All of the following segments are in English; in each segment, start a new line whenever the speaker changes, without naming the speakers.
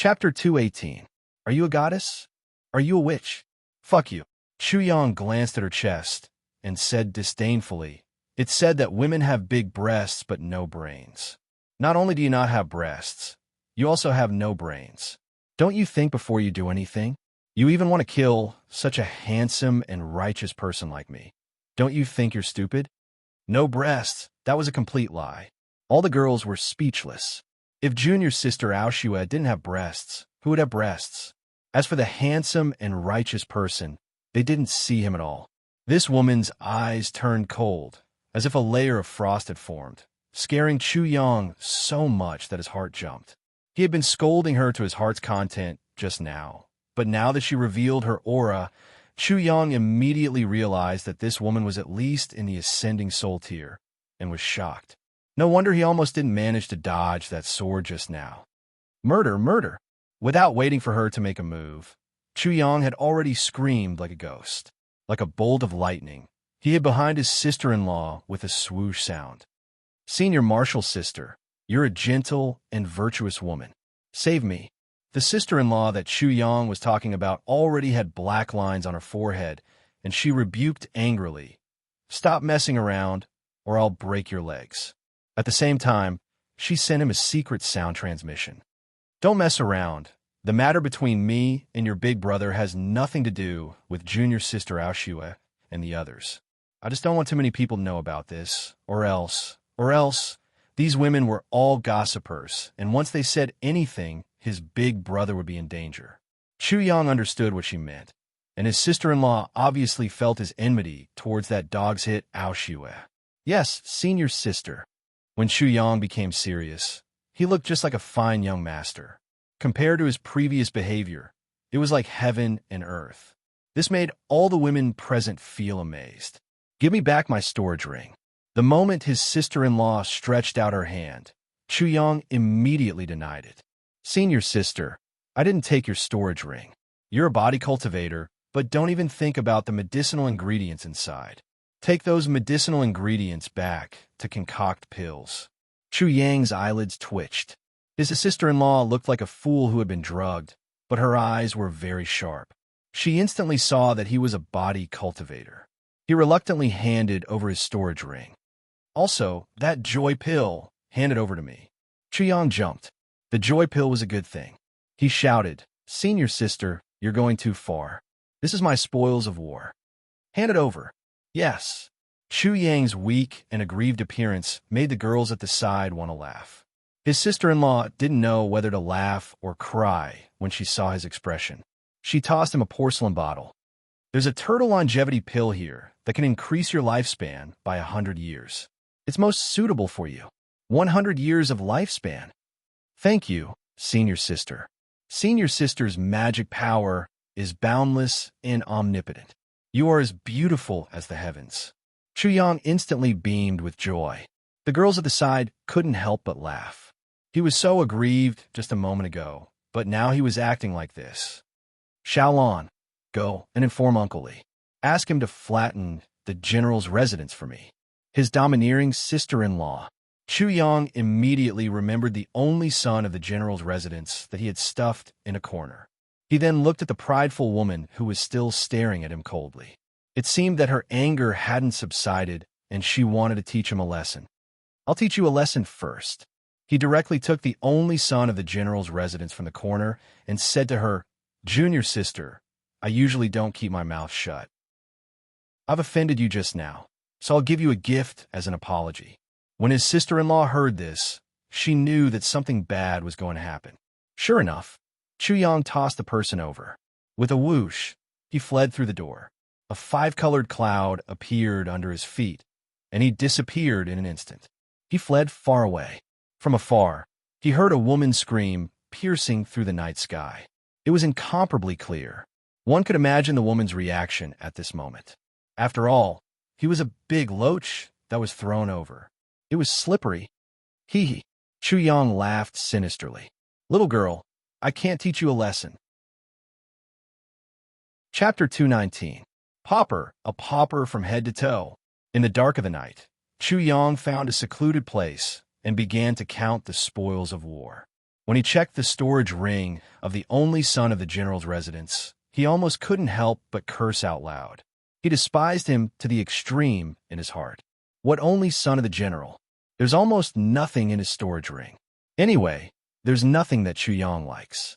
Chapter 218. Are you a goddess? Are you a witch? Fuck you. Chu Yang glanced at her chest and said disdainfully, "It's said that women have big breasts but no brains. Not only do you not have breasts, you also have no brains. Don't you think before you do anything? You even want to kill such a handsome and righteous person like me. Don't you think you're stupid?" No breasts. That was a complete lie. All the girls were speechless. If Junior's sister Aoshua didn't have breasts, who would have breasts? As for the handsome and righteous person, they didn't see him at all. This woman's eyes turned cold, as if a layer of frost had formed, scaring Chu Yang so much that his heart jumped. He had been scolding her to his heart's content just now, but now that she revealed her aura, Chu Yang immediately realized that this woman was at least in the ascending soul tier, and was shocked. No wonder he almost didn't manage to dodge that sword just now. Murder, murder! Without waiting for her to make a move, Chu Yang had already screamed like a ghost. Like a bolt of lightning, he hid behind his sister-in-law with a swoosh sound. "Senior Marshal sister, you're a gentle and virtuous woman. Save me." The sister-in-law that Chu Yang was talking about already had black lines on her forehead, and she rebuked angrily, "Stop messing around, or I'll break your legs." At the same time, she sent him a secret sound transmission. "Don't mess around. The matter between me and your big brother has nothing to do with Junior sister Aoshua and the others. I just don't want too many people to know about this, or else, these women were all gossipers, and once they said anything, his big brother would be in danger." Chu Yang understood what she meant, and his sister-in-law obviously felt his enmity towards that dog's hit Aoshua. "Yes, senior sister." When Chu Yang became serious, he looked just like a fine young master. Compared to his previous behavior, it was like heaven and earth. This made all the women present feel amazed. "Give me back my storage ring." The moment his sister-in-law stretched out her hand, Chu Yang immediately denied it. "Senior sister, I didn't take your storage ring. You're a body cultivator, but don't even think about the medicinal ingredients inside. Take those medicinal ingredients back to concoct pills." Chu Yang's eyelids twitched. His sister-in-law looked like a fool who had been drugged, but her eyes were very sharp. She instantly saw that he was a body cultivator. He reluctantly handed over his storage ring. "Also, that joy pill, hand it over to me." Chu Yang jumped. The joy pill was a good thing. He shouted, "Senior sister, you're going too far. This is my spoils of war. Hand it over." "Yes." Chu Yang's weak and aggrieved appearance made the girls at the side want to laugh. His sister-in-law didn't know whether to laugh or cry when she saw his expression. She tossed him a porcelain bottle. "There's a turtle longevity pill here that can increase your lifespan by 100 years. It's most suitable for you. 100 years of lifespan." "Thank you, senior sister." Senior sister's magic power is boundless and omnipotent. You are as beautiful as the heavens. Chu Yang instantly beamed with joy. The girls at the side couldn't help but laugh. He was so aggrieved just a moment ago, but now he was acting like this. "Xiaolon, go and inform Uncle Li. Ask him to flatten the general's residence for me." His domineering sister-in-law. Chu Yang immediately remembered the only son of the general's residence that he had stuffed in a corner. He then looked at the prideful woman who was still staring at him coldly. It seemed that her anger hadn't subsided, and she wanted to teach him a lesson. "I'll teach you a lesson first." He directly took the only son of the general's residence from the corner and said to her, "Junior sister, I usually don't keep my mouth shut. I've offended you just now, so I'll give you a gift as an apology." When his sister-in-law heard this, she knew that something bad was going to happen. Sure enough, Chu Yang tossed the person over. With a whoosh, he fled through the door. A five-colored cloud appeared under his feet, and he disappeared in an instant. He fled far away. From afar, he heard a woman scream, piercing through the night sky. It was incomparably clear. One could imagine the woman's reaction at this moment. After all, he was a big loach that was thrown over. It was slippery. Hee hee. Chu Yang laughed sinisterly. "Little girl, I can't teach you a lesson." Chapter 219. Pauper, a pauper from head to toe. In the dark of the night, Chu Yang found a secluded place and began to count the spoils of war. When he checked the storage ring of the only son of the general's residence, he almost couldn't help but curse out loud. He despised him to the extreme in his heart. What only son of the general? There's almost nothing in his storage ring. Anyway, there's nothing that Chu Yang likes.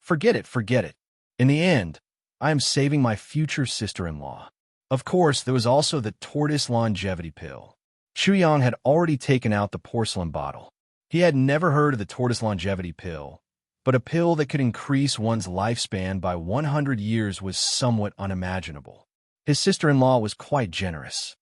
Forget it, forget it. In the end, I am saving my future sister-in-law. Of course, there was also the tortoise longevity pill. Chu Yang had already taken out the porcelain bottle. He had never heard of the tortoise longevity pill, but a pill that could increase one's lifespan by 100 years was somewhat unimaginable. His sister-in-law was quite generous.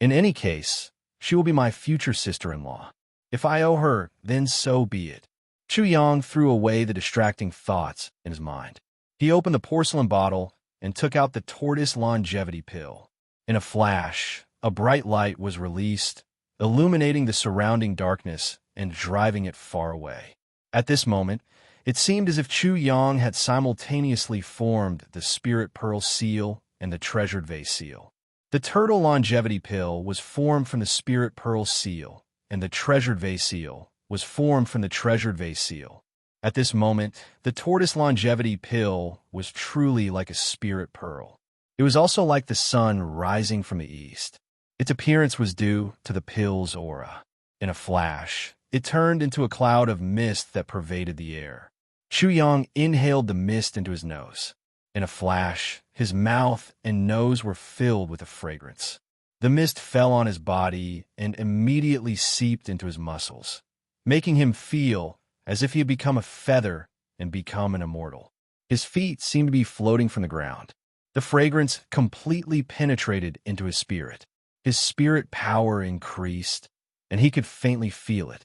In any case, she will be my future sister-in-law. If I owe her, then so be it. Chu Yang threw away the distracting thoughts in his mind. He opened the porcelain bottle and took out the tortoise longevity pill. In a flash, a bright light was released, illuminating the surrounding darkness and driving it far away. At this moment, it seemed as if Chu Yang had simultaneously formed the spirit pearl seal and the treasured vase seal. The turtle longevity pill was formed from the spirit pearl seal, and the treasured vase seal was formed from the treasured vase seal. At this moment, the tortoise longevity pill was truly like a spirit pearl. It was also like the sun rising from the east. Its appearance was due to the pill's aura. In a flash, it turned into a cloud of mist that pervaded the air. Chu Yang inhaled the mist into his nose. In a flash, his mouth and nose were filled with a fragrance. The mist fell on his body and immediately seeped into his muscles, making him feel as if he had become a feather and become an immortal. His feet seemed to be floating from the ground. The fragrance completely penetrated into his spirit. His spirit power increased, and he could faintly feel it.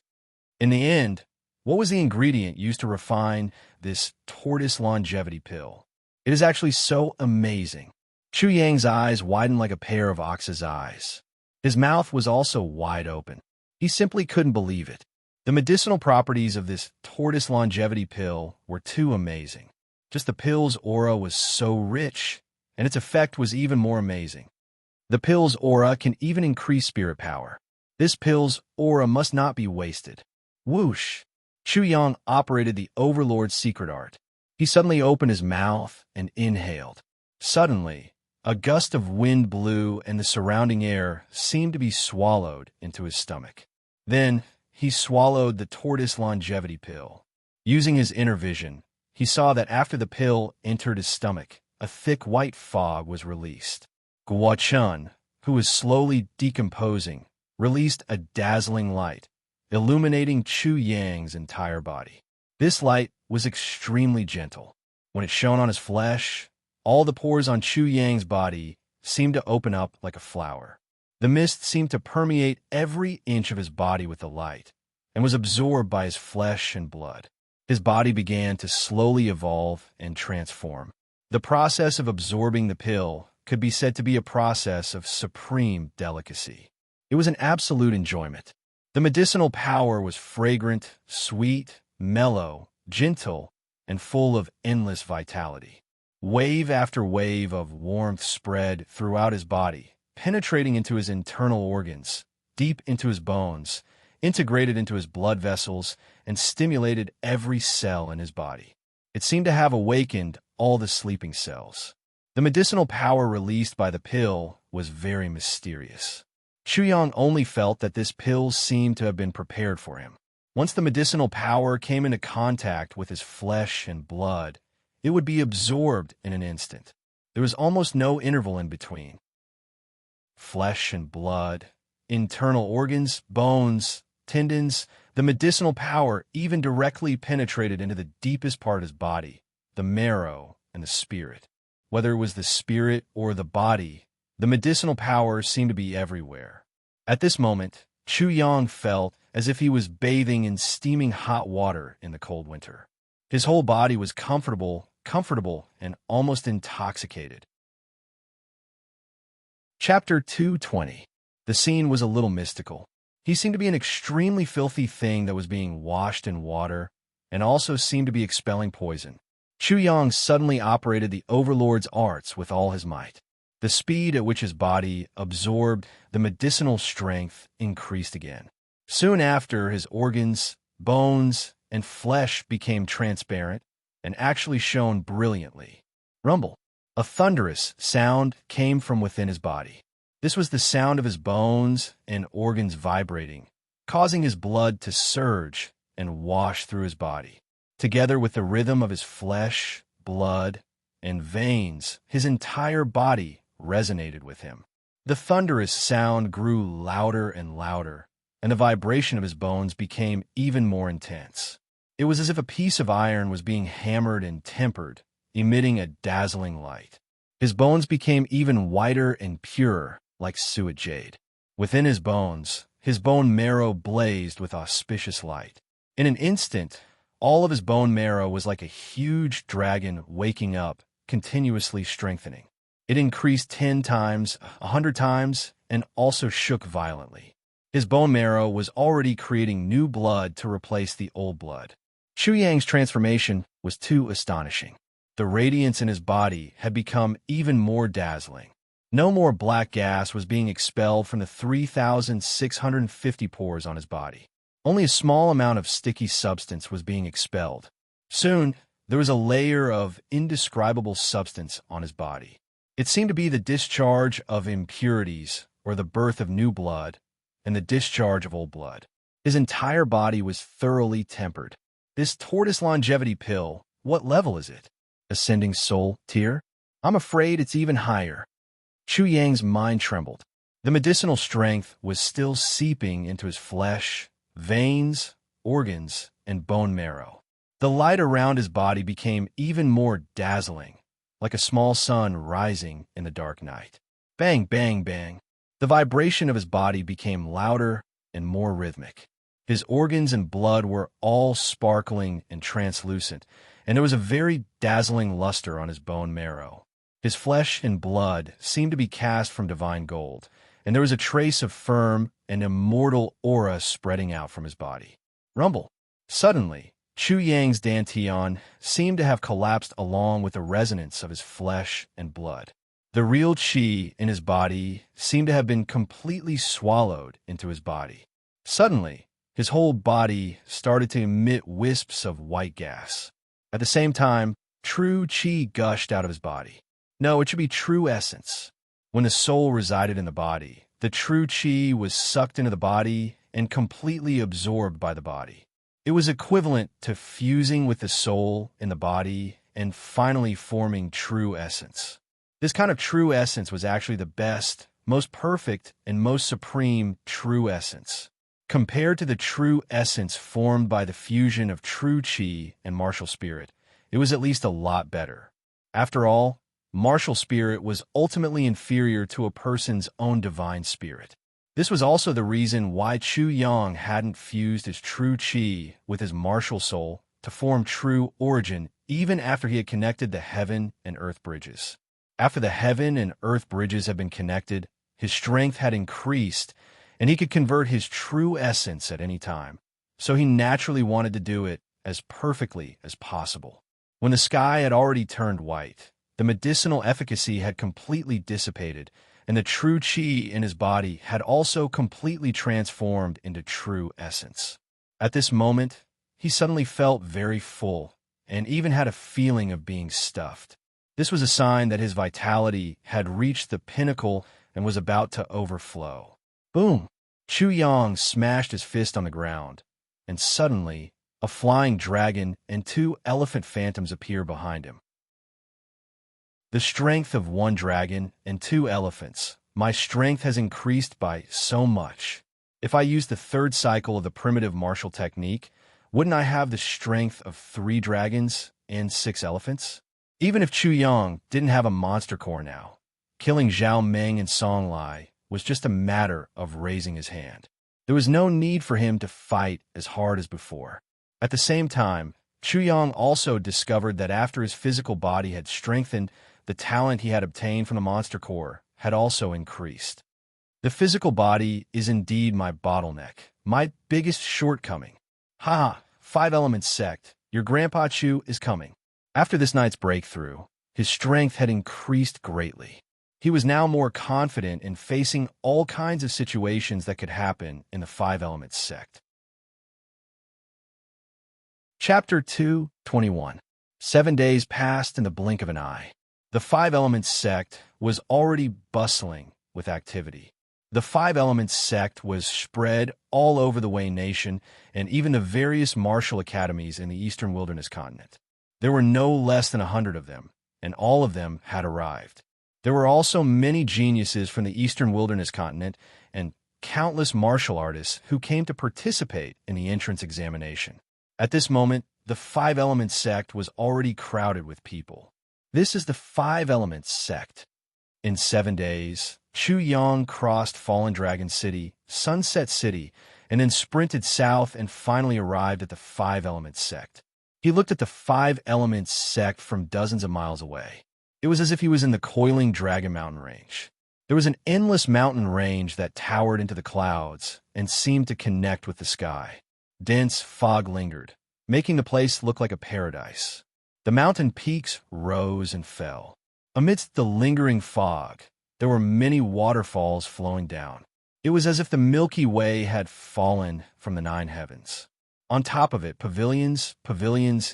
In the end, what was the ingredient used to refine this tortoise longevity pill? It is actually so amazing. Chu Yang's eyes widened like a pair of ox's eyes. His mouth was also wide open. He simply couldn't believe it. The medicinal properties of this tortoise longevity pill were too amazing. Just the pill's aura was so rich, and its effect was even more amazing. The pill's aura can even increase spirit power. This pill's aura must not be wasted. Whoosh! Chu Yang operated the Overlord's secret art. He suddenly opened his mouth and inhaled. Suddenly, a gust of wind blew and the surrounding air seemed to be swallowed into his stomach. Then, he swallowed the tortoise longevity pill. Using his inner vision, he saw that after the pill entered his stomach, a thick white fog was released. Guo Chun, who was slowly decomposing, released a dazzling light, illuminating Chu Yang's entire body. This light was extremely gentle. When it shone on his flesh, all the pores on Chu Yang's body seemed to open up like a flower. The mist seemed to permeate every inch of his body with the light, and was absorbed by his flesh and blood. His body began to slowly evolve and transform. The process of absorbing the pill could be said to be a process of supreme delicacy. It was an absolute enjoyment. The medicinal power was fragrant, sweet, mellow, gentle, and full of endless vitality. Wave after wave of warmth spread throughout his body, penetrating into his internal organs, deep into his bones, integrated into his blood vessels, and stimulated every cell in his body. It seemed to have awakened all the sleeping cells. The medicinal power released by the pill was very mysterious. Chu Yang only felt that this pill seemed to have been prepared for him. Once the medicinal power came into contact with his flesh and blood, it would be absorbed in an instant. There was almost no interval in between. Flesh and blood, internal organs, bones, tendons, the medicinal power even directly penetrated into the deepest part of his body, the marrow and the spirit. Whether it was the spirit or the body, the medicinal power seemed to be everywhere. At this moment, Chu Yang felt as if he was bathing in steaming hot water in the cold winter. His whole body was comfortable, and almost intoxicated. Chapter 220. The scene was a little mystical. He seemed to be an extremely filthy thing that was being washed in water, and also seemed to be expelling poison. Chu Yang suddenly operated the Overlord's arts with all his might. The speed at which his body absorbed the medicinal strength increased again. Soon after, his organs, bones, and flesh became transparent and actually shone brilliantly. Rumble. A thunderous sound came from within his body. This was the sound of his bones and organs vibrating, causing his blood to surge and wash through his body. Together with the rhythm of his flesh, blood, and veins, his entire body resonated with him. The thunderous sound grew louder and louder, and the vibration of his bones became even more intense. It was as if a piece of iron was being hammered and tempered, emitting a dazzling light. His bones became even whiter and purer, like suet jade. Within his bones, his bone marrow blazed with auspicious light. In an instant, all of his bone marrow was like a huge dragon waking up, continuously strengthening. It increased 10 times, 100 times, and also shook violently. His bone marrow was already creating new blood to replace the old blood. Chu Yang's transformation was too astonishing. The radiance in his body had become even more dazzling. No more black gas was being expelled from the 3,650 pores on his body. Only a small amount of sticky substance was being expelled. Soon, there was a layer of indescribable substance on his body. It seemed to be the discharge of impurities, or the birth of new blood, and the discharge of old blood. His entire body was thoroughly tempered. This tortoise longevity pill, what level is it? Ascending soul tier? I'm afraid it's even higher. Chu Yang's mind trembled. The medicinal strength was still seeping into his flesh, veins, organs, and bone marrow. The light around his body became even more dazzling, like a small sun rising in the dark night. Bang, bang, bang. The vibration of his body became louder and more rhythmic. His organs and blood were all sparkling and translucent, and there was a very dazzling luster on his bone marrow. His flesh and blood seemed to be cast from divine gold, and there was a trace of firm and immortal aura spreading out from his body. Rumble. Suddenly, Chu Yang's dantian seemed to have collapsed along with the resonance of his flesh and blood. The real qi in his body seemed to have been completely swallowed into his body. Suddenly, his whole body started to emit wisps of white gas. At the same time, true qi gushed out of his body. No, it should be true essence. When the soul resided in the body, the true qi was sucked into the body and completely absorbed by the body. It was equivalent to fusing with the soul in the body and finally forming true essence. This kind of true essence was actually the best, most perfect, and most supreme true essence. Compared to the true essence formed by the fusion of true qi and martial spirit, it was at least a lot better. After all, martial spirit was ultimately inferior to a person's own divine spirit. This was also the reason why Chu Yang hadn't fused his true qi with his martial soul to form true origin even after he had connected the heaven and earth bridges. After the heaven and earth bridges had been connected, his strength had increased, and he could convert his true essence at any time. So he naturally wanted to do it as perfectly as possible. When the sky had already turned white, the medicinal efficacy had completely dissipated, and the true qi in his body had also completely transformed into true essence. At this moment, he suddenly felt very full, and even had a feeling of being stuffed. This was a sign that his vitality had reached the pinnacle and was about to overflow. Boom! Chu Yang smashed his fist on the ground, and suddenly, a flying dragon and 2 elephant phantoms appear behind him. The strength of 1 dragon and 2 elephants. My strength has increased by so much. If I use the 3rd cycle of the primitive martial technique, wouldn't I have the strength of 3 dragons and 6 elephants? Even if Chu Yang didn't have a monster core now, killing Zhao Meng and Song Lai was just a matter of raising his hand. There was no need for him to fight as hard as before. At the same time, Chu Yang also discovered that after his physical body had strengthened, the talent he had obtained from the monster core had also increased. The physical body is indeed my bottleneck, my biggest shortcoming. Ha! 5 Elements sect, your Grandpa Chu is coming. After this night's breakthrough, his strength had increased greatly. He was now more confident in facing all kinds of situations that could happen in the 5 Elements sect. Chapter 2:21. 7 days passed in the blink of an eye. The Five Elements sect was already bustling with activity. The Five Elements sect was spread all over the Wayne Nation and even the various martial academies in the Eastern Wilderness continent. There were no less than 100 of them, and all of them had arrived. There were also many geniuses from the Eastern Wilderness continent and countless martial artists who came to participate in the entrance examination. At this moment, the Five Elements sect was already crowded with people. This is the Five Elements sect. In 7 days, Chu Yang crossed Fallen Dragon City, Sunset City, and then sprinted south and finally arrived at the Five Elements sect. He looked at the Five Elements sect from dozens of miles away. It was as if he was in the coiling Dragon Mountain range. There was an endless mountain range that towered into the clouds and seemed to connect with the sky. Dense fog lingered, making the place look like a paradise. The mountain peaks rose and fell. Amidst the lingering fog, there were many waterfalls flowing down. It was as if the Milky Way had fallen from the nine heavens. On top of it, pavilions,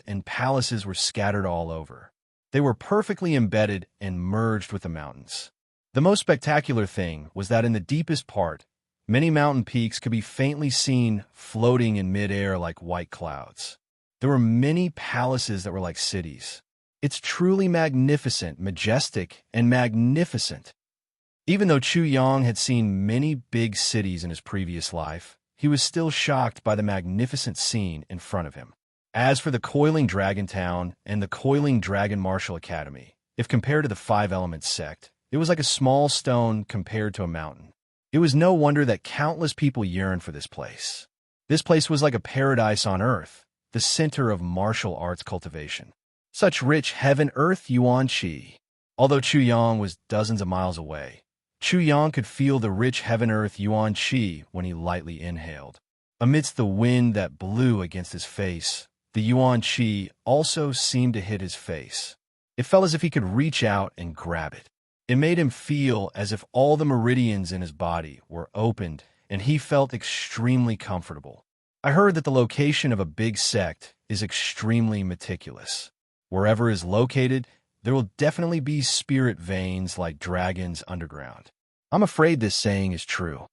and palaces were scattered all over. They were perfectly embedded and merged with the mountains. The most spectacular thing was that in the deepest part, many mountain peaks could be faintly seen floating in midair like white clouds. There were many palaces that were like cities. It's truly magnificent, majestic, and magnificent. Even though Chu Yang had seen many big cities in his previous life, he was still shocked by the magnificent scene in front of him. As for the Coiling Dragon Town and the Coiling Dragon Martial Academy, if compared to the Five Elements sect, it was like a small stone compared to a mountain. It was no wonder that countless people yearned for this place. This place was like a paradise on earth, the center of martial arts cultivation. Such rich heaven-earth yuan qi. Although Chu Yang was dozens of miles away, Chu Yang could feel the rich heaven-earth yuan qi when he lightly inhaled. Amidst the wind that blew against his face, the yuan qi also seemed to hit his face. It felt as if he could reach out and grab it. It made him feel as if all the meridians in his body were opened and he felt extremely comfortable. I heard that the location of a big sect is extremely meticulous. Wherever is located, there will definitely be spirit veins like dragons underground. I'm afraid this saying is true.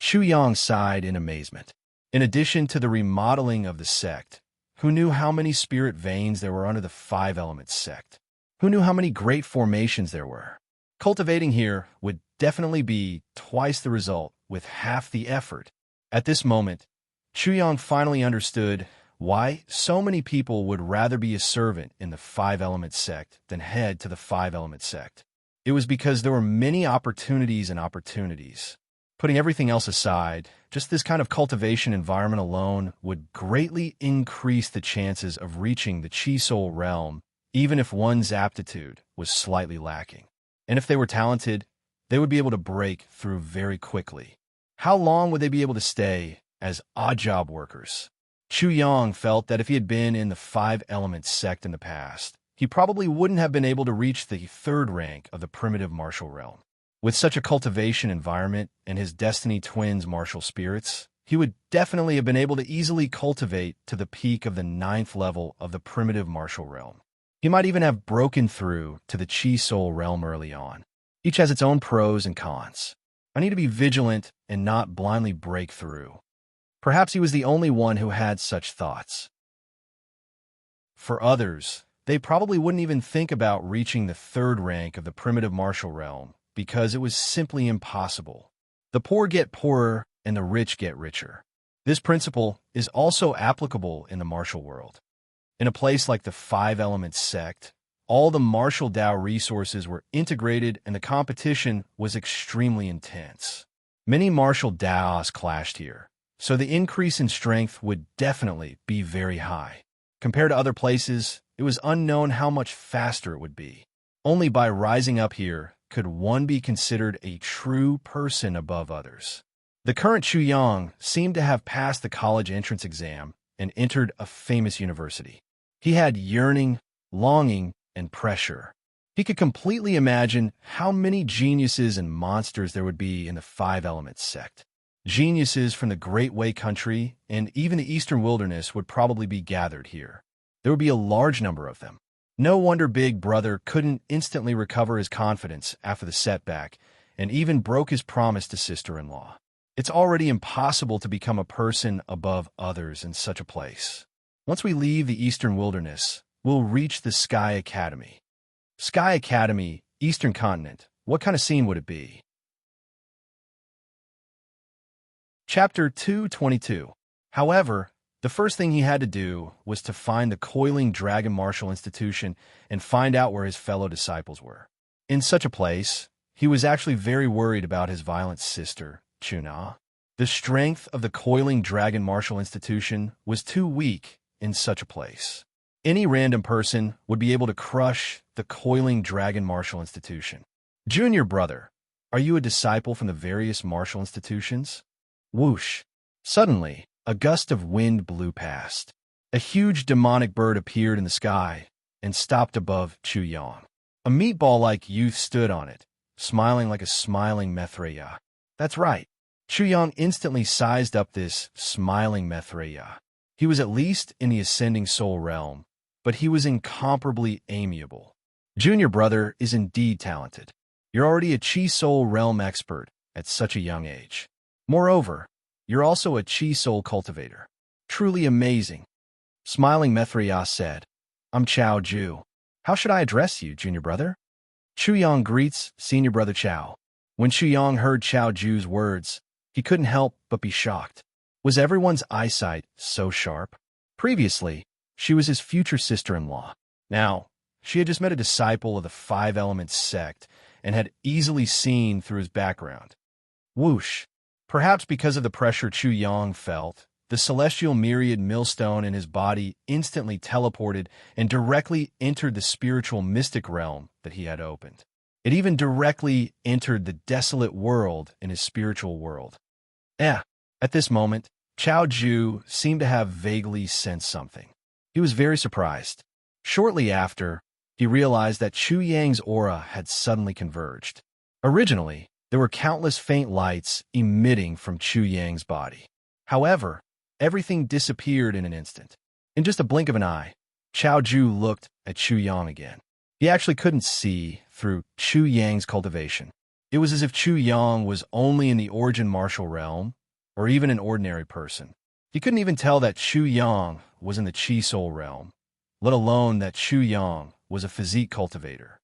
Chu Yang sighed in amazement. In addition to the remodeling of the sect, who knew how many spirit veins there were under the Five Elements sect? Who knew how many great formations there were? Cultivating here would definitely be twice the result with half the effort. At this moment, Chu Yang finally understood why so many people would rather be a servant in the Five Elements sect than head to the Five Elements sect. It was because there were many opportunities and opportunities. Putting everything else aside, just this kind of cultivation environment alone would greatly increase the chances of reaching the Chi Soul realm, even if one's aptitude was slightly lacking. And if they were talented, they would be able to break through very quickly. How long would they be able to stay as odd job workers? Chu Yang felt that if he had been in the Five Elements sect in the past, he probably wouldn't have been able to reach the third rank of the primitive martial realm. With such a cultivation environment and his Destiny Twins martial spirits, he would definitely have been able to easily cultivate to the peak of the 9th level of the primitive martial realm. He might even have broken through to the Chi Soul realm early on. Each has its own pros and cons. I need to be vigilant and not blindly break through. Perhaps he was the only one who had such thoughts. For others, they probably wouldn't even think about reaching the third rank of the primitive martial realm because it was simply impossible. The poor get poorer and the rich get richer. This principle is also applicable in the martial world. In a place like the Five Elements sect, all the martial Dao resources were integrated and the competition was extremely intense. Many martial Daos clashed here, so the increase in strength would definitely be very high. Compared to other places, it was unknown how much faster it would be. Only by rising up here could one be considered a true person above others. The current Chu Yang seemed to have passed the college entrance exam and entered a famous university. He had yearning, longing, and pressure. He could completely imagine how many geniuses and monsters there would be in the Five Elements sect. Geniuses from the Great Way country and even the eastern wilderness would probably be gathered here. There would be a large number of them. No wonder Big Brother couldn't instantly recover his confidence after the setback and even broke his promise to sister-in-law. It's already impossible to become a person above others in such a place. Once we leave the eastern wilderness, we'll reach the Sky Academy. Sky Academy, Eastern Continent. What kind of scene would it be? Chapter 222. However, the first thing he had to do was to find the Coiling Dragon Martial Institution and find out where his fellow disciples were. In such a place, he was actually very worried about his violent sister, Chuna. The strength of the Coiling Dragon Martial Institution was too weak in such a place. Any random person would be able to crush the Coiling Dragon Martial Institution. Junior brother, are you a disciple from the various martial institutions? Whoosh! Suddenly, a gust of wind blew past. A huge demonic bird appeared in the sky and stopped above Chu Yang. A meatball-like youth stood on it, smiling like a smiling Mithraea. That's right. Chu Yang instantly sized up this smiling Mithraea. He was at least in the ascending soul realm, but he was incomparably amiable. Junior brother is indeed talented. You're already a Chi Soul realm expert at such a young age. Moreover, you're also a Chi Soul cultivator. Truly amazing. Smiling Mithraea said, I'm Chao Ju. How should I address you, junior brother? Chu Yang greets senior brother Chao. When Chu Yang heard Chao Ju's words, he couldn't help but be shocked. Was everyone's eyesight so sharp? Previously, she was his future sister-in-law. Now, she had just met a disciple of the Five Elements sect and had easily seen through his background. Whoosh! Perhaps because of the pressure Chu Yang felt, the celestial myriad millstone in his body instantly teleported and directly entered the spiritual mystic realm that he had opened. It even directly entered the desolate world in his spiritual world. At this moment, Chao Ju seemed to have vaguely sensed something. He was very surprised. Shortly after, he realized that Chu Yang's aura had suddenly converged. Originally, there were countless faint lights emitting from Chu Yang's body. However, everything disappeared in an instant. In just a blink of an eye, Chao Ju looked at Chu Yang again. He actually couldn't see through Chu Yang's cultivation. It was as if Chu Yang was only in the origin martial realm, or even an ordinary person. He couldn't even tell that Chu Yang was in the Chi Soul realm, let alone that Chu Yang was a physique cultivator.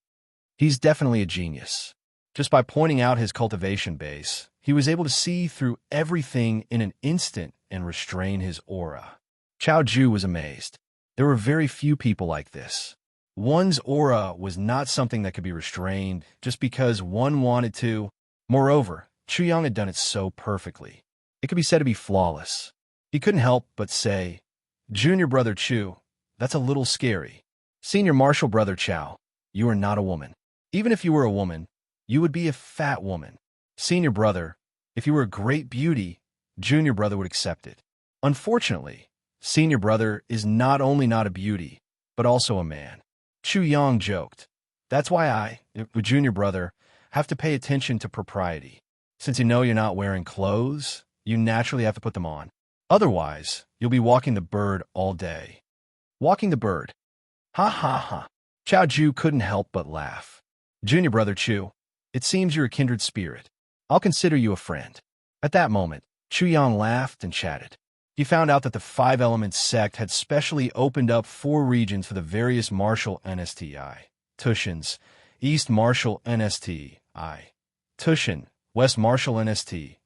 He's definitely a genius. Just by pointing out his cultivation base, he was able to see through everything in an instant and restrain his aura. Chao Ju was amazed. There were very few people like this. One's aura was not something that could be restrained just because one wanted to. Moreover, Chu Yang had done it so perfectly. It could be said to be flawless. He couldn't help but say, Junior brother Chu, that's a little scary. Senior martial brother Chao, you are not a woman. Even if you were a woman, you would be a fat woman. Senior brother, if you were a great beauty, junior brother would accept it. Unfortunately, senior brother is not only not a beauty, but also a man. Chu Yang joked. That's why I, with junior brother, have to pay attention to propriety. Since you know you're not wearing clothes, you naturally have to put them on. Otherwise, you'll be walking the bird all day. Walking the bird. Ha ha ha. Chao Ju couldn't help but laugh. Junior brother Chu, it seems you're a kindred spirit. I'll consider you a friend. At that moment, Chu Yang laughed and chatted. He found out that the Five Elements sect had specially opened up 4 regions for the various martial NSTI. Tushins, East Martial NSTI. Tushin, West Martial NSTI.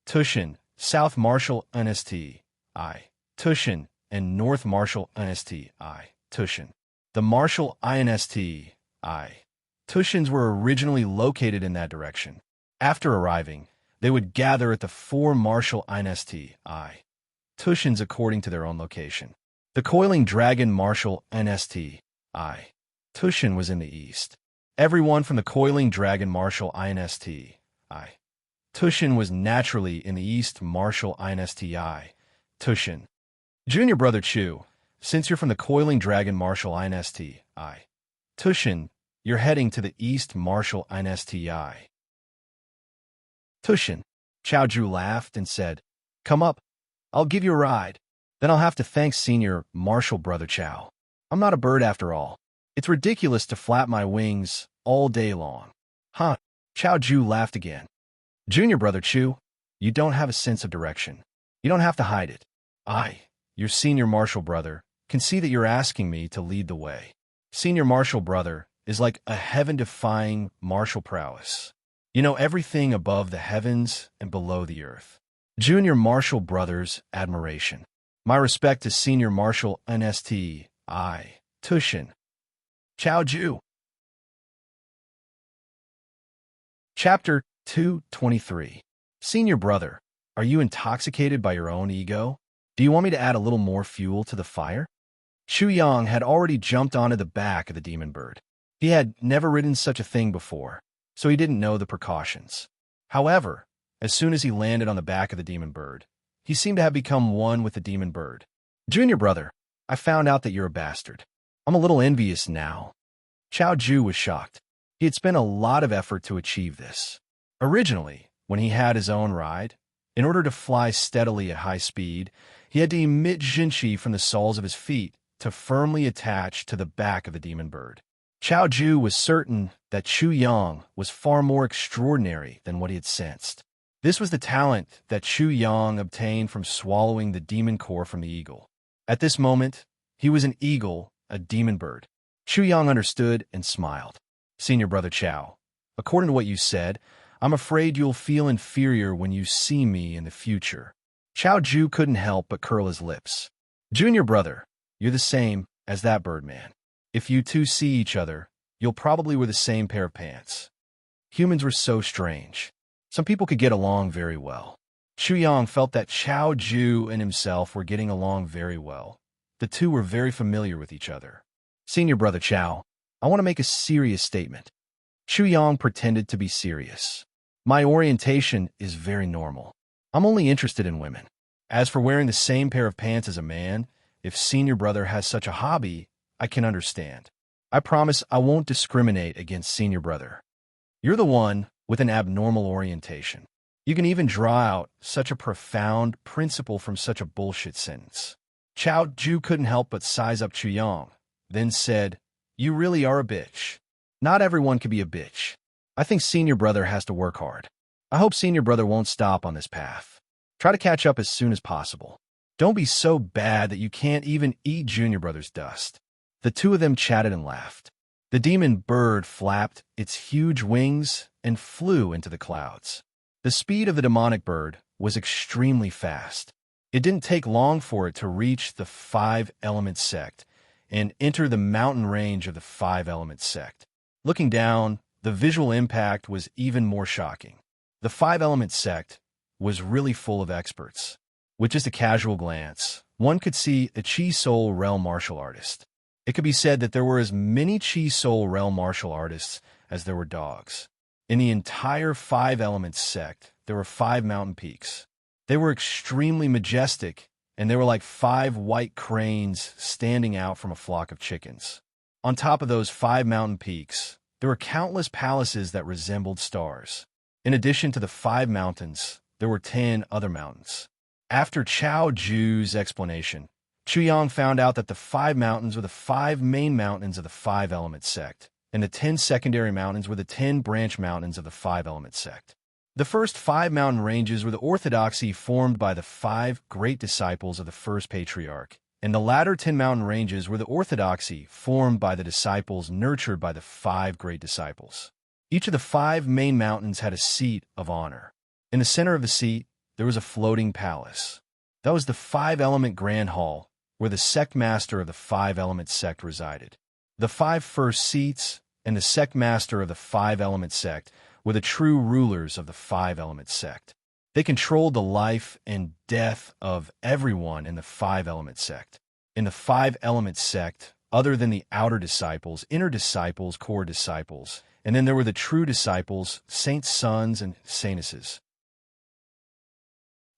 Tushin, South Martial NSTI. Tushin, and North Martial NSTI. Tushin. The Martial INSTI. Tushins were originally located in that direction. After arriving, they would gather at the 4 martial INSTI. Tushins according to their own location. The Coiling Dragon Martial NSTI. Tushin was in the east. Everyone from the Coiling Dragon Martial INSTI. Tushin was naturally in the East Martial INSTI. Tushin. Junior brother Chu, since you're from the Coiling Dragon Martial INSTI. Tushin, you're heading to the East Martial INSTI. Tushin. Chao Ju laughed and said, "Come up. I'll give you a ride. Then I'll have to thank Senior Marshal Brother Chao. I'm not a bird after all. It's ridiculous to flap my wings all day long." Huh? Chao Ju laughed again. "Junior Brother Chu, you don't have a sense of direction. You don't have to hide it. I, your Senior Marshal Brother, can see that you're asking me to lead the way. Senior Marshal Brother is like a heaven-defying martial prowess. You know everything above the heavens and below the earth. Junior Marshal Brother's admiration. My respect to Senior Marshal NST, I, Tushin. Chao Ju." Chapter 223. Senior Brother, are you intoxicated by your own ego? Do you want me to add a little more fuel to the fire? Chu Yang had already jumped onto the back of the demon bird. He had never ridden such a thing before, so he didn't know the precautions. However, as soon as he landed on the back of the demon bird, he seemed to have become one with the demon bird. "Junior Brother, I found out that you're a bastard. I'm a little envious now." Chao Ju was shocked. He had spent a lot of effort to achieve this. Originally, when he had his own ride, in order to fly steadily at high speed, he had to emit Jinqi from the soles of his feet to firmly attach to the back of the demon bird. Chao Ju was certain that Chu Yang was far more extraordinary than what he had sensed. This was the talent that Chu Yang obtained from swallowing the demon core from the eagle. At this moment, he was an eagle, a demon bird. Chu Yang understood and smiled. "Senior Brother Chao, according to what you said, I'm afraid you'll feel inferior when you see me in the future." Chao Ju couldn't help but curl his lips. "Junior Brother, you're the same as that birdman. If you two see each other, you'll probably wear the same pair of pants." Humans were so strange. Some people could get along very well. Chu Yang felt that Chao Ju and himself were getting along very well. The two were very familiar with each other. "Senior Brother Chao, I want to make a serious statement." Chu Yang pretended to be serious. "My orientation is very normal. I'm only interested in women. As for wearing the same pair of pants as a man, if Senior Brother has such a hobby, I can understand. I promise I won't discriminate against Senior Brother. You're the one with an abnormal orientation. You can even draw out such a profound principle from such a bullshit sentence." Chao Ju couldn't help but size up Chu Yang, then said, "You really are a bitch. Not everyone can be a bitch. I think Senior Brother has to work hard. I hope Senior Brother won't stop on this path. Try to catch up as soon as possible. Don't be so bad that you can't even eat Junior Brother's dust." The two of them chatted and laughed. The demon bird flapped its huge wings and flew into the clouds. The speed of the demonic bird was extremely fast. It didn't take long for it to reach the five-element sect and enter the mountain range of the five-element sect. Looking down, the visual impact was even more shocking. The five-element sect was really full of experts. With just a casual glance, one could see a Chi Soul realm martial artist. It could be said that there were as many Chi Soul realm martial artists as there were dogs. In the entire five-element sect, there were 5 mountain peaks. They were extremely majestic, and they were like 5 white cranes standing out from a flock of chickens. On top of those 5 mountain peaks, there were countless palaces that resembled stars. In addition to the 5 mountains, there were 10 other mountains. After Chao Ju's explanation, Chu Yang found out that the 5 mountains were the 5 main mountains of the 5-element sect, and the 10 secondary mountains were the 10 branch mountains of the 5-element sect. The first 5 mountain ranges were the orthodoxy formed by the 5 great disciples of the first patriarch, and the latter 10 mountain ranges were the orthodoxy formed by the disciples nurtured by the 5 great disciples. Each of the 5 main mountains had a seat of honor. In the center of the seat, there was a floating palace. That was the 5-element grand hall, where the sect master of the 5-element sect resided. The 5 first seats and the sect master of the 5-element sect were the true rulers of the 5-element sect. They controlled the life and death of everyone in the 5-element sect. In the 5-element sect, other than the outer disciples, inner disciples, core disciples, and then there were the true disciples, saints' sons and saintesses.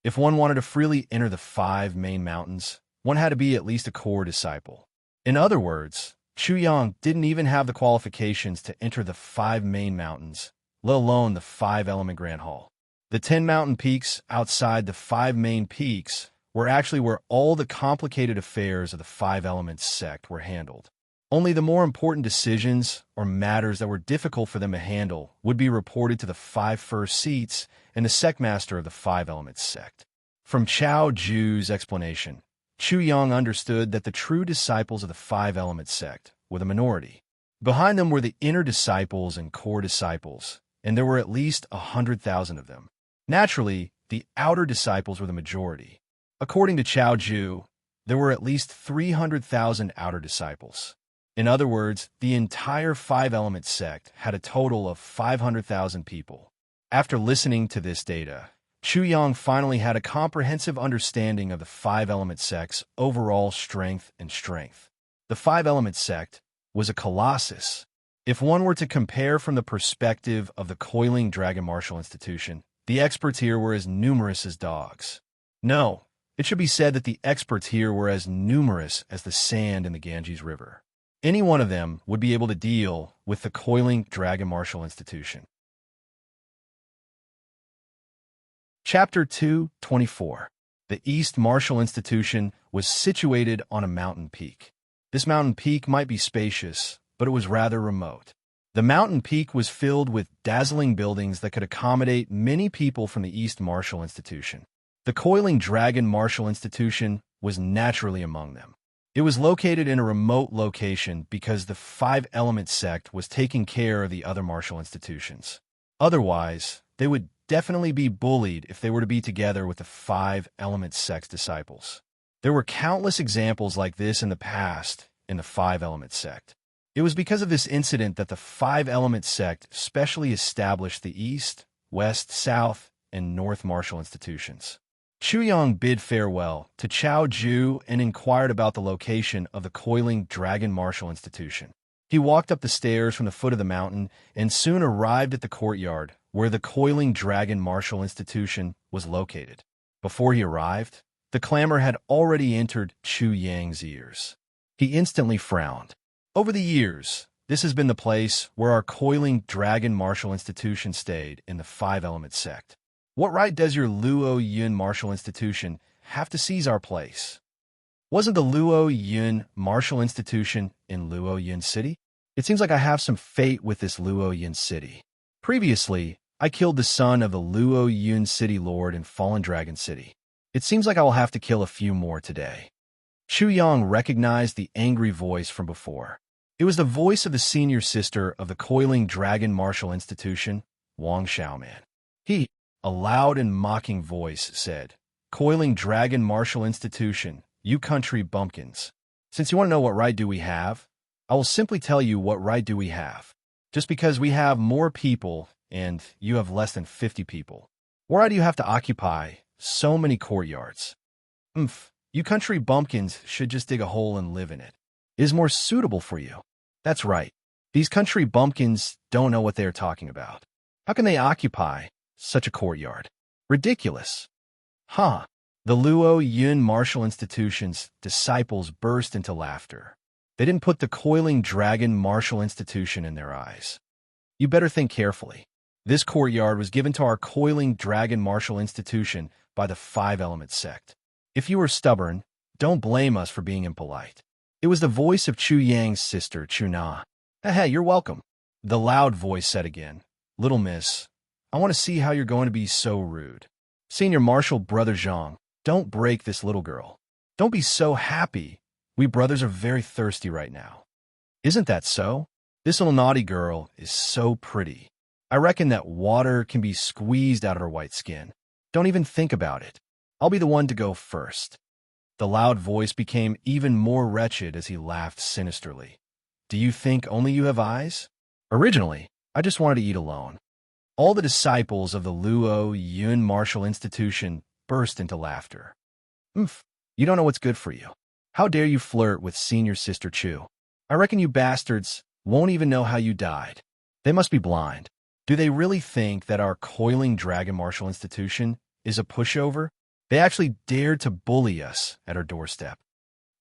If one wanted to freely enter the 5 main mountains, one had to be at least a core disciple. In other words, Chu Yang didn't even have the qualifications to enter the 5 main mountains, let alone the 5-element grand hall. The 10 mountain peaks outside the 5 main peaks were actually where all the complicated affairs of the 5 elements sect were handled. Only the more important decisions or matters that were difficult for them to handle would be reported to the 5 first seats and the sectmaster of the 5 elements sect. From Chao Ju's explanation, Chu Yang understood that the true disciples of the 5 elements sect were the minority. Behind them were the inner disciples and core disciples, and there were at least 100,000 of them. Naturally, the outer disciples were the majority. According to Chao Ju, there were at least 300,000 outer disciples. In other words, the entire 5 elements sect had a total of 500,000 people. After listening to this data, Chu Yang finally had a comprehensive understanding of the 5 elements sect's overall strength and strength. The 5 elements sect was a colossus. If one were to compare from the perspective of the coiling dragon martial institution, the experts here were as numerous as dogs. No, it should be said that the experts here were as numerous as the sand in the Ganges River. Any one of them would be able to deal with the coiling dragon martial institution. Chapter 2:24. The East Martial Institution was situated on a mountain peak. This mountain peak might be spacious, but it was rather remote. The mountain peak was filled with dazzling buildings that could accommodate many people from the East Martial Institution. The coiling dragon martial institution was naturally among them. It was located in a remote location because the 5 elements sect was taking care of the other martial institutions. Otherwise, they would definitely be bullied if they were to be together with the 5 elements sect's disciples. There were countless examples like this in the past in the 5 elements sect. It was because of this incident that the 5 elements sect specially established the East, West, South, and North martial institutions. Chu Yang bid farewell to Chao Ju and inquired about the location of the coiling dragon martial institution. He walked up the stairs from the foot of the mountain and soon arrived at the courtyard where the coiling dragon martial institution was located. Before he arrived, the clamor had already entered Chu Yang's ears. He instantly frowned. Over the years, this has been the place where our coiling dragon martial institution stayed in the 5 elements sect. What right does your Luo Yun martial institution have to seize our place? Wasn't the Luo Yun martial institution in Luo Yun City? It seems like I have some fate with this Luo Yun City. Previously, I killed the son of the Luo Yun City Lord in Fallen Dragon City. It seems like I will have to kill a few more today. Chu Yang recognized the angry voice from before. It was the voice of the senior sister of the coiling dragon martial institution, Wang Xiaoman. He, a loud and mocking voice, said, "Coiling dragon martial institution, you country bumpkins. Since you want to know what right do we have, I will simply tell you what right do we have. Just because we have more people and you have less than 50 people. Why do you have to occupy so many courtyards? You country bumpkins should just dig a hole and live in it. It is more suitable for you." That's right. These country bumpkins don't know what they are talking about. How can they occupy such a courtyard? Ridiculous. The Luo Yun martial institution's disciples burst into laughter. They didn't put the coiling dragon martial institution in their eyes. You better think carefully. This courtyard was given to our coiling dragon martial institution by the 5 elements sect. If you are stubborn, don't blame us for being impolite. It was the voice of Chu Yang's sister, Chu Na. Hey, you're welcome. The loud voice said again, "Little miss, I want to see how you're going to be so rude. Senior Marshal Brother Zhang, don't break this little girl. Don't be so happy. We brothers are very thirsty right now." Isn't that so? This little naughty girl is so pretty. I reckon that water can be squeezed out of her white skin. Don't even think about it. I'll be the one to go first. The loud voice became even more wretched as he laughed sinisterly. Do you think only you have eyes? Originally, I just wanted to eat alone. All the disciples of the Luo Yun Martial Institution burst into laughter. You don't know what's good for you. How dare you flirt with senior sister Chu? I reckon you bastards won't even know how you died. They must be blind. Do they really think that our coiling dragon martial institution is a pushover? They actually dared to bully us at our doorstep.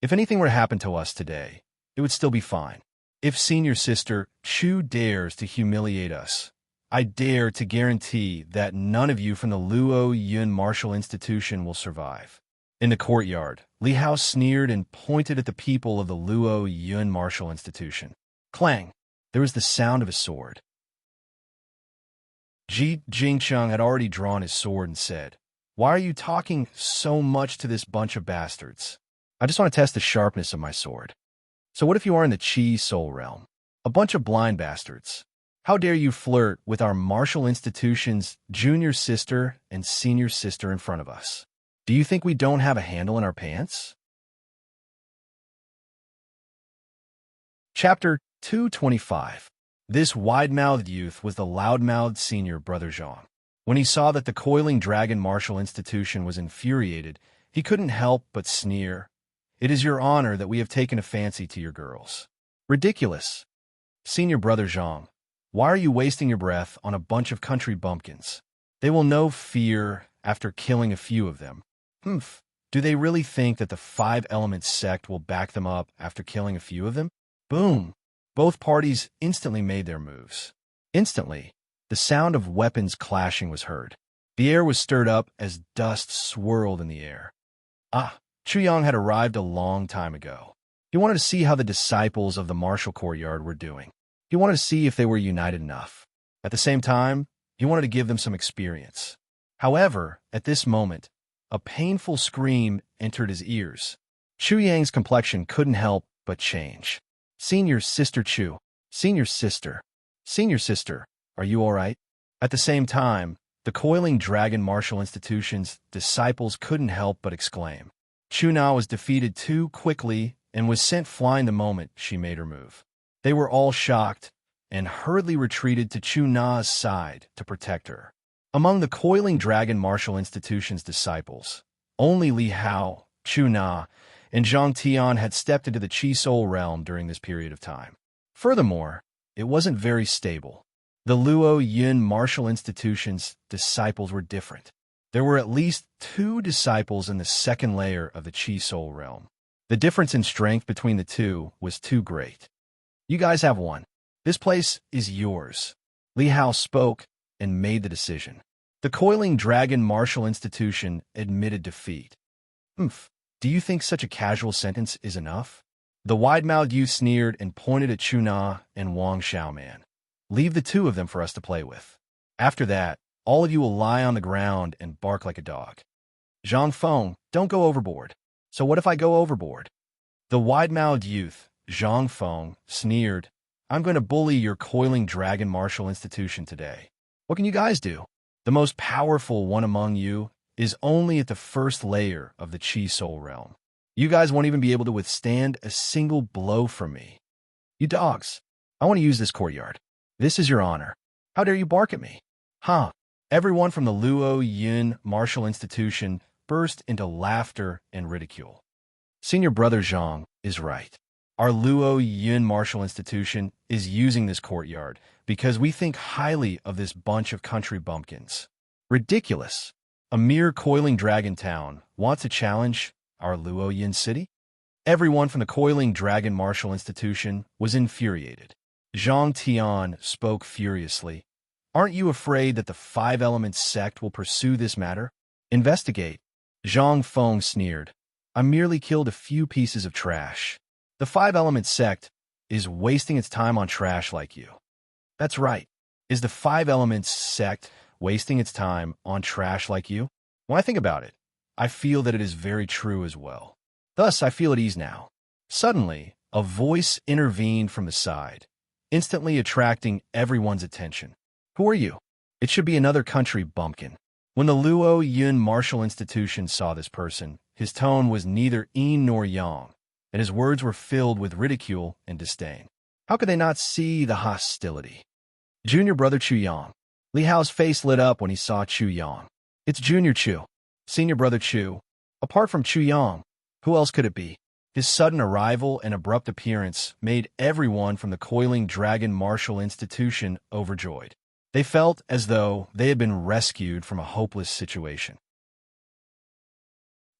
If anything were to happen to us today, it would still be fine. If senior sister Chu dares to humiliate us, I dare to guarantee that none of you from the Luo Yun Martial Institution will survive. In the courtyard, Li Hao sneered and pointed at the people of the Luo Yun Martial Institution. Clang! There was the sound of a sword. Ji Jingcheng had already drawn his sword and said, "Why are you talking so much to this bunch of bastards? I just want to test the sharpness of my sword. So what if you are in the Qi Soul Realm? A bunch of blind bastards. How dare you flirt with our martial institution's junior sister and senior sister in front of us? Do you think we don't have a handle in our pants?" Chapter 225. This wide-mouthed youth was the loud-mouthed senior brother Zhang. When he saw that the coiling dragon martial institution was infuriated, he couldn't help but sneer. "It is your honor that we have taken a fancy to your girls." Ridiculous. Senior brother Zhang, why are you wasting your breath on a bunch of country bumpkins? They will know fear after killing a few of them. Humph. Do they really think that the Five Elements sect will back them up after killing a few of them? Boom! Both parties instantly made their moves. Instantly, the sound of weapons clashing was heard. The air was stirred up as dust swirled in the air. Chu Yang had arrived a long time ago. He wanted to see how the disciples of the martial courtyard were doing. He wanted to see if they were united enough. At the same time, he wanted to give them some experience. However, at this moment, a painful scream entered his ears. Chu Yang's complexion couldn't help but change. "Senior Sister Chu, Senior Sister, are you all right?" At the same time, the coiling dragon martial institution's disciples couldn't help but exclaim. Chu Na was defeated too quickly and was sent flying the moment she made her move. They were all shocked and hurriedly retreated to Chu Na's side to protect her. Among the coiling dragon martial institution's disciples, only Li Hao, Chu Na, and Zhang Tian had stepped into the Qi Soul realm during this period of time. Furthermore, it wasn't very stable. The Luo Yun martial institution's disciples were different. There were at least 2 disciples in the second layer of the Qi Soul realm. The difference in strength between the two was too great. "You guys have won. This place is yours." Li Hao spoke and made the decision. The coiling dragon martial institution admitted defeat. "Humph. Do you think such a casual sentence is enough?" The wide-mouthed youth sneered and pointed at Chu Na and Wang Xiaoman. "Leave the 2 of them for us to play with. After that, all of you will lie on the ground and bark like a dog." "Zhang Feng, don't go overboard." "So what if I go overboard?" The wide-mouthed youth, Zhang Feng, sneered. "I'm going to bully your coiling dragon martial institution today. What can you guys do? The most powerful one among you is only at the first layer of the Qi Soul realm. You guys won't even be able to withstand a single blow from me. You dogs, I want to use this courtyard. This is your honor. How dare you bark at me?" Everyone from the Luo Yun martial institution burst into laughter and ridicule. Senior brother Zhang is right. Our Luo Yun martial institution is using this courtyard because we think highly of this bunch of country bumpkins. Ridiculous. A mere coiling dragon town wants to challenge our Luo Yin city? Everyone from the coiling dragon martial institution was infuriated. Zhang Tian spoke furiously. "Aren't you afraid that the Five Elements sect will pursue this matter? Investigate." Zhang Feng sneered. "I merely killed a few pieces of trash. The Five Elements sect is wasting its time on trash like you." "That's right. Is the Five Elements sect wasting its time on trash like you? When I think about it, I feel that it is very true as well. Thus, I feel at ease now." Suddenly, a voice intervened from the side, instantly attracting everyone's attention. "Who are you?" "It should be another country bumpkin." When the Luo Yun martial institution saw this person, his tone was neither yin nor yang, and his words were filled with ridicule and disdain. How could they not see the hostility? "Junior brother Chu Yang." Li Hao's face lit up when he saw Chu Yang. "It's Junior Chu. Senior brother Chu. Apart from Chu Yang, who else could it be?" His sudden arrival and abrupt appearance made everyone from the coiling dragon martial institution overjoyed. They felt as though they had been rescued from a hopeless situation.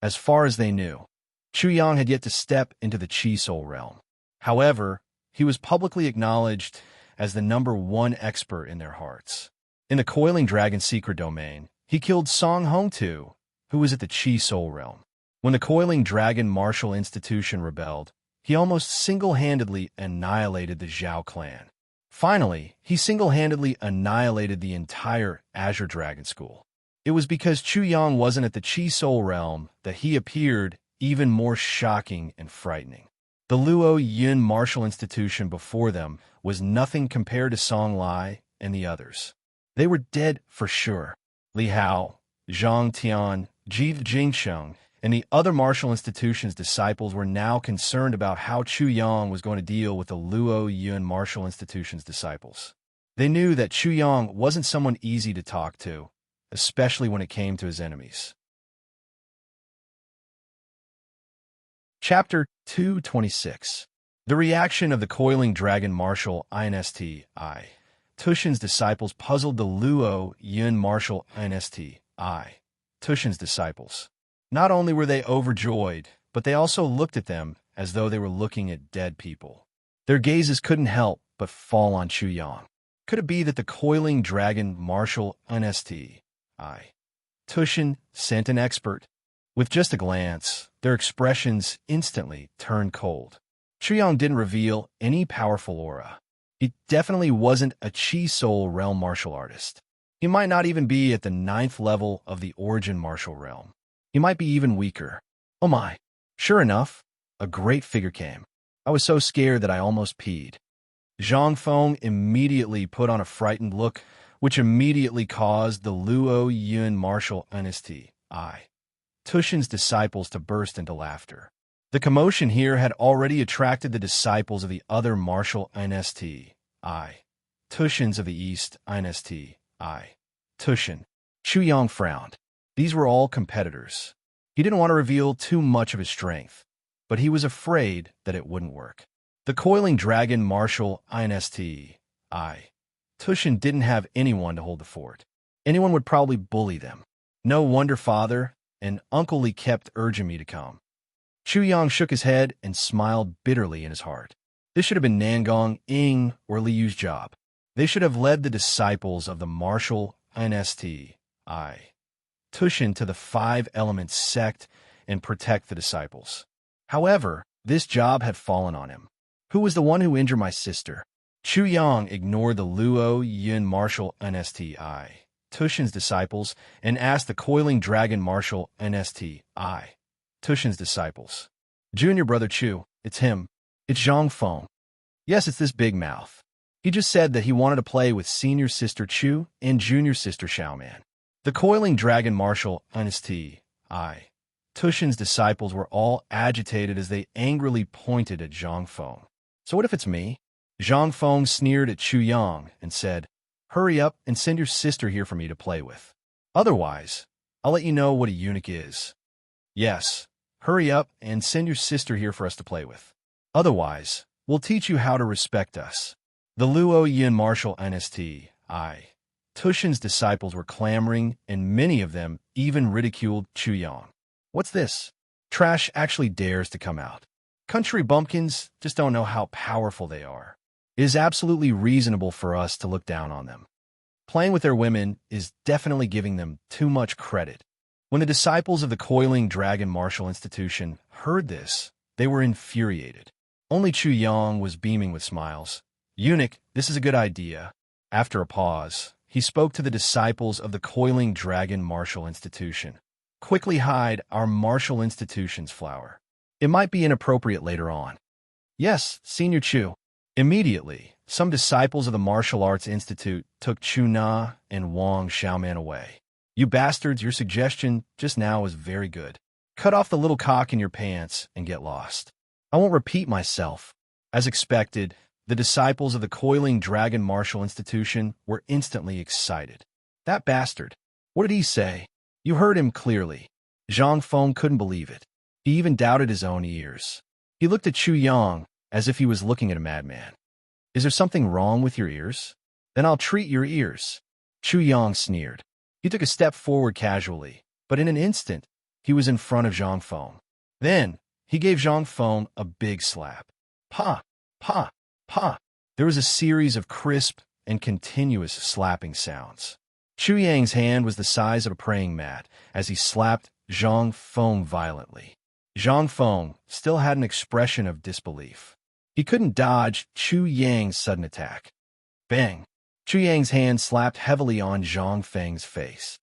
As far as they knew, Chu Yang had yet to step into the Qi Soul realm. However, he was publicly acknowledged as the #1 expert in their hearts. In the Coiling Dragon's secret domain, he killed Song Hongtu, who was at the Chi Soul Realm. When the Coiling Dragon Martial Institution rebelled, he almost single-handedly annihilated the Zhao clan. Finally, he single-handedly annihilated the entire Azure Dragon School. It was because Chu Yang wasn't at the Chi Soul Realm that he appeared even more shocking and frightening. The Luo Yun Martial Institution before them was nothing compared to Song Lai and the others. They were dead for sure. Li Hao, Zhang Tian, Ji Jingsheng, and the other martial institution's disciples were now concerned about how Chu Yang was going to deal with the Luo Yun Martial Institution's disciples. They knew that Chu Yang wasn't someone easy to talk to, especially when it came to his enemies. Chapter 226. The reaction of the Coiling Dragon Martial INSTI. Tushin's disciples puzzled the Luo Yun Martial INSTI. Tushin's disciples. Not only were they overjoyed, but they also looked at them as though they were looking at dead people. Their gazes couldn't help but fall on Chu Yang. Could it be that the Coiling Dragon Martial INSTI. Tushin sent an expert? With just a glance, their expressions instantly turned cold. Chu Yang didn't reveal any powerful aura. He definitely wasn't a Chi Soul Realm martial artist. He might not even be at the 9th level of the Origin martial realm. He might be even weaker. Oh my. Sure enough, a great figure came. I was so scared that I almost peed. Zhang Feng immediately put on a frightened look, which immediately caused the Luo Yun martial INSTI. Tushin's disciples to burst into laughter. The commotion here had already attracted the disciples of the other martial INSTI. Tushins of the East INSTI. Tushin. Chu Yang frowned. These were all competitors. He didn't want to reveal too much of his strength, but he was afraid that it wouldn't work. The Coiling Dragon Martial INSTI. Tushin didn't have anyone to hold the fort. Anyone would probably bully them. No wonder Father and Uncle Li kept urging me to come. Chu Yang shook his head and smiled bitterly in his heart. This should have been Nangong, Ying, or Li Yu's job. They should have led the disciples of the martial INSTI. Tushin to the 5 Elements sect and protect the disciples. However, this job had fallen on him. Who was the one who injured my sister? Chu Yang ignored the Luo Yun martial INSTI. Tushin's disciples and asked the Coiling Dragon martial INSTI. Tushin's disciples. Junior brother Chu, it's him. It's Zhang Feng. Yes, it's this big mouth. He just said that he wanted to play with senior sister Chu and junior sister Xiaoman. The Coiling Dragon martial INSTI. Tushin's disciples were all agitated as they angrily pointed at Zhang Feng. So what if it's me? Zhang Feng sneered at Chu Yang and said, "Hurry up and send your sister here for me to play with. Otherwise, I'll let you know what a eunuch is." Yes, hurry up and send your sister here for us to play with. Otherwise, we'll teach you how to respect us. The Luo Yin martial INSTI. Tushin's disciples were clamoring, and many of them even ridiculed Chu Yang. What's this? Trash actually dares to come out. Country bumpkins just don't know how powerful they are. It is absolutely reasonable for us to look down on them. Playing with their women is definitely giving them too much credit. When the disciples of the Coiling Dragon Martial Institution heard this, they were infuriated. Only Chu Yang was beaming with smiles. "Eunuch, this is a good idea." After a pause, he spoke to the disciples of the Coiling Dragon Martial Institution. "Quickly hide our martial institution's flower. It might be inappropriate later on." "Yes, Senior Chu." Immediately, some disciples of the Martial Arts Institute took Chu Na and Wang Xiaoman away. "You bastards, your suggestion just now was very good. Cut off the little cock in your pants and get lost." I won't repeat myself. As expected, the disciples of the Coiling Dragon Martial Institution were instantly excited. "That bastard. What did he say?" "You heard him clearly." Zhang Feng couldn't believe it. He even doubted his own ears. He looked at Chu Yang as if he was looking at a madman. "Is there something wrong with your ears? Then I'll treat your ears." Chu Yang sneered. He took a step forward casually, but in an instant, he was in front of Zhang Feng. Then, he gave Zhang Feng a big slap. Pa! Pa! Pa! There was a series of crisp and continuous slapping sounds. Chu Yang's hand was the size of a praying mat as he slapped Zhang Feng violently. Zhang Feng still had an expression of disbelief. He couldn't dodge Chu Yang's sudden attack. Bang! Chu Yang's hand slapped heavily on Zhang Feng's face.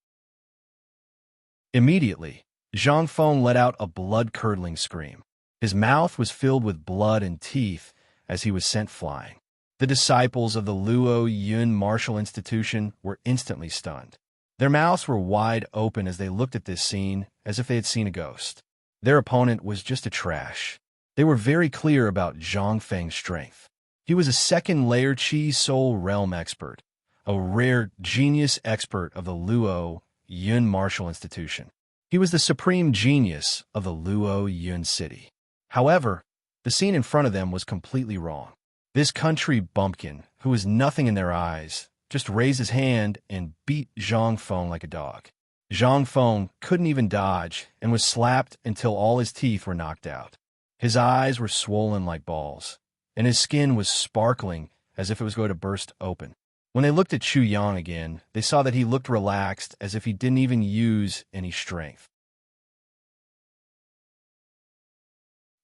Immediately, Zhang Feng let out a blood-curdling scream. His mouth was filled with blood and teeth as he was sent flying. The disciples of the Luo Yun Martial Institution were instantly stunned. Their mouths were wide open as they looked at this scene as if they had seen a ghost. Their opponent was just a trash. They were very clear about Zhang Feng's strength. He was a second-layer Qi Soul Realm expert, a rare genius expert of the Luo Yun Martial Institution. He was the supreme genius of the Luo Yun city. However, the scene in front of them was completely wrong. This country bumpkin, who was nothing in their eyes, just raised his hand and beat Zhang Feng like a dog. Zhang Feng couldn't even dodge and was slapped until all his teeth were knocked out. His eyes were swollen like balls, and his skin was sparkling as if it was going to burst open. When they looked at Chu Yang again, they saw that he looked relaxed as if he didn't even use any strength.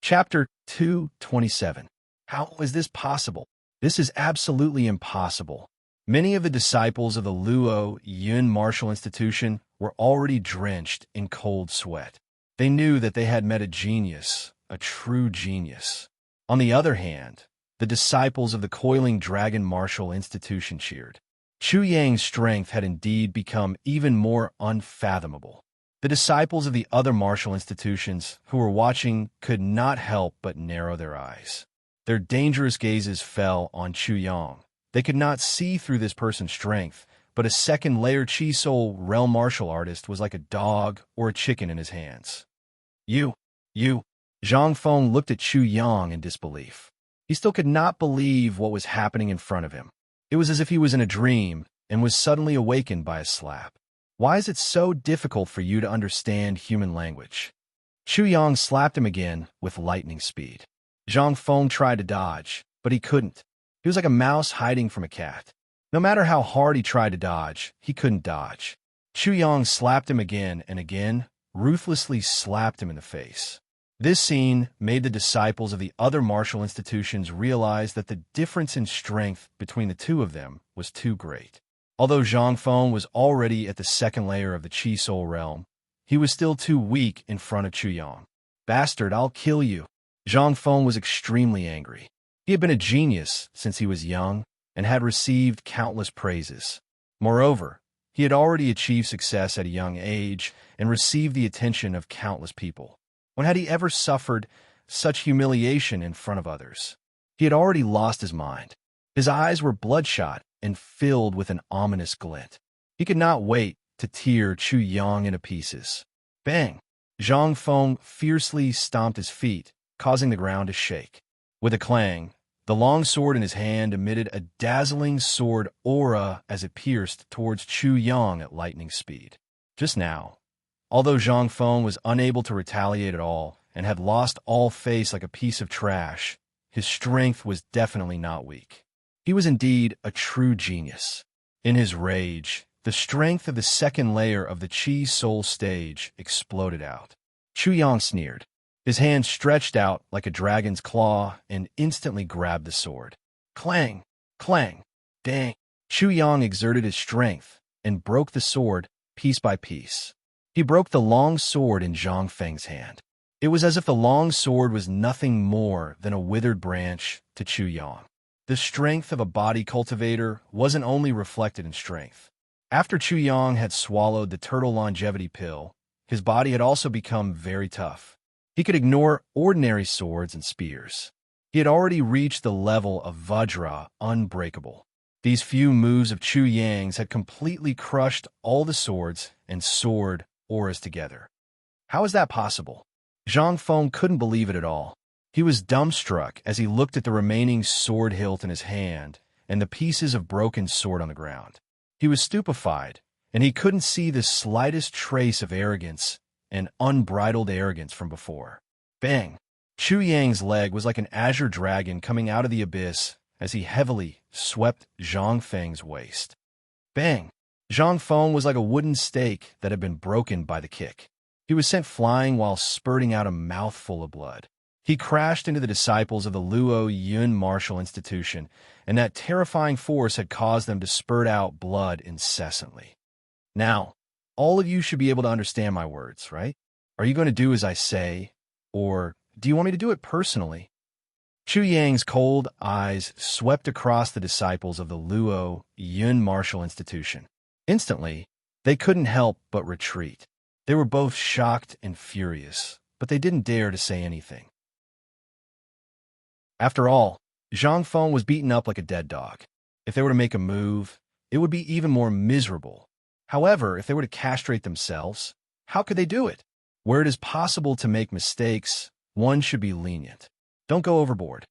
Chapter 227. How is this possible? This is absolutely impossible. Many of the disciples of the Luo Yun Martial Institution were already drenched in cold sweat. They knew that they had met a genius, a true genius. On the other hand, the disciples of the Coiling Dragon Martial Institution cheered. Chu Yang's strength had indeed become even more unfathomable. The disciples of the other martial institutions who were watching could not help but narrow their eyes. Their dangerous gazes fell on Chu Yang. They could not see through this person's strength, but a second-layer Qi Soul Realm martial artist was like a dog or a chicken in his hands. You. Zhang Feng looked at Chu Yang in disbelief. He still could not believe what was happening in front of him. It was as if he was in a dream and was suddenly awakened by a slap. Why is it so difficult for you to understand human language? Chu Yang slapped him again with lightning speed. Zhang Feng tried to dodge, but he couldn't. He was like a mouse hiding from a cat. No matter how hard he tried to dodge, he couldn't dodge. Chu Yang slapped him again and again, ruthlessly slapped him in the face. This scene made the disciples of the other martial institutions realize that the difference in strength between the two of them was too great. Although Zhang Feng was already at the second layer of the Qi Soul realm, he was still too weak in front of Chu Yang. Bastard, I'll kill you. Zhang Feng was extremely angry. He had been a genius since he was young and had received countless praises. Moreover, he had already achieved success at a young age and received the attention of countless people. When had he ever suffered such humiliation in front of others? He had already lost his mind. His eyes were bloodshot and filled with an ominous glint. He could not wait to tear Chu Yang into pieces. Bang! Zhang Feng fiercely stomped his feet, causing the ground to shake. With a clang, the long sword in his hand emitted a dazzling sword aura as it pierced towards Chu Yang at lightning speed. Just now, although Zhang Feng was unable to retaliate at all and had lost all face like a piece of trash, his strength was definitely not weak. He was indeed a true genius. In his rage, the strength of the second layer of the Qi Soul stage exploded out. Chu Yang sneered. His hand stretched out like a dragon's claw and instantly grabbed the sword. Clang! Clang! Dang! Chu Yang exerted his strength and broke the sword piece by piece. He broke the long sword in Zhang Feng's hand. It was as if the long sword was nothing more than a withered branch to Chu Yang. The strength of a body cultivator wasn't only reflected in strength. After Chu Yang had swallowed the turtle longevity pill, his body had also become very tough. He could ignore ordinary swords and spears. He had already reached the level of Vajra unbreakable. These few moves of Chu Yang's had completely crushed all the swords and sword auras together. How is that possible? Zhang Feng couldn't believe it at all. He was dumbstruck as he looked at the remaining sword hilt in his hand and the pieces of broken sword on the ground. He was stupefied, and he couldn't see the slightest trace of arrogance and unbridled arrogance from before. Bang! Chu Yang's leg was like an azure dragon coming out of the abyss as he heavily swept Zhang Feng's waist. Bang! Zhang Feng was like a wooden stake that had been broken by the kick. He was sent flying while spurting out a mouthful of blood. He crashed into the disciples of the Luo Yun Martial Institution, and that terrifying force had caused them to spurt out blood incessantly. Now, all of you should be able to understand my words, right? Are you going to do as I say, or do you want me to do it personally? Chu Yang's cold eyes swept across the disciples of the Luo Yun Martial Institution. Instantly, they couldn't help but retreat. They were both shocked and furious, but they didn't dare to say anything. After all, Zhang Feng was beaten up like a dead dog. If they were to make a move, it would be even more miserable. However, if they were to castrate themselves, how could they do it? Where it is possible to make mistakes, one should be lenient. Don't go overboard.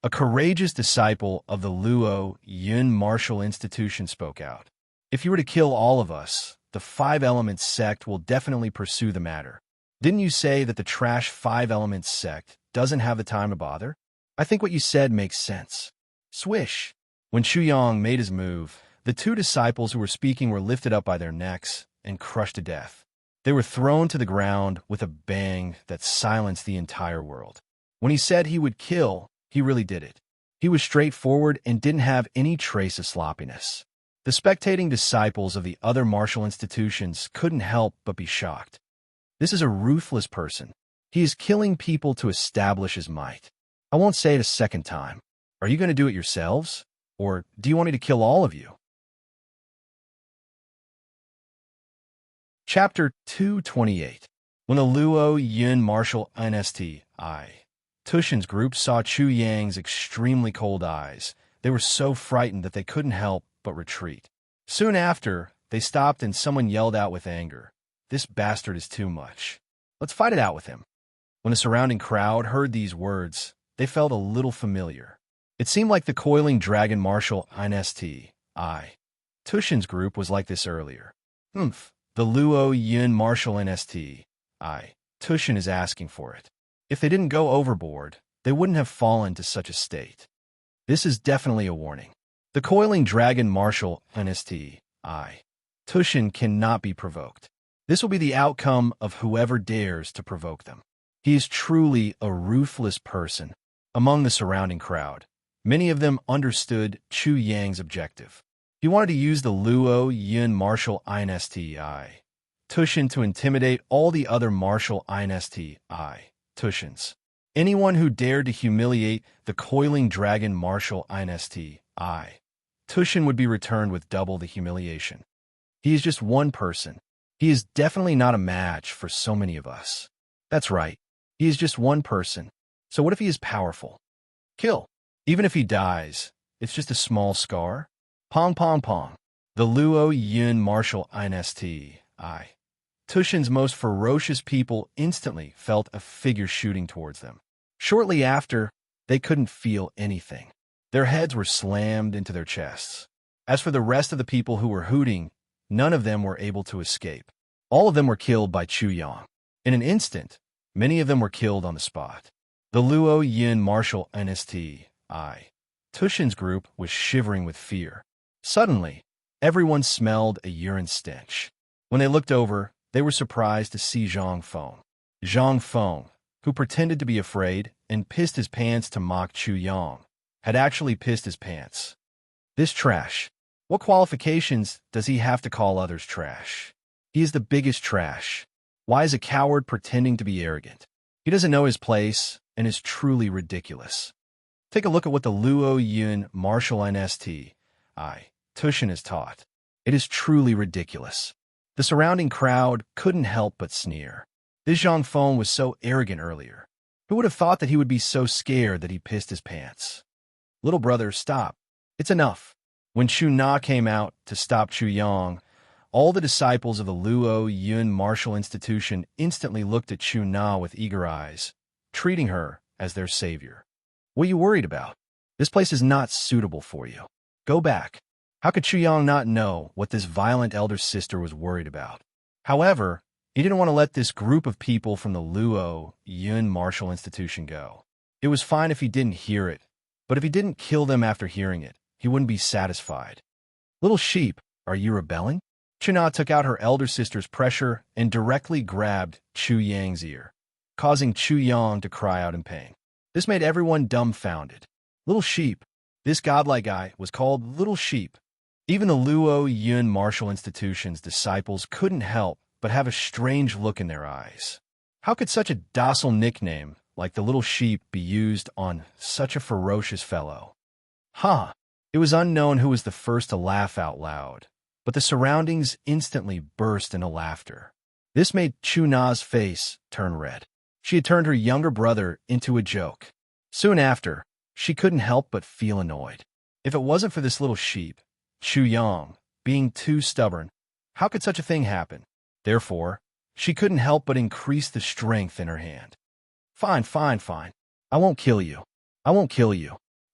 A courageous disciple of the Luo Yun Martial Institution spoke out. If you were to kill all of us, the Five Elements sect will definitely pursue the matter. Didn't you say that the trash Five Elements sect doesn't have the time to bother? I think what you said makes sense. Swish. When Xu Yang made his move, the two disciples who were speaking were lifted up by their necks and crushed to death. They were thrown to the ground with a bang that silenced the entire world. When he said he would kill, he really did it. He was straightforward and didn't have any trace of sloppiness. The spectating disciples of the other martial institutions couldn't help but be shocked. This is a ruthless person. He is killing people to establish his might. I won't say it a second time. Are you going to do it yourselves? Or do you want me to kill all of you? Chapter 228. When the Luo Yun Martial Insti Tushin's group saw Chu Yang's extremely cold eyes, they were so frightened that they couldn't help but retreat. Soon after, they stopped and someone yelled out with anger, "This bastard is too much. Let's fight it out with him." When the surrounding crowd heard these words, they felt a little familiar. It seemed like the coiling dragon martial Insti Tushin's group was like this earlier. The Luo Yun Martial Insti Tushin is asking for it. If they didn't go overboard, they wouldn't have fallen to such a state. This is definitely a warning. The coiling dragon martial Insti Tushin cannot be provoked. This will be the outcome of whoever dares to provoke them. He is truly a ruthless person. Among the surrounding crowd, many of them understood Chu Yang's objective. He wanted to use the Luo Yun martial Insti Tushin to intimidate all the other martial Insti Tushins. Anyone who dared to humiliate the coiling dragon martial Insti Tushin would be returned with double the humiliation. He is just one person. He is definitely not a match for so many of us. That's right. He is just one person. So what if he is powerful? Kill. Even if he dies, it's just a small scar. Pong pong pong. The Luo Yun martial Insti Tushin's most ferocious people instantly felt a figure shooting towards them. Shortly after, they couldn't feel anything. Their heads were slammed into their chests. As for the rest of the people who were hooting, none of them were able to escape. All of them were killed by Chu Yang. In an instant, many of them were killed on the spot. The Luo Yun martial Insti Tushin's group was shivering with fear. Suddenly, everyone smelled a urine stench. When they looked over, they were surprised to see Zhang Feng. Zhang Feng, who pretended to be afraid and pissed his pants to mock Chu Yang, had actually pissed his pants. This trash. What qualifications does he have to call others trash? He is the biggest trash. Why is a coward pretending to be arrogant? He doesn't know his place and is truly ridiculous. Take a look at what the Luo Yun martial Insti Tushin is taught. It is truly ridiculous. The surrounding crowd couldn't help but sneer. This Zhang Feng was so arrogant earlier. Who would have thought that he would be so scared that he pissed his pants? Little brother, stop. It's enough. When Chu Na came out to stop Chu Yang, all the disciples of the Luo Yun Martial Institution instantly looked at Chu Na with eager eyes, treating her as their savior. What are you worried about? This place is not suitable for you. Go back. How could Chu Yang not know what this violent elder sister was worried about? However, he didn't want to let this group of people from the Luo Yun Martial Institution go. It was fine if he didn't hear it, but if he didn't kill them after hearing it, he wouldn't be satisfied. Little sheep, are you rebelling? Chuna took out her elder sister's pressure and directly grabbed Chu Yang's ear, causing Chu Yang to cry out in pain. This made everyone dumbfounded. Little sheep. This godlike guy was called Little Sheep. Even the Luo Yun Martial Institution's disciples couldn't help but have a strange look in their eyes. How could such a docile nickname like the Little Sheep be used on such a ferocious fellow? It was unknown who was the first to laugh out loud, but the surroundings instantly burst into laughter. This made Chuna's face turn red. She had turned her younger brother into a joke. Soon after, she couldn't help but feel annoyed. If it wasn't for this little sheep, Chu Yang, being too stubborn, how could such a thing happen? Therefore, she couldn't help but increase the strength in her hand. Fine. I won't kill you.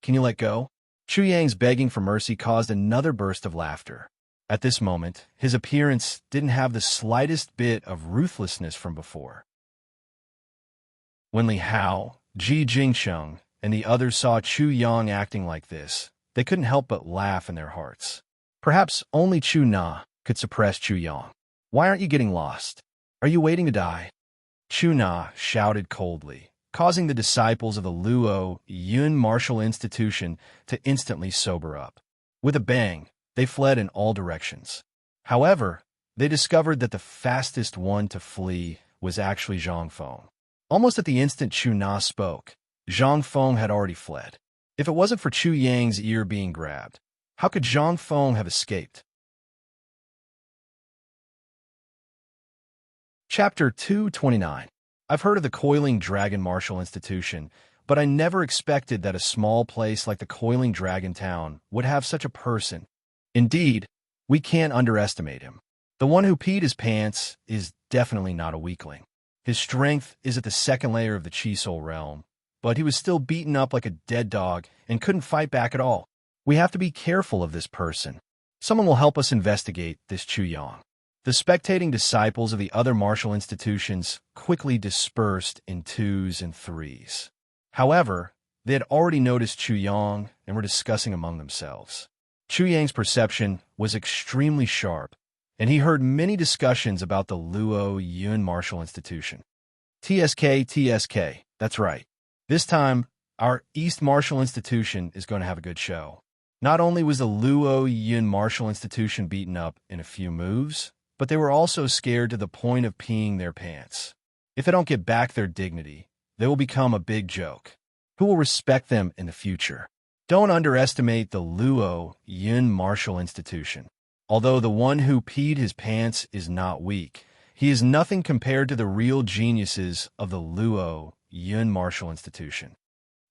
Can you let go? Chu Yang's begging for mercy caused another burst of laughter. At this moment, his appearance didn't have the slightest bit of ruthlessness from before. When Li Hao, Ji Jingsheng, and the others saw Chu Yang acting like this, they couldn't help but laugh in their hearts. Perhaps only Chu Na could suppress Chu Yang. Why aren't you getting lost? Are you waiting to die? Chu Na shouted coldly, causing the disciples of the Luo Yun Martial Institution to instantly sober up. With a bang, they fled in all directions. However, they discovered that the fastest one to flee was actually Zhang Feng. Almost at the instant Chu Na spoke, Zhang Feng had already fled. If it wasn't for Chu Yang's ear being grabbed, how could Zhang Feng have escaped? Chapter 229. I've heard of the Coiling Dragon Martial Institution, but I never expected that a small place like the Coiling Dragon Town would have such a person. Indeed, we can't underestimate him. The one who peed his pants is definitely not a weakling. His strength is at the second layer of the Chi Soul realm, but he was still beaten up like a dead dog and couldn't fight back at all. We have to be careful of this person. Someone will help us investigate this Chu Yang. The spectating disciples of the other martial institutions quickly dispersed in twos and threes. However, they had already noticed Chu Yang and were discussing among themselves. Chu Yang's perception was extremely sharp, and he heard many discussions about the Luo Yun Martial Institution. TSK, that's right. This time, our East Martial Institution is going to have a good show. Not only was the Luo Yun Martial Institution beaten up in a few moves, but they were also scared to the point of peeing their pants. If they don't get back their dignity, they will become a big joke. Who will respect them in the future? Don't underestimate the Luo Yun Martial Institution. Although the one who peed his pants is not weak, he is nothing compared to the real geniuses of the Luo Yun Martial Institution.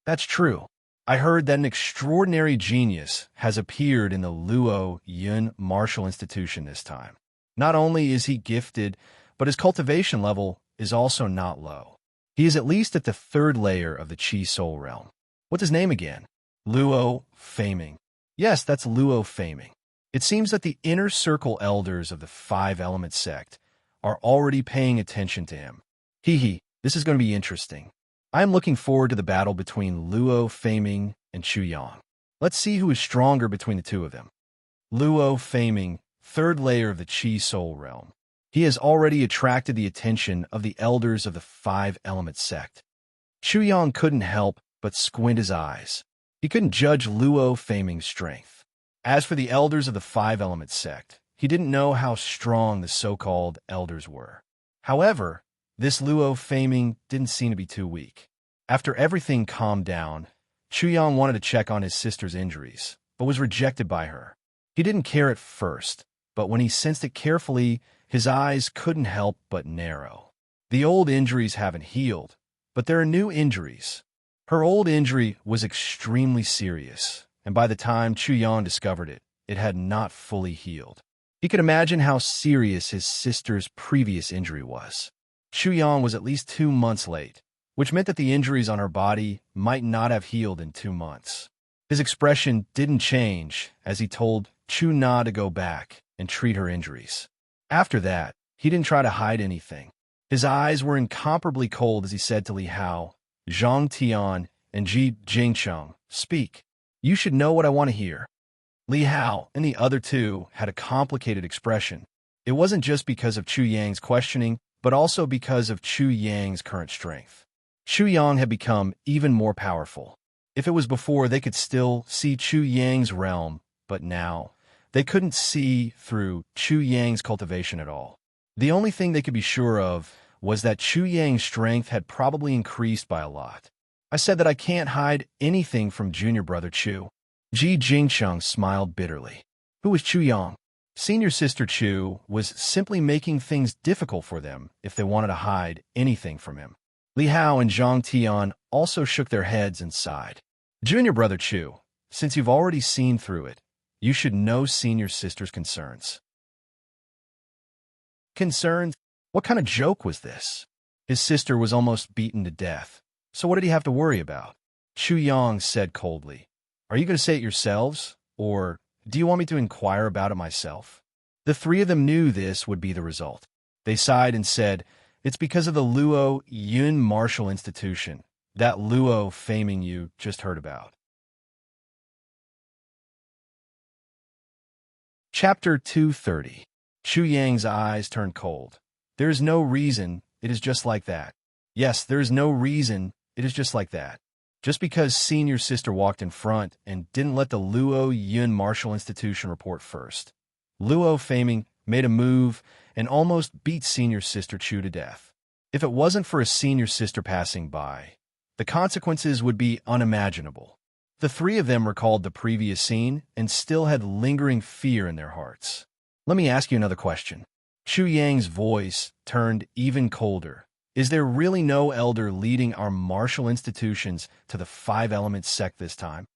That's true. I heard that an extraordinary genius has appeared in the Luo Yun Martial Institution this time. Not only is he gifted, but his cultivation level is also not low. He is at least at the third layer of the Chi Soul realm. What's his name again? Luo Faming. Yes, that's Luo Faming. It seems that the inner circle elders of the Five Element sect are already paying attention to him. This is going to be interesting. I am looking forward to the battle between Luo Faming and Chu Yang. Let's see who is stronger between the two of them. Luo Faming, third layer of the Chi Soul realm. He has already attracted the attention of the elders of the Five Element sect. Chu Yang couldn't help but squint his eyes. He couldn't judge Luo Faming's strength. As for the elders of the Five Element sect, he didn't know how strong the so-called elders were. However, this Luo Faming didn't seem to be too weak. After everything calmed down, Chu Yang wanted to check on his sister's injuries, but was rejected by her. He didn't care at first, but when he sensed it carefully, his eyes couldn't help but narrow. The old injuries haven't healed, but there are new injuries. Her old injury was extremely serious, and by the time Chu Yang discovered it, it had not fully healed. He could imagine how serious his sister's previous injury was. Chu Yang was at least 2 months late, which meant that the injuries on her body might not have healed in 2 months. His expression didn't change as he told Chu Na to go back and treat her injuries. After that, he didn't try to hide anything. His eyes were incomparably cold as he said to Li Hao, Zhang Tian, and Ji Jingsheng, "Speak. You should know what I want to hear." Li Hao and the other two had a complicated expression, It wasn't just because of Chu Yang's questioning, but also because of Chu Yang's current strength. Chu Yang had become even more powerful. If it was before, they could still see Chu Yang's realm, but now they couldn't see through Chu Yang's cultivation at all. The only thing they could be sure of was that Chu Yang's strength had probably increased by a lot. I said that I can't hide anything from junior brother Chu. Ji Jingcheng smiled bitterly. Who was Chu Yang? Senior sister Chu was simply making things difficult for them if they wanted to hide anything from him. Li Hao and Zhang Tian also shook their heads and sighed. Junior brother Chu, since you've already seen through it, you should know senior sister's concerns. Concerns? What kind of joke was this? His sister was almost beaten to death, so what did he have to worry about? Chu Yang said coldly. Are you going to say it yourselves, or do you want me to inquire about it myself? The three of them knew this would be the result. They sighed and said, it's because of the Luo Yun Martial Institution, that Luo faming you just heard about. Chapter 230. Chu Yang's eyes turned cold. There is no reason, it is just like that. Yes, there is no reason, it is just like that. Just because senior sister walked in front and didn't let the Luo Yun Martial Institution report first. Luo faming made a move and almost beat senior sister Chu to death. If it wasn't for a senior sister passing by, the consequences would be unimaginable. The three of them recalled the previous scene and still had lingering fear in their hearts. Let me ask you another question. Chu Yang's voice turned even colder. Is there really no elder leading our martial institutions to the five-element sect this time?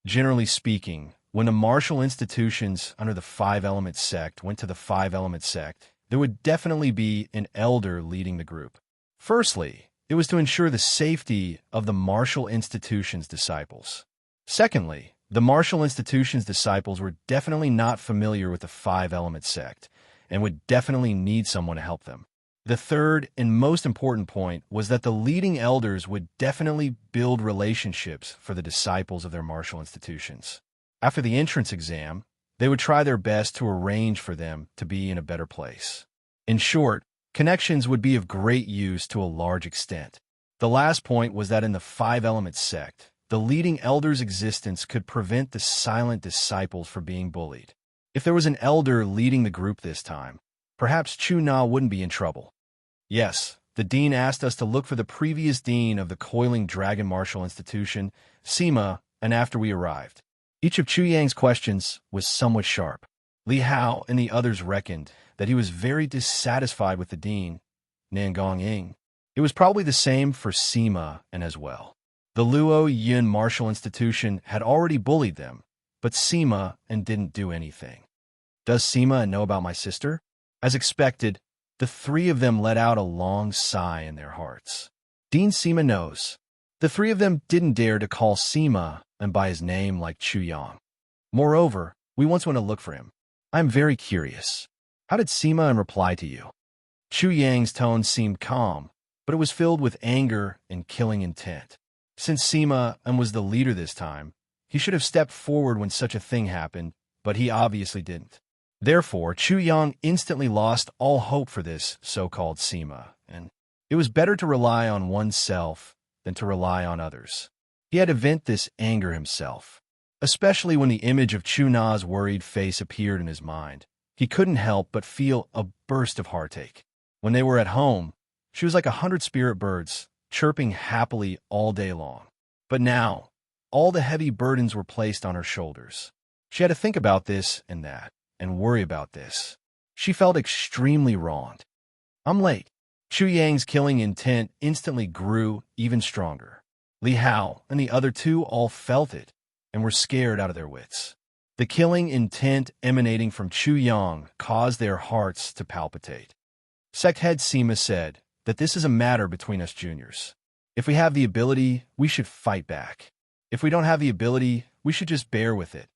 Generally speaking, when the martial institutions under the five-element sect went to the five-element sect, there would definitely be an elder leading the group. Firstly, it was to ensure the safety of the martial institution's disciples. Secondly, the martial institution's disciples were definitely not familiar with the five-element sect and would definitely need someone to help them. The third and most important point was that the leading elders would definitely build relationships for the disciples of their martial institutions. After the entrance exam, they would try their best to arrange for them to be in a better place. In short, connections would be of great use to a large extent. The last point was that in the five-element sect, the leading elder's existence could prevent the silent disciples from being bullied. If there was an elder leading the group this time, perhaps Chu Na wouldn't be in trouble. Yes, the dean asked us to look for the previous dean of the Coiling Dragon Martial Institution, Sima, and after we arrived. Each of Chu Yang's questions was somewhat sharp. Li Hao and the others reckoned that he was very dissatisfied with the dean, Nangong Ying. It was probably the same for Sima and as well. The Luo Yun Martial Institution had already bullied them, but Sima and didn't do anything. Does Sima know about my sister? As expected, the three of them let out a long sigh in their hearts. Dean Sima knows. The three of them didn't dare to call Sima and by his name like Chu Yang. Moreover, we once went to look for him. I'm very curious. How did Sima reply to you? Chu Yang's tone seemed calm, but it was filled with anger and killing intent. Since Sima was the leader this time, he should have stepped forward when such a thing happened, but he obviously didn't. Therefore, Chu Yang instantly lost all hope for this so-called Sima, and it was better to rely on oneself than to rely on others. He had to vent this anger himself, especially when the image of Chu Na's worried face appeared in his mind. He couldn't help but feel a burst of heartache. When they were at home, she was like 100 spirit birds, chirping happily all day long. But now, all the heavy burdens were placed on her shoulders. She had to think about this and that, and worry about this. She felt extremely wronged. I'm late. Chu Yang's killing intent instantly grew even stronger. Li Hao and the other two all felt it and were scared out of their wits. The killing intent emanating from Chu Yang caused their hearts to palpitate. Sect head Sima said that this is a matter between us juniors. If we have the ability, we should fight back. If we don't have the ability, we should just bear with it,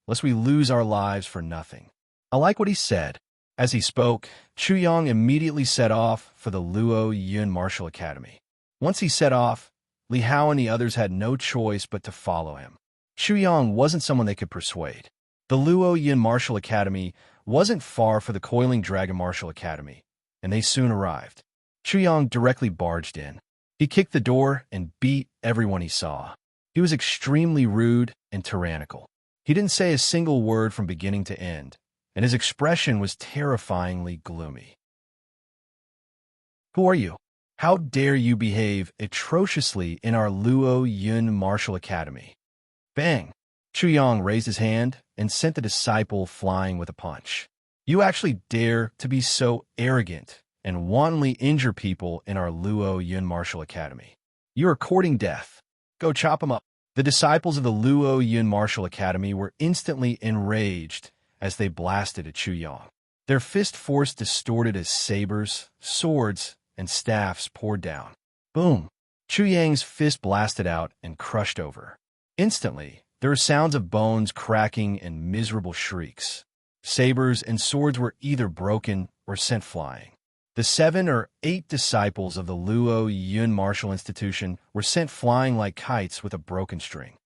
lest we lose our lives for nothing. I like what he said. As he spoke, Chu Yang immediately set off for the Luo Yun Martial Academy. Once he set off, Li Hao and the others had no choice but to follow him. Chu Yang wasn't someone they could persuade. The Luo Yin Martial Academy wasn't far from the Coiling Dragon Martial Academy, and they soon arrived. Chu Yang directly barged in. He kicked the door and beat everyone he saw. He was extremely rude and tyrannical. He didn't say a single word from beginning to end, and his expression was terrifyingly gloomy. Who are you? How dare you behave atrociously in our Luo Yun Martial Academy? Bang! Chu Yang raised his hand and sent the disciple flying with a punch. You actually dare to be so arrogant and wantonly injure people in our Luo Yun Martial Academy. You are courting death. Go chop him up. The disciples of the Luo Yun Martial Academy were instantly enraged as they blasted at Chu Yang. Their fist force distorted as sabers, swords, and staffs poured down. Boom! Chu Yang's fist blasted out and crushed over. Instantly, there were sounds of bones cracking and miserable shrieks. Sabers and swords were either broken or sent flying. The 7 or 8 disciples of the Luo Yun Martial Institution were sent flying like kites with a broken string.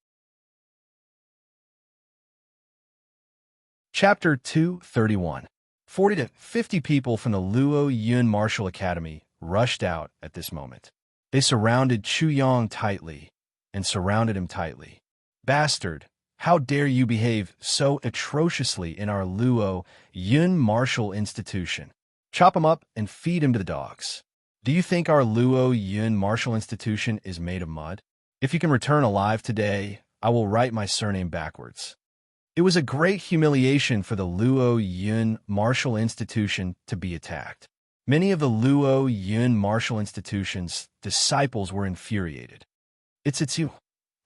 Chapter 231. 40 to 50 people from the Luo Yun Martial Academy rushed out at this moment. They surrounded Chu Yang tightly and surrounded him tightly. Bastard, how dare you behave so atrociously in our Luo Yun Martial Institution? Chop him up and feed him to the dogs. Do you think our Luo Yun Martial Institution is made of mud? If you can return alive today, I will write my surname backwards. It was a great humiliation for the Luo Yun Martial Institution to be attacked. Many of the Luo Yun Martial Institution's disciples were infuriated. It's you.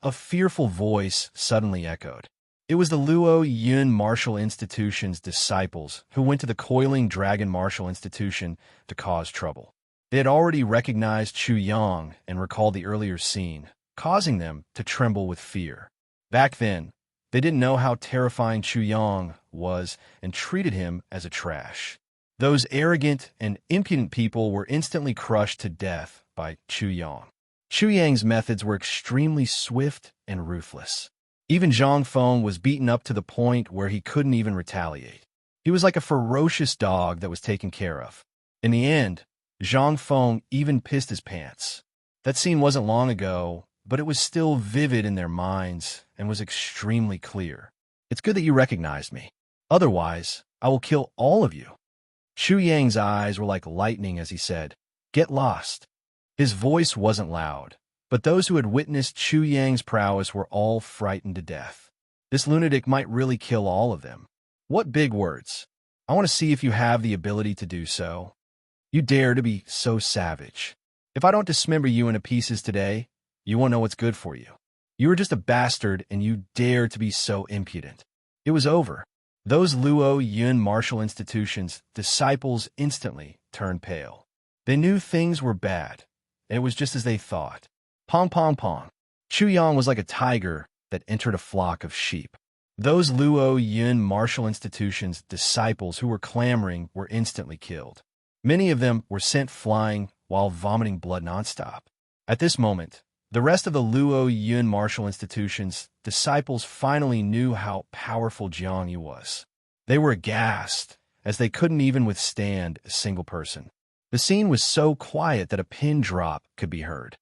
A fearful voice suddenly echoed. It was the Luo Yun Martial Institution's disciples who went to the Coiling Dragon Martial Institution to cause trouble. They had already recognized Chu Yang and recalled the earlier scene, causing them to tremble with fear. Back then, they didn't know how terrifying Chu Yang was and treated him as a trash. Those arrogant and impudent people were instantly crushed to death by Chu Yang. Chu Yang's methods were extremely swift and ruthless. Even Zhang Feng was beaten up to the point where he couldn't even retaliate. He was like a ferocious dog that was taken care of. In the end, Zhang Feng even pissed his pants. That scene wasn't long ago, but it was still vivid in their minds and was extremely clear. It's good that you recognized me. Otherwise, I will kill all of you. Chu Yang's eyes were like lightning as he said, "Get lost." His voice wasn't loud, but those who had witnessed Chu Yang's prowess were all frightened to death. This lunatic might really kill all of them. What big words. I want to see if you have the ability to do so. You dare to be so savage. If I don't dismember you into pieces today, you won't know what's good for you. You were just a bastard and you dare to be so impudent. It was over. Those Luo Yun Martial Institution's disciples instantly turned pale. They knew things were bad, and it was just as they thought. Pong, pong, pong. Chu Yang was like a tiger that entered a flock of sheep. Those Luo Yun Martial Institution's disciples who were clamoring were instantly killed. Many of them were sent flying while vomiting blood nonstop. At this moment, the rest of the Luo Yun Martial Institution's disciples finally knew how powerful Jiang Yu was. They were aghast, as they couldn't even withstand a single person. The scene was so quiet that a pin drop could be heard.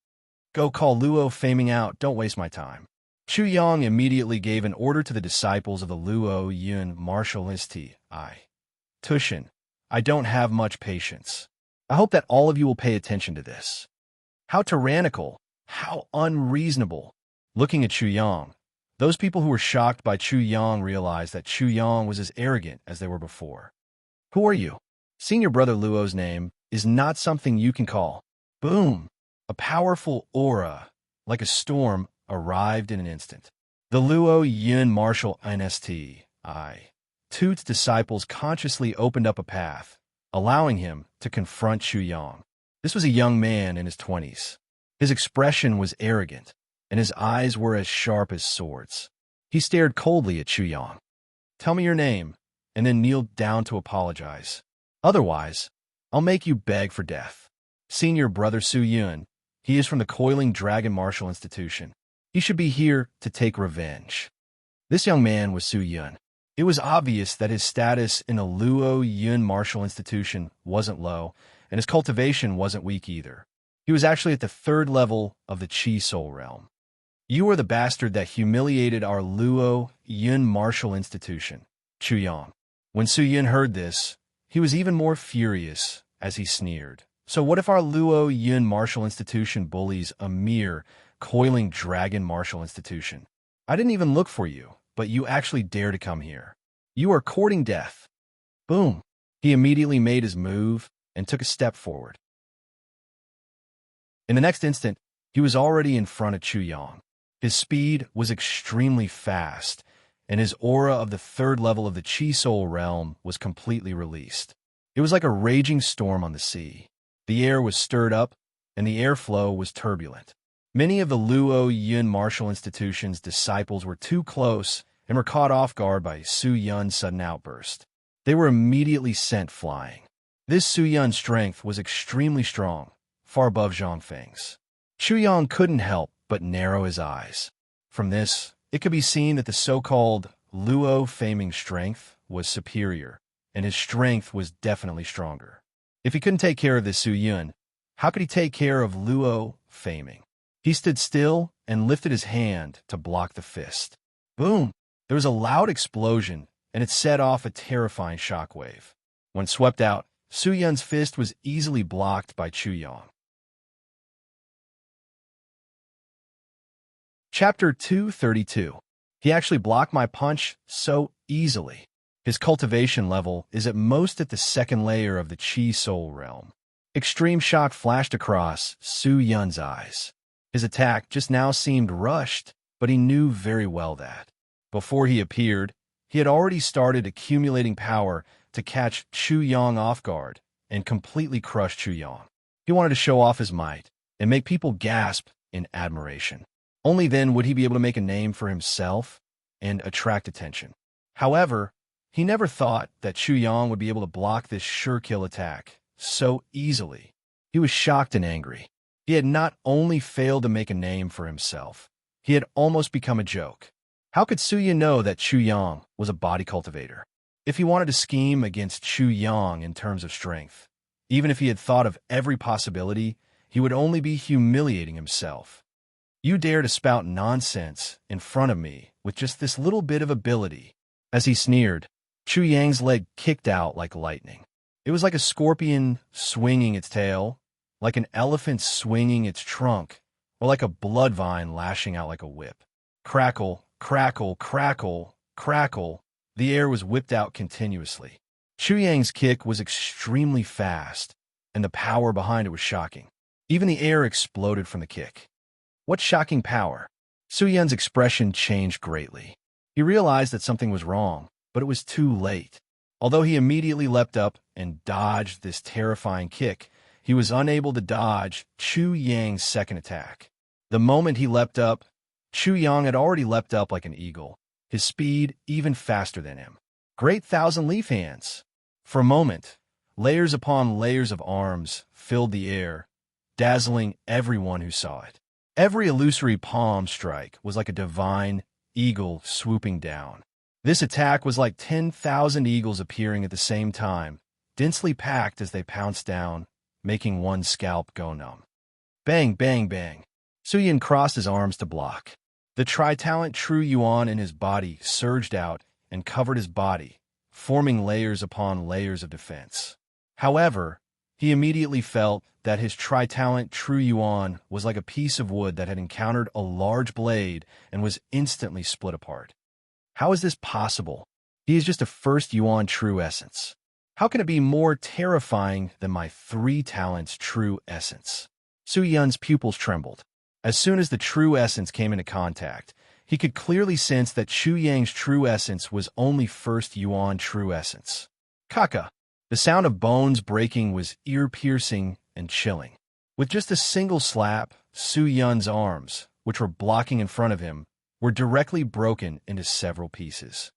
Go call Luo faming out, don't waste my time. Chu Yang immediately gave an order to the disciples of the Luo Yun Martial Institute. Tushin, I don't have much patience. I hope that all of you will pay attention to this. How tyrannical, how unreasonable. Looking at Chu Yang, those people who were shocked by Chu Yang realized that Chu Yang was as arrogant as they were before. Who are you? Seeing your brother Luo's name is not something you can call. Boom! A powerful aura, like a storm, arrived in an instant. The Luo Yun Martial Institute, Toot's disciples consciously opened up a path, allowing him to confront Chu Yang. This was a young man in his 20s. His expression was arrogant, and his eyes were as sharp as swords. He stared coldly at Chu Yang. Tell me your name, and then kneel down to apologize. Otherwise, I'll make you beg for death. Senior brother Su Yun, he is from the Coiling Dragon Martial Institution. He should be here to take revenge. This young man was Su Yun. It was obvious that his status in a Luo Yun martial institution wasn't low, and his cultivation wasn't weak either. He was actually at the 3rd level of the Qi Soul realm. You are the bastard that humiliated our Luo Yun martial institution, Chu Yang. When Su Yun heard this, he was even more furious as he sneered. So what if our Luo Yun martial institution bullies a mere coiling dragon martial institution? I didn't even look for you, but you actually dare to come here. You are courting death. Boom. He immediately made his move and took a step forward. In the next instant, he was already in front of Chu Yang. His speed was extremely fast, and his aura of the 3rd level of the Qi Soul realm was completely released. It was like a raging storm on the sea. The air was stirred up, and the airflow was turbulent. Many of the Luo Yun martial institution's disciples were too close and were caught off guard by Su Yun's sudden outburst. They were immediately sent flying. This Su Yun's strength was extremely strong, far above Zhang Feng's. Chu Yang couldn't help but narrow his eyes. From this, it could be seen that the so-called Luo Faming strength was superior, and his strength was definitely stronger. If he couldn't take care of this Su Yun, how could he take care of Luo Faming? He stood still and lifted his hand to block the fist. Boom! There was a loud explosion, and it set off a terrifying shockwave. When swept out, Su Yun's fist was easily blocked by Chu Yang. Chapter 232. He actually blocked my punch so easily. His cultivation level is at most at the 2nd layer of the Qi Soul realm. Extreme shock flashed across Su Yun's eyes. His attack just now seemed rushed, but he knew very well that. Before he appeared, he had already started accumulating power to catch Chu Yang off guard and completely crush Chu Yang. He wanted to show off his might and make people gasp in admiration. Only then would he be able to make a name for himself and attract attention. However, he never thought that Chu Yang would be able to block this sure-kill attack so easily. He was shocked and angry. He had not only failed to make a name for himself, he had almost become a joke. How could Su Yun know that Chu Yang was a body cultivator? If he wanted to scheme against Chu Yang in terms of strength, even if he had thought of every possibility, he would only be humiliating himself. You dare to spout nonsense in front of me with just this little bit of ability. As he sneered, Chu Yang's leg kicked out like lightning. It was like a scorpion swinging its tail, like an elephant swinging its trunk, or like a blood vine lashing out like a whip. Crackle, crackle, crackle, crackle. The air was whipped out continuously. Chu Yang's kick was extremely fast, and the power behind it was shocking. Even the air exploded from the kick. What shocking power! Su Yun's expression changed greatly. He realized that something was wrong, but it was too late. Although he immediately leapt up and dodged this terrifying kick, he was unable to dodge Chu Yang's second attack. The moment he leapt up, Chu Yang had already leapt up like an eagle, his speed even faster than him. Great Thousand Leaf Hands! For a moment, layers upon layers of arms filled the air, dazzling everyone who saw it. Every illusory palm strike was like a divine eagle swooping down. This attack was like 10,000 eagles appearing at the same time, densely packed as they pounced down, making one's scalp go numb. Bang, bang, bang. Su Yun crossed his arms to block. The tri-talent True Yuan in his body surged out and covered his body, forming layers upon layers of defense. However, he immediately felt that his tri-talent True Yuan was like a piece of wood that had encountered a large blade and was instantly split apart. How is this possible? He is just a first Yuan True Essence. How can it be more terrifying than my 3 talents True Essence? Su Yun's pupils trembled. As soon as the True Essence came into contact, he could clearly sense that Chu Yang's True Essence was only first Yuan True Essence. Kaka! The sound of bones breaking was ear-piercing and chilling. With just a single slap, Su Yun's arms, which were blocking in front of him, were directly broken into several pieces.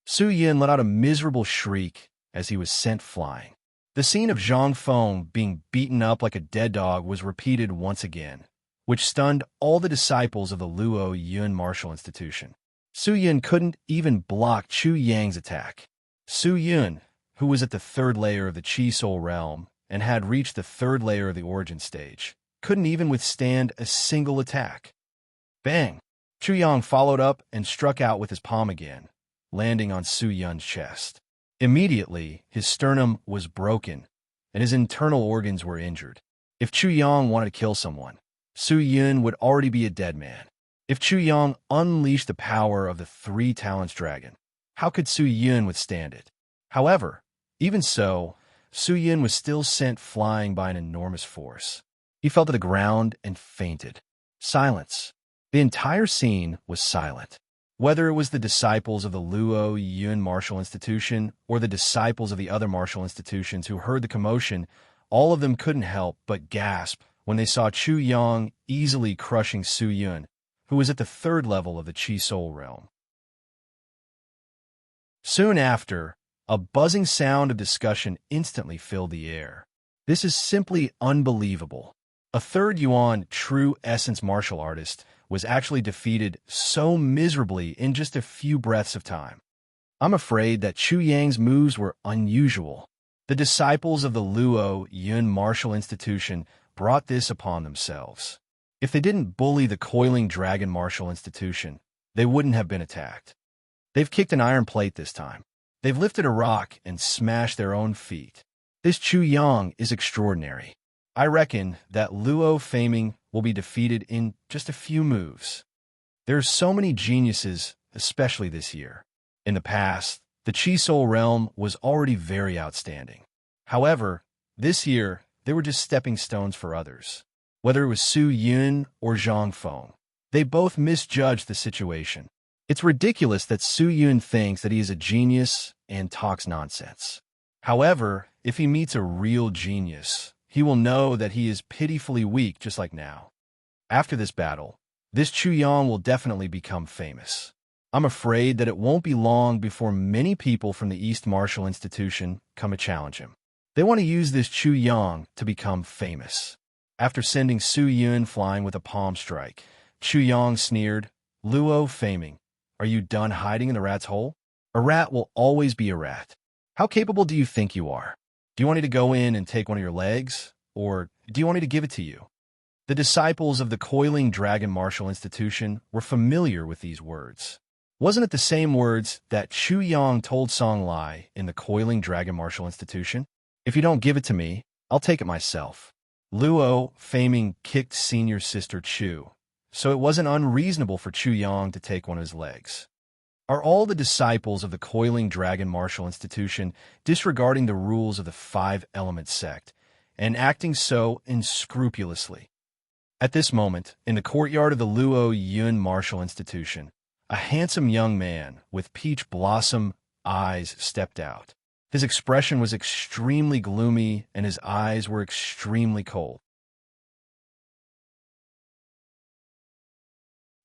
Su Yun let out a miserable shriek as he was sent flying. The scene of Zhang Feng being beaten up like a dead dog was repeated once again, which stunned all the disciples of the Luo Yun martial institution. Su Yun couldn't even block Chu Yang's attack. Su Yun, who was at the third layer of the Chi Soul realm and had reached the third layer of the origin stage, couldn't even withstand a single attack. Bang! Chu Yang followed up and struck out with his palm again, landing on Su Yun's chest. Immediately, his sternum was broken, and his internal organs were injured. If Chu Yang wanted to kill someone, Su Yun would already be a dead man. If Chu Yang unleashed the power of the three talents dragon, how could Su Yun withstand it? However, even so, Su Yun was still sent flying by an enormous force. He fell to the ground and fainted. Silence. The entire scene was silent. Whether it was the disciples of the Luo Yun martial institution or the disciples of the other martial institutions who heard the commotion, all of them couldn't help but gasp when they saw Chu Yang easily crushing Su Yun, who was at the third level of the Chi Soul realm. Soon after, a buzzing sound of discussion instantly filled the air. This is simply unbelievable. A third Yuan true essence martial artist was actually defeated so miserably in just a few breaths of time. I'm afraid that Chu Yang's moves were unusual. The disciples of the Luo Yun martial institution brought this upon themselves. If they didn't bully the coiling dragon martial institution, they wouldn't have been attacked. They've kicked an iron plate this time. They've lifted a rock and smashed their own feet. This Chu Yang is extraordinary. I reckon that Luo Faming will be defeated in just a few moves. There are so many geniuses, especially this year. In the past, the Chi Soul realm was already very outstanding. However, this year, they were just stepping stones for others. Whether it was Su Yun or Zhang Feng, they both misjudged the situation. It's ridiculous that Su Yun thinks that he is a genius and talks nonsense. However, if he meets a real genius, he will know that he is pitifully weak just like now. After this battle, this Chu Yang will definitely become famous. I'm afraid that it won't be long before many people from the East Martial Institution come to challenge him. They want to use this Chu Yang to become famous. After sending Su Yun flying with a palm strike, Chu Yang sneered, "Luo Faming, are you done hiding in the rat's hole? A rat will always be a rat. How capable do you think you are? Do you want me to go in and take one of your legs? Or do you want me to give it to you?" The disciples of the Coiling Dragon Martial Institution were familiar with these words. Wasn't it the same words that Chu Yang told Song Lai in the Coiling Dragon Martial Institution? "If you don't give it to me, I'll take it myself." Luo Faming kicked senior sister Chu, so it wasn't unreasonable for Chu Yang to take one of his legs. Are all the disciples of the Coiling Dragon Martial Institution disregarding the rules of the five-element sect and acting so unscrupulously? At this moment, in the courtyard of the Luo Yun Martial Institution, a handsome young man with peach blossom eyes stepped out. His expression was extremely gloomy and his eyes were extremely cold.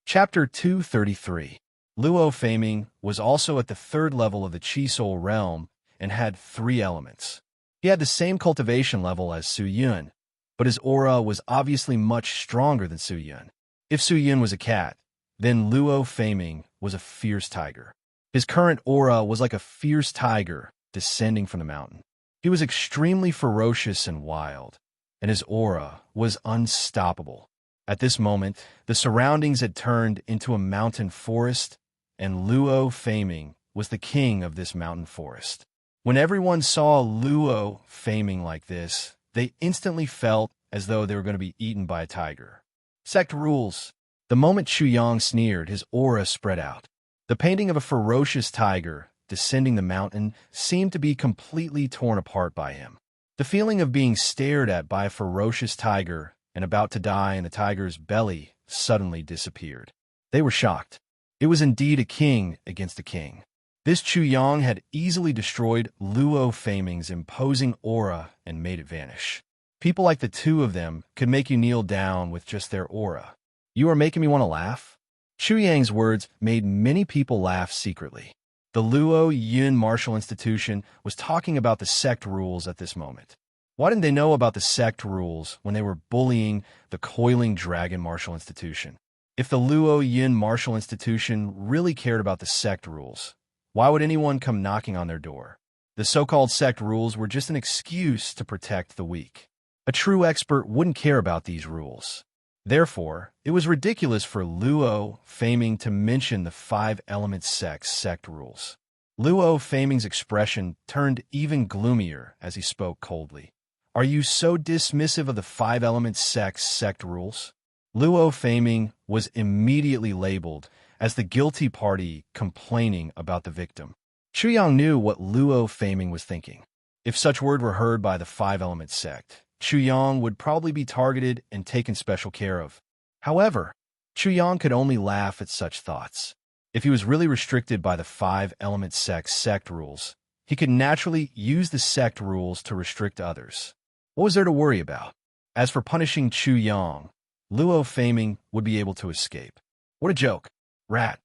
Chapter 233. Luo Faming was also at the third level of the Chi Soul realm and had three elements. He had the same cultivation level as Su Yun, but his aura was obviously much stronger than Su Yun. If Su Yun was a cat, then Luo Faming was a fierce tiger. His current aura was like a fierce tiger descending from the mountain. He was extremely ferocious and wild, and his aura was unstoppable. At this moment, the surroundings had turned into a mountain forest, and Luo Faming was the king of this mountain forest. When everyone saw Luo Faming like this, they instantly felt as though they were going to be eaten by a tiger. Sect rules. The moment Chu Yang sneered, his aura spread out. The painting of a ferocious tiger descending the mountain seemed to be completely torn apart by him. The feeling of being stared at by a ferocious tiger and about to die in the tiger's belly suddenly disappeared. They were shocked. It was indeed a king against a king. This Chu Yang had easily destroyed Luo Faming's imposing aura and made it vanish. People like the two of them could make you kneel down with just their aura. You are making me want to laugh? Chu Yang's words made many people laugh secretly. The Luo Yun Martial Institution was talking about the sect rules at this moment. Why didn't they know about the sect rules when they were bullying the Coiling Dragon Martial Institution? If the Luo Yin martial institution really cared about the sect rules, why would anyone come knocking on their door? The so-called sect rules were just an excuse to protect the weak. A true expert wouldn't care about these rules. Therefore, it was ridiculous for Luo Faming to mention the five-element sect rules. Luo Faming's expression turned even gloomier as he spoke coldly. Are you so dismissive of the five-element sect rules? Luo Faming was immediately labeled as the guilty party complaining about the victim. Chuyang knew what Luo Faming was thinking. If such word were heard by the five-element sect, Chuyang would probably be targeted and taken special care of. However, Chuyang could only laugh at such thoughts. If he was really restricted by the five-element sect rules, he could naturally use the sect rules to restrict others. What was there to worry about? As for punishing Chuyang, Luo Faming would be able to escape. What a joke. Rat.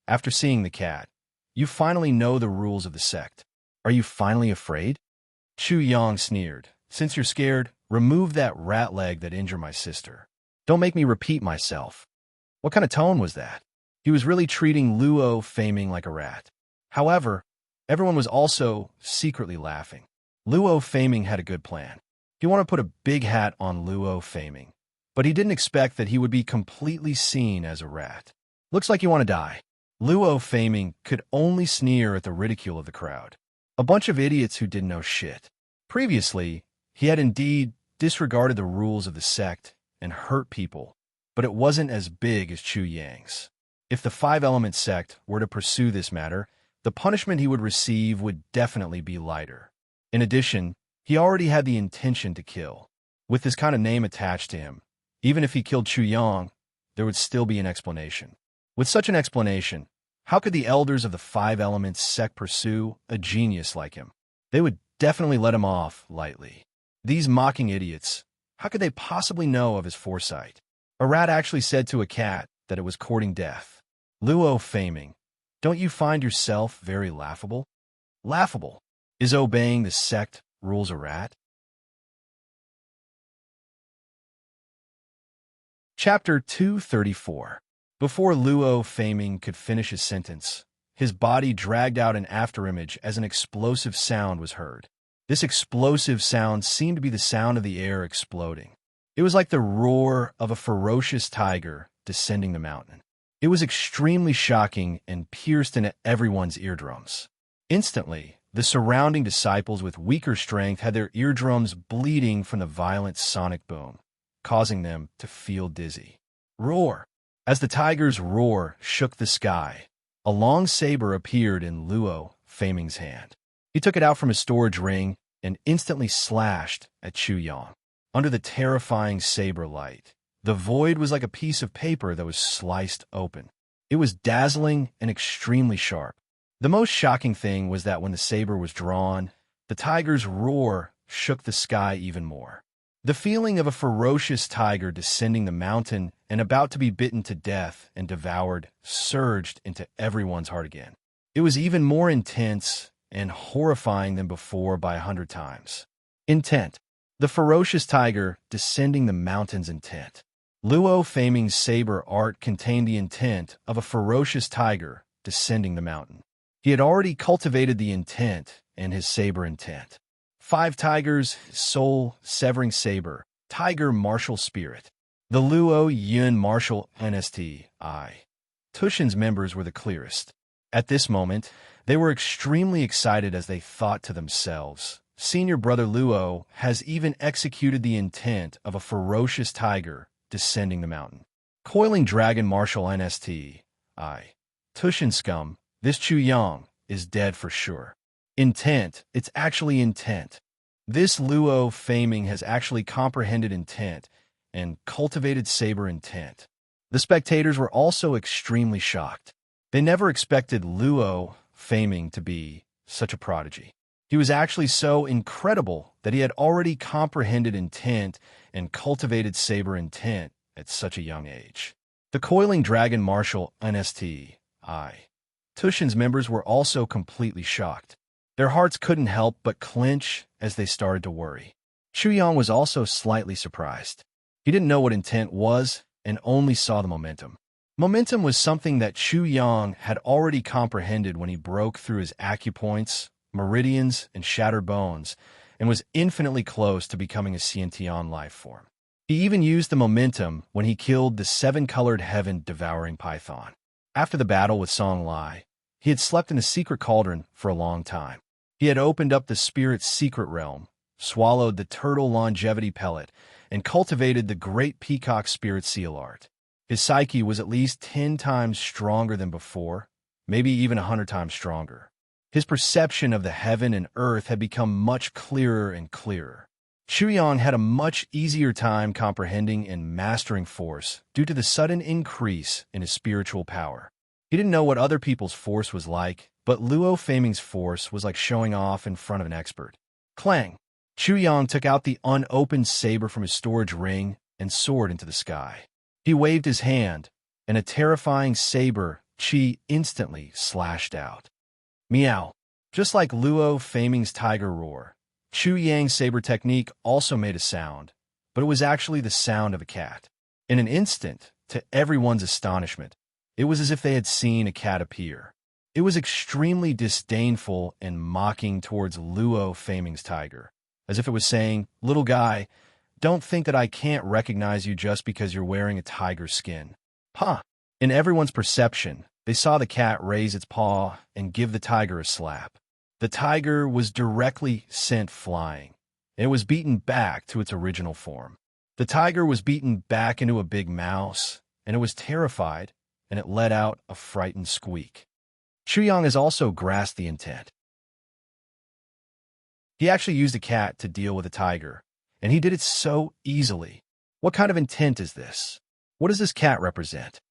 After seeing the cat, you finally know the rules of the sect. Are you finally afraid? Chuyang sneered. Since you're scared, remove that rat leg that injured my sister. Don't make me repeat myself. What kind of tone was that? He was really treating Luo Faming like a rat. However, everyone was also secretly laughing. Luo Faming had a good plan. He wanted to put a big hat on Luo Faming, but he didn't expect that he would be completely seen as a rat. Looks like you want to die. Luo Faming could only sneer at the ridicule of the crowd. A bunch of idiots who didn't know shit. Previously, he had indeed disregarded the rules of the sect and hurt people, but it wasn't as big as Chuyang's. If the five-element sect were to pursue this matter, the punishment he would receive would definitely be lighter. In addition, he already had the intention to kill. With this kind of name attached to him, even if he killed Chuyang, there would still be an explanation. With such an explanation, how could the elders of the five-element sect pursue a genius like him? They would definitely let him off lightly. These mocking idiots, how could they possibly know of his foresight? A rat actually said to a cat that it was courting death. Luo Faming, don't you find yourself very laughable? Laughable. Is obeying the sect rules a rat? Chapter 234. Before Luo Faming could finish his sentence, his body dragged out an afterimage as an explosive sound was heard. This explosive sound seemed to be the sound of the air exploding. It was like the roar of a ferocious tiger descending the mountain. It was extremely shocking and pierced into everyone's eardrums. Instantly, the surrounding disciples with weaker strength had their eardrums bleeding from the violent sonic boom, causing them to feel dizzy. Roar! As the tiger's roar shook the sky, a long saber appeared in Luo Faming's hand. He took it out from his storage ring and instantly slashed at Chuyang. Under the terrifying saber light, the void was like a piece of paper that was sliced open. It was dazzling and extremely sharp. The most shocking thing was that when the saber was drawn, the tiger's roar shook the sky even more. The feeling of a ferocious tiger descending the mountain and about to be bitten to death and devoured surged into everyone's heart again. It was even more intense and horrifying than before by 100 times. Intent. The ferocious tiger descending the mountain's intent. Luo Faming's saber art contained the intent of a ferocious tiger descending the mountain. He had already cultivated the intent and his saber intent. 5 tigers, soul-severing saber, tiger martial spirit. The Luo Yun martial NSTI. Tushin's members were the clearest. At this moment, they were extremely excited as they thought to themselves, Senior Brother Luo has even executed the intent of a ferocious tiger descending the mountain. Coiling dragon martial NSTI. Tushin scum, this Chuyang is dead for sure. Intent, it's actually intent. This Luo Faming has actually comprehended intent and cultivated saber intent. The spectators were also extremely shocked. They never expected Luo Faming to be such a prodigy. He was actually so incredible that he had already comprehended intent and cultivated saber intent at such a young age. The coiling dragon martial NSTI. Tushin's members were also completely shocked. Their hearts couldn't help but clench as they started to worry. Chuyang was also slightly surprised. He didn't know what intent was and only saw the momentum. Momentum was something that Chu Yang had already comprehended when he broke through his acupoints, meridians, and shattered bones, and was infinitely close to becoming a Xiantian life form. He even used the momentum when he killed the seven-colored heaven-devouring python. After the battle with Song Lai, he had slept in a secret cauldron for a long time. He had opened up the spirit's secret realm, swallowed the turtle longevity pellet, and cultivated the great peacock spirit seal art. His psyche was at least 10 times stronger than before, maybe even 100 times stronger. His perception of the heaven and earth had become much clearer and clearer. Chu Yang had a much easier time comprehending and mastering force due to the sudden increase in his spiritual power. He didn't know what other people's force was like, but Luo Faming's force was like showing off in front of an expert. Clang! Chu Yang took out the unopened saber from his storage ring and soared into the sky. He waved his hand, and a terrifying saber chi instantly slashed out. Meow! Just like Luo Faming's tiger roar, Chu Yang's saber technique also made a sound, but it was actually the sound of a cat. In an instant, to everyone's astonishment, it was as if they had seen a cat appear. It was extremely disdainful and mocking towards Luo Faming's tiger, as if it was saying, "Little guy, don't think that I can't recognize you just because you're wearing a tiger's skin." Huh! In everyone's perception, they saw the cat raise its paw and give the tiger a slap. The tiger was directly sent flying, and it was beaten back to its original form. The tiger was beaten back into a big mouse, and it was terrified, and it let out a frightened squeak. Chu Yang has also grasped the intent. He actually used a cat to deal with a tiger, and he did it so easily. What kind of intent is this? What does this cat represent?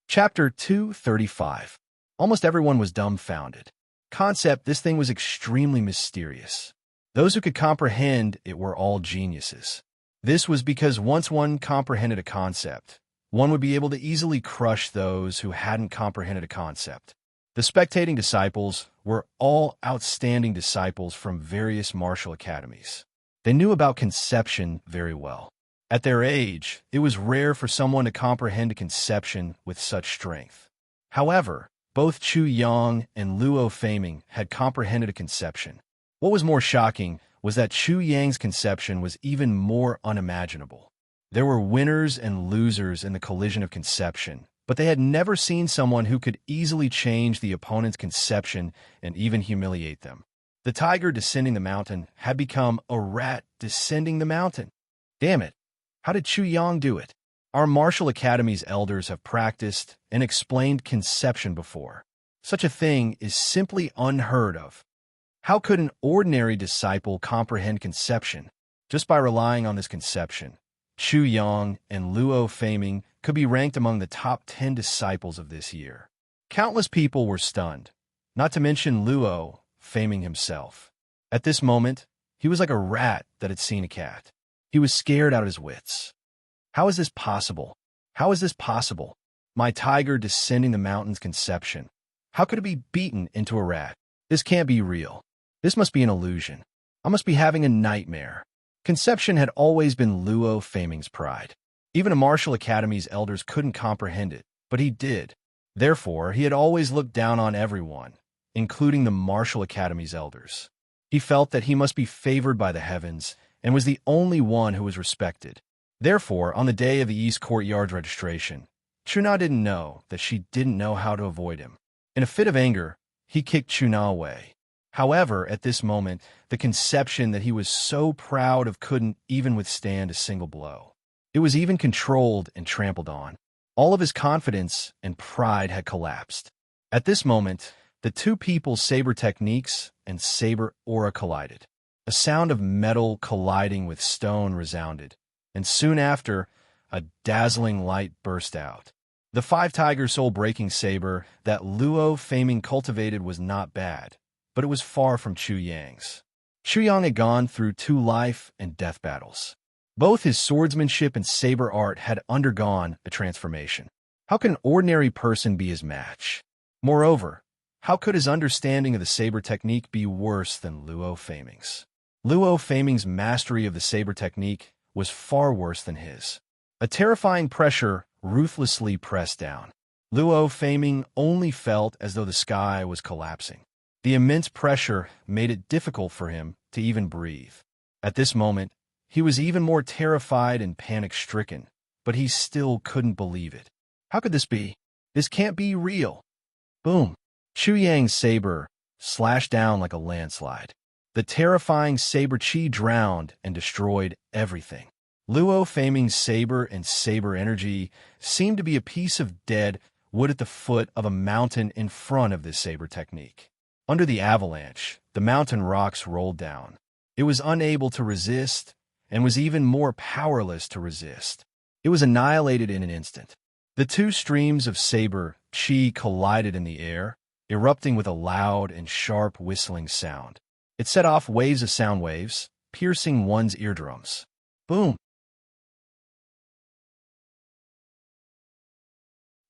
Chapter 235. Almost everyone was dumbfounded. Concept, this thing was extremely mysterious. Those who could comprehend it were all geniuses. This was because once one comprehended a concept, one would be able to easily crush those who hadn't comprehended a concept. The spectating disciples were all outstanding disciples from various martial academies. They knew about conception very well. At their age, it was rare for someone to comprehend a conception with such strength. However, both Chu Yang and Luo Faming had comprehended a conception. What was more shocking was that Chu Yang's conception was even more unimaginable. There were winners and losers in the collision of conception, but they had never seen someone who could easily change the opponent's conception and even humiliate them. The tiger descending the mountain had become a rat descending the mountain. Damn it! How did Chu Yang do it? Our martial academy's elders have practiced and explained conception before. Such a thing is simply unheard of. How could an ordinary disciple comprehend conception? Just by relying on this conception, Chu Yang and Luo Faming could be ranked among the top 10 disciples of this year. Countless people were stunned, not to mention Luo Faming himself. At this moment, he was like a rat that had seen a cat. He was scared out of his wits. How is this possible? How is this possible? My tiger descending the mountain's conception. How could it be beaten into a rat? This can't be real. This must be an illusion. I must be having a nightmare. Conception had always been Luo Faming's pride. Even a martial academy's elders couldn't comprehend it, but he did. Therefore, he had always looked down on everyone, including the martial academy's elders. He felt that he must be favored by the heavens and was the only one who was respected. Therefore, on the day of the East Courtyard's registration, Chuna didn't know that she didn't know how to avoid him. In a fit of anger, he kicked Chuna away. However, at this moment, the conception that he was so proud of couldn't even withstand a single blow. It was even controlled and trampled on. All of his confidence and pride had collapsed. At this moment, the two people's saber techniques and saber aura collided. A sound of metal colliding with stone resounded, and soon after, a dazzling light burst out. The five-tiger soul-breaking saber that Luo Faming cultivated was not bad, but it was far from Chu Yang's. Chu Yang had gone through 2 life and death battles. Both his swordsmanship and saber art had undergone a transformation. How could an ordinary person be his match? Moreover, how could his understanding of the saber technique be worse than Luo Faming's? Luo Faming's mastery of the saber technique was far worse than his. A terrifying pressure ruthlessly pressed down. Luo Faming only felt as though the sky was collapsing. The immense pressure made it difficult for him to even breathe. At this moment, he was even more terrified and panic-stricken, but he still couldn't believe it. How could this be? This can't be real. Boom! Chu Yang's saber slashed down like a landslide. The terrifying saber chi drowned and destroyed everything. Luo Faming's saber and saber energy seemed to be a piece of dead wood at the foot of a mountain in front of this saber technique. Under the avalanche, the mountain rocks rolled down. It was unable to resist and was even more powerless to resist. It was annihilated in an instant. The two streams of saber chi collided in the air, erupting with a loud and sharp whistling sound. It set off waves of sound waves, piercing one's eardrums. Boom!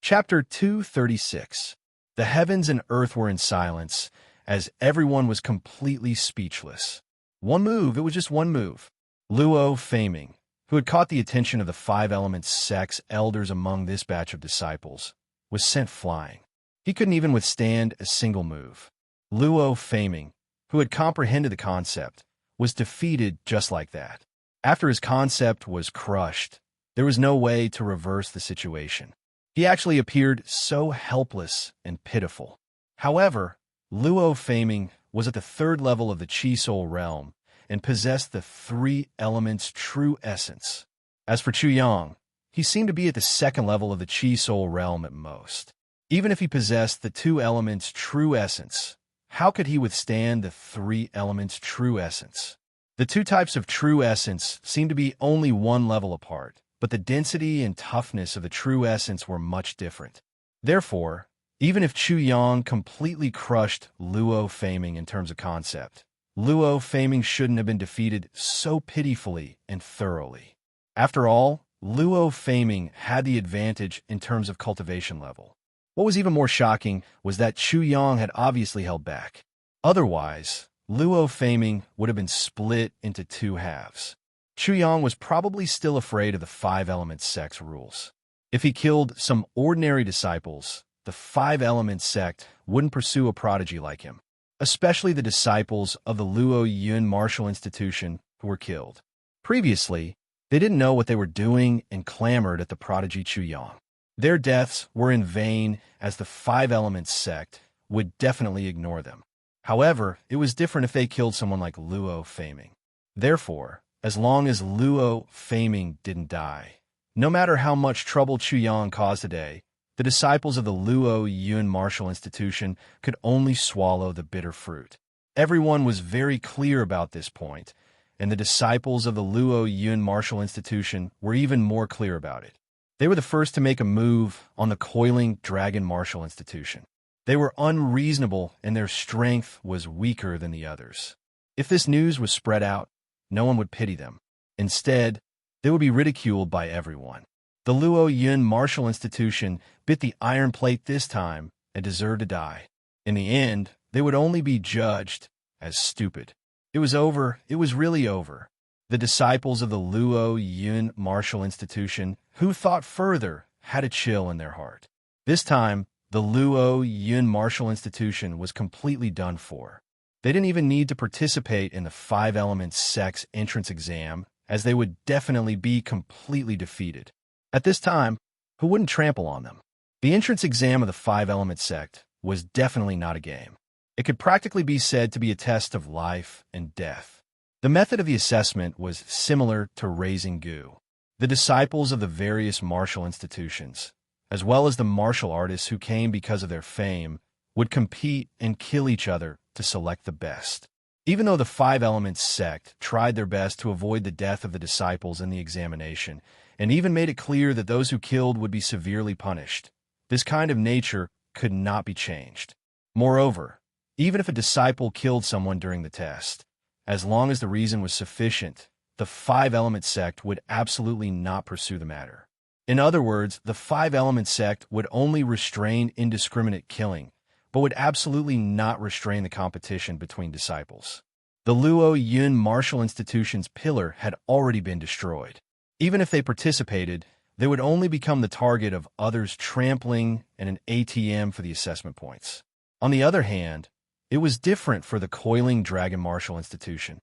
Chapter 236. The heavens and earth were in silence, as everyone was completely speechless. One move, it was just one move. Luo Faming, who had caught the attention of the Five Elements sect's elders among this batch of disciples, was sent flying. He couldn't even withstand a single move. Luo Faming, who had comprehended the concept, was defeated just like that. After his concept was crushed, there was no way to reverse the situation. He actually appeared so helpless and pitiful. However, Luo Faming was at the third level of the Chi Soul realm and possessed the three elements' true essence. As for Chu Yang, he seemed to be at the second level of the Chi Soul realm at most. Even if he possessed the two elements' true essence, how could he withstand the three elements' true essence? The two types of true essence seemed to be only one level apart, but the density and toughness of the true essence were much different. Therefore, even if Chu Yang completely crushed Luo Faming in terms of concept, Luo Faming shouldn't have been defeated so pitifully and thoroughly. After all, Luo Faming had the advantage in terms of cultivation level. What was even more shocking was that Chu Yang had obviously held back. Otherwise, Luo Faming would have been split into two halves. Chu Yang was probably still afraid of the Five Elements sect's rules. If he killed some ordinary disciples, the Five Elements sect wouldn't pursue a prodigy like him, especially the disciples of the Luo Yun martial institution who were killed. Previously, they didn't know what they were doing and clamored at the prodigy Chu Yang. Their deaths were in vain, as the Five Elements sect would definitely ignore them. However, it was different if they killed someone like Luo Faming. Therefore, as long as Luo Faming didn't die, no matter how much trouble Chu Yang caused today, the disciples of the Luo Yun martial institution could only swallow the bitter fruit. Everyone was very clear about this point, and the disciples of the Luo Yun martial institution were even more clear about it. They were the first to make a move on the coiling dragon martial institution. They were unreasonable, and their strength was weaker than the others. If this news was spread out, no one would pity them. Instead, they would be ridiculed by everyone. The Luo Yun martial institution bit the iron plate this time and deserved to die. In the end, they would only be judged as stupid. It was over. It was really over. The disciples of the Luo Yun martial institution who thought further had a chill in their heart. This time, the Luo Yun martial institution was completely done for. They didn't even need to participate in the Five Elements sect's entrance exam, as they would definitely be completely defeated. At this time, who wouldn't trample on them? The entrance exam of the Five Elements sect was definitely not a game. It could practically be said to be a test of life and death. The method of the assessment was similar to raising goo. The disciples of the various martial institutions, as well as the martial artists who came because of their fame, would compete and kill each other to select the best. Even though the Five Elements sect tried their best to avoid the death of the disciples in the examination, and even made it clear that those who killed would be severely punished, this kind of nature could not be changed. Moreover, even if a disciple killed someone during the test, as long as the reason was sufficient, the Five Elements sect would absolutely not pursue the matter. In other words, the Five Elements sect would only restrain indiscriminate killing, but would absolutely not restrain the competition between disciples. The Luo Yun martial institution's pillar had already been destroyed. Even if they participated, they would only become the target of others trampling and an ATM for the assessment points. On the other hand, it was different for the Coiling Dragon Martial Institution.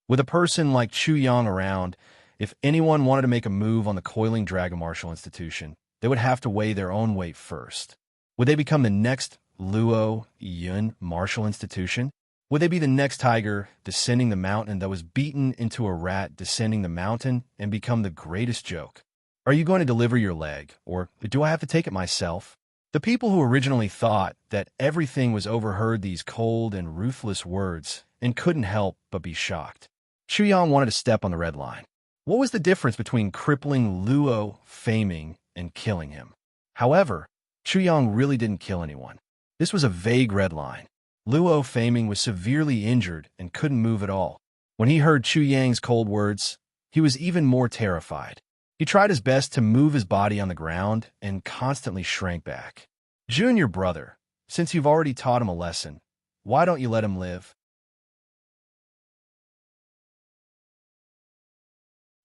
With a person like Chu Yang around, if anyone wanted to make a move on the Coiling Dragon Martial Institution, they would have to weigh their own weight first. Would they become the next Luo Yun Martial Institution? Would they be the next tiger descending the mountain that was beaten into a rat descending the mountain and become the greatest joke? Are you going to deliver your leg, or do I have to take it myself? The people who originally thought that everything was overheard these cold and ruthless words and couldn't help but be shocked. Chu Yang wanted to step on the red line. What was the difference between crippling Luo Faming and killing him? However, Chu Yang really didn't kill anyone. This was a vague red line. Luo Faming was severely injured and couldn't move at all. When he heard Chu Yang's cold words, he was even more terrified. He tried his best to move his body on the ground and constantly shrank back. Junior brother, since you've already taught him a lesson, why don't you let him live?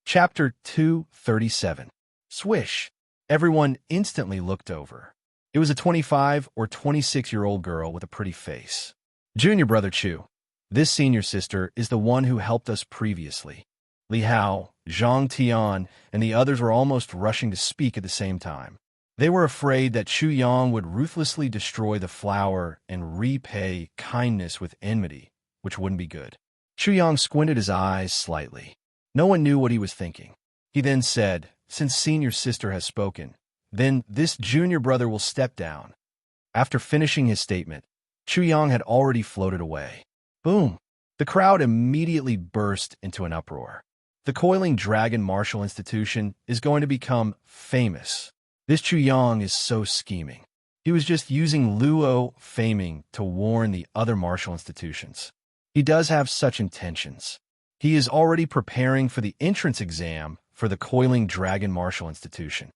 Chapter 237. Swish. Everyone instantly looked over. It was a 25 or 26-year-old girl with a pretty face. Junior brother Chu, this senior sister is the one who helped us previously. Li Hao, Zhang Tian, and the others were almost rushing to speak at the same time. They were afraid that Chu Yang would ruthlessly destroy the flower and repay kindness with enmity, which wouldn't be good. Chu Yang squinted his eyes slightly. No one knew what he was thinking. He then said, since senior sister has spoken, then this junior brother will step down. After finishing his statement, Chu Yang had already floated away. Boom! The crowd immediately burst into an uproar. The Coiling Dragon Martial Institution is going to become famous. This Chu Yang is so scheming. He was just using Luo Faming to warn the other martial institutions. He does have such intentions. He is already preparing for the entrance exam for the Coiling Dragon Martial Institution.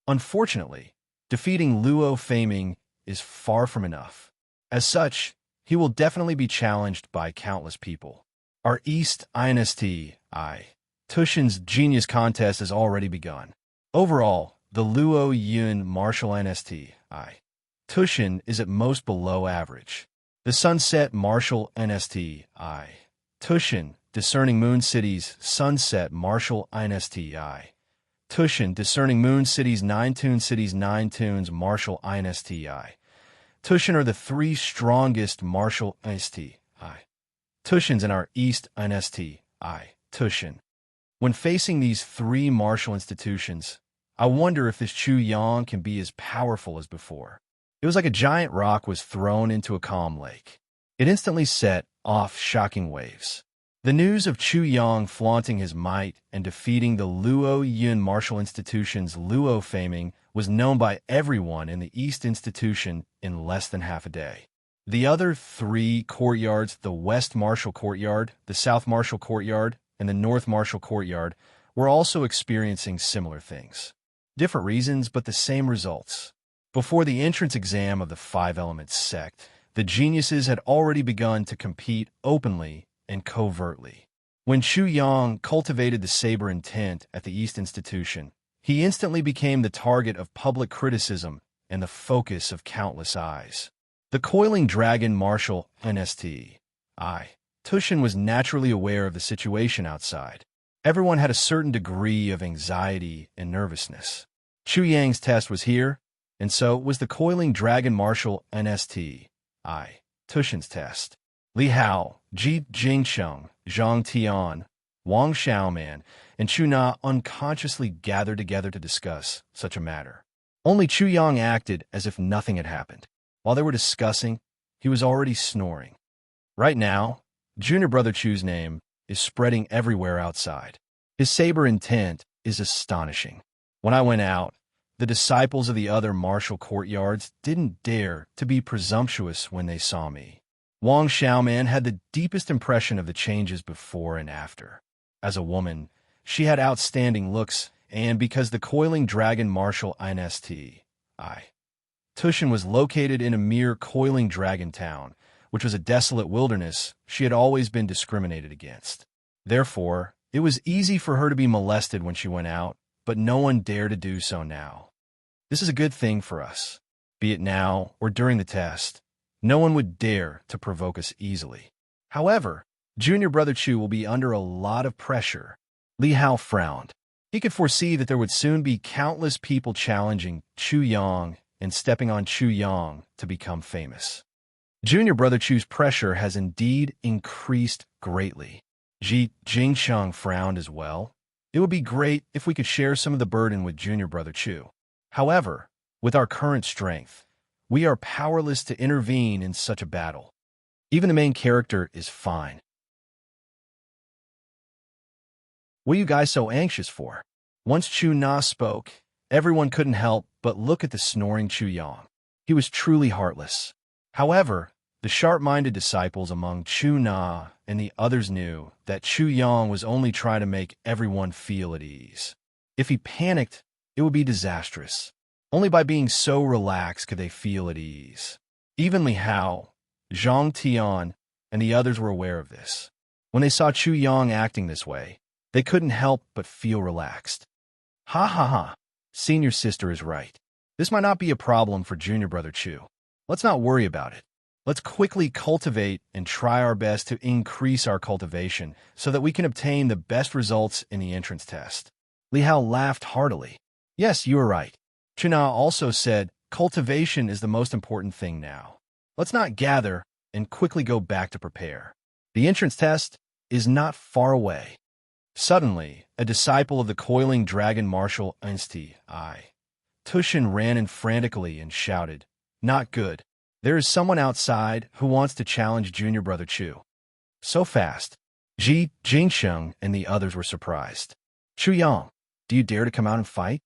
Unfortunately, defeating Luo Faming is far from enough. As such, he will definitely be challenged by countless people. Our East INSTI, Tushin's Genius Contest has already begun. Overall, the Luo Yun Martial INSTI, Tushin is at most below average. The Sunset Martial INSTI, Tushin, Discerning Moon City's Sunset Martial INSTI. Tushin, Discerning Moon City's Nine Tunes Martial INSTI. Tushin are the three strongest martial INSTI. Tushins in our East INSTI. Tushin. When facing these three martial institutions, I wonder if this Chu Yang can be as powerful as before. It was like a giant rock was thrown into a calm lake. It instantly set off shocking waves. The news of Chu Yang flaunting his might and defeating the Luo Yun Martial Institution's Luo Faming was known by everyone in the East Institution in less than half a day. The other three courtyards, the West Martial Courtyard, the South Martial Courtyard, and the North Martial Courtyard, were also experiencing similar things. Different reasons, but the same results. Before the entrance exam of the Five Elements sect, the geniuses had already begun to compete openly and covertly. When Chu Yang cultivated the saber intent at the East Institution, he instantly became the target of public criticism and the focus of countless eyes. The Coiling Dragon Martial INSTI, Tushin was naturally aware of the situation outside. Everyone had a certain degree of anxiety and nervousness. Chu Yang's test was here, and so was the Coiling Dragon Martial INSTI, Tushin's test. Li Hao, Ji Jingsheng, Zhang Tian, Wang Xiaoman, and Chu Na unconsciously gathered together to discuss such a matter. Only Chu Yang acted as if nothing had happened. While they were discussing, he was already snoring. Right now, junior brother Chu's name is spreading everywhere outside. His saber intent is astonishing. When I went out, the disciples of the other martial courtyards didn't dare to be presumptuous when they saw me. Wang Xiaoman had the deepest impression of the changes before and after. As a woman, she had outstanding looks, and because the Coiling Dragon Martial INSTI, Tushin was located in a mere Coiling Dragon town, which was a desolate wilderness, she had always been discriminated against. Therefore, it was easy for her to be molested when she went out, but no one dared to do so now. This is a good thing for us. Be it now or during the test, no one would dare to provoke us easily. However, Junior Brother Chu will be under a lot of pressure. Li Hao frowned. He could foresee that there would soon be countless people challenging Chu Yang and stepping on Chu Yang to become famous. Junior Brother Chu's pressure has indeed increased greatly. Ji Jingsheng frowned as well. It would be great if we could share some of the burden with Junior Brother Chu. However, with our current strength, we are powerless to intervene in such a battle. Even the main character is fine. What are you guys so anxious for? Once Chu Na spoke, everyone couldn't help but look at the snoring Chu Yang. He was truly heartless. However, the sharp-minded disciples among Chu Na and the others knew that Chu Yang was only trying to make everyone feel at ease. If he panicked, it would be disastrous. Only by being so relaxed could they feel at ease. Even Li Hao, Zhang Tian, and the others were aware of this. When they saw Chu Yang acting this way, they couldn't help but feel relaxed. Ha ha ha, senior sister is right. This might not be a problem for Junior Brother Chu. Let's not worry about it. Let's quickly cultivate and try our best to increase our cultivation so that we can obtain the best results in the entrance test. Li Hao laughed heartily. Yes, you are right. Chu Na also said, cultivation is the most important thing now. Let's not gather and quickly go back to prepare. The entrance test is not far away. Suddenly, a disciple of the coiling dragon martial Misty, Tushin ran in frantically and shouted, "Not good. There is someone outside who wants to challenge Junior Brother Chu." So fast, Ji Jingsheng and the others were surprised. Chu Yang, do you dare to come out and fight?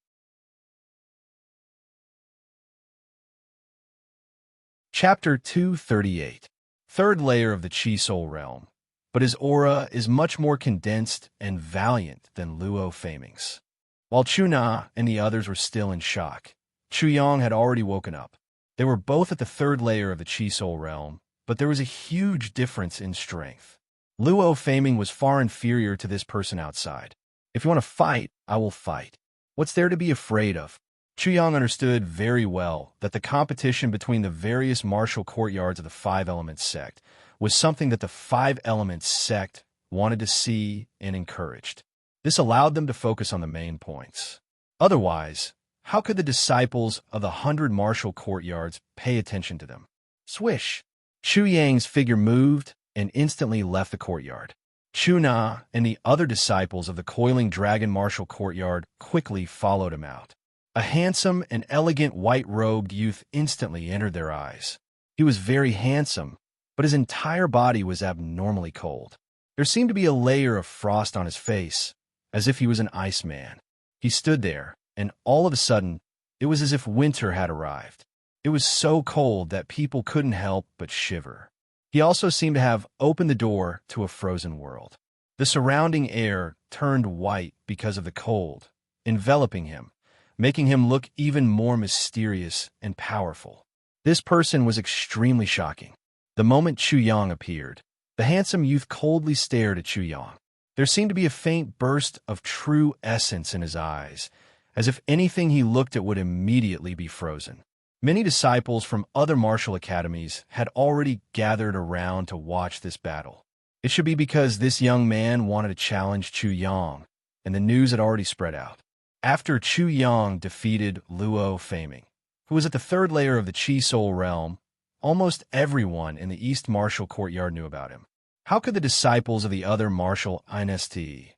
Chapter 238. Third layer of the Chi Soul realm. But his aura is much more condensed and valiant than Luo Faming's. While Chu Na and the others were still in shock, Chu Yang had already woken up. They were both at the third layer of the Chi Soul realm, but there was a huge difference in strength. Luo Faming was far inferior to this person outside. If you want to fight, I will fight. What's there to be afraid of? Chu Yang understood very well that the competition between the various martial courtyards of the Five Elements sect was something that the Five Elements sect wanted to see and encouraged. This allowed them to focus on the main points. Otherwise, how could the disciples of the 100 martial courtyards pay attention to them? Swish! Chu Yang's figure moved and instantly left the courtyard. Chu Na and the other disciples of the coiling dragon martial courtyard quickly followed him out. A handsome and elegant white-robed youth instantly entered their eyes. He was very handsome, but his entire body was abnormally cold. There seemed to be a layer of frost on his face, as if he was an iceman. He stood there, and all of a sudden, it was as if winter had arrived. It was so cold that people couldn't help but shiver. He also seemed to have opened the door to a frozen world. The surrounding air turned white because of the cold, enveloping him, making him look even more mysterious and powerful. This person was extremely shocking. The moment Chu Yang appeared, the handsome youth coldly stared at Chu Yang. There seemed to be a faint burst of true essence in his eyes, as if anything he looked at would immediately be frozen. Many disciples from other martial academies had already gathered around to watch this battle. It should be because this young man wanted to challenge Chu Yang, and the news had already spread out. After Chu Yang defeated Luo Faming, who was at the third layer of the Chi Soul realm, almost everyone in the East Martial Courtyard knew about him. How could the disciples of the other martial dynasty,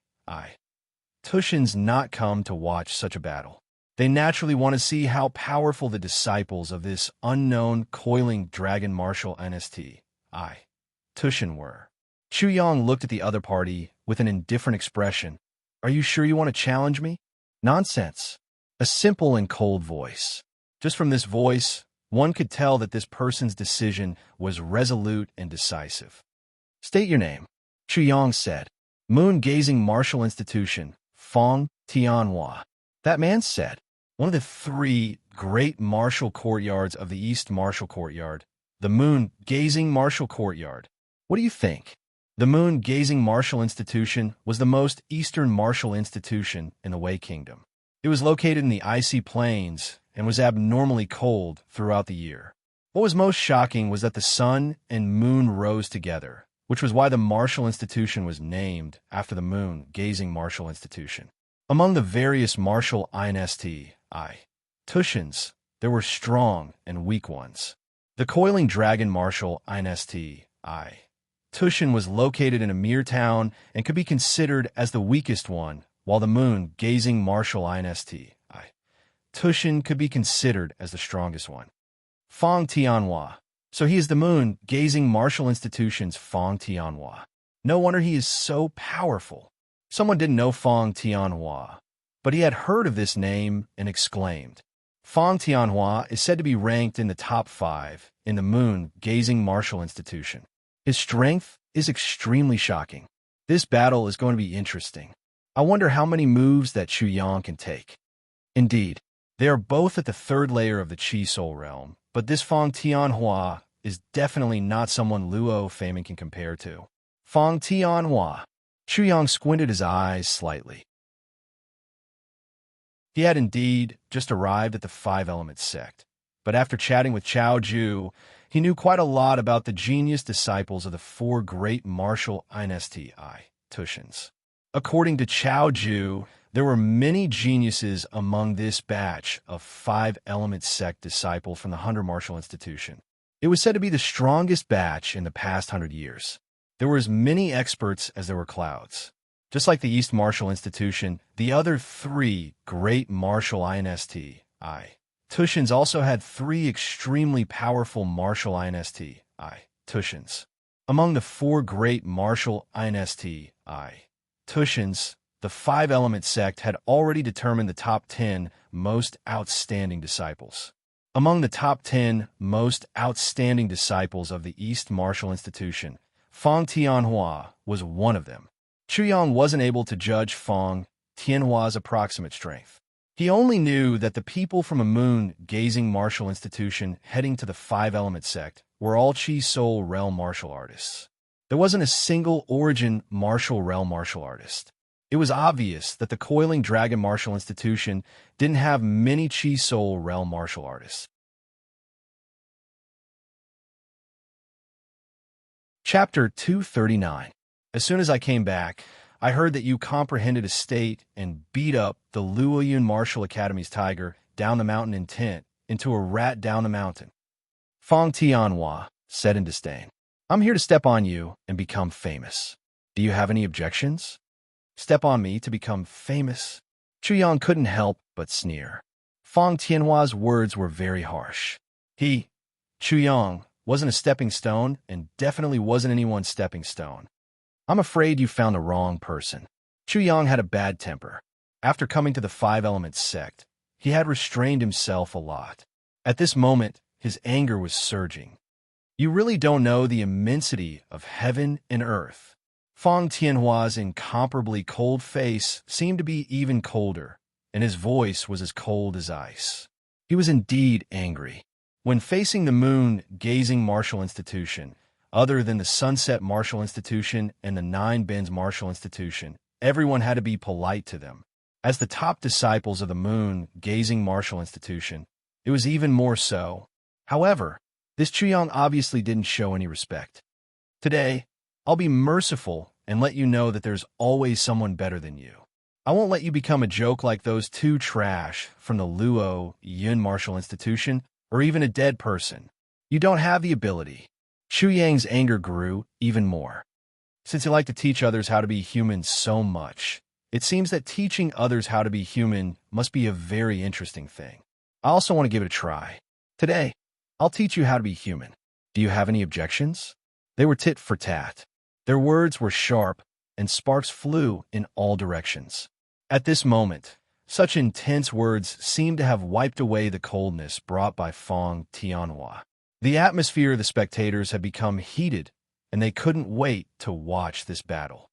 Tushins, not come to watch such a battle? They naturally want to see how powerful the disciples of this unknown coiling dragon martial dynasty, Tushin, were. Chu Yang looked at the other party with an indifferent expression. Are you sure you want to challenge me? Nonsense. A simple and cold voice. Just from this voice, one could tell that this person's decision was resolute and decisive. State your name, Chu Yang said. Moon-gazing martial institution, Fong Tianhua. That man said. One of the three great martial courtyards of the East Martial Courtyard, the moon-gazing martial courtyard. What do you think? The moon-gazing martial institution was the most eastern martial institution in the Wei Kingdom. It was located in the icy plains and was abnormally cold throughout the year. What was most shocking was that the sun and moon rose together, which was why the martial institution was named after the moon-gazing martial institution. Among the various martial institutions, there were strong and weak ones. The coiling dragon martial institution was located in a mere town and could be considered as the weakest one, while the moon-gazing martial institution could be considered as the strongest one. Fong Tianhua. So he is the moon-gazing martial institution's Fong Tianhua. No wonder he is so powerful. Someone didn't know Fong Tianhua, but he had heard of this name and exclaimed. Fong Tianhua is said to be ranked in the top 5 in the moon-gazing martial institution. His strength is extremely shocking. This battle is going to be interesting. I wonder how many moves that Chu Yang can take. Indeed, they are both at the 3rd layer of the Qi Soul realm, but this Fong Tianhua is definitely not someone Luo Feynman can compare to. Fong Tianhua. Chu Yang squinted his eyes slightly. He had indeed just arrived at the 5-element sect, but after chatting with Chao Ju, he knew quite a lot about the genius disciples of the 4 great martial institutions. According to Chao Ju, there were many geniuses among this batch of 5-element sect disciples from the 100 Martial Institution. It was said to be the strongest batch in the past 100 years. There were as many experts as there were clouds. Just like the East Martial Institution, the other 3 great martial institutions also had 3 extremely powerful martial institutions. Among the 4 great martial institutions, the 5-element sect had already determined the top 10 most outstanding disciples. Among the top 10 most outstanding disciples of the East Martial Institution, Fong Tianhua was one of them. Chu Yang wasn't able to judge Fong Tianhua's approximate strength. He only knew that the people from a moon-gazing martial institution heading to the 5-element sect were all Qi Soul realm martial artists. There wasn't a single origin martial realm martial artist. It was obvious that the coiling dragon martial institution didn't have many Qi Soul realm martial artists. Chapter 239. As soon as I came back, I heard that you comprehended a state and beat up the Luoyun Martial Academy's tiger down the mountain in tent into a rat down the mountain. Fong Tianhua said in disdain, I'm here to step on you and become famous. Do you have any objections? Step on me to become famous? Chu Yang couldn't help but sneer. Fong Tianhua's words were very harsh. He, Chu Yang, wasn't a stepping stone and definitely wasn't anyone's stepping stone. I'm afraid you found the wrong person. Chu Yang had a bad temper. After coming to the 5-element sect, he had restrained himself a lot. At this moment, his anger was surging. You really don't know the immensity of heaven and earth. Fong Tianhua's incomparably cold face seemed to be even colder, and his voice was as cold as ice. He was indeed angry. When facing the moon-gazing martial institution, other than the Sunset Martial Institution and the 9 Bends Martial Institution, everyone had to be polite to them. As the top disciples of the moon-gazing martial institution, it was even more so. However, this Chu Yang obviously didn't show any respect. Today, I'll be merciful and let you know that there's always someone better than you. I won't let you become a joke like those 2 trash from the Luoyun Martial Institution or even a dead person. You don't have the ability. Chu Yang's anger grew even more. Since you like to teach others how to be human so much, it seems that teaching others how to be human must be a very interesting thing. I also want to give it a try. Today, I'll teach you how to be human. Do you have any objections? They were tit for tat. Their words were sharp, and sparks flew in all directions. At this moment, such intense words seemed to have wiped away the coldness brought by Fong Tianhua. The atmosphere of the spectators had become heated, and they couldn't wait to watch this battle.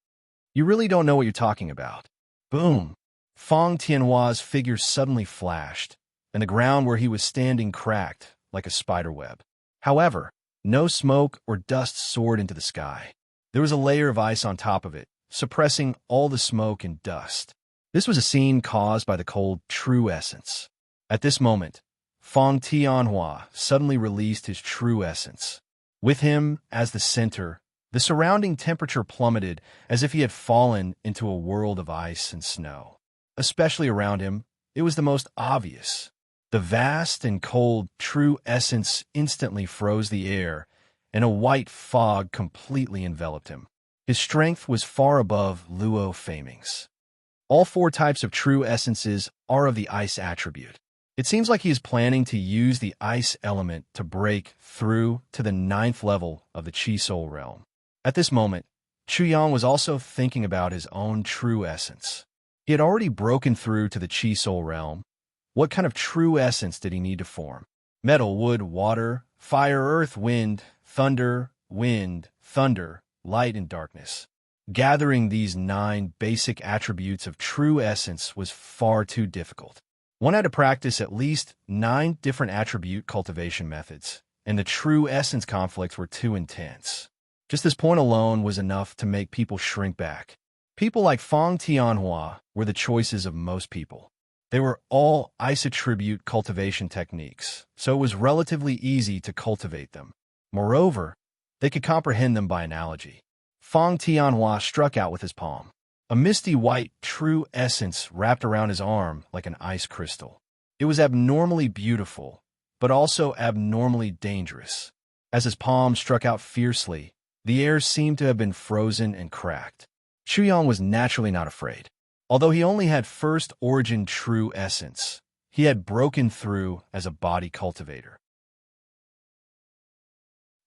You really don't know what you're talking about. Boom! Fong Tianhua's figure suddenly flashed, and the ground where he was standing cracked like a spider web. However, No smoke or dust soared into the sky. There was a layer of ice on top of it, suppressing all the smoke and dust. This was a scene caused by the cold true essence. At this moment, Feng Tianhua suddenly released his true essence. With him as the center, the surrounding temperature plummeted as if he had fallen into a world of ice and snow. Especially around him, it was the most obvious. The vast and cold true essence instantly froze the air, and a white fog completely enveloped him. His strength was far above Luo Faming's. All four types of true essences are of the ice attribute. It seems like he is planning to use the ice element to break through to the 9th level of the Chi Soul realm. At this moment, Chu Yang was also thinking about his own true essence. He had already broken through to the Chi Soul realm. What kind of true essence did he need to form? Metal, wood, water, fire, earth, wind, thunder, light, and darkness. Gathering these 9 basic attributes of true essence was far too difficult. One had to practice at least 9 different attribute cultivation methods, and the true essence conflicts were too intense. Just this point alone was enough to make people shrink back. People like Feng Tianhua were the choices of most people. They were all ice attribute cultivation techniques, so it was relatively easy to cultivate them. Moreover, they could comprehend them by analogy. Feng Tianhua struck out with his palm. A misty white true essence wrapped around his arm like an ice crystal. It was abnormally beautiful, but also abnormally dangerous. As his palm struck out fiercely, the air seemed to have been frozen and cracked. Chu Yang was naturally not afraid. Although he only had first origin true essence, he had broken through as a body cultivator.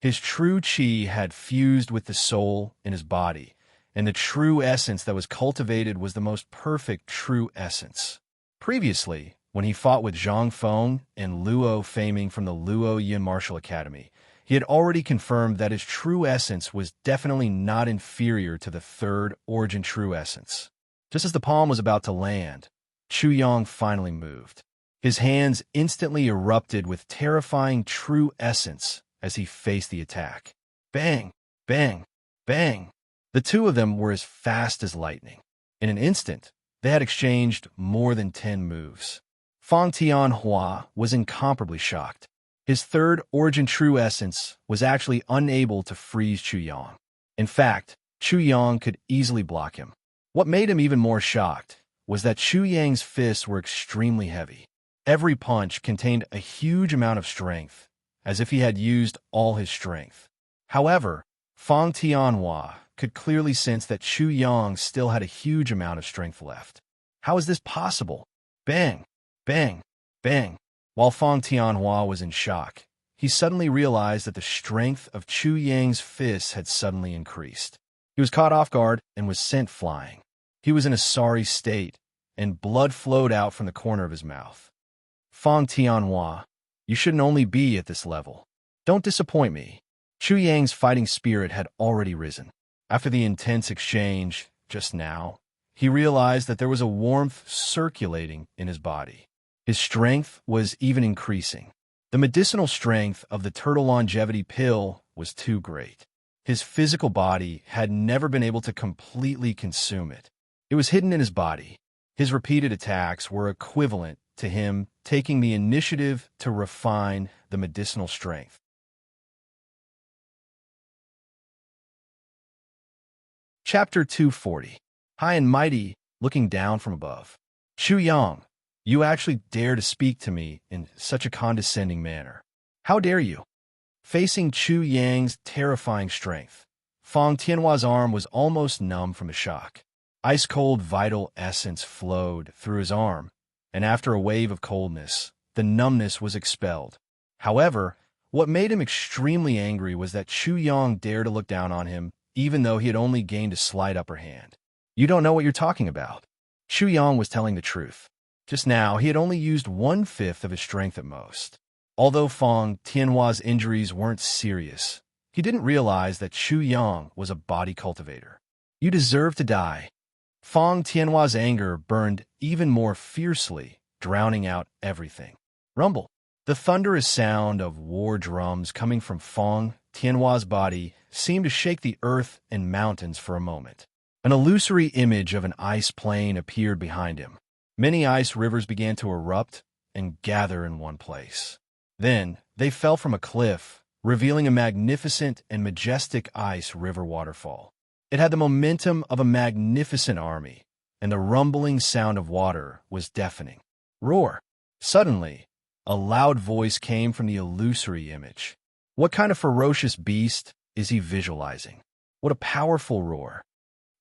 His true chi had fused with the soul in his body, and the true essence that was cultivated was the most perfect true essence. Previously, when he fought with Zhang Feng and Luo Faming from the Luo Yin Martial Academy, he had already confirmed that his true essence was definitely not inferior to the third origin true essence. Just as the palm was about to land, Chu Yang finally moved. His hands instantly erupted with terrifying true essence as he faced the attack. Bang! Bang! Bang! The two of them were as fast as lightning. In an instant, they had exchanged more than 10 moves. Feng Tianhua was incomparably shocked. His third origin true essence was actually unable to freeze Chu Yang. In fact, Chu Yang could easily block him. What made him even more shocked was that Chu Yang's fists were extremely heavy. Every punch contained a huge amount of strength, as if he had used all his strength. However, Feng Tianhua could clearly sense that Chu Yang still had a huge amount of strength left. How is this possible? Bang! Bang! Bang! While Feng Tianhua was in shock, he suddenly realized that the strength of Chu Yang's fists had suddenly increased. He was caught off guard and was sent flying. He was in a sorry state, and blood flowed out from the corner of his mouth. Feng Tianhua, you shouldn't only be at this level. Don't disappoint me. Chu Yang's fighting spirit had already risen. After the intense exchange just now, he realized that there was a warmth circulating in his body. His strength was even increasing. The medicinal strength of the turtle longevity pill was too great. His physical body had never been able to completely consume it. It was hidden in his body. His repeated attacks were equivalent to him taking the initiative to refine the medicinal strength. Chapter 240. High and mighty, looking down from above. Chu Yang, you actually dare to speak to me in such a condescending manner. How dare you? Facing Chu Yang's terrifying strength, Feng Tianhua's arm was almost numb from the shock. Ice-cold vital essence flowed through his arm, and after a wave of coldness, the numbness was expelled. However, what made him extremely angry was that Chu Yang dared to look down on him, even though he had only gained a slight upper hand. You don't know what you're talking about. Chu Yang was telling the truth. Just now, he had only used 1/5 of his strength at most. Although Feng Tianhua's injuries weren't serious, he didn't realize that Chu Yang was a body cultivator. You deserve to die. Feng Tianhua's anger burned even more fiercely, drowning out everything. Rumble. The thunderous sound of war drums coming from Feng Tianhua's body seemed to shake the earth and mountains for a moment. An illusory image of an ice plain appeared behind him. Many ice rivers began to erupt and gather in one place. Then they fell from a cliff, revealing a magnificent and majestic ice river waterfall. It had the momentum of a magnificent army, and the rumbling sound of water was deafening. Roar! Suddenly, a loud voice came from the illusory image. What kind of ferocious beast is he visualizing? What a powerful roar!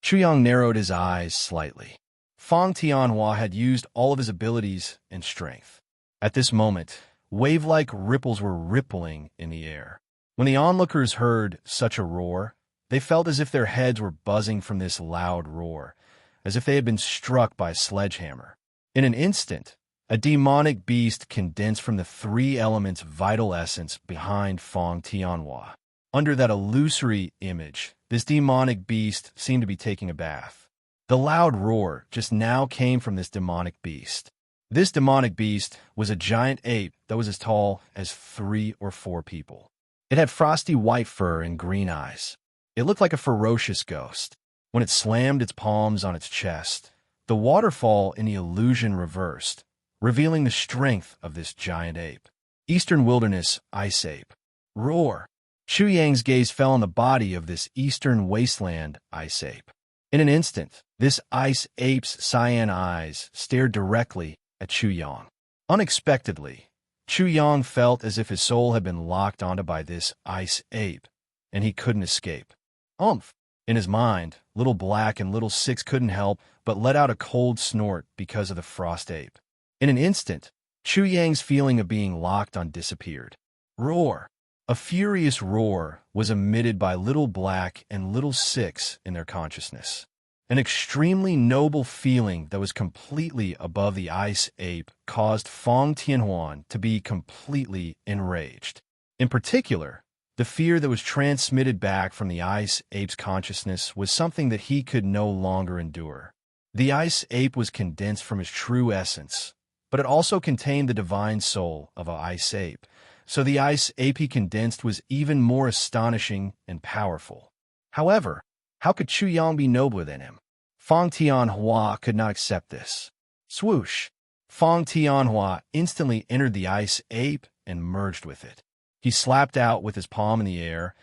Chuyang narrowed his eyes slightly. Fang Tianhua had used all of his abilities and strength. At this moment, wave-like ripples were rippling in the air. When the onlookers heard such a roar, they felt as if their heads were buzzing from this loud roar, as if they had been struck by a sledgehammer. In an instant, a demonic beast condensed from the three elements' vital essence behind Fang Tianhua. Under that illusory image, this demonic beast seemed to be taking a bath. The loud roar just now came from this demonic beast. This demonic beast was a giant ape that was as tall as 3 or 4 people. It had frosty white fur and green eyes. It looked like a ferocious ghost. When it slammed its palms on its chest, the waterfall in the illusion reversed, revealing the strength of this giant ape. Eastern Wilderness Ice Ape. Roar! Chu Yang's gaze fell on the body of this eastern wasteland ice ape. In an instant, this ice ape's cyan eyes stared directly at Chu Yang. Unexpectedly, Chu Yang felt as if his soul had been locked onto by this ice ape, and he couldn't escape. Umph! In his mind, Little Black and Little Six couldn't help but let out a cold snort because of the frost ape. In an instant, Chu Yang's feeling of being locked on disappeared. Roar! A furious roar was emitted by Little Black and Little Six in their consciousness. An extremely noble feeling that was completely above the ice ape caused Fang Tianhuan to be completely enraged. In particular, the fear that was transmitted back from the ice ape's consciousness was something that he could no longer endure. The ice ape was condensed from his true essence, but it also contained the divine soul of an ice ape. So the ice ape he condensed was even more astonishing and powerful. However, how could Chu Yang be nobler than him? Fang Tianhua could not accept this. Swoosh! Fang Tianhua instantly entered the ice ape and merged with it. He slapped out with his palm in the air,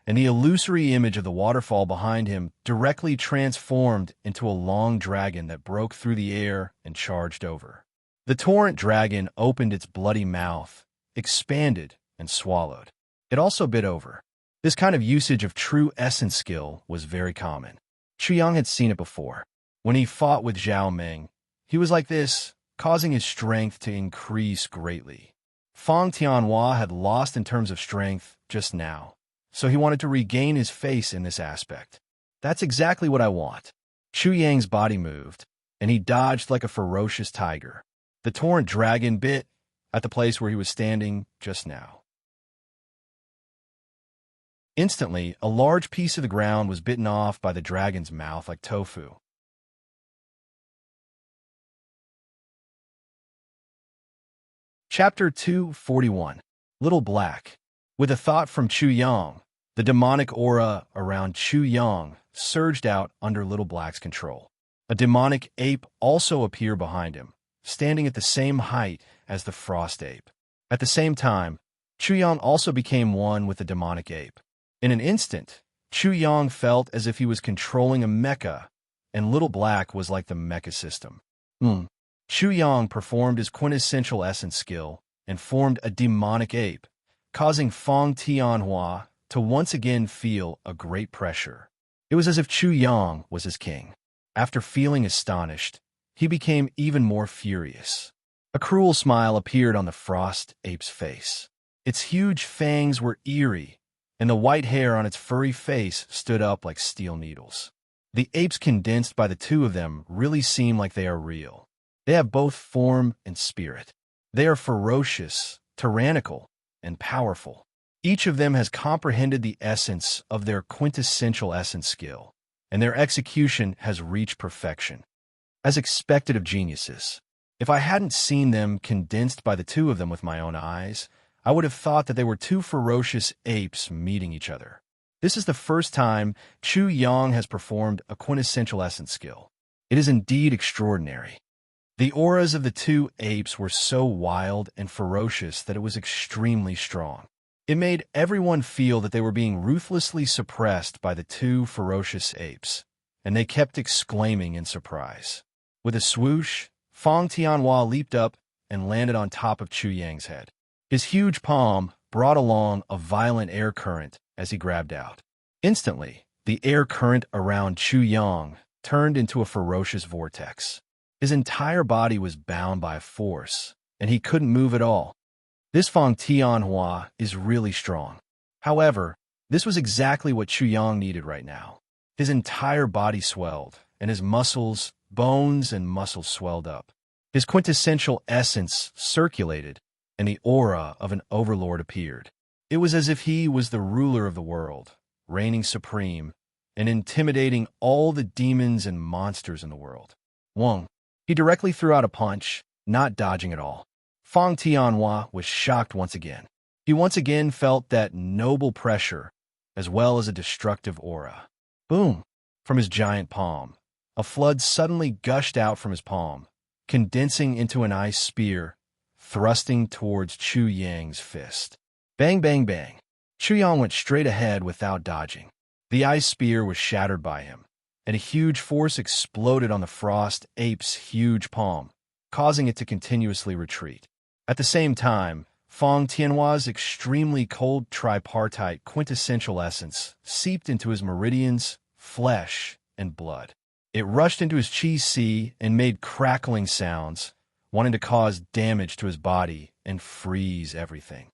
and the illusory image of the waterfall behind him directly transformed into a long dragon that broke through the air and charged over. The torrent dragon opened its bloody mouth, expanded, and swallowed. It also bit over. This kind of usage of true essence skill was very common. Chu Yang had seen it before. When he fought with Zhao Meng, he was like this, causing his strength to increase greatly. Fang Tianhua had lost in terms of strength just now, so he wanted to regain his face in this aspect. That's exactly what I want. Chu Yang's body moved, and he dodged like a ferocious tiger. The torrent dragon bit at the place where he was standing just now. Instantly, a large piece of the ground was bitten off by the dragon's mouth like tofu. Chapter 241. Little Black. With a thought from Chu Yang, the demonic aura around Chu Yang surged out under Little Black's control. A demonic ape also appeared behind him, standing at the same height as the frost ape. At the same time, Chu Yang also became one with the demonic ape. In an instant, Chu Yang felt as if he was controlling a mecha, and Little Black was like the mecha system. Chu Yang performed his quintessential essence skill and formed a demonic ape, causing Fang Tianhua to once again feel a great pressure. It was as if Chu Yang was his king. After feeling astonished, he became even more furious. A cruel smile appeared on the frost ape's face. Its huge fangs were eerie, and the white hair on its furry face stood up like steel needles. The apes condensed by the two of them really seem like they are real. They have both form and spirit. They are ferocious, tyrannical, and powerful. Each of them has comprehended the essence of their quintessential essence skill, and their execution has reached perfection. As expected of geniuses, if I hadn't seen them condensed by the two of them with my own eyes, I would have thought that they were two ferocious apes meeting each other. This is the first time Chu Yang has performed a quintessential essence skill. It is indeed extraordinary. The auras of the two apes were so wild and ferocious that it was extremely strong. It made everyone feel that they were being ruthlessly suppressed by the two ferocious apes, and they kept exclaiming in surprise. With a swoosh, Feng Tianhua leaped up and landed on top of Chu Yang's head. His huge palm brought along a violent air current as he grabbed out. Instantly, the air current around Chu Yang turned into a ferocious vortex. His entire body was bound by a force, and he couldn't move at all. This Feng Tianhua is really strong. However, this was exactly what Chu Yang needed right now. His entire body swelled, and his muscles, bones, and muscles swelled up. His quintessential essence circulated, and the aura of an overlord appeared. It was as if he was the ruler of the world, reigning supreme, and intimidating all the demons and monsters in the world. Wong. He directly threw out a punch, not dodging at all. Feng Tianhua was shocked once again. He once again felt that noble pressure, as well as a destructive aura. Boom! From his giant palm. A flood suddenly gushed out from his palm, condensing into an ice spear, thrusting towards Chu Yang's fist. Bang, bang, bang. Chu Yang went straight ahead without dodging. The ice spear was shattered by him, and a huge force exploded on the frost ape's huge palm, causing it to continuously retreat. At the same time, Feng Tianhua's extremely cold tripartite quintessential essence seeped into his meridians, flesh, and blood. It rushed into his qi si and made crackling sounds, wanting to cause damage to his body and freeze everything.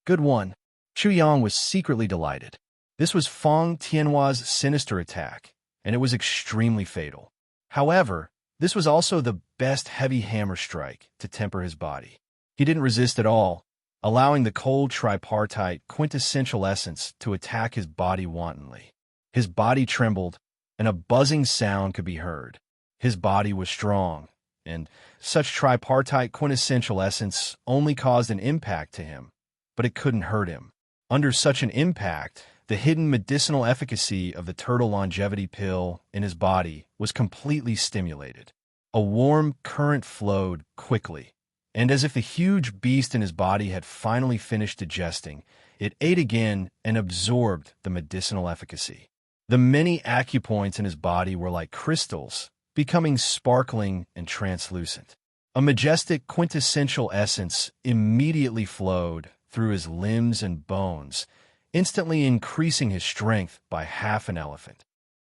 Good one. Chu Yang was secretly delighted. This was Feng Tianhua's sinister attack, and it was extremely fatal. However, this was also the best heavy hammer strike to temper his body. He didn't resist at all, allowing the cold tripartite quintessential essence to attack his body wantonly. His body trembled, and a buzzing sound could be heard. His body was strong, and such tripartite quintessential essence only caused an impact to him, but it couldn't hurt him. Under such an impact, the hidden medicinal efficacy of the turtle longevity pill in his body was completely stimulated. A warm current flowed quickly, and as if the huge beast in his body had finally finished digesting, it ate again and absorbed the medicinal efficacy. The many acupoints in his body were like crystals, becoming sparkling and translucent. A majestic quintessential essence immediately flowed through his limbs and bones, instantly increasing his strength by half an elephant.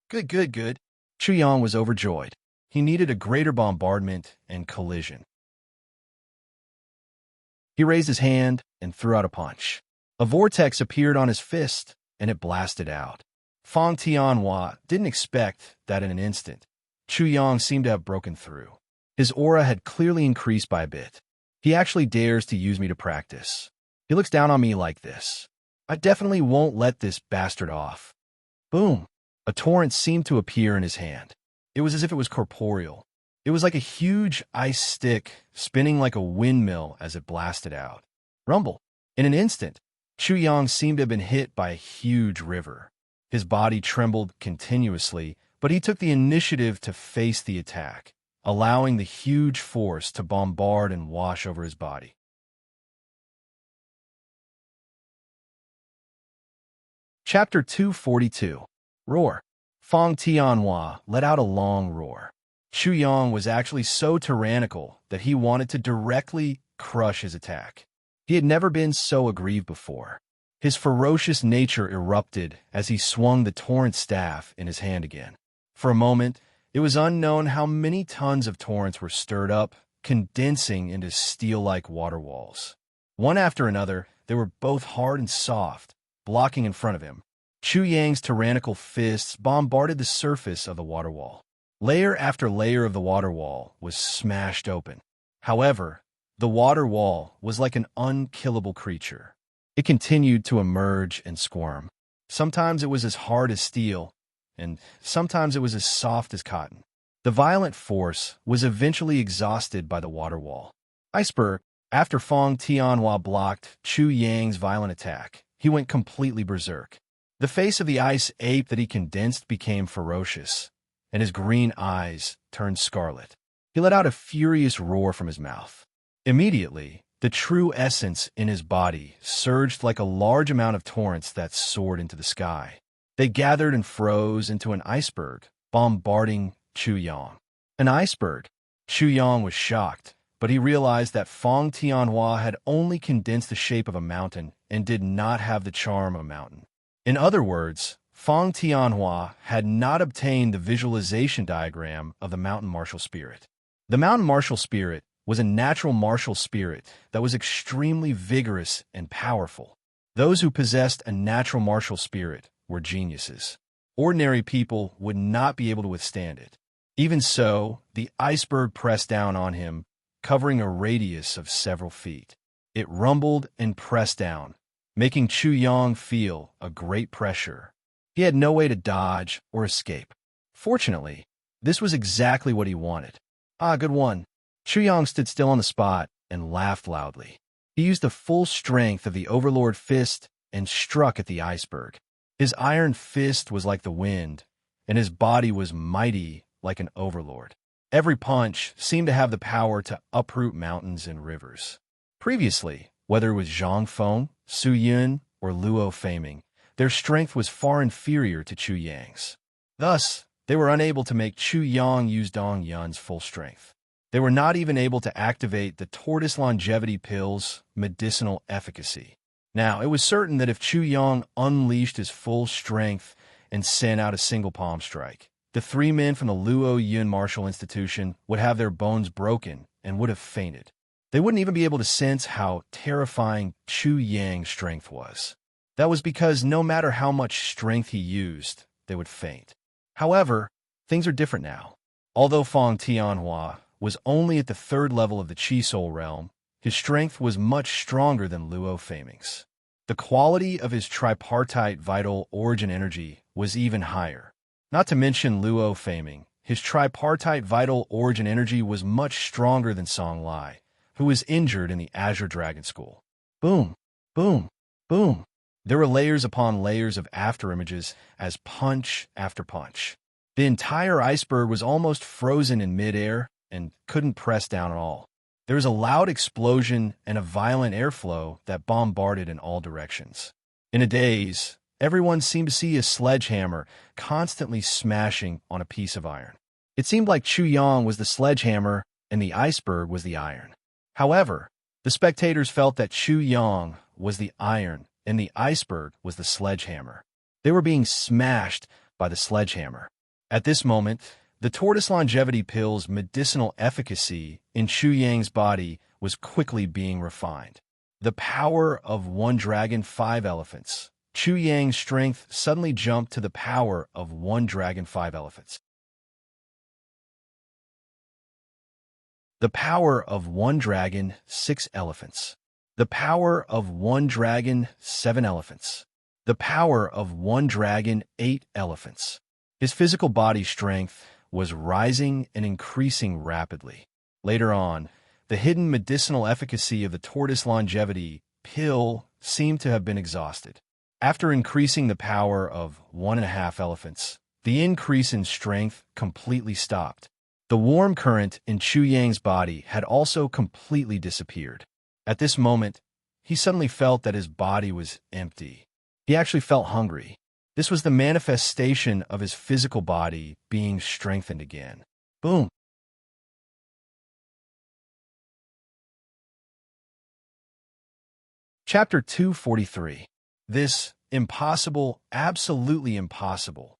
Good, good, good. Chu Yang was overjoyed. He needed a greater bombardment and collision. He raised his hand and threw out a punch. A vortex appeared on his fist, and it blasted out. Feng Tianhua didn't expect that in an instant. Chu Yang seemed to have broken through. His aura had clearly increased by a bit. He actually dares to use me to practice. He looks down on me like this. I definitely won't let this bastard off. Boom! A torrent seemed to appear in his hand. It was as if it was corporeal. It was like a huge ice stick spinning like a windmill as it blasted out. Rumble! In an instant, Chu Yang seemed to have been hit by a huge river. His body trembled continuously, but he took the initiative to face the attack, allowing the huge force to bombard and wash over his body. Chapter 242. Roar. Feng Tianhua let out a long roar. Chu Yang was actually so tyrannical that he wanted to directly crush his attack. He had never been so aggrieved before. His ferocious nature erupted as he swung the torrent staff in his hand again. For a moment, it was unknown how many tons of torrents were stirred up, condensing into steel-like water walls. One after another, they were both hard and soft, blocking in front of him. Chu Yang's tyrannical fists bombarded the surface of the water wall. Layer after layer of the water wall was smashed open. However, the water wall was like an unkillable creature. It continued to emerge and squirm. Sometimes it was as hard as steel, and sometimes it was as soft as cotton. The violent force was eventually exhausted by the water wall. Iceberg, After Fong Tianhua blocked Chu Yang's violent attack, he went completely berserk. The face of the ice ape that he condensed became ferocious, and his green eyes turned scarlet. He let out a furious roar from his mouth. Immediately, the true essence in his body surged like a large amount of torrents that soared into the sky. They gathered and froze into an iceberg, bombarding Chu Yang. An iceberg? Chu Yang was shocked, but he realized that Fong Tianhua had only condensed the shape of a mountain and did not have the charm of a mountain. In other words, Fong Tianhua had not obtained the visualization diagram of the mountain martial spirit. The mountain martial spirit was a natural martial spirit that was extremely vigorous and powerful. Those who possessed a natural martial spirit were geniuses. Ordinary people would not be able to withstand it. Even so, the iceberg pressed down on him, covering a radius of several feet. It rumbled and pressed down, making Chu Yang feel a great pressure. He had no way to dodge or escape. Fortunately, this was exactly what he wanted. Ah, good one. Chu Yang stood still on the spot and laughed loudly. He used the full strength of the Overlord fist and struck at the iceberg. His iron fist was like the wind, and his body was mighty like an overlord. Every punch seemed to have the power to uproot mountains and rivers. Previously, whether it was Zhang Feng, Su Yun, or Luo Feiming, their strength was far inferior to Chu Yang's. Thus, they were unable to make Chu Yang use Dong Yun's full strength. They were not even able to activate the tortoise longevity pill's medicinal efficacy. Now, it was certain that if Chu Yang unleashed his full strength and sent out a single palm strike, the three men from the Luo Yun Martial Institution would have their bones broken and would have fainted. They wouldn't even be able to sense how terrifying Chu Yang's strength was. That was because no matter how much strength he used, they would faint. However, things are different now. Although Fong Tianhua was only at the third level of the Chi Soul realm, his strength was much stronger than Luo Feiming's. The quality of his tripartite vital origin energy was even higher. Not to mention Luo Feiming, his tripartite vital origin energy was much stronger than Song Lai, who was injured in the Azure Dragon School. Boom, boom, boom. There were layers upon layers of afterimages as punch after punch. The entire iceberg was almost frozen in midair and couldn't press down at all. There was a loud explosion and a violent airflow that bombarded in all directions. In a daze, everyone seemed to see a sledgehammer constantly smashing on a piece of iron. It seemed like Chu Yang was the sledgehammer and the iceberg was the iron. However, the spectators felt that Chu Yang was the iron and the iceberg was the sledgehammer. They were being smashed by the sledgehammer. At this moment, the tortoise longevity pill's medicinal efficacy in Chu Yang's body was quickly being refined. The power of one dragon, 5 elephants. Chu Yang's strength suddenly jumped to the power of one dragon, 5 elephants. The power of one dragon, 6 elephants. The power of one dragon, 7 elephants. The power of one dragon, 8 elephants. His physical body strength was rising and increasing rapidly. Later on, the hidden medicinal efficacy of the tortoise longevity pill seemed to have been exhausted. After increasing the power of 1.5 elephants, the increase in strength completely stopped. The warm current in Chu Yang's body had also completely disappeared. At this moment, he suddenly felt that his body was empty. He actually felt hungry. This was the manifestation of his physical body being strengthened again. Boom. Chapter 243. This impossible, absolutely impossible.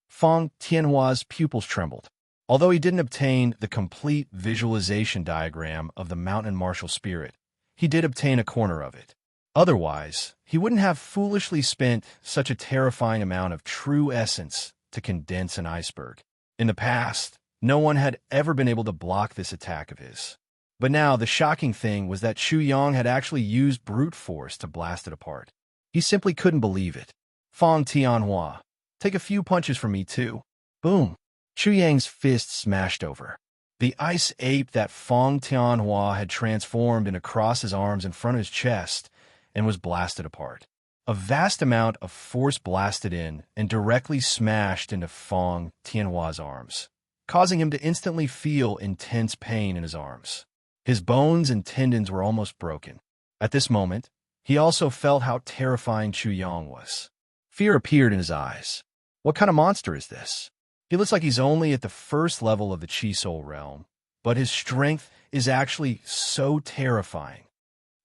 Fong Tianhua's pupils trembled. Although he didn't obtain the complete visualization diagram of the mountain martial spirit, he did obtain a corner of it. Otherwise, he wouldn't have foolishly spent such a terrifying amount of true essence to condense an iceberg. In the past, no one had ever been able to block this attack of his. But now the shocking thing was that Chu Yang had actually used brute force to blast it apart. He simply couldn't believe it. Fong Tianhua, take a few punches from me too. Boom. Chu Yang's fist smashed over. The ice ape that Fong Tianhua had transformed and across his arms in front of his chest and was blasted apart. A vast amount of force blasted in and directly smashed into Fong Tianhua's arms, causing him to instantly feel intense pain in his arms. His bones and tendons were almost broken. At this moment, he also felt how terrifying Chu Yang was. Fear appeared in his eyes. What kind of monster is this? He looks like he's only at the first level of the Chi Soul realm, but his strength is actually so terrifying.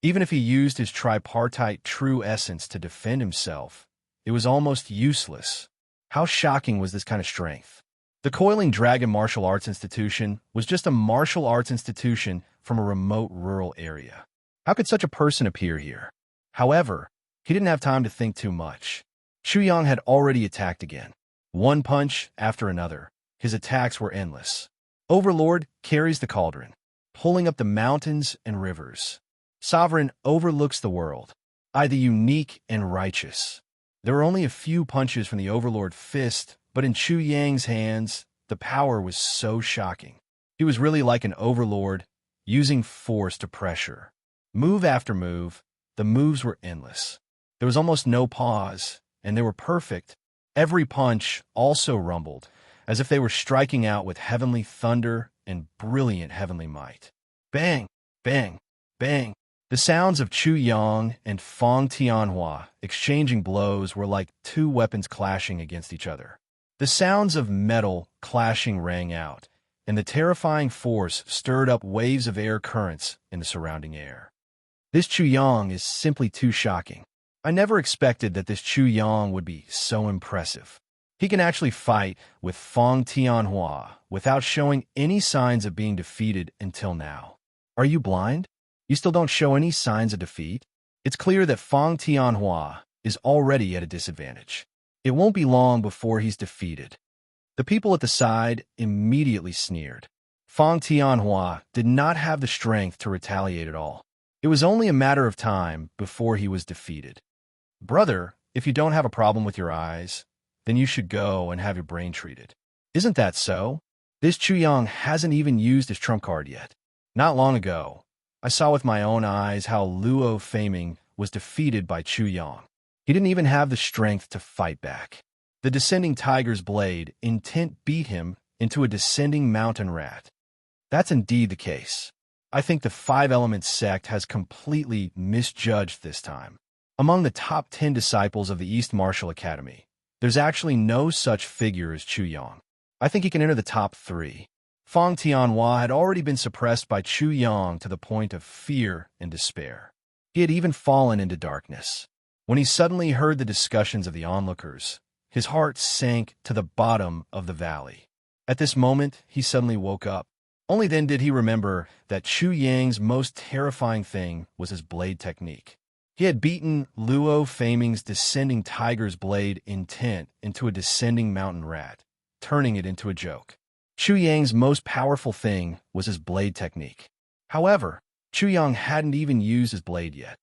Even if he used his tripartite true essence to defend himself, it was almost useless. How shocking was this kind of strength? The Coiling Dragon Martial Arts Institution was just a martial arts institution from a remote rural area. How could such a person appear here? However, he didn't have time to think too much. Chu Yang had already attacked again. One punch after another. His attacks were endless. Overlord carries the cauldron, pulling up the mountains and rivers. Sovereign overlooks the world. I, the unique and righteous. There were only a few punches from the Overlord fist, but in Chu Yang's hands, the power was so shocking. He was really like an Overlord, using force to pressure. Move after move, the moves were endless. There was almost no pause, and they were perfect. Every punch also rumbled, as if they were striking out with heavenly thunder and brilliant heavenly might. Bang! Bang! Bang! The sounds of Chu Yang and Fong Tianhua exchanging blows were like two weapons clashing against each other. The sounds of metal clashing rang out, and the terrifying force stirred up waves of air currents in the surrounding air. This Chu Yang is simply too shocking. I never expected that this Chu Yang would be so impressive. He can actually fight with Fong Tianhua without showing any signs of being defeated until now. Are you blind? You still don't show any signs of defeat? It's clear that Fong Tianhua is already at a disadvantage. It won't be long before he's defeated. The people at the side immediately sneered. Fong Tianhua did not have the strength to retaliate at all. It was only a matter of time before he was defeated. Brother, if you don't have a problem with your eyes, then you should go and have your brain treated. Isn't that so? This Chu Yang hasn't even used his trump card yet. Not long ago, I saw with my own eyes how Luo Faming was defeated by Chu Yang. He didn't even have the strength to fight back. The descending tiger's blade intent beat him into a descending mountain rat. That's indeed the case. I think the Five Elements sect has completely misjudged this time. Among the top 10 disciples of the East Martial Academy, there's actually no such figure as Chu Yang. I think he can enter the top 3. Fong Tianhua had already been suppressed by Chu Yang to the point of fear and despair. He had even fallen into darkness. When he suddenly heard the discussions of the onlookers, his heart sank to the bottom of the valley. At this moment, he suddenly woke up. Only then did he remember that Chu Yang's most terrifying thing was his blade technique. He had beaten Luo Faming's descending tiger's blade intent into a descending mountain rat, turning it into a joke. Chu Yang's most powerful thing was his blade technique. However, Chu Yang hadn't even used his blade yet.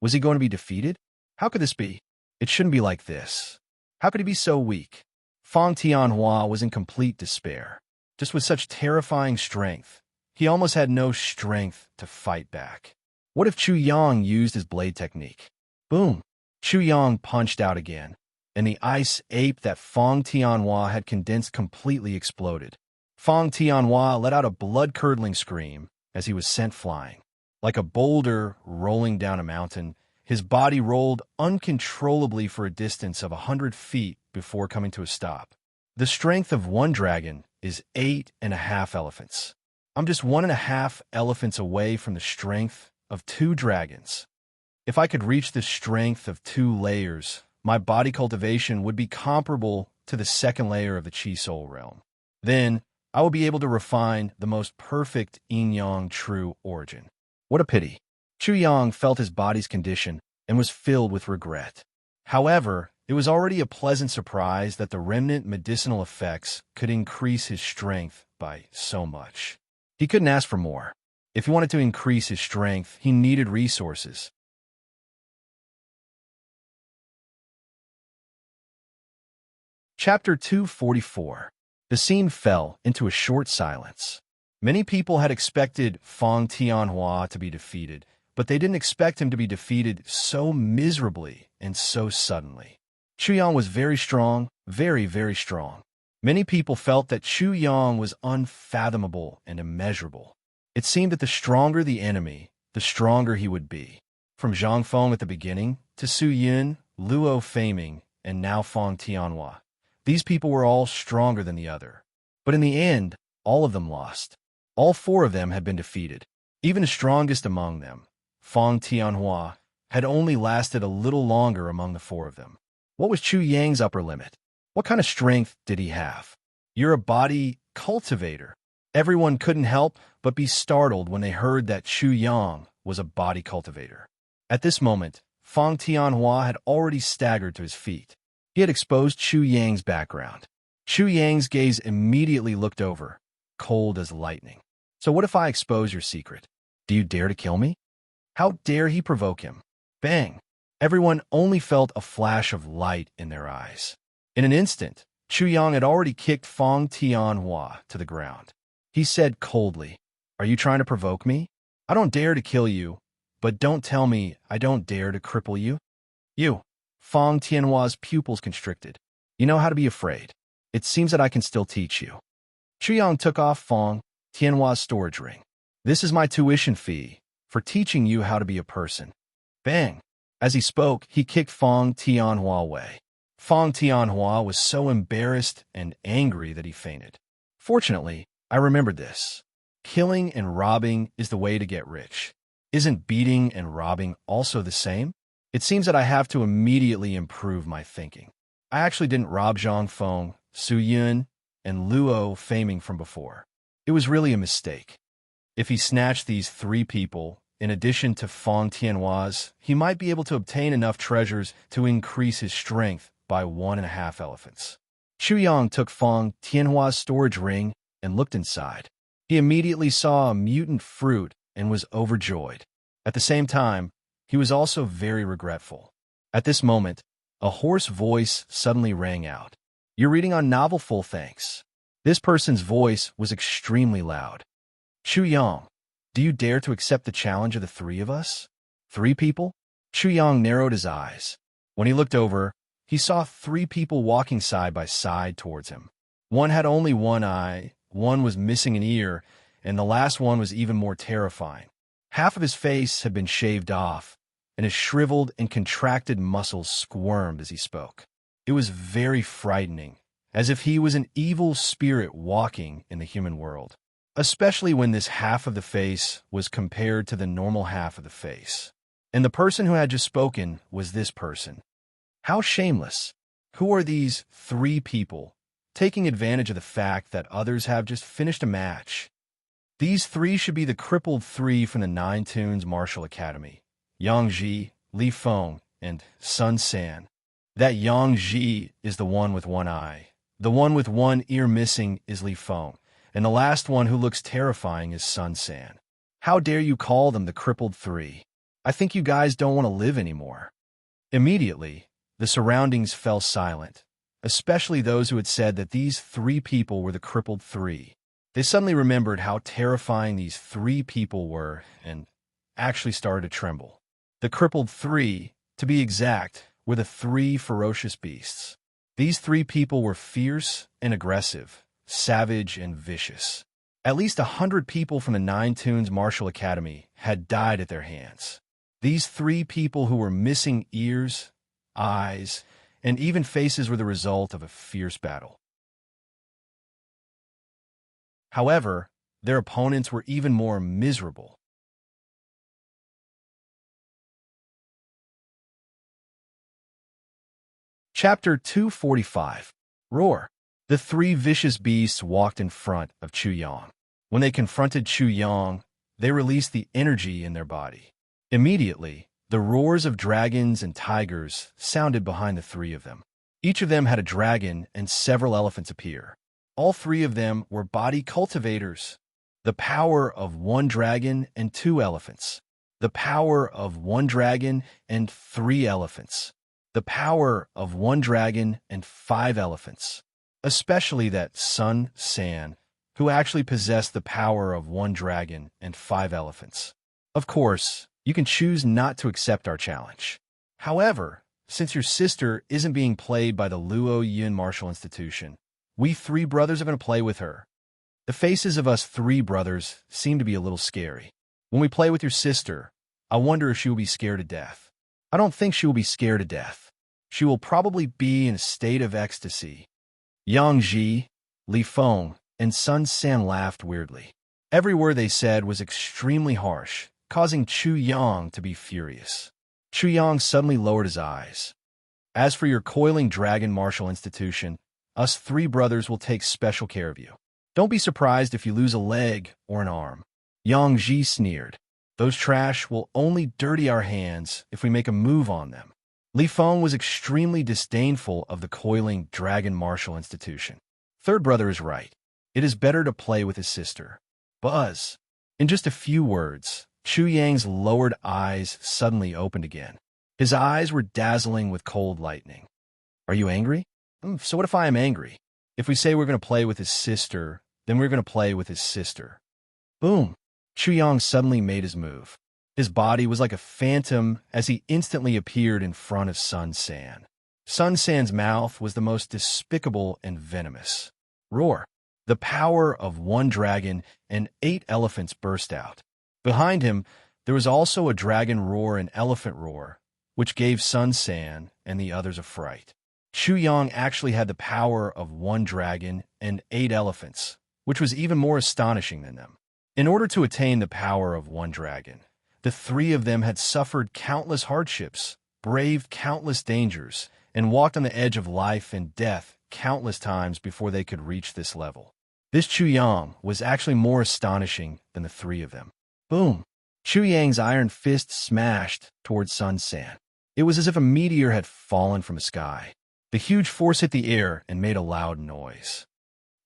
Was he going to be defeated? How could this be? It shouldn't be like this. How could he be so weak? Fong Tianhua was in complete despair. Just with such terrifying strength, he almost had no strength to fight back. What if Chu Yang used his blade technique? Boom! Chu Yang punched out again, and the ice ape that Fong Tianhua had condensed completely exploded. Fong Tianhua let out a blood-curdling scream as he was sent flying. Like a boulder rolling down a mountain, his body rolled uncontrollably for a distance of 100 feet before coming to a stop. The strength of one dragon is 8.5 elephants. I'm just 1.5 elephants away from the strength of 2 dragons. If I could reach the strength of 2 layers, my body cultivation would be comparable to the 2nd layer of the Chi Soul realm. Then, I would be able to refine the most perfect yin-yang true origin. What a pity. Chu Yang felt his body's condition and was filled with regret. However, it was already a pleasant surprise that the remnant medicinal effects could increase his strength by so much. He couldn't ask for more. If he wanted to increase his strength, he needed resources. Chapter 244. The scene fell into a short silence. Many people had expected Feng Tianhua to be defeated, but they didn't expect him to be defeated so miserably and so suddenly. Chu Yang was very strong, very, very strong. Many people felt that Chu Yang was unfathomable and immeasurable. It seemed that the stronger the enemy, the stronger he would be. From Zhang Feng at the beginning, to Su Yun, Luo Feiming, and now Feng Tianhua. These people were all stronger than the other. But in the end, all of them lost. All four of them had been defeated. Even the strongest among them, Feng Tianhua, had only lasted a little longer among the four of them. What was Chu Yang's upper limit? What kind of strength did he have? You're a body cultivator. Everyone couldn't help but be startled when they heard that Chu Yang was a body cultivator. At this moment, Feng Tianhua had already staggered to his feet. He had exposed Chu Yang's background. Chu Yang's gaze immediately looked over, cold as lightning. So what if I expose your secret? Do you dare to kill me? How dare he provoke him? Bang! Everyone only felt a flash of light in their eyes. In an instant, Chu Yang had already kicked Feng Tianhua to the ground. He said coldly, "Are you trying to provoke me? I don't dare to kill you, but don't tell me I don't dare to cripple you." You. Feng Tianhua's pupils constricted. You know how to be afraid. It seems that I can still teach you. Chu Yang took off Feng Tianhua's storage ring. This is my tuition fee for teaching you how to be a person. Bang! As he spoke, he kicked Feng Tianhua away. Feng Tianhua was so embarrassed and angry that he fainted. Fortunately, I remembered this. Killing and robbing is the way to get rich. Isn't beating and robbing also the same? It seems that I have to immediately improve my thinking. I actually didn't rob Zhang Feng, Su Yun, and Luo Feiming from before. It was really a mistake. If he snatched these three people, in addition to Feng Tianhua's, he might be able to obtain enough treasures to increase his strength by 1.5 elephants. Chu Yang took Feng Tianhua's storage ring and looked inside. He immediately saw a mutant fruit and was overjoyed. At the same time, he was also very regretful. At this moment, a hoarse voice suddenly rang out. "You're reading on novel full thanks." This person's voice was extremely loud. "Chu Yang, do you dare to accept the challenge of the three of us?" 3 people? Chu Yang narrowed his eyes. When he looked over, he saw 3 people walking side by side towards him. One had only one eye, one was missing an ear, and the last one was even more terrifying. Half of his face had been shaved off, and his shriveled and contracted muscles squirmed as he spoke. It was very frightening, as if he was an evil spirit walking in the human world, especially when this half of the face was compared to the normal half of the face. And the person who had just spoken was this person. How shameless. Who are these 3 people, taking advantage of the fact that others have just finished a match? These 3 should be the crippled 3 from the Nine Tunes Martial Academy. Yang Ji, Li Feng, and Sun San. That Yang Ji is the one with one eye. The one with one ear missing is Li Feng, and the last one who looks terrifying is Sun San. How dare you call them the crippled 3? I think you guys don't want to live anymore. Immediately, the surroundings fell silent, especially those who had said that these 3 people were the crippled 3. They suddenly remembered how terrifying these 3 people were and actually started to tremble. The crippled 3, to be exact, were the 3 ferocious beasts. These 3 people were fierce and aggressive, savage and vicious. At least 100 people from the Nine Tunes Martial Academy had died at their hands. These 3 people who were missing ears, eyes, and even faces were the result of a fierce battle. However, their opponents were even more miserable. Chapter 245. Roar. The 3 vicious beasts walked in front of Chu Yang. When they confronted Chu Yang, they released the energy in their body. Immediately, the roars of dragons and tigers sounded behind the 3 of them. Each of them had a dragon and several elephants appear. All 3 of them were body cultivators. The power of 1 dragon and 2 elephants. The power of 1 dragon and 3 elephants. The power of 1 dragon and 5 elephants. especially that Sun San, who actually possessed the power of one dragon and 5 elephants. Of course, you can choose not to accept our challenge. However, since your sister isn't being played by the Luo Yun Martial Institution, we 3 brothers are going to play with her. The faces of us 3 brothers seem to be a little scary. When we play with your sister, I wonder if she will be scared to death. I don't think she will be scared to death. She will probably be in a state of ecstasy. Yang Ji, Li Feng, and Sun San laughed weirdly. Every word they said was extremely harsh, causing Chu Yang to be furious. Chu Yang suddenly lowered his eyes. As for your coiling dragon martial institution, us 3 brothers will take special care of you. Don't be surprised if you lose a leg or an arm. Yang Ji sneered. Those trash will only dirty our hands if we make a move on them. Li Feng was extremely disdainful of the coiling dragon martial institution. Third brother is right. It is better to play with his sister. Buzz. In just a few words, Chu Yang's lowered eyes suddenly opened again. His eyes were dazzling with cold lightning. Are you angry? So what if I am angry? If we say we're going to play with his sister, then we're going to play with his sister. Boom. Chu Yang suddenly made his move. His body was like a phantom as he instantly appeared in front of Sun San. Sun San's mouth was the most despicable and venomous. Roar. The power of one dragon and 8 elephants burst out. Behind him, there was also a dragon roar and elephant roar, which gave Sun San and the others a fright. Chu Yang actually had the power of one dragon and 8 elephants, which was even more astonishing than them. In order to attain the power of one dragon, the 3 of them had suffered countless hardships, braved countless dangers, and walked on the edge of life and death countless times before they could reach this level. This Chu Yang was actually more astonishing than the 3 of them. Boom! Chu Yang's iron fist smashed towards Sun San. It was as if a meteor had fallen from the sky. The huge force hit the air and made a loud noise.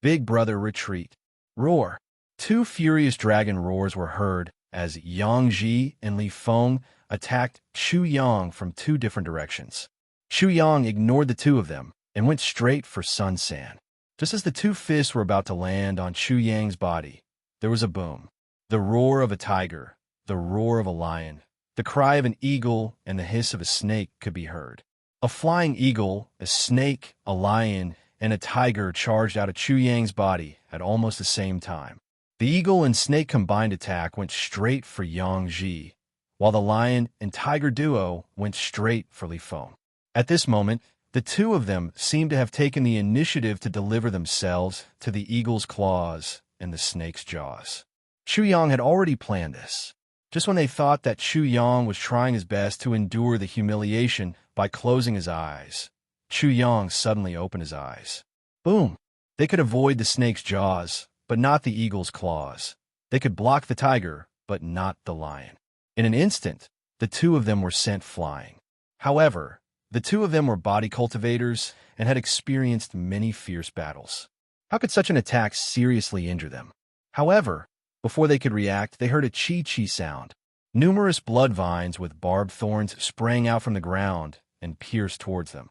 Big brother, retreat. Roar. 2 furious dragon roars were heard as Yang Ji and Li Feng attacked Chu Yang from 2 different directions. Chu Yang ignored the 2 of them and went straight for Sun San. Just as the 2 fists were about to land on Chu Yang's body, there was a boom. The roar of a tiger, the roar of a lion, the cry of an eagle, and the hiss of a snake could be heard. A flying eagle, a snake, a lion, and a tiger charged out of Chu Yang's body at almost the same time. The eagle and snake combined attack went straight for Yang Ji, while the lion and tiger duo went straight for Li Feng. At this moment, the 2 of them seemed to have taken the initiative to deliver themselves to the eagle's claws and the snake's jaws. Chu Yang had already planned this. Just when they thought that Chu Yang was trying his best to endure the humiliation by closing his eyes, Chu Yang suddenly opened his eyes. Boom! They could avoid the snake's jaws, but not the eagle's claws. They could block the tiger, but not the lion. In an instant, the 2 of them were sent flying. However, the 2 of them were body cultivators and had experienced many fierce battles. How could such an attack seriously injure them? However, before they could react, they heard a chi-chi sound. Numerous blood vines with barbed thorns sprang out from the ground and pierced towards them.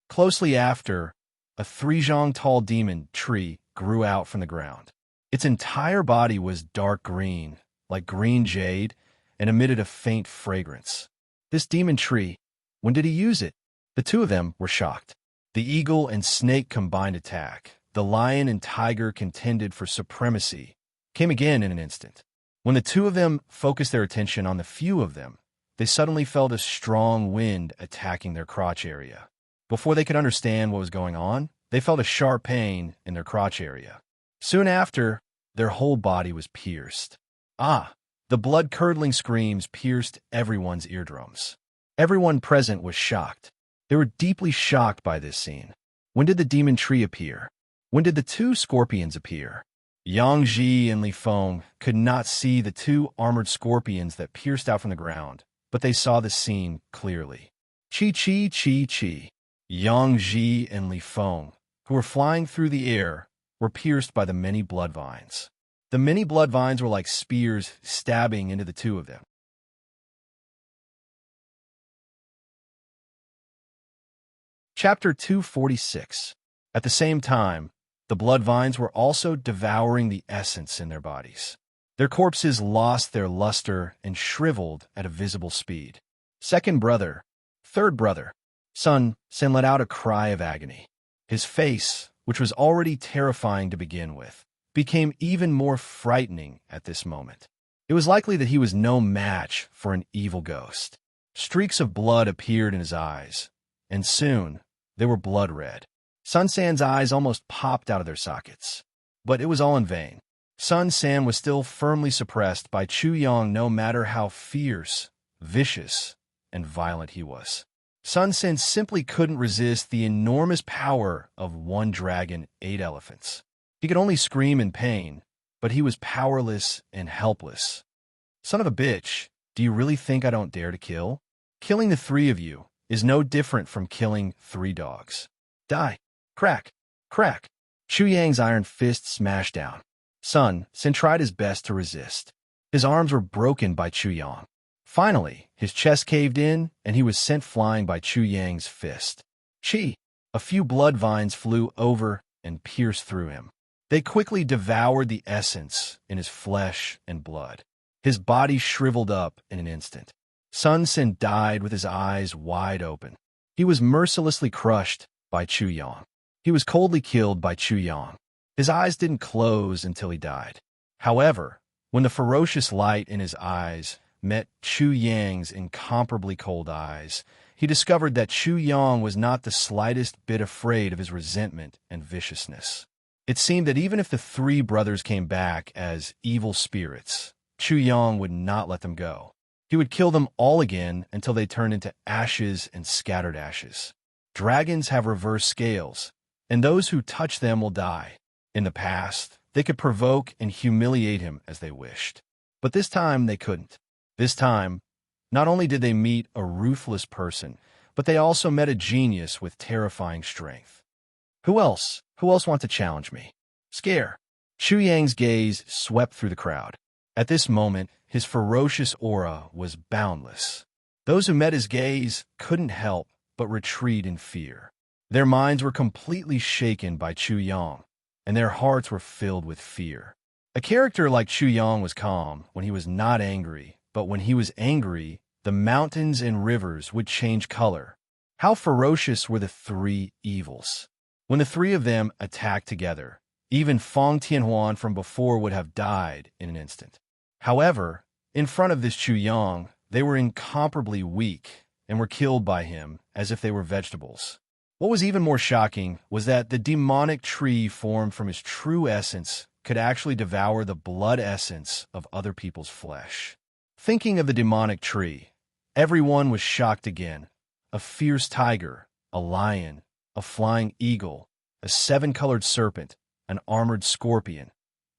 Closely after, a 3-zhang tall demon tree grew out from the ground. Its entire body was dark green, like green jade, and emitted a faint fragrance. This demon tree, when did he use it? The 2 of them were shocked. The eagle and snake combined attack. The lion and tiger contended for supremacy, came again in an instant. When the 2 of them focused their attention on the few of them, they suddenly felt a strong wind attacking their crotch area. Before they could understand what was going on, they felt a sharp pain in their crotch area. Soon after, their whole body was pierced. Ah! The blood-curdling screams pierced everyone's eardrums. Everyone present was shocked. They were deeply shocked by this scene. When did the demon tree appear? When did the 2 scorpions appear? Yang Ji and Li Feng could not see the 2 armored scorpions that pierced out from the ground, but they saw the scene clearly. Chi-chi-chi-chi. Yang Ji and Li Feng, who were flying through the air, were pierced by the many blood vines. The many blood vines were like spears stabbing into the 2 of them. Chapter 246. At the same time, the blood vines were also devouring the essence in their bodies. Their corpses lost their luster and shriveled at a visible speed. Second brother, third brother, Sun Sin let out a cry of agony. His face, which was already terrifying to begin with, became even more frightening at this moment. It was likely that he was no match for an evil ghost. Streaks of blood appeared in his eyes, and soon they were blood red. Sun San's eyes almost popped out of their sockets. But it was all in vain. Sun San was still firmly suppressed by Chu Yang, no matter how fierce, vicious, and violent he was. Sun San simply couldn't resist the enormous power of one dragon, 8 elephants. He could only scream in pain, but he was powerless and helpless. Son of a bitch, do you really think I don't dare to kill? Killing the 3 of you is no different from killing 3 dogs. Die. Crack. Crack. Chu Yang's iron fist smashed down. Sun Sin tried his best to resist. His arms were broken by Chu Yang. Finally, his chest caved in, and he was sent flying by Chu Yang's fist. Chi! A few blood vines flew over and pierced through him. They quickly devoured the essence in his flesh and blood. His body shriveled up in an instant. Sun Sin died with his eyes wide open. He was mercilessly crushed by Chu Yang. He was coldly killed by Chu Yang. His eyes didn't close until he died. However, when the ferocious light in his eyes met Chu Yang's incomparably cold eyes, he discovered that Chu Yang was not the slightest bit afraid of his resentment and viciousness. It seemed that even if the 3 brothers came back as evil spirits, Chu Yang would not let them go. He would kill them all again until they turned into ashes and scattered ashes. Dragons have reverse scales, and those who touch them will die. In the past, they could provoke and humiliate him as they wished. But this time they couldn't. This time, not only did they meet a ruthless person, but they also met a genius with terrifying strength. Who else? Who else want to challenge me? Scare. Chu Yang's gaze swept through the crowd. At this moment, his ferocious aura was boundless. Those who met his gaze couldn't help but retreat in fear. Their minds were completely shaken by Chu Yang, and their hearts were filled with fear. A character like Chu Yang was calm when he was not angry, but when he was angry, the mountains and rivers would change color. How ferocious were the 3 evils! When the 3 of them attacked together, even Fong Tianhuan from before would have died in an instant. However, in front of this Chu Yang, they were incomparably weak and were killed by him as if they were vegetables. What was even more shocking was that the demonic tree formed from his true essence could actually devour the blood essence of other people's flesh. Thinking of the demonic tree, everyone was shocked again. A fierce tiger, a lion, a flying eagle, a 7-colored serpent, an armored scorpion.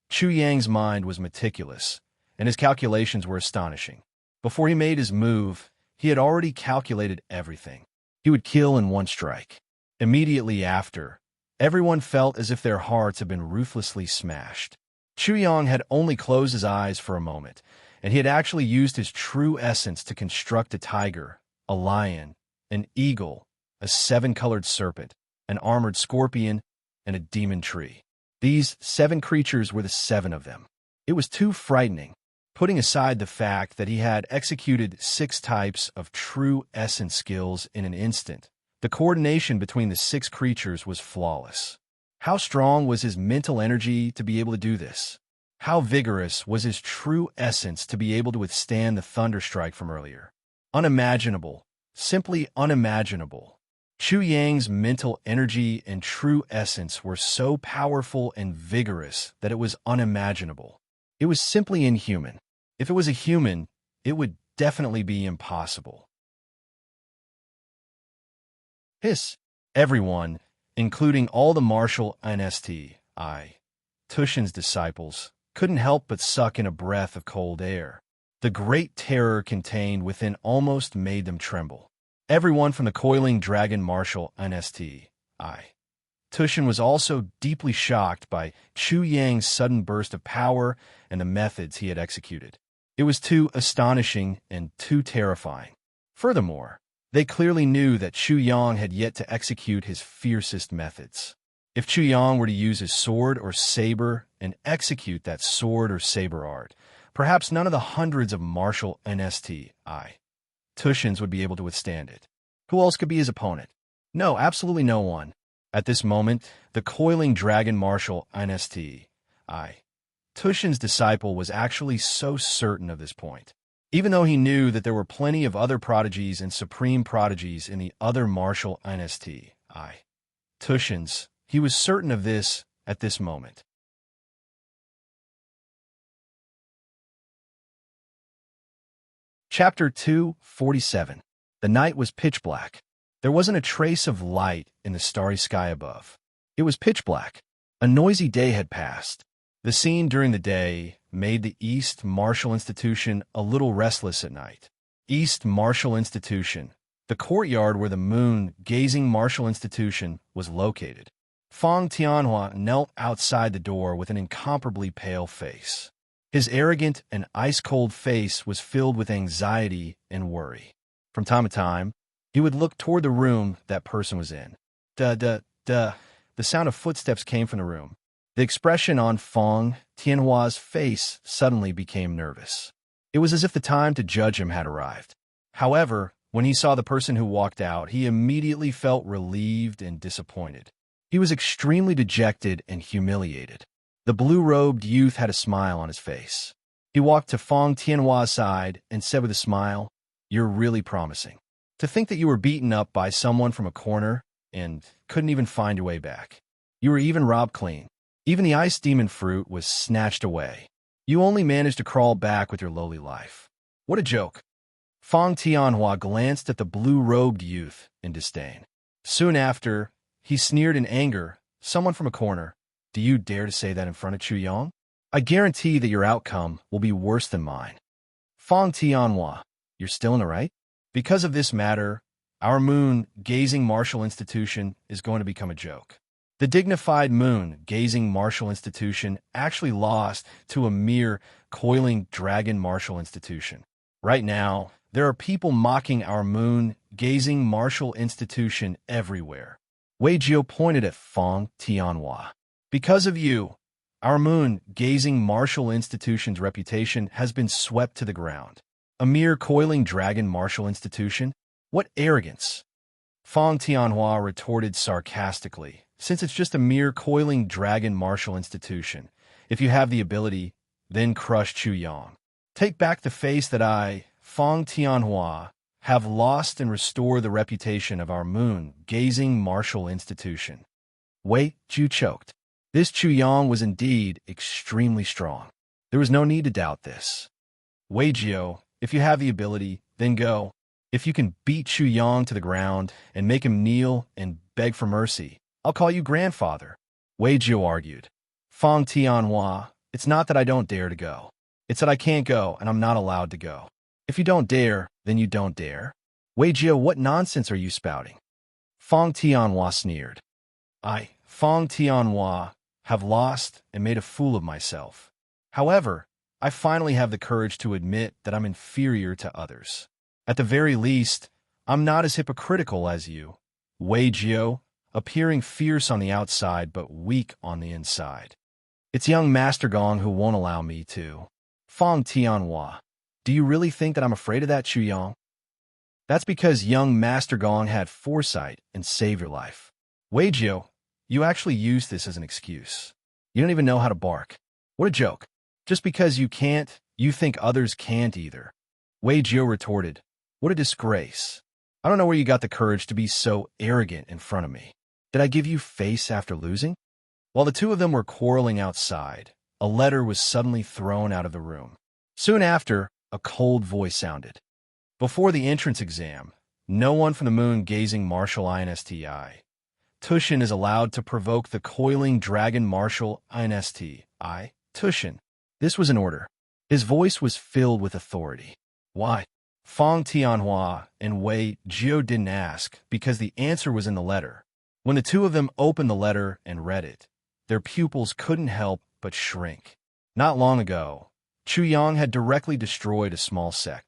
Chu Yang's mind was meticulous, and his calculations were astonishing. Before he made his move, he had already calculated everything. He would kill in 1 strike. Immediately after, everyone felt as if their hearts had been ruthlessly smashed. Chu Yang had only closed his eyes for a moment, and he had actually used his true essence to construct a tiger, a lion, an eagle, a 7-colored serpent, an armored scorpion, and a demon tree. These 7 creatures were the 7 of them. It was too frightening. Putting aside the fact that he had executed 6 types of true essence skills in an instant, the coordination between the 6 creatures was flawless. How strong was his mental energy to be able to do this? How vigorous was his true essence to be able to withstand the thunderstrike from earlier? Unimaginable. Simply unimaginable. Chu Yang's mental energy and true essence were so powerful and vigorous that it was unimaginable. It was simply inhuman. If it was a human, it would definitely be impossible. Hiss. Everyone, including all the martial NSTI, Tushin's disciples, couldn't help but suck in a breath of cold air. The great terror contained within almost made them tremble. Everyone from the coiling dragon martial NSTI. Tushin was also deeply shocked by Chu Yang's sudden burst of power and the methods he had executed. It was too astonishing and too terrifying. Furthermore, They clearly knew that Chu Yang had yet to execute his fiercest methods. If Chu Yang were to use his sword or saber and execute that sword or saber art, perhaps none of the hundreds of martial NSTI Tushins would be able to withstand it. Who else could be his opponent? No, absolutely no one. At this moment, the coiling dragon martial NSTI Tushin's disciple was actually so certain of this point. Even though he knew that there were plenty of other prodigies and supreme prodigies in the other martial NSTI Tushins, he was certain of this at this moment. Chapter 247. The night was pitch black. There wasn't a trace of light in the starry sky above. It was pitch black. A noisy day had passed. The scene during the day made the East Martial Institution a little restless at night. East Martial Institution, the courtyard where the moon-gazing Martial Institution was located. Fong Tianhua knelt outside the door with an incomparably pale face. His arrogant and ice-cold face was filled with anxiety and worry. From time to time, he would look toward the room that person was in. The sound of footsteps came from the room. The expression on Fong Tianhua's face suddenly became nervous. It was as if the time to judge him had arrived. However, when he saw the person who walked out, he immediately felt relieved and disappointed. He was extremely dejected and humiliated. The blue-robed youth had a smile on his face. He walked to Fong Tianhua's side and said with a smile, "You're really promising. To think that you were beaten up by someone from a corner and couldn't even find your way back. You were even robbed clean. Even the ice demon fruit was snatched away. You only managed to crawl back with your lowly life. What a joke." Fong Tianhua glanced at the blue-robed youth in disdain. Soon after, he sneered in anger, "Someone from a corner. Do you dare to say that in front of Chu Yang? I guarantee that your outcome will be worse than mine." Fong Tianhua, you're still in the right? Because of this matter, our moon-gazing martial institution is going to become a joke. The dignified moon-gazing martial institution actually lost to a mere coiling dragon martial institution. Right now, there are people mocking our moon-gazing martial institution everywhere. Wei Jiao pointed at Fong Tianhua. Because of you, our moon-gazing martial institution's reputation has been swept to the ground. A mere coiling dragon martial institution? What arrogance! Fong Tianhua retorted sarcastically. Since it's just a mere coiling dragon martial institution, if you have the ability, then crush Chu Yang. Take back the face that I, Fong Tianhua, have lost and restore the reputation of our moon-gazing martial institution. Wei Jiao choked. This Chu Yang was indeed extremely strong. There was no need to doubt this. Wei Jiao, if you have the ability, then go. If you can beat Chu Yang to the ground and make him kneel and beg for mercy, I'll call you grandfather. Wei Jiao argued. Fong Tianhua, it's not that I don't dare to go. It's that I can't go and I'm not allowed to go. If you don't dare, then you don't dare. Wei Jiao, what nonsense are you spouting? Fong Tianhua sneered. I, Fong Tianhua, have lost and made a fool of myself. However, I finally have the courage to admit that I'm inferior to others. At the very least, I'm not as hypocritical as you. Wei Jiao, appearing fierce on the outside but weak on the inside. It's young Master Gong who won't allow me to. Fong Tianhua, do you really think that I'm afraid of that Chu Yang? That's because young Master Gong had foresight and saved your life. Wei Jiao, you actually used this as an excuse. You don't even know how to bark. What a joke. Just because you can't, you think others can't either. Wei Jiao retorted, what a disgrace. I don't know where you got the courage to be so arrogant in front of me. Did I give you face after losing? While the two of them were quarreling outside, a letter was suddenly thrown out of the room. Soon after, a cold voice sounded. Before the entrance exam, no one from the moon-gazing martial INSTI Tushin is allowed to provoke the coiling dragon martial INSTI Tushin. This was an order. His voice was filled with authority. Why? Fong Tianhua and Wei Jiao didn't ask because the answer was in the letter. When the two of them opened the letter and read it, their pupils couldn't help but shrink. Not long ago, Chu Yang had directly destroyed a small sect.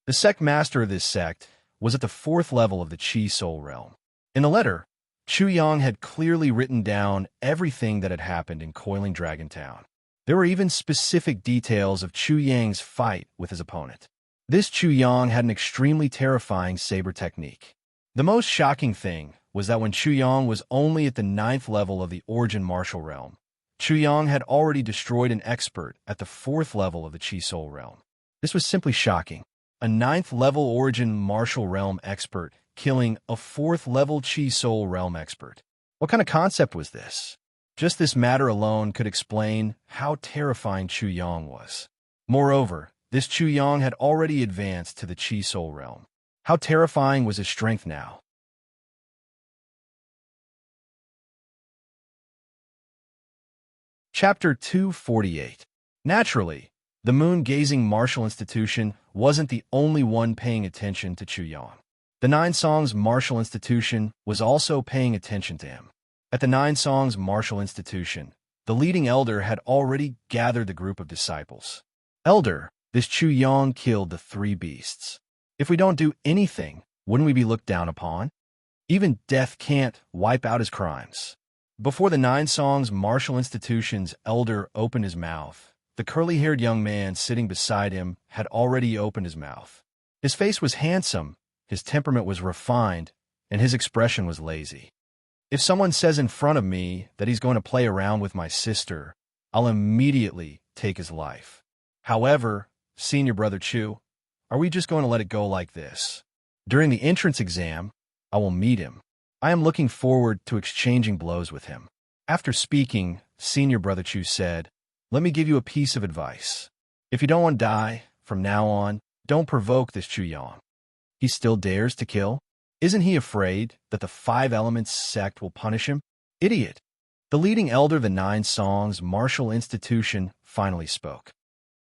The sect master of this sect was at the 4th level of the Chi Soul realm. In the letter, Chu Yang had clearly written down everything that had happened in Coiling Dragon Town. There were even specific details of Chu Yang's fight with his opponent. This Chu Yang had an extremely terrifying saber technique. The most shocking thing was that when Chu Yang was only at the 9th level of the Origin Martial Realm, Chu Yang had already destroyed an expert at the 4th level of the Chi Soul Realm. This was simply shocking. A 9th level Origin Martial Realm expert killing a 4th level Chi Soul Realm expert. What kind of concept was this? Just this matter alone could explain how terrifying Chu Yang was. Moreover, this Chu Yang had already advanced to the Chi Soul Realm. How terrifying was his strength now? Chapter 248. Naturally, the moon-gazing martial institution wasn't the only one paying attention to Chu Yang. The Nine Songs Martial Institution was also paying attention to him. At the Nine Songs Martial Institution, the leading elder had already gathered the group of disciples. Elder, this Chu Yang killed the 3 beasts. If we don't do anything, wouldn't we be looked down upon? Even death can't wipe out his crimes. Before the Nine Songs Martial Institution's elder opened his mouth, the curly-haired young man sitting beside him had already opened his mouth. His face was handsome, his temperament was refined, and his expression was lazy. If someone says in front of me that he's going to play around with my sister, I'll immediately take his life. However, Senior Brother Chu, are we just going to let it go like this? During the entrance exam, I will meet him. I am looking forward to exchanging blows with him. After speaking, Senior Brother Chu said, "Let me give you a piece of advice. If you don't want to die, from now on, don't provoke this Chu Yang. He still dares to kill? Isn't he afraid that the 5 Elements sect will punish him? Idiot." The leading elder of the Nine Songs Martial Institution finally spoke.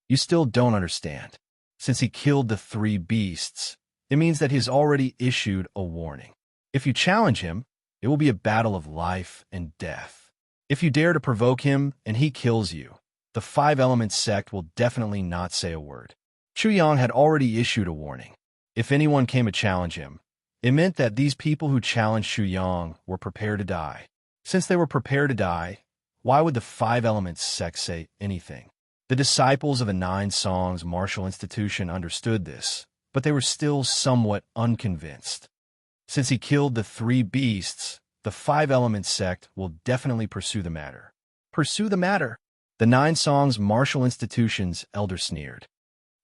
"You still don't understand. Since he killed the 3 beasts, it means that he has already issued a warning. If you challenge him, it will be a battle of life and death. If you dare to provoke him and he kills you, the 5 Elements sect will definitely not say a word." Chu Yang had already issued a warning. If anyone came to challenge him, it meant that these people who challenged Chu Yang were prepared to die. Since they were prepared to die, why would the 5 Elements sect say anything? The disciples of the Nine Songs Martial Institution understood this, but they were still somewhat unconvinced. Since he killed the 3 beasts, the 5 Elements sect will definitely pursue the matter. Pursue the matter? The Nine Songs Martial Institution's elder sneered.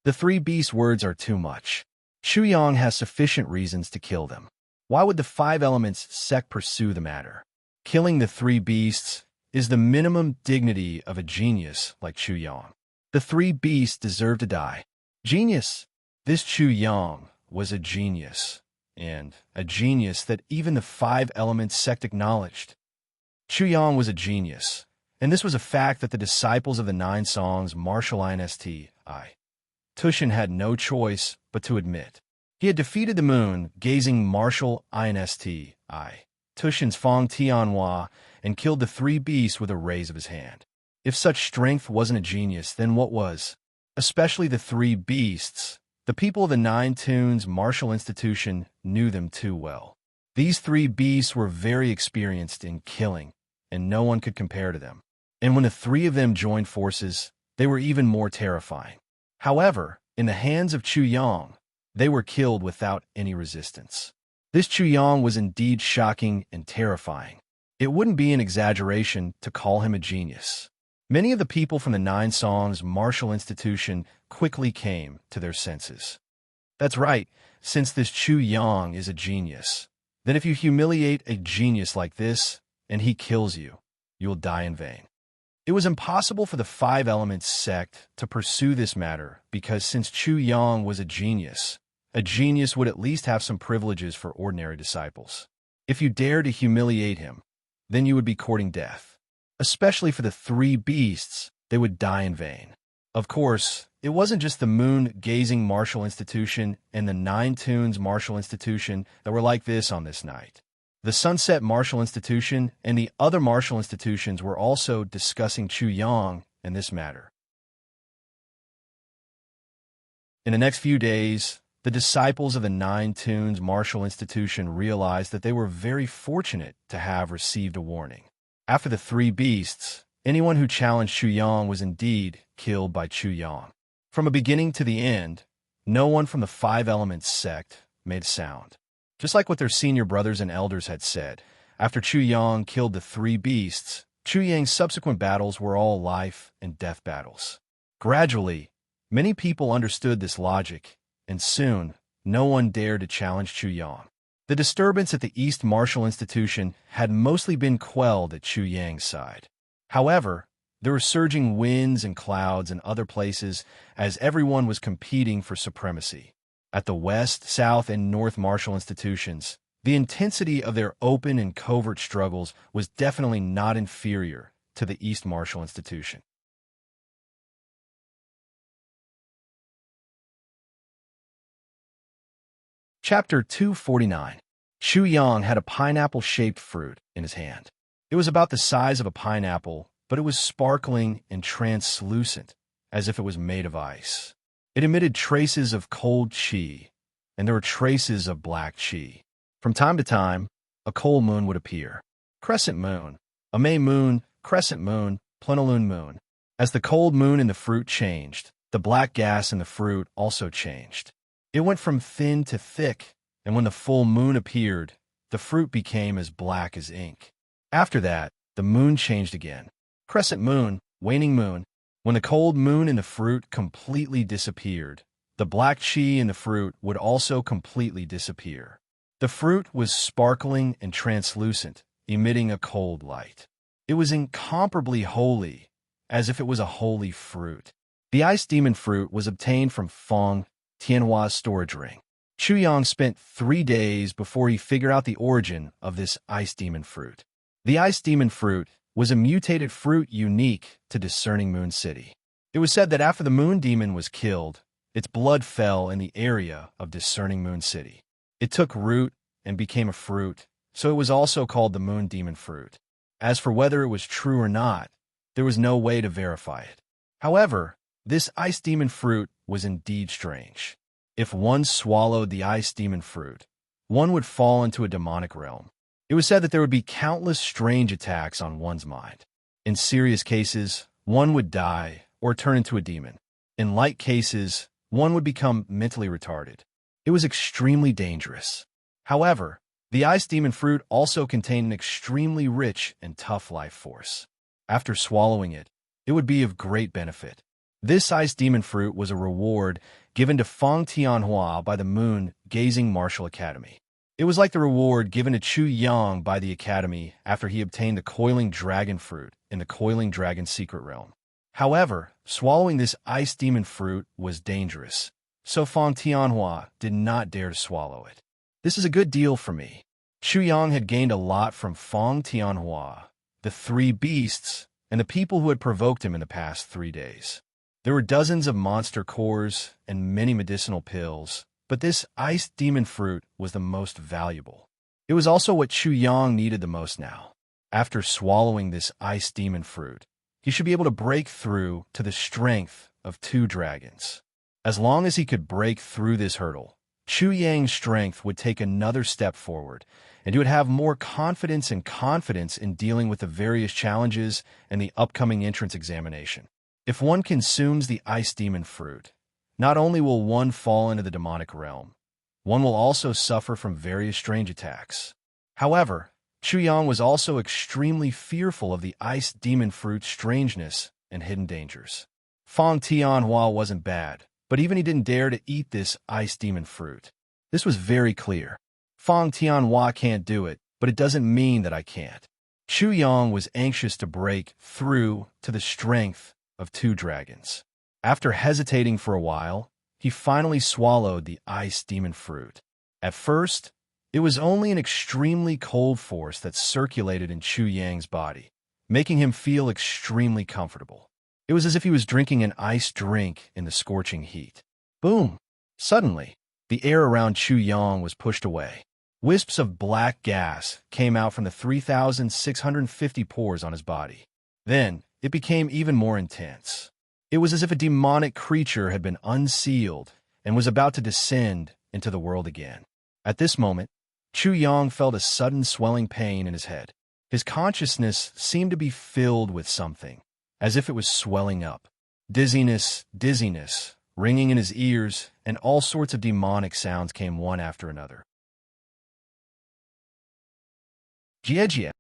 The 3 beast words are too much. Chu Yang has sufficient reasons to kill them. Why would the 5 Elements sect pursue the matter? Killing the 3 beasts is the minimum dignity of a genius like Chu Yang. The 3 beasts deserve to die. Genius! This Chu Yang was a genius, and a genius that even the 5 Elements sect acknowledged. Chu Yang was a genius, and this was a fact that the disciples of the Nine Songs Martial INSTI Tushin had no choice but to admit. He had defeated the moon-gazing martial INSTI Tushin's Fong Tianhua and killed the 3 beasts with a raise of his hand. If such strength wasn't a genius, then what was? Especially the 3 beasts. The people of the Nine Tunes Martial Institution knew them too well. These 3 beasts were very experienced in killing, and no one could compare to them. And when the 3 of them joined forces, they were even more terrifying. However, in the hands of Chu Yang, they were killed without any resistance. This Chu Yang was indeed shocking and terrifying. It wouldn't be an exaggeration to call him a genius. Many of the people from the Nine Songs Martial Institution quickly came to their senses. That's right, since this Chu Yang is a genius, then if you humiliate a genius like this and he kills you, you will die in vain. It was impossible for the 5 Elements sect to pursue this matter because since Chu Yang was a genius would at least have some privileges for ordinary disciples. If you dare to humiliate him, then you would be courting death. Especially for the 3 beasts, they would die in vain. Of course, it wasn't just the moon-gazing martial institution and the Nine Tunes Martial Institution that were like this on this night. The Sunset Martial Institution and the other martial institutions were also discussing Chu Yang and this matter. In the next few days, the disciples of the Nine Tunes Martial Institution realized that they were very fortunate to have received a warning. After the three beasts, anyone who challenged Chu Yang was indeed killed by Chu Yang. From a beginning to the end, no one from the Five Elements sect made a sound. Just like what their senior brothers and elders had said, after Chu Yang killed the three beasts, Chu Yang's subsequent battles were all life and death battles. Gradually, many people understood this logic, and soon, no one dared to challenge Chu Yang. The disturbance at the East Martial Institution had mostly been quelled at Chu Yang's side. However, there were surging winds and clouds in other places as everyone was competing for supremacy. At the West, South, and North Martial Institutions, the intensity of their open and covert struggles was definitely not inferior to the East Martial Institution. Chapter 249. Chu Yang had a pineapple-shaped fruit in his hand. It was about the size of a pineapple, but it was sparkling and translucent, as if it was made of ice. It emitted traces of cold qi, and there were traces of black qi. From time to time, a cold moon would appear. Crescent moon, a May moon, crescent moon, plenilune moon. As the cold moon in the fruit changed, the black gas in the fruit also changed. It went from thin to thick, and when the full moon appeared, the fruit became as black as ink. After that, the moon changed again. Crescent moon, waning moon. When the cold moon in the fruit completely disappeared, the black qi in the fruit would also completely disappear. The fruit was sparkling and translucent, emitting a cold light. It was incomparably holy, as if it was a holy fruit. The ice demon fruit was obtained from Feng Tianhua's storage ring. Chu Yang spent 3 days before he figured out the origin of this ice demon fruit. The ice demon fruit was a mutated fruit unique to Discerning Moon City. It was said that after the moon demon was killed, its blood fell in the area of Discerning Moon City. It took root and became a fruit, so it was also called the moon demon fruit. As for whether it was true or not, there was no way to verify it. However, this ice demon fruit was indeed strange. If one swallowed the ice demon fruit, one would fall into a demonic realm. It was said that there would be countless strange attacks on one's mind. In serious cases, one would die or turn into a demon. In light cases, one would become mentally retarded. It was extremely dangerous. However, the ice demon fruit also contained an extremely rich and tough life force. After swallowing it, it would be of great benefit. This ice demon fruit was a reward given to Feng Tianhua by the Moon Gazing Martial Academy. It was like the reward given to Chu Yang by the Academy after he obtained the Coiling Dragon fruit in the Coiling Dragon Secret Realm. However, swallowing this ice demon fruit was dangerous, so Feng Tianhua did not dare to swallow it. This is a good deal for me. Chu Yang had gained a lot from Feng Tianhua, the three beasts, and the people who had provoked him in the past 3 days. There were dozens of monster cores and many medicinal pills, but this ice demon fruit was the most valuable. It was also what Chu Yang needed the most now. After swallowing this ice demon fruit, he should be able to break through to the strength of 2 dragons. As long as he could break through this hurdle, Chu Yang's strength would take another step forward, and he would have more confidence in dealing with the various challenges and the upcoming entrance examination. If one consumes the ice demon fruit, not only will one fall into the demonic realm, one will also suffer from various strange attacks. However, Chu Yang was also extremely fearful of the ice demon fruit's strangeness and hidden dangers. Feng Tianhua wasn't bad, but even he didn't dare to eat this ice demon fruit. This was very clear. Feng Tianhua can't do it, but it doesn't mean that I can't. Chu Yang was anxious to break through to the strength of 2 dragons. After hesitating for a while, he finally swallowed the ice demon fruit. At first, it was only an extremely cold force that circulated in Chu Yang's body, making him feel extremely comfortable. It was as if he was drinking an iced drink in the scorching heat. Boom! Suddenly, the air around Chu Yang was pushed away. Wisps of black gas came out from the 3,650 pores on his body. Then, it became even more intense. It was as if a demonic creature had been unsealed and was about to descend into the world again. At this moment, Chu Yang felt a sudden swelling pain in his head. His consciousness seemed to be filled with something, as if it was swelling up. Dizziness, ringing in his ears, and all sorts of demonic sounds came one after another. Gia,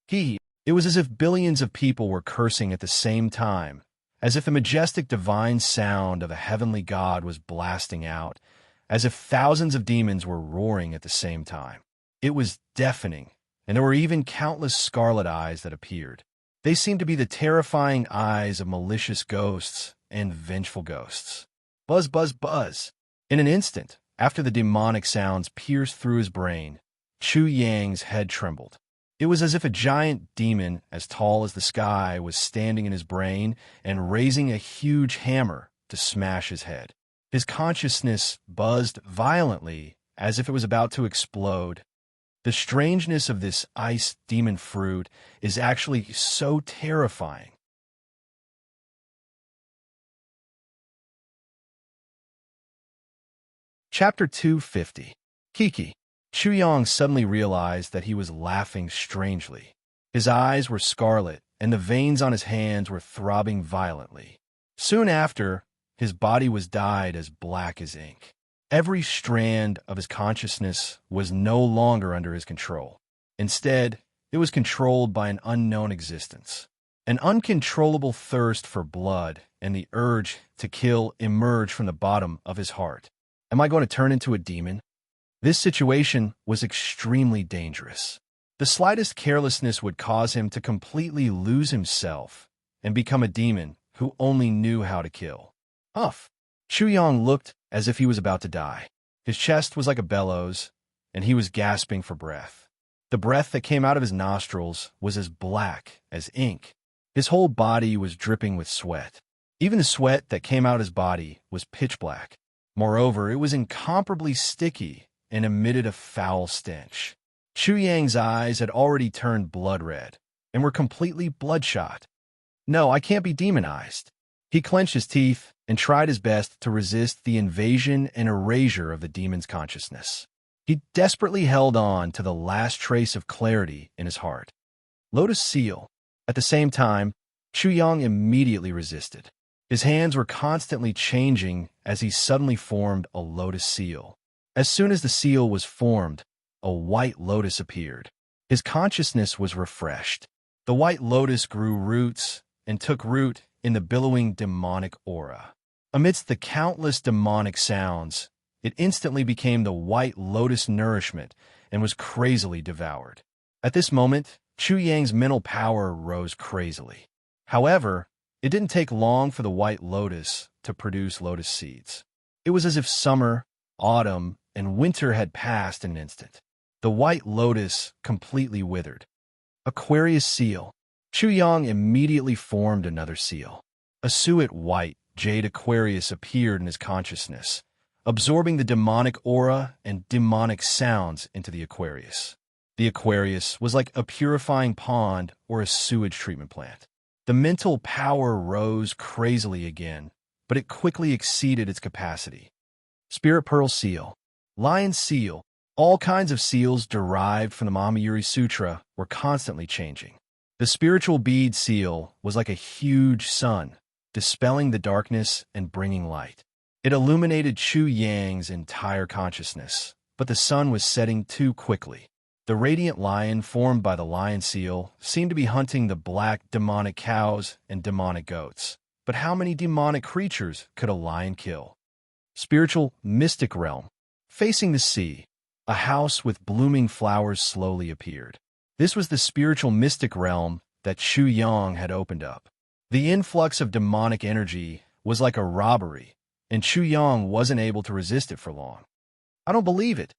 he. It was as if billions of people were cursing at the same time, as if the majestic divine sound of a heavenly god was blasting out, as if thousands of demons were roaring at the same time. It was deafening, and there were even countless scarlet eyes that appeared. They seemed to be the terrifying eyes of malicious ghosts and vengeful ghosts. Buzz, buzz, buzz. In an instant, after the demonic sounds pierced through his brain, Chu Yang's head trembled. It was as if a giant demon as tall as the sky was standing in his brain and raising a huge hammer to smash his head. His consciousness buzzed violently as if it was about to explode. The strangeness of this ice demon fruit is actually so terrifying. Chapter 250. Kiki. Chu Yang suddenly realized that he was laughing strangely. His eyes were scarlet, and the veins on his hands were throbbing violently. Soon after, his body was dyed as black as ink. Every strand of his consciousness was no longer under his control. Instead, it was controlled by an unknown existence. An uncontrollable thirst for blood and the urge to kill emerged from the bottom of his heart. Am I going to turn into a demon? This situation was extremely dangerous. The slightest carelessness would cause him to completely lose himself and become a demon who only knew how to kill. Huff! Chu Yang looked as if he was about to die. His chest was like a bellows, and he was gasping for breath. The breath that came out of his nostrils was as black as ink. His whole body was dripping with sweat. Even the sweat that came out of his body was pitch black. Moreover, it was incomparably sticky and emitted a foul stench. Chu Yang's eyes had already turned blood red and were completely bloodshot. No, I can't be demonized. He clenched his teeth and tried his best to resist the invasion and erasure of the demon's consciousness. He desperately held on to the last trace of clarity in his heart. Lotus seal. At the same time, Chu Yang immediately resisted. His hands were constantly changing as he suddenly formed a lotus seal. As soon as the seal was formed, a white lotus appeared. His consciousness was refreshed. The white lotus grew roots and took root in the billowing demonic aura. Amidst the countless demonic sounds, it instantly became the white lotus nourishment and was crazily devoured. At this moment, Chu Yang's mental power rose crazily. However, it didn't take long for the white lotus to produce lotus seeds. It was as if summer, autumn, and winter had passed in an instant. The white lotus completely withered. Aquarius seal. Chu Yang immediately formed another seal. A suet white jade Aquarius appeared in his consciousness, absorbing the demonic aura and demonic sounds into the Aquarius. The Aquarius was like a purifying pond or a sewage treatment plant. The mental power rose crazily again, but it quickly exceeded its capacity. Spirit Pearl Seal. Lion Seal. All kinds of seals derived from the Mamayuri Sutra were constantly changing. The spiritual bead seal was like a huge sun, dispelling the darkness and bringing light. It illuminated Chu Yang's entire consciousness, but the sun was setting too quickly. The radiant lion formed by the lion seal seemed to be hunting the black demonic cows and demonic goats. But how many demonic creatures could a lion kill? Spiritual mystic realm. Facing the sea, a house with blooming flowers slowly appeared. This was the spiritual mystic realm that Chu Yang had opened up. The influx of demonic energy was like a robbery, and Chu Yang wasn't able to resist it for long. I don't believe it.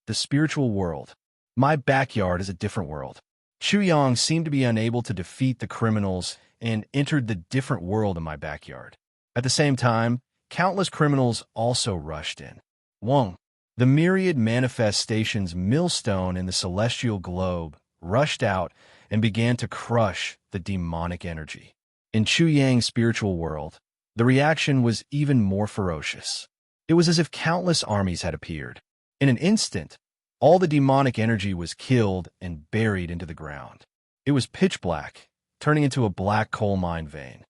The spiritual world. My backyard is a different world. Chu Yang seemed to be unable to defeat the criminals and entered the different world in my backyard. At the same time, countless criminals also rushed in. Wong. The myriad manifestations millstone in the celestial globe rushed out and began to crush the demonic energy. In Chu Yang's spiritual world, the reaction was even more ferocious. It was as if countless armies had appeared. In an instant, all the demonic energy was killed and buried into the ground. It was pitch black, turning into a black coal mine vein.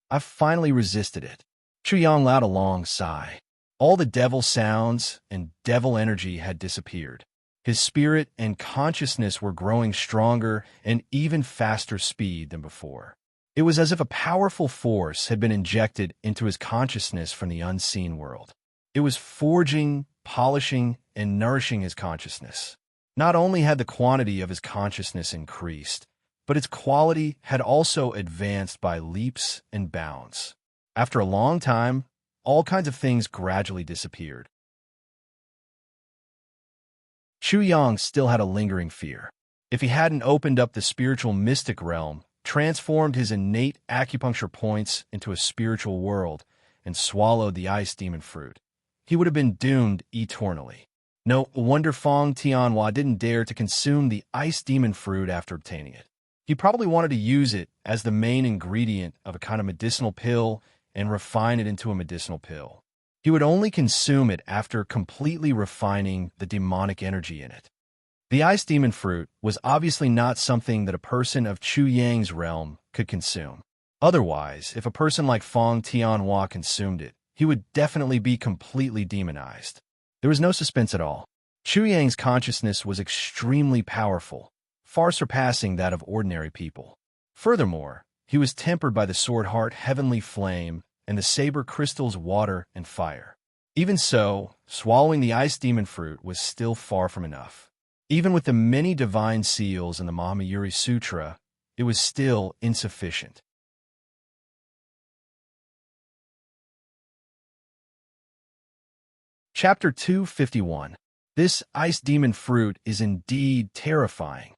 I finally resisted it. Chu Yang let out a long sigh. All the devil sounds and devil energy had disappeared. His spirit and consciousness were growing stronger and even faster speed than before. It was as if a powerful force had been injected into his consciousness from the unseen world. It was forging, polishing, and nourishing his consciousness. Not only had the quantity of his consciousness increased, but its quality had also advanced by leaps and bounds. After a long time, all kinds of things gradually disappeared. Chu Yang still had a lingering fear. If he hadn't opened up the spiritual mystic realm, transformed his innate acupuncture points into a spiritual world, and swallowed the ice demon fruit, he would have been doomed eternally. No wonder Fong Tianhua didn't dare to consume the ice demon fruit after obtaining it. He probably wanted to use it as the main ingredient of a kind of medicinal pill and refine it into a medicinal pill. He would only consume it after completely refining the demonic energy in it. The ice demon fruit was obviously not something that a person of Chu Yang's realm could consume. Otherwise, if a person like Fong Tianhua consumed it, he would definitely be completely demonized. There was no suspense at all. Chu Yang's consciousness was extremely powerful, far surpassing that of ordinary people. Furthermore, he was tempered by the sword heart heavenly flame and the saber crystal's water and fire. Even so, swallowing the ice demon fruit was still far from enough. Even with the many divine seals in the Mahamayuri Sutra, it was still insufficient. Chapter 251. This ice demon fruit is indeed terrifying.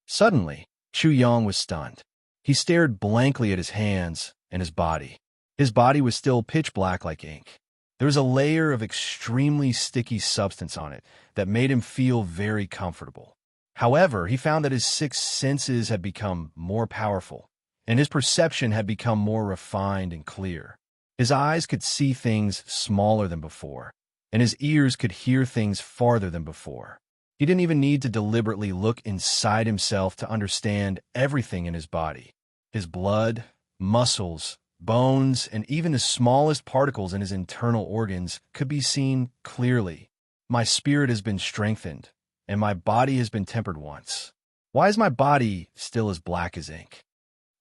Suddenly, Chu Yang was stunned. He stared blankly at his hands and his body. His body was still pitch black like ink. There was a layer of extremely sticky substance on it that made him feel very comfortable. However, he found that his six senses had become more powerful, and his perception had become more refined and clear. His eyes could see things smaller than before, and his ears could hear things farther than before. He didn't even need to deliberately look inside himself to understand everything in his body. His blood, muscles, bones, and even the smallest particles in his internal organs could be seen clearly. My spirit has been strengthened, and my body has been tempered once. Why is my body still as black as ink?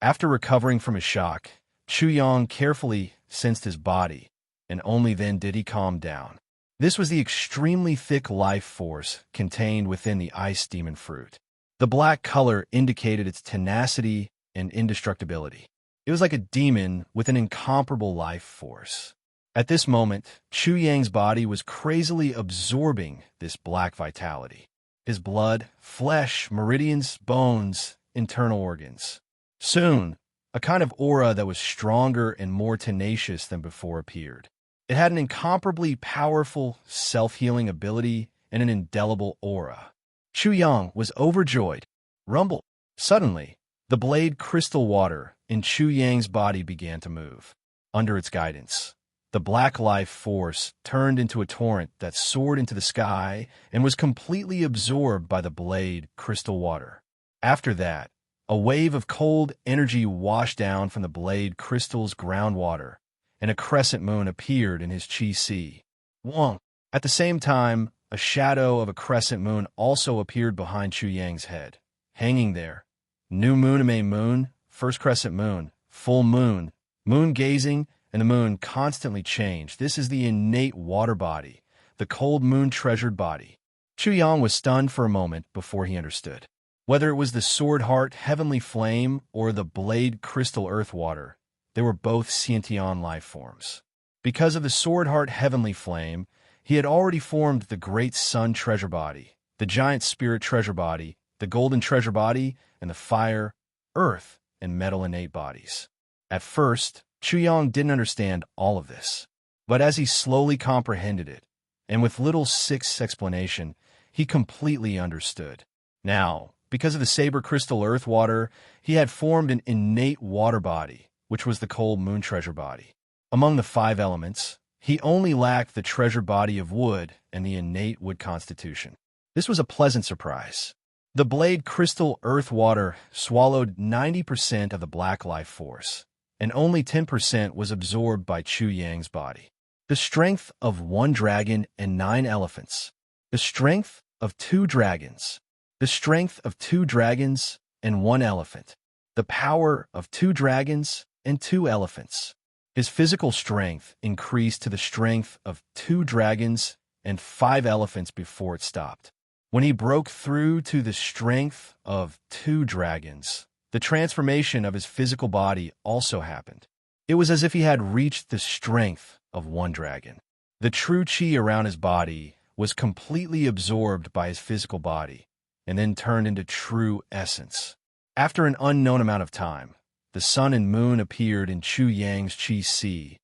After recovering from his shock, Chu Yang carefully sensed his body, and only then did he calm down. This was the extremely thick life force contained within the ice demon fruit. The black color indicated its tenacity and indestructibility. It was like a demon with an incomparable life force. At this moment, Chu Yang's body was crazily absorbing this black vitality. His blood, flesh, meridians, bones, internal organs. Soon, a kind of aura that was stronger and more tenacious than before appeared. It had an incomparably powerful, self-healing ability and an indelible aura. Chu Yang was overjoyed. Rumble. Suddenly, the blade crystal water in Chu Yang's body began to move. Under its guidance, the black life force turned into a torrent that soared into the sky and was completely absorbed by the blade crystal water. After that, a wave of cold energy washed down from the blade crystal's groundwater, and a crescent moon appeared in his chi sea. Wong. At the same time, a shadow of a crescent moon also appeared behind Chu Yang's head, hanging there. New moon, moon, first crescent moon, full moon, moon gazing, and the moon constantly changed. This is the innate water body, the cold moon treasured body. Chu Yang was stunned for a moment before he understood. Whether it was the sword heart heavenly flame or the blade crystal earth water, they were both Scientian life forms. Because of the sword heart heavenly flame, he had already formed the great sun treasure body, the giant spirit treasure body, the golden treasure body, and the fire, earth, and metal innate bodies. At first, Chu Yang didn't understand all of this, but as he slowly comprehended it, and with little sixth explanation, he completely understood. Now, because of the saber crystal earth water, he had formed an innate water body, which was the cold moon treasure body. Among the 5 elements, He only lacked the treasure body of wood and the innate wood constitution. This was a pleasant surprise. The blade crystal earth water swallowed 90% of the black life force, and only 10% was absorbed by Chu Yang's body. The strength of 1 dragon and 9 elephants. The strength of 2 dragons. The strength of 2 dragons and 1 elephant. The power of 2 dragons and 2 elephants. His physical strength increased to the strength of 2 dragons and 5 elephants before it stopped. When he broke through to the strength of 2 dragons, the transformation of his physical body also happened. It was as if he had reached the strength of 1 dragon. The true chi around his body was completely absorbed by his physical body and then turned into true essence. After an unknown amount of time, the sun and moon appeared in Chu Yang's chi sea,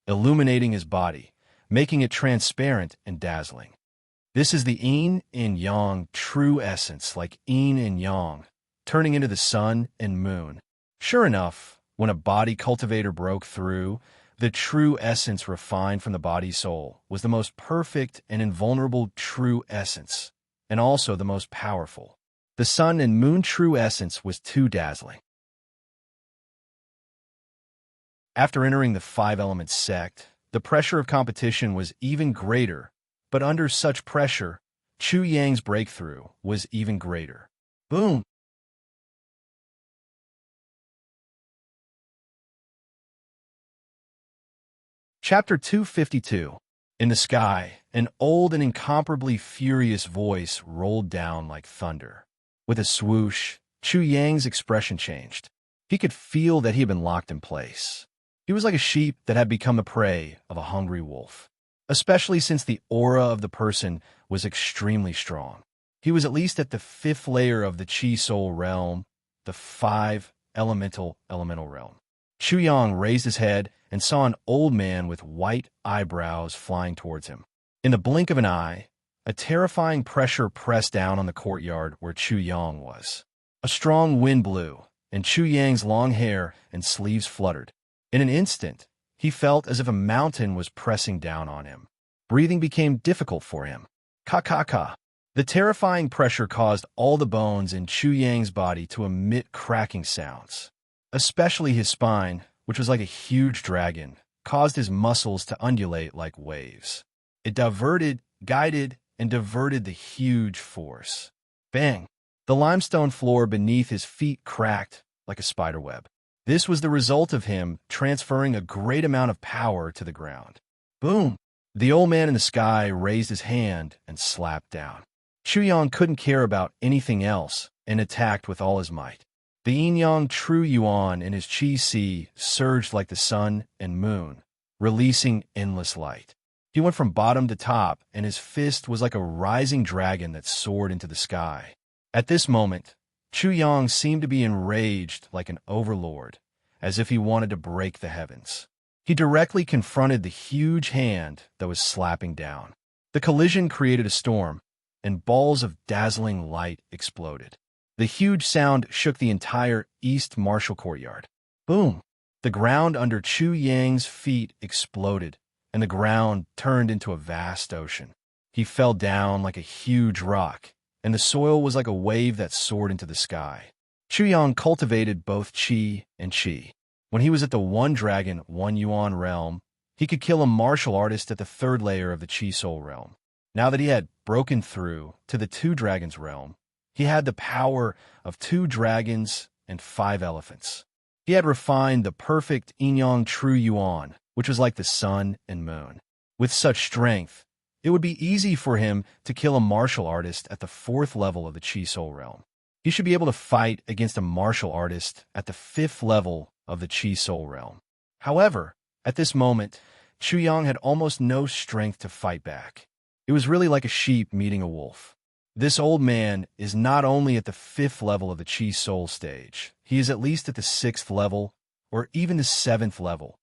illuminating his body, making it transparent and dazzling. This is the yin and yang true essence, like yin and yang, turning into the sun and moon. Sure enough, when a body cultivator broke through, the true essence refined from the body's soul was the most perfect and invulnerable true essence, and also the most powerful. The sun and moon true essence was too dazzling. After entering the 5-element sect, the pressure of competition was even greater, but under such pressure, Chu Yang's breakthrough was even greater. Boom! Chapter 252. In the sky, an old and incomparably furious voice rolled down like thunder. With a swoosh, Chu Yang's expression changed. He could feel that he had been locked in place. He was like a sheep that had become the prey of a hungry wolf, especially since the aura of the person was extremely strong. He was at least at the 5th layer of the Chi Soul realm, the 5 elemental realm. Chu Yang raised his head and saw an old man with white eyebrows flying towards him. In the blink of an eye, a terrifying pressure pressed down on the courtyard where Chu Yang was. A strong wind blew, and Chu Yang's long hair and sleeves fluttered. In an instant, he felt as if a mountain was pressing down on him. Breathing became difficult for him. Ka. The terrifying pressure caused all the bones in Chu Yang's body to emit cracking sounds. Especially his spine, which was like a huge dragon, caused his muscles to undulate like waves. It guided, and diverted the huge force. Bang! The limestone floor beneath his feet cracked like a spider web. This was the result of him transferring a great amount of power to the ground. Boom! The old man in the sky raised his hand and slapped down. Chu Yang couldn't care about anything else and attacked with all his might. The yin-yang true yuan in his chi sea surged like the sun and moon, releasing endless light. He went from bottom to top, and his fist was like a rising dragon that soared into the sky. At this moment, Chu Yang seemed to be enraged like an overlord, as if he wanted to break the heavens. He directly confronted the huge hand that was slapping down. The collision created a storm, and balls of dazzling light exploded. The huge sound shook the entire East Martial Courtyard. Boom! The ground under Chu Yang's feet exploded, and the ground turned into a vast ocean. He fell down like a huge rock, and the soil was like a wave that soared into the sky. Chu Yang cultivated both Qi and Qi. When he was at the 1 Dragon, 1 Yuan realm, he could kill a martial artist at the 3rd layer of the Qi Soul realm. Now that he had broken through to the 2 Dragons realm, he had the power of 2 dragons and 5 elephants. He had refined the perfect yin-yang true yuan, which was like the sun and moon. With such strength, it would be easy for him to kill a martial artist at the 4th level of the Qi Soul realm. He should be able to fight against a martial artist at the 5th level of the Qi Soul realm. However, at this moment, Chu Yang had almost no strength to fight back. It was really like a sheep meeting a wolf. This old man is not only at the 5th level of the Qi Soul stage, he is at least at the 6th level, or even the 7th level.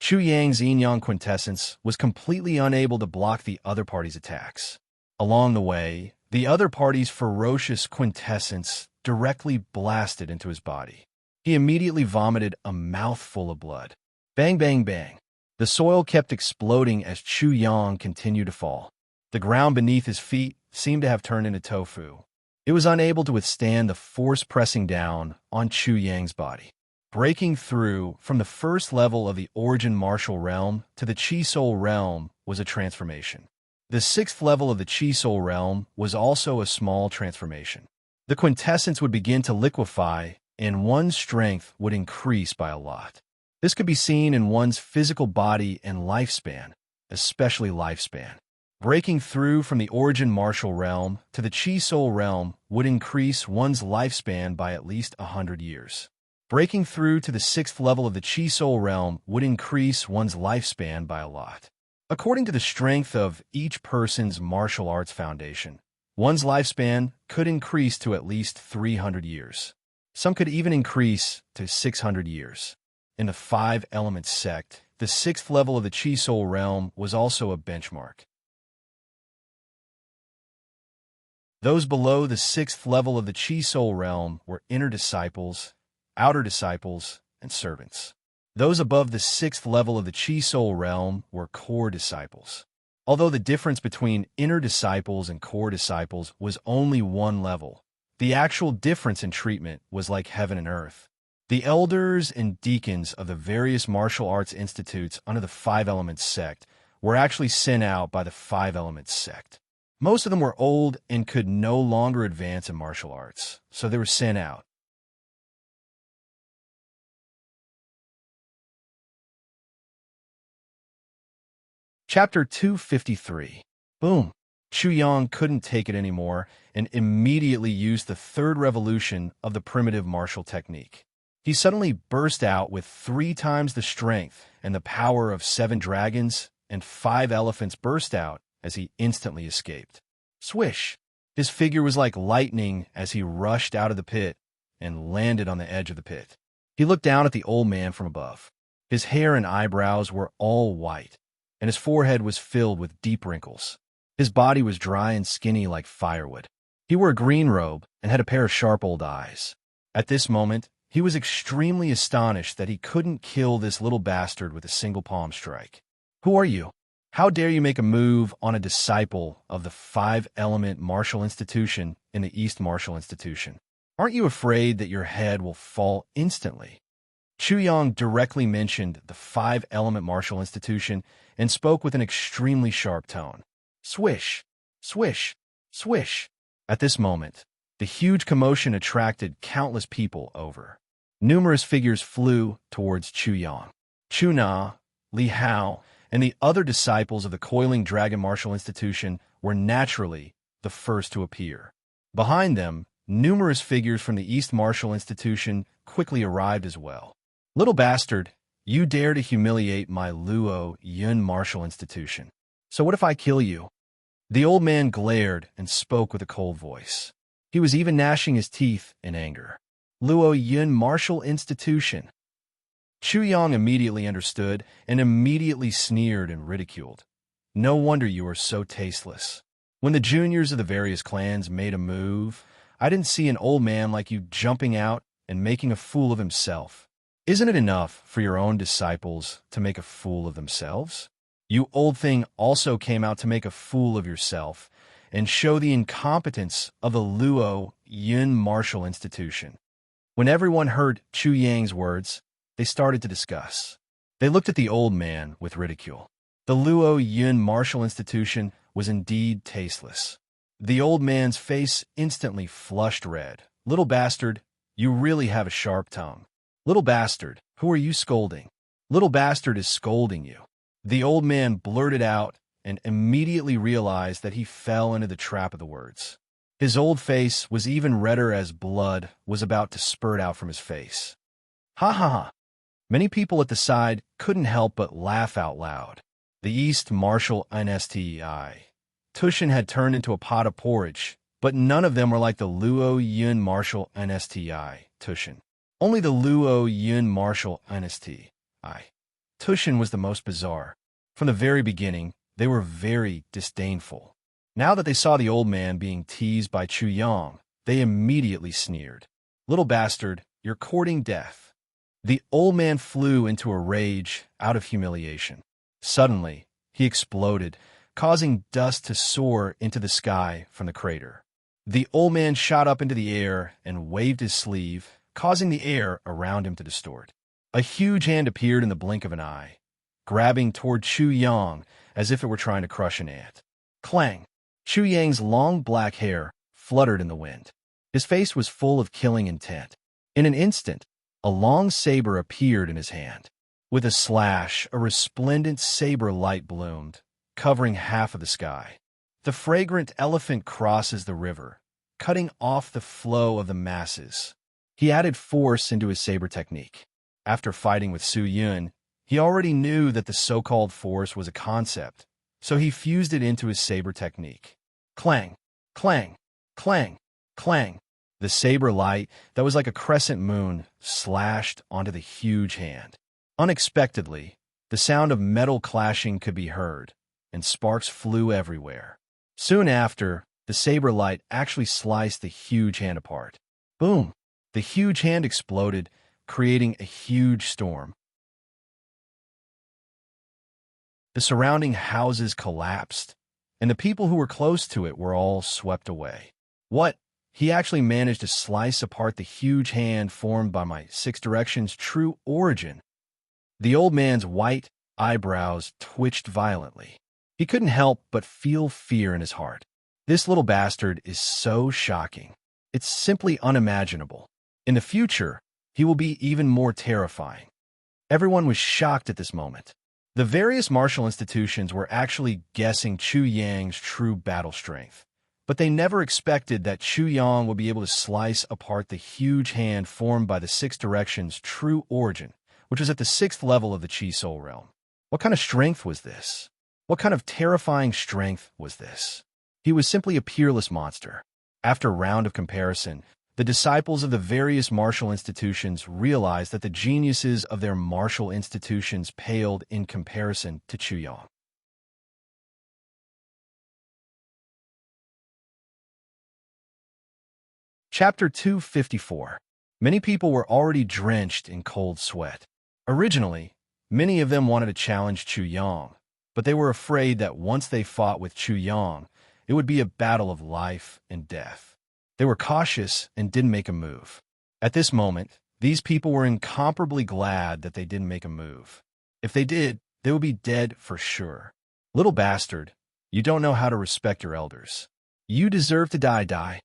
Chu Yang's yin-yang quintessence was completely unable to block the other party's attacks. Along the way, the other party's ferocious quintessence directly blasted into his body. He immediately vomited a mouthful of blood. Bang, bang, bang. The soil kept exploding as Chu Yang continued to fall. The ground beneath his feet seemed to have turned into tofu. It was unable to withstand the force pressing down on Chu Yang's body. Breaking through from the first level of the origin martial realm to the Chi Soul realm was a transformation. The sixth level of the Chi Soul realm was also a small transformation. The quintessence would begin to liquefy, and one's strength would increase by a lot. This could be seen in one's physical body and lifespan, especially lifespan. Breaking through from the origin martial realm to the Chi Soul realm would increase one's lifespan by at least 100 years. Breaking through to the sixth level of the Chi Soul realm would increase one's lifespan by a lot. According to the strength of each person's martial arts foundation, one's lifespan could increase to at least 300 years. Some could even increase to 600 years. In the 5 Elements sect, the sixth level of the Chi Soul realm was also a benchmark. Those below the sixth level of the Chi Soul realm were inner disciples, outer disciples, and servants. Those above the sixth level of the Chi Soul realm were core disciples. Although the difference between inner disciples and core disciples was only 1 level, the actual difference in treatment was like heaven and earth. The elders and deacons of the various martial arts institutes under the 5 Elements sect were actually sent out by the 5 Elements sect. Most of them were old and could no longer advance in martial arts, so they were sent out. Chapter 253. Boom. Chu Yang couldn't take it anymore and immediately used the third revolution of the primitive martial technique. He suddenly burst out with 3 times the strength and the power of 7 dragons, and 5 elephants burst out as he instantly escaped. Swish! His figure was like lightning as he rushed out of the pit and landed on the edge of the pit. He looked down at the old man from above. His hair and eyebrows were all white, and his forehead was filled with deep wrinkles. His body was dry and skinny like firewood. He wore a green robe and had a pair of sharp old eyes. At this moment, he was extremely astonished that he couldn't kill this little bastard with a single palm strike. Who are you? How dare you make a move on a disciple of the 5-element martial institution in the East Martial Institution? Aren't you afraid that your head will fall instantly? Chu Yang directly mentioned the 5-element martial institution and spoke with an extremely sharp tone. Swish, swish, swish. At this moment, the huge commotion attracted countless people over. Numerous figures flew towards Chu Yang. Chu Na, Li Hao, and the other disciples of the Coiling Dragon Martial Institution were naturally the first to appear. Behind them, numerous figures from the East Martial Institution quickly arrived as well. Little bastard, you dare to humiliate my Luo Yun Martial Institution. So what if I kill you? The old man glared and spoke with a cold voice. He was even gnashing his teeth in anger. Luo Yun Martial Institution. Chu Yang immediately understood and immediately sneered and ridiculed. No wonder you are so tasteless. When the juniors of the various clans made a move, I didn't see an old man like you jumping out and making a fool of himself. Isn't it enough for your own disciples to make a fool of themselves? You old thing also came out to make a fool of yourself and show the incompetence of the Luo Yun Martial Institution. When everyone heard Chu Yang's words, they started to discuss. They looked at the old man with ridicule. The Luo Yun Martial Institution was indeed tasteless. The old man's face instantly flushed red. Little bastard, you really have a sharp tongue. Little bastard, who are you scolding? Little bastard is scolding you. The old man blurted out and immediately realized that he fell into the trap of the words. His old face was even redder as blood was about to spurt out from his face. Ha ha ha. Many people at the side couldn't help but laugh out loud. The East Martial NSTI. Tushin had turned into a pot of porridge, but none of them were like the Luo Yun Martial NSTI, Tushin. Only the Luo Yun Martial NSTI. Tushin was the most bizarre. From the very beginning, they were very disdainful. Now that they saw the old man being teased by Chu Yang, they immediately sneered. Little bastard, you're courting death. The old man flew into a rage out of humiliation. Suddenly, he exploded, causing dust to soar into the sky from the crater. The old man shot up into the air and waved his sleeve, causing the air around him to distort. A huge hand appeared in the blink of an eye, grabbing toward Chu Yang as if it were trying to crush an ant. Clang! Chu Yang's long black hair fluttered in the wind. His face was full of killing intent. In an instant, a long saber appeared in his hand. With a slash, a resplendent saber light bloomed, covering half of the sky. The fragrant elephant crosses the river, cutting off the flow of the masses. He added force into his saber technique. After fighting with Su Yun, he already knew that the so-called force was a concept, so he fused it into his saber technique. Clang, clang, clang, clang. The saber light, that was like a crescent moon, slashed onto the huge hand. Unexpectedly, the sound of metal clashing could be heard, and sparks flew everywhere. Soon after, the saber light actually sliced the huge hand apart. Boom! The huge hand exploded, creating a huge storm. The surrounding houses collapsed, and the people who were close to it were all swept away. What? He actually managed to slice apart the huge hand formed by my six directions' true origin. The old man's white eyebrows twitched violently. He couldn't help but feel fear in his heart. This little bastard is so shocking. It's simply unimaginable. In the future, he will be even more terrifying. Everyone was shocked at this moment. The various martial institutions were actually guessing Chu Yang's true battle strength, but they never expected that Chu Yang would be able to slice apart the huge hand formed by the six directions' true origin, which was at the 6th level of the Chi Soul realm. What kind of strength was this? What kind of terrifying strength was this? He was simply a peerless monster. After a round of comparison, the disciples of the various martial institutions realized that the geniuses of their martial institutions paled in comparison to Chu Yang. Chapter 254. Many people were already drenched in cold sweat. Originally, many of them wanted to challenge Chu Yang, but they were afraid that once they fought with Chu Yang, it would be a battle of life and death. They were cautious and didn't make a move. At this moment, these people were incomparably glad that they didn't make a move. If they did, they would be dead for sure. Little bastard, you don't know how to respect your elders. You deserve to die.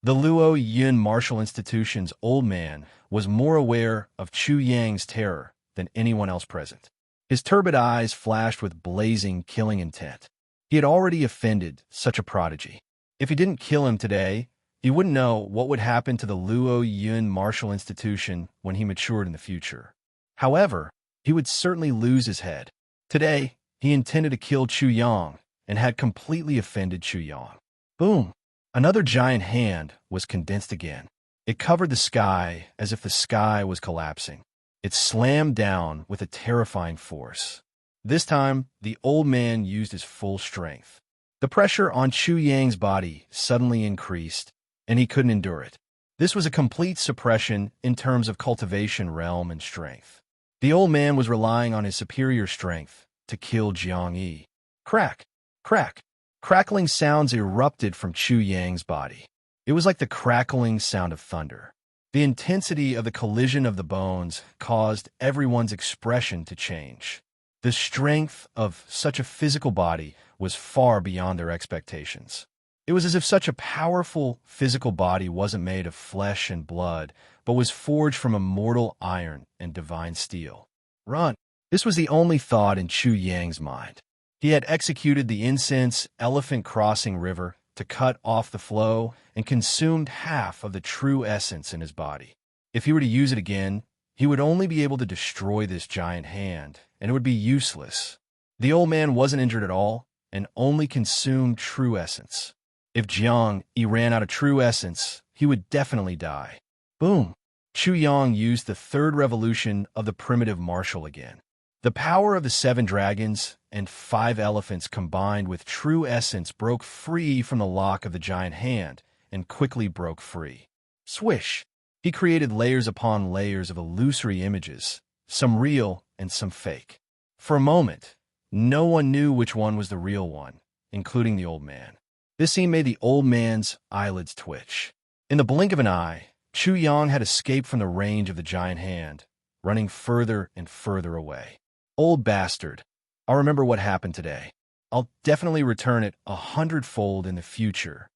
The Luo Yun Martial Institution's old man was more aware of Chu Yang's terror than anyone else present. His turbid eyes flashed with blazing, killing intent. He had already offended such a prodigy. If he didn't kill him today, he wouldn't know what would happen to the Luo Yun Martial Institution when he matured in the future. However, he would certainly lose his head. Today, he intended to kill Chu Yang and had completely offended Chu Yang. Boom! Another giant hand was condensed again. It covered the sky as if the sky was collapsing. It slammed down with a terrifying force. This time, the old man used his full strength. The pressure on Chu Yang's body suddenly increased, and he couldn't endure it. This was a complete suppression in terms of cultivation realm and strength. The old man was relying on his superior strength to kill Jiang Yi. Crack! Crack! Crackling sounds erupted from Chu Yang's body. It was like the crackling sound of thunder. The intensity of the collision of the bones caused everyone's expression to change. The strength of such a physical body was far beyond their expectations. It was as if such a powerful physical body wasn't made of flesh and blood, but was forged from immortal iron and divine steel. Run! This was the only thought in Chu Yang's mind. He had executed the incense elephant crossing river to cut off the flow and consumed half of the true essence in his body. If he were to use it again, he would only be able to destroy this giant hand, and it would be useless. The old man wasn't injured at all, and only consumed true essence. If Jiang Yi ran out of true essence, he would definitely die. Boom! Chu Yang used the third revolution of the primitive martial again. The power of the 7 dragons and 5 elephants combined with true essence broke free from the lock of the giant hand and quickly broke free. Swish! He created layers upon layers of illusory images, some real and some fake. For a moment, No one knew which one was the real one, including the old man. This scene made the old man's eyelids twitch. In the blink of an eye, Chu Yang had escaped from the range of the giant hand, running further and further away. Old bastard. I'll remember what happened today. I'll definitely return it 100-fold in the future.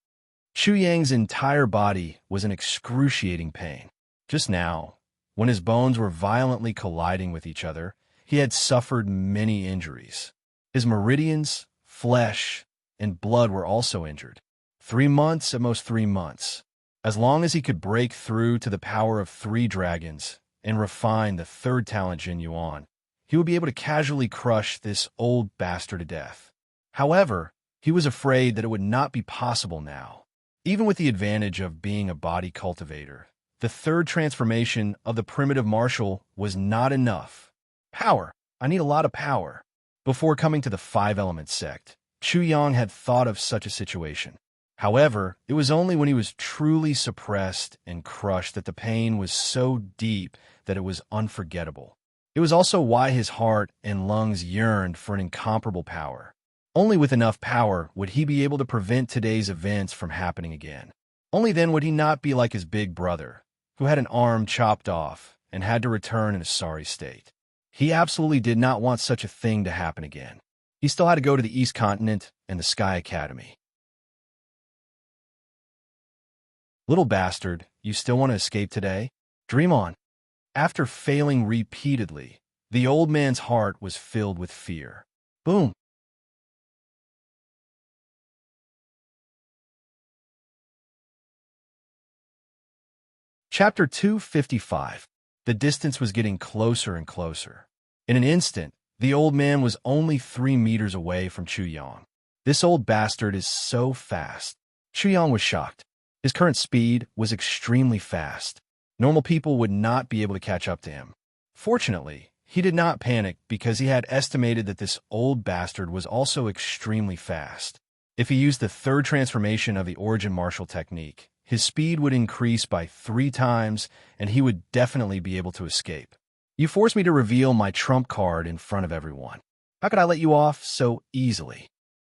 Chu Yang's entire body was in excruciating pain. Just now, when his bones were violently colliding with each other, he had suffered many injuries. His meridians, flesh, and blood were also injured. 3 months, at most 3 months. As long as he could break through to the power of 3 dragons and refine the 3rd talent Jin Yuan, he would be able to casually crush this old bastard to death. However, he was afraid that it would not be possible now. Even with the advantage of being a body cultivator, the 3rd transformation of the primitive martial was not enough. Power. I need a lot of power. Before coming to the 5-element sect, Chu Yang had thought of such a situation. However, it was only when he was truly suppressed and crushed that the pain was so deep that it was unforgettable. It was also why his heart and lungs yearned for an incomparable power. Only with enough power would he be able to prevent today's events from happening again. Only then would he not be like his big brother, who had an arm chopped off and had to return in a sorry state. He absolutely did not want such a thing to happen again. He still had to go to the East Continent and the Sky Academy. Little bastard, you still want to escape today? Dream on. After failing repeatedly, the old man's heart was filled with fear. Boom. Chapter 255. The distance was getting closer and closer. In an instant, the old man was only 3 meters away from Chu Yang. This old bastard is so fast. Chu Yang was shocked. His current speed was extremely fast. Normal people would not be able to catch up to him. Fortunately, he did not panic because he had estimated that this old bastard was also extremely fast. If he used the 3rd transformation of the origin martial technique, his speed would increase by 3 times and he would definitely be able to escape. You forced me to reveal my trump card in front of everyone. How could I let you off so easily?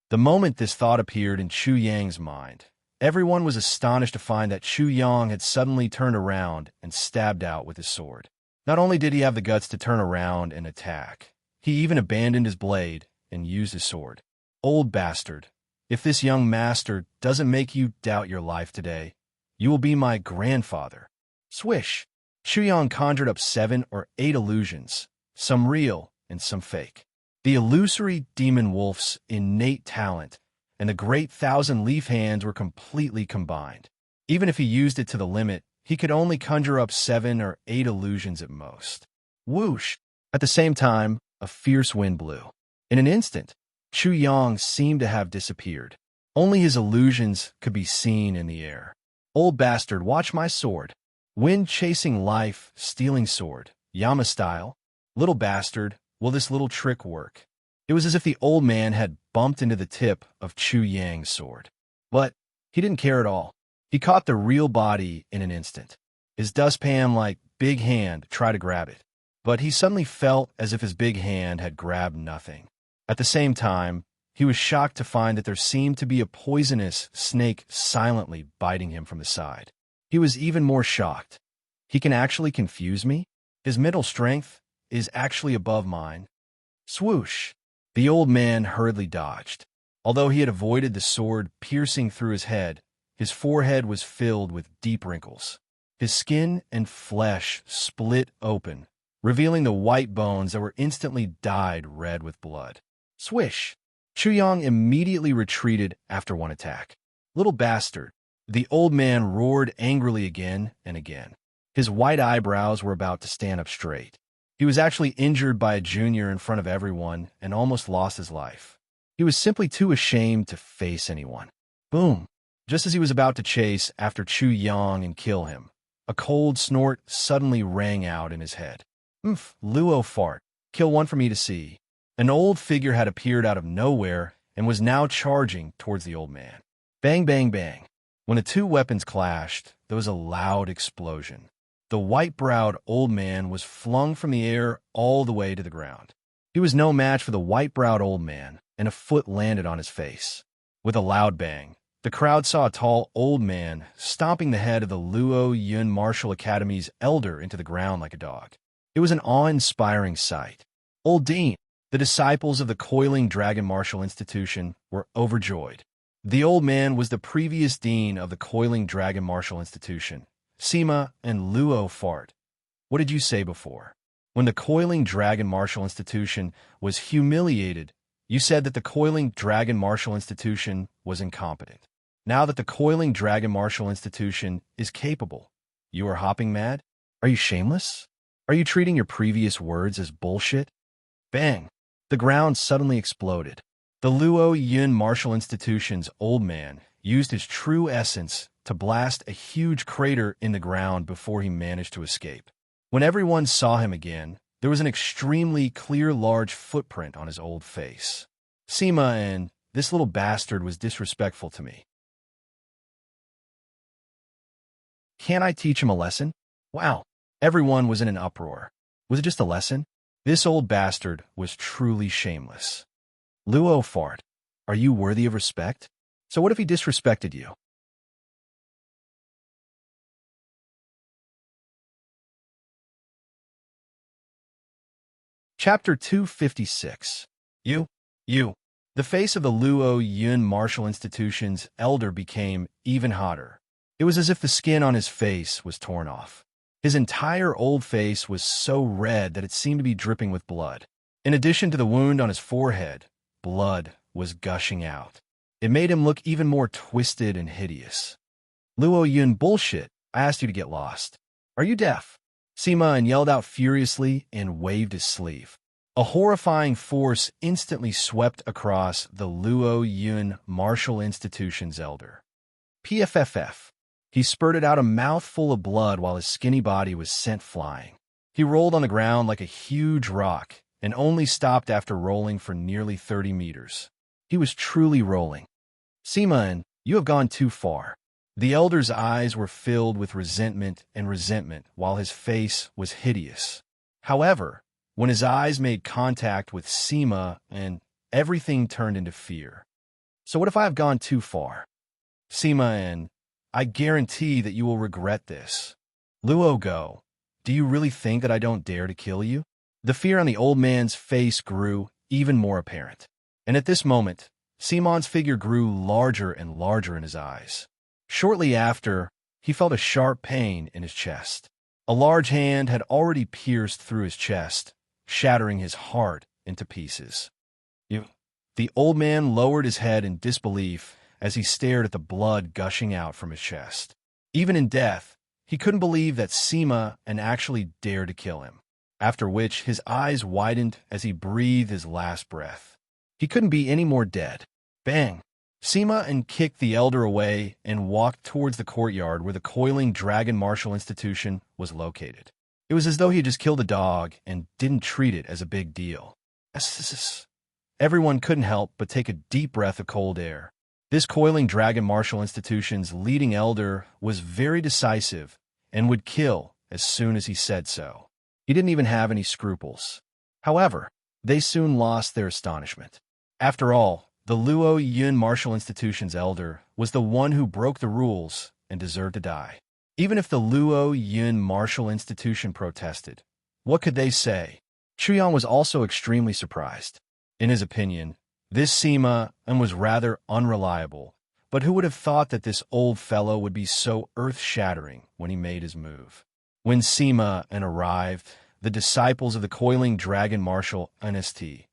The moment this thought appeared in Chu Yang's mind, everyone was astonished to find that Chu Yang had suddenly turned around and stabbed out with his sword. Not only did he have the guts to turn around and attack, he even abandoned his blade and used his sword. Old bastard, if this young master doesn't make you doubt your life today, you will be my grandfather. Swish! Chu Yang conjured up 7 or 8 illusions, some real and some fake. The illusory demon wolf's innate talent and the great 1,000-leaf hands were completely combined. Even if he used it to the limit, he could only conjure up 7 or 8 illusions at most. Whoosh! At the same time, a fierce wind blew. In an instant, Chu Yang seemed to have disappeared. Only his illusions could be seen in the air. Old bastard, watch my sword. Wind chasing life, stealing sword. Yama style. Little bastard, will this little trick work? It was as if the old man had bumped into the tip of Chu Yang's sword. But he didn't care at all. He caught the real body in an instant. His dustpan-like big hand tried to grab it, but he suddenly felt as if his big hand had grabbed nothing. At the same time, he was shocked to find that there seemed to be a poisonous snake silently biting him from the side. He was even more shocked. He can actually confuse me? His mental strength is actually above mine. Swoosh! The old man hurriedly dodged. Although he had avoided the sword piercing through his head, his forehead was filled with deep wrinkles. His skin and flesh split open, revealing the white bones that were instantly dyed red with blood. Swish! Chu Yang immediately retreated after one attack. Little bastard! The old man roared angrily again and again. His white eyebrows were about to stand up straight. He was actually injured by a junior in front of everyone and almost lost his life. He was simply too ashamed to face anyone. Boom! Just as he was about to chase after Chu Yang and kill him, a cold snort suddenly rang out in his head. Luo fart. Kill one for me to see. An old figure had appeared out of nowhere and was now charging towards the old man. Bang, bang, bang. When the 2 weapons clashed, there was a loud explosion. The white-browed old man was flung from the air all the way to the ground. He was no match for the white-browed old man, and a foot landed on his face. With a loud bang, the crowd saw a tall old man stomping the head of the Luo Yun Martial Academy's elder into the ground like a dog. It was an awe-inspiring sight. Old Dean, the disciples of the Coiling Dragon Martial Institution, were overjoyed. The old man was the previous dean of the Coiling Dragon Martial Institution, Sima and Luo Fart. What did you say before? When the Coiling Dragon Martial Institution was humiliated, you said that the Coiling Dragon Martial Institution was incompetent. Now that the Coiling Dragon Martial Institution is capable, you are hopping mad? Are you shameless? Are you treating your previous words as bullshit? Bang! The ground suddenly exploded. The Luo Yun Martial Institution's old man used his true essence to blast a huge crater in the ground before he managed to escape. When everyone saw him again, there was an extremely clear large footprint on his old face. Sima and this little bastard was disrespectful to me. Can't I teach him a lesson? Wow. Everyone was in an uproar. Was it just a lesson? This old bastard was truly shameless. Luo Fart, are you worthy of respect? So what if he disrespected you? Chapter 256. You. The face of the Luo Yun Martial Institution's elder became even hotter. It was as if the skin on his face was torn off. His entire old face was so red that it seemed to be dripping with blood. In addition to the wound on his forehead, blood was gushing out. It made him look even more twisted and hideous. Luo Yun, bullshit. I asked you to get lost. Are you deaf? Sima and yelled out furiously and waved his sleeve. A horrifying force instantly swept across the Luo Yun Martial Institution's elder. PFFF. He spurted out a mouthful of blood while his skinny body was sent flying. He rolled on the ground like a huge rock and only stopped after rolling for nearly 30 meters. He was truly rolling. Sima, you have gone too far. The elder's eyes were filled with resentment while his face was hideous. However, when his eyes made contact with Sima and everything turned into fear. So what if I have gone too far? Sima, I guarantee that you will regret this. Luo Go, do you really think that I don't dare to kill you? The fear on the old man's face grew even more apparent. And at this moment, Simon's figure grew larger and larger in his eyes. Shortly after, he felt a sharp pain in his chest. A large hand had already pierced through his chest, shattering his heart into pieces. The old man lowered his head in disbelief as he stared at the blood gushing out from his chest. Even in death, he couldn't believe that Sima actually dared to kill him, after which his eyes widened as he breathed his last breath. He couldn't be any more dead. Bang! Sima kicked the elder away and walked towards the courtyard where the Coiling Dragon Martial Institution was located. It was as though he had just killed a dog and didn't treat it as a big deal. Everyone couldn't help but take a deep breath of cold air. This Coiling Dragon Martial Institution's leading elder was very decisive and would kill as soon as he said so. He didn't even have any scruples. However, they soon lost their astonishment. After all, the Luo Yun Martial Institution's elder was the one who broke the rules and deserved to die. Even if the Luo Yun Martial Institution protested, what could they say? Chuyang was also extremely surprised. In his opinion, this Sima was rather unreliable, but who would have thought that this old fellow would be so earth-shattering when he made his move? When Sima arrived, the disciples of the Coiling Dragon Martial Institution,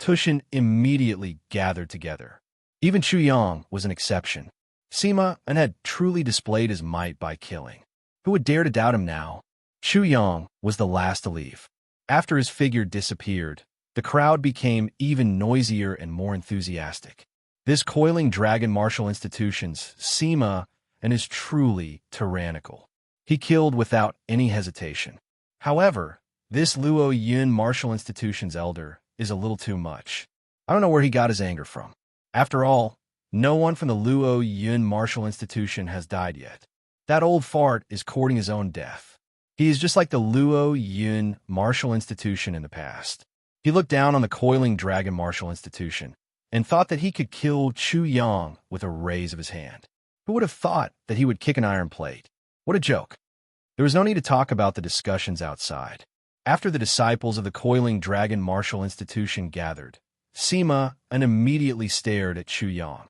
Tushin immediately gathered together. Even Chuyang was an exception. Sima had truly displayed his might by killing. Who would dare to doubt him now? Chuyang was the last to leave. After his figure disappeared, the crowd became even noisier and more enthusiastic. This Coiling Dragon Martial Institution's Sima is truly tyrannical. He killed without any hesitation. However, this Luo Yun Martial Institution's elder is a little too much. I don't know where he got his anger from. After all, no one from the Luo Yun Martial Institution has died yet. That old fart is courting his own death. He is just like the Luo Yun Martial Institution in the past. He looked down on the coiling dragon martial institution and thought that he could kill Chu Yang with a raise of his hand. Who would have thought that he would kick an iron plate? What a joke. There was no need to talk about the discussions outside. After the disciples of the coiling dragon martial institution gathered, Sima immediately stared at Chu Yang.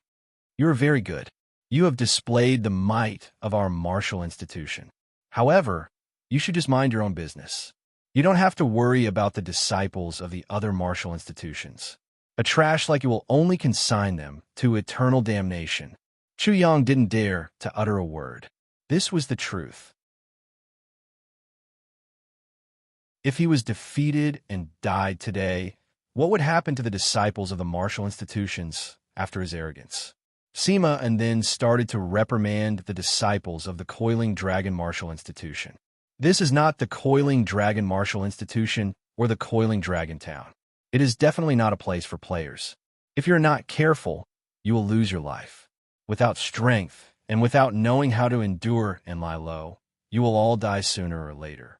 You are very good. You have displayed the might of our martial institution. However, you should just mind your own business. You don't have to worry about the disciples of the other martial institutions. A trash like you will only consign them to eternal damnation. Chu Yang didn't dare to utter a word. This was the truth. If he was defeated and died today, what would happen to the disciples of the martial institutions after his arrogance? Sima and then started to reprimand the disciples of the coiling dragon martial institution. This is not the coiling dragon martial institution or the coiling dragon town. It is definitely not a place for players. If you're not careful, you will lose your life. Without strength and without knowing how to endure and lie low, you will all die sooner or later.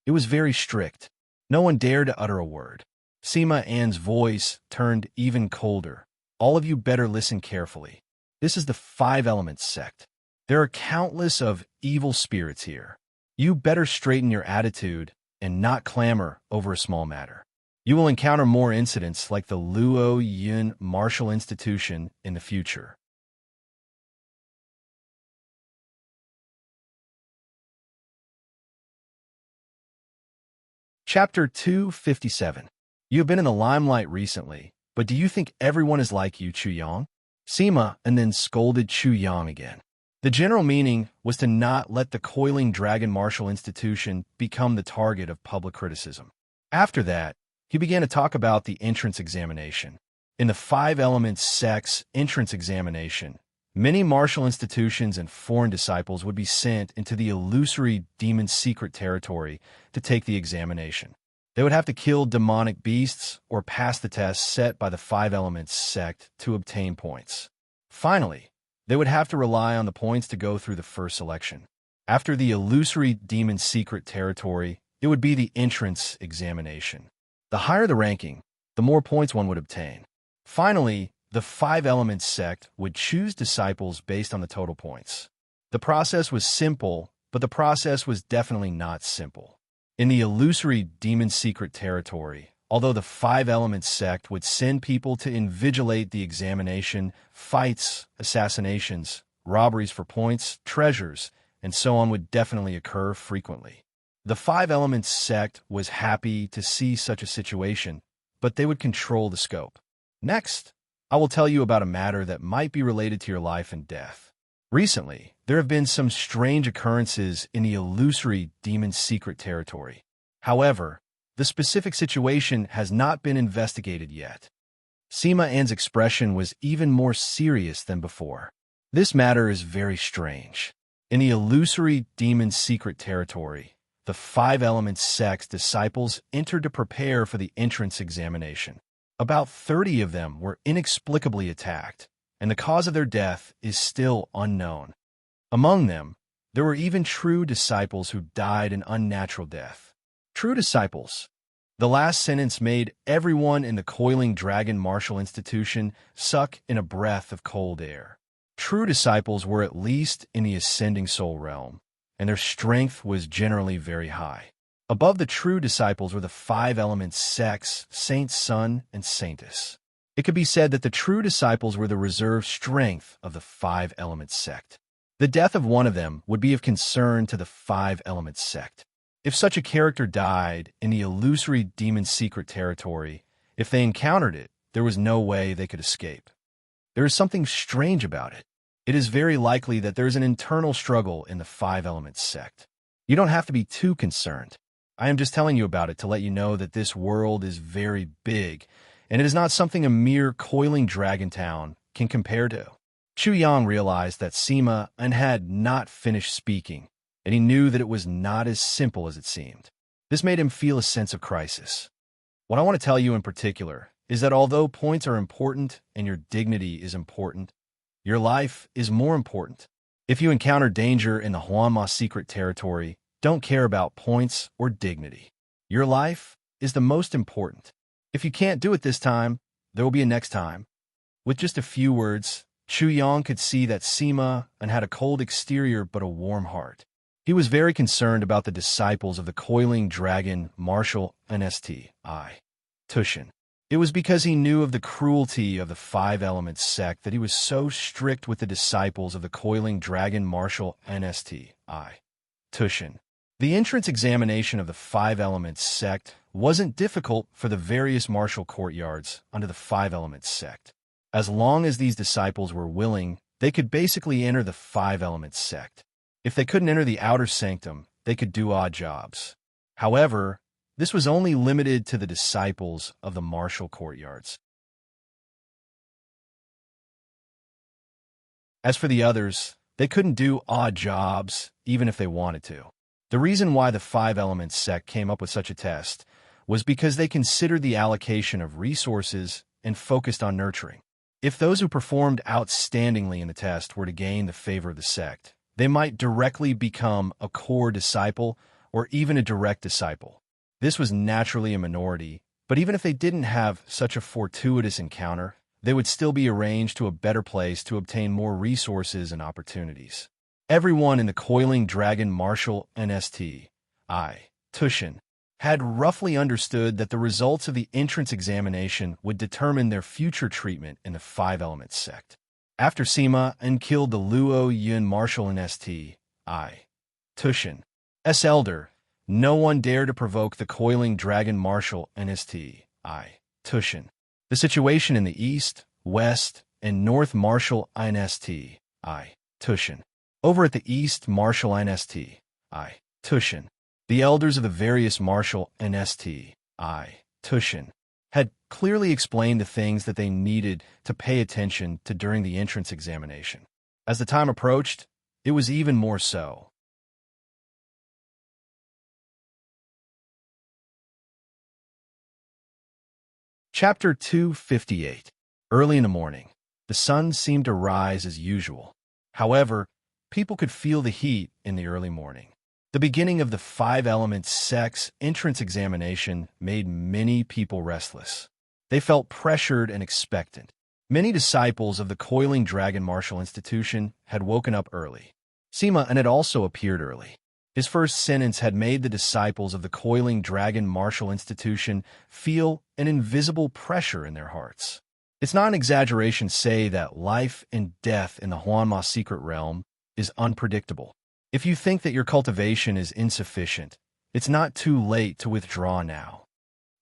It was very strict. No one dared to utter a word. Sima An's voice turned even colder. All of you better listen carefully. This is the Five Elements sect. There are countless of evil spirits here. You better straighten your attitude and not clamor over a small matter. You will encounter more incidents like the Luo Yun Martial Institution in the future. Chapter 257. You have been in the limelight recently, but do you think everyone is like you, Chu Yang? Sima and then scolded Chu Yang again. The general meaning was to not let the coiling dragon martial institution become the target of public criticism. After that, he began to talk about the entrance examination. In the Five Elements sect's entrance examination, many martial institutions and foreign disciples would be sent into the illusory demon secret territory to take the examination. They would have to kill demonic beasts or pass the test set by the Five Elements sect to obtain points. Finally, they would have to rely on the points to go through the first selection. After the illusory demon secret territory, it would be the entrance examination. The higher the ranking, the more points one would obtain. Finally, the Five Elements sect would choose disciples based on the total points. The process was simple, but the process was definitely not simple. In the illusory demon secret territory, although the Five Elements sect would send people to invigilate the examination, fights, assassinations, robberies for points, treasures, and so on would definitely occur frequently. The Five Elements sect was happy to see such a situation, but they would control the scope. Next, I will tell you about a matter that might be related to your life and death. Recently, there have been some strange occurrences in the illusory demon secret territory. However, the specific situation has not been investigated yet. Sima An's expression was even more serious than before. This matter is very strange. In the illusory demon secret territory, the Five Elements sect's disciples entered to prepare for the entrance examination. About 30 of them were inexplicably attacked, and the cause of their death is still unknown. Among them, there were even true disciples who died an unnatural death. True disciples. The last sentence made everyone in the coiling dragon martial institution suck in a breath of cold air. True disciples were at least in the ascending soul realm, and their strength was generally very high. Above the true disciples were the Five Elements sects, Saint Sun and Saintess. It could be said that the true disciples were the reserve strength of the Five Elements sect. The death of one of them would be of concern to the Five Elements sect. If such a character died in the illusory demon secret territory, if they encountered it, there was no way they could escape. There is something strange about it. It is very likely that there is an internal struggle in the Five Elements sect. You don't have to be too concerned. I am just telling you about it to let you know that this world is very big, and it is not something a mere coiling dragon town can compare to. Chu Yang realized that Sima had not finished speaking, and he knew that it was not as simple as it seemed. This made him feel a sense of crisis. What I want to tell you in particular is that although points are important and your dignity is important, your life is more important. If you encounter danger in the Huanma secret territory, don't care about points or dignity. Your life is the most important. If you can't do it this time, there will be a next time. With just a few words, Chu Yang could see that Sima and had a cold exterior but a warm heart. He was very concerned about the disciples of the coiling dragon martial Nsti Tushin. It was because he knew of the cruelty of the Five Elements sect that he was so strict with the disciples of the coiling dragon martial Nsti Tushin. The entrance examination of the Five Elements sect wasn't difficult for the various martial courtyards under the Five Elements sect. As long as these disciples were willing, they could basically enter the Five Elements sect. If they couldn't enter the outer sanctum, they could do odd jobs. However, this was only limited to the disciples of the martial courtyards. As for the others, they couldn't do odd jobs, even if they wanted to. The reason why the Five Elements sect came up with such a test was because they considered the allocation of resources and focused on nurturing. If those who performed outstandingly in the test were to gain the favor of the sect, they might directly become a core disciple or even a direct disciple. This was naturally a minority, but even if they didn't have such a fortuitous encounter, they would still be arranged to a better place to obtain more resources and opportunities. Everyone in the coiling dragon martial Nsti Tushin had roughly understood that the results of the entrance examination would determine their future treatment in the Five Elements sect. After Sima and killed the Luo Yun martial Nsti Tushin elder, no one dared to provoke the coiling dragon martial Nsti Tushin. The situation in the east, west, and north martial Nsti Tushin. Over at the east martial Nsti Tushin, the elders of the various martial Nsti Tushin had clearly explained the things that they needed to pay attention to during the entrance examination. As the time approached, it was even more so. Chapter 258. Early in the morning, the sun seemed to rise as usual. However, people could feel the heat in the early morning. The beginning of the Five Elements sect's entrance examination made many people restless. They felt pressured and expectant. Many disciples of the Coiling Dragon Martial Institution had woken up early. Sima had also appeared early. His first sentence had made the disciples of the Coiling Dragon Martial Institution feel an invisible pressure in their hearts. It's not an exaggeration to say that life and death in the Huanma secret realm is unpredictable. If you think that your cultivation is insufficient, it's not too late to withdraw now.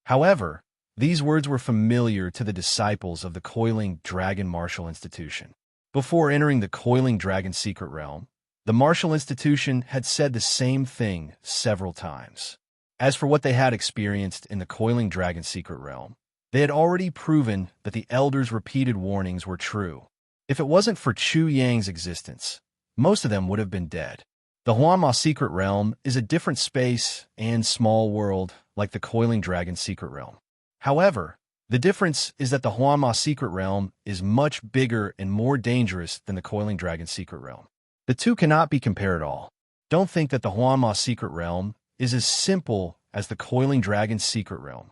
However, these words were familiar to the disciples of the Coiling Dragon Martial Institution. Before entering the Coiling Dragon secret realm, the Martial Institution had said the same thing several times. As for what they had experienced in the Coiling Dragon secret realm, they had already proven that the elders' repeated warnings were true. If it wasn't for Chu Yang's existence, most of them would have been dead. The Huanma secret realm is a different space and small world like the Coiling Dragon secret realm. However, the difference is that the Huanma secret realm is much bigger and more dangerous than the Coiling Dragon secret realm. The two cannot be compared at all. Don't think that the Huanma secret realm is as simple as the Coiling Dragon secret realm.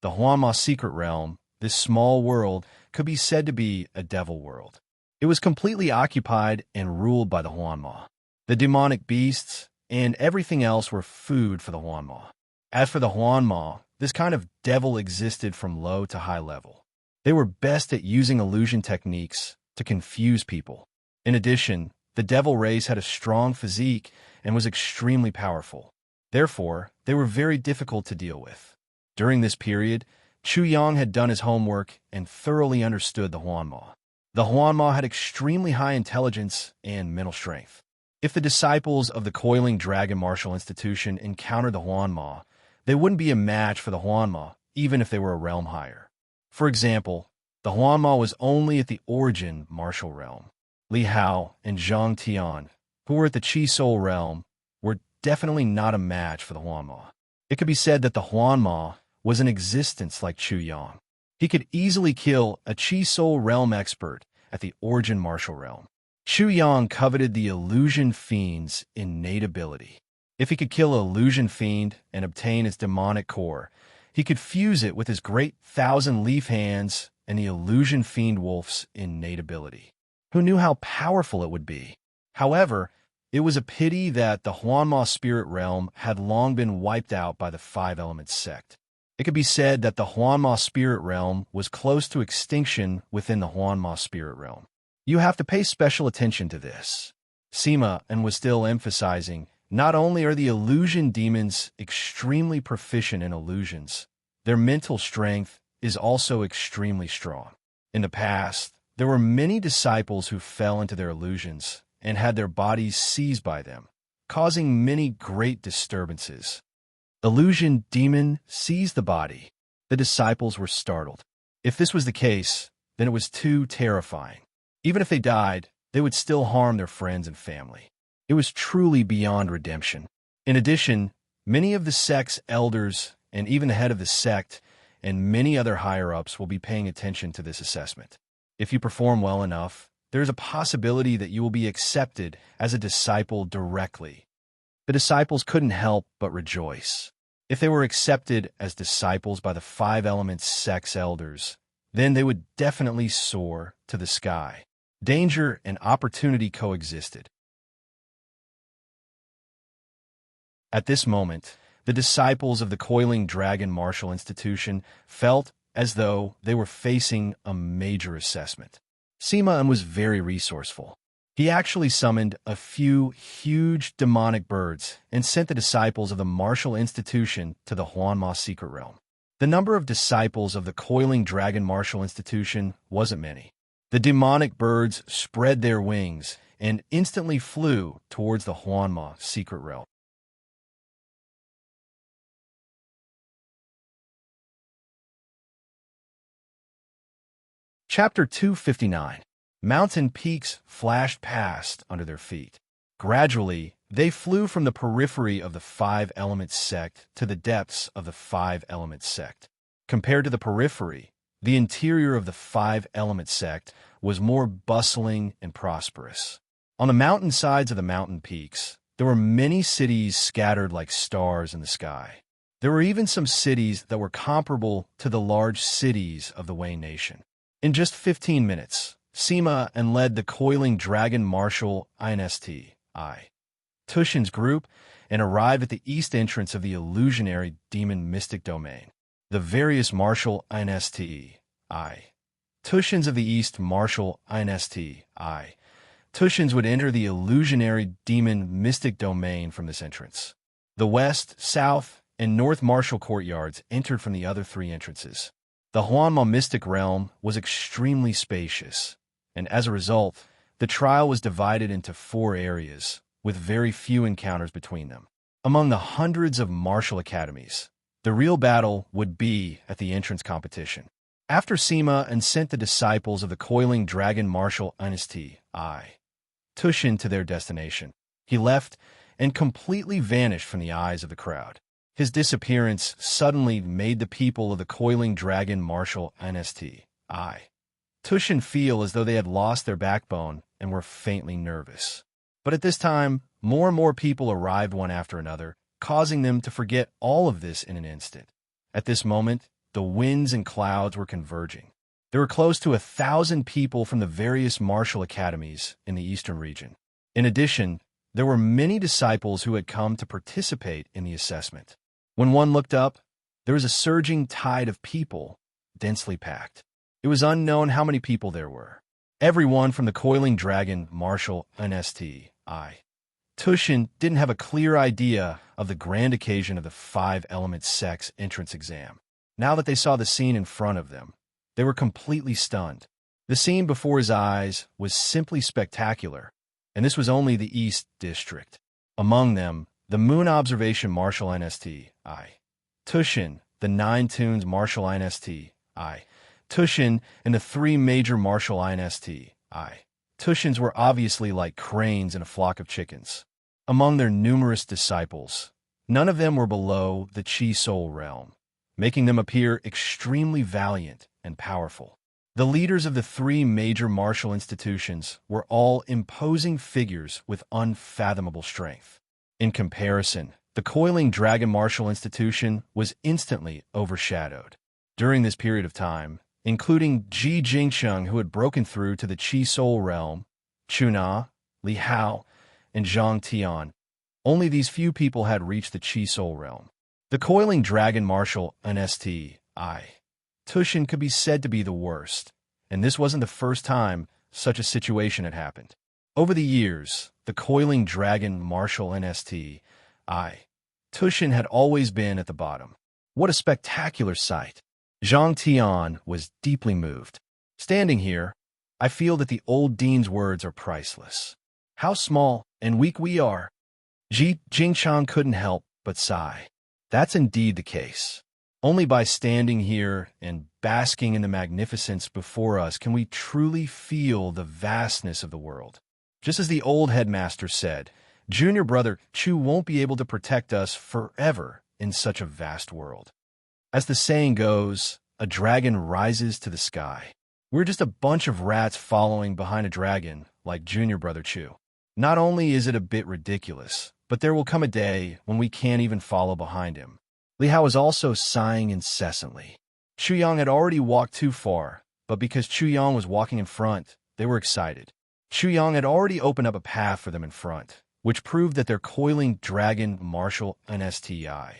The Huanma secret realm, this small world, could be said to be a devil world. It was completely occupied and ruled by the Huanma. The demonic beasts and everything else were food for the Huanma. As for the Huanma, this kind of devil existed from low to high level. They were best at using illusion techniques to confuse people. In addition, the devil race had a strong physique and was extremely powerful. Therefore, they were very difficult to deal with. During this period, Chu Yang had done his homework and thoroughly understood the Huanma. The Huanma had extremely high intelligence and mental strength. If the disciples of the Coiling Dragon Martial Institution encountered the Huanma, they wouldn't be a match for the Huanma, even if they were a realm higher. For example, the Huanma was only at the origin martial realm. Li Hao and Zhang Tian, who were at the Qi Soul realm, were definitely not a match for the Huanma. It could be said that the Huanma was in existence like Chu Yang. He could easily kill a Qi Soul realm expert at the origin martial realm. Chu Yang coveted the illusion fiend's innate ability. If he could kill an illusion fiend and obtain its demonic core, He could fuse it with his great thousand-leaf hands and the illusion fiend wolf's innate ability. Who knew how powerful it would be? However, it was a pity that the Huanma spirit realm had long been wiped out by the Five Elements sect. It could be said that the Huanma spirit realm was close to extinction within the Huanma spirit realm. You have to pay special attention to this. Sima and was still emphasizing, not only are the illusion demons extremely proficient in illusions, their mental strength is also extremely strong. In the past, there were many disciples who fell into their illusions and had their bodies seized by them, causing many great disturbances. Illusion demon seized the body. The disciples were startled. If this was the case, then it was too terrifying. Even if they died, they would still harm their friends and family. It was truly beyond redemption. In addition, many of the sect's elders and even the head of the sect and many other higher-ups will be paying attention to this assessment. If you perform well enough, there is a possibility that you will be accepted as a disciple directly. The disciples couldn't help but rejoice. If they were accepted as disciples by the Five Elements sect's elders, then they would definitely soar to the sky. Danger and opportunity coexisted. At this moment, the disciples of the Coiling Dragon Martial Institution felt as though they were facing a major assessment. Sima was very resourceful. He actually summoned a few huge demonic birds and sent the disciples of the Martial Institution to the Huanma secret realm. The number of disciples of the Coiling Dragon Martial Institution wasn't many. The demonic birds spread their wings and instantly flew towards the Huanma secret realm. Chapter 259. Mountain peaks flashed past under their feet. Gradually, they flew from the periphery of the Five Elements sect to the depths of the Five Elements sect. Compared to the periphery, the interior of the Five Elements sect was more bustling and prosperous. On the mountain sides of the mountain peaks, there were many cities scattered like stars in the sky. There were even some cities that were comparable to the large cities of the Wei Nation. In just 15 minutes, Sima and led the Coiling Dragon Martial INSTI Tushin's group and arrived at the east entrance of the illusionary demon mystic domain. The various martial INSTI Tushins of the east martial INSTI Tushins would enter the illusionary demon mystic domain from this entrance. The west, south, and north martial courtyards entered from the other three entrances. The Huanma mystic realm was extremely spacious, and as a result, the trial was divided into 4 areas, with very few encounters between them. Among the hundreds of martial academies, the real battle would be at the entrance competition. After Sima and sent the disciples of the Coiling Dragon Martial INSTI Tushin to their destination, he left and completely vanished from the eyes of the crowd. His disappearance suddenly made the people of the Coiling Dragon Martial INSTI Tushin feel as though they had lost their backbone and were faintly nervous. But at this time, more and more people arrived one after another, causing them to forget all of this in an instant. At this moment, the winds and clouds were converging. There were close to 1,000 people from the various martial academies in the eastern region. In addition, there were many disciples who had come to participate in the assessment. When one looked up, there was a surging tide of people, densely packed. It was unknown how many people there were. Everyone from the Coiling Dragon Martial INSTI Tushin didn't have a clear idea of the grand occasion of the Five Elements sect's entrance exam. Now that they saw the scene in front of them, they were completely stunned. The scene before his eyes was simply spectacular, and this was only the East District. Among them, the Moon Observation Martial INSTI Tushin, the Nine Tunes Martial INSTI Tushin, and the 3 major martial INSTI Tushins were obviously like cranes in a flock of chickens. Among their numerous disciples, none of them were below the Chi Soul realm, making them appear extremely valiant and powerful. The leaders of the 3 major martial institutions were all imposing figures with unfathomable strength. In comparison, the coiling dragon martial institution was instantly overshadowed. During this period of time, including Ji Jingsheng, who had broken through to the Qi Soul realm, Chu Na, Li Hao, and Zhang Tian, only these few people had reached the Qi Soul realm. The coiling dragon martial NSTI Tushin could be said to be the worst, and this wasn't the first time such a situation had happened. Over the years, the coiling dragon martial NSTI Tushin had always been at the bottom. What a spectacular sight! Zhang Tian was deeply moved. Standing here, I feel that the old dean's words are priceless. How small and weak we are. Ji Jingchang couldn't help but sigh. That's indeed the case. Only by standing here and basking in the magnificence before us can we truly feel the vastness of the world. Just as the old headmaster said, junior brother Chu won't be able to protect us forever in such a vast world. As the saying goes, a dragon rises to the sky. We're just a bunch of rats following behind a dragon like junior brother Chu. Not only is it a bit ridiculous, but there will come a day when we can't even follow behind him. Li Hao was also sighing incessantly. Chu Yang had already walked too far, but because Chu Yang was walking in front, they were excited. Chu Yang had already opened up a path for them in front, which proved that their coiling dragon martial NSTI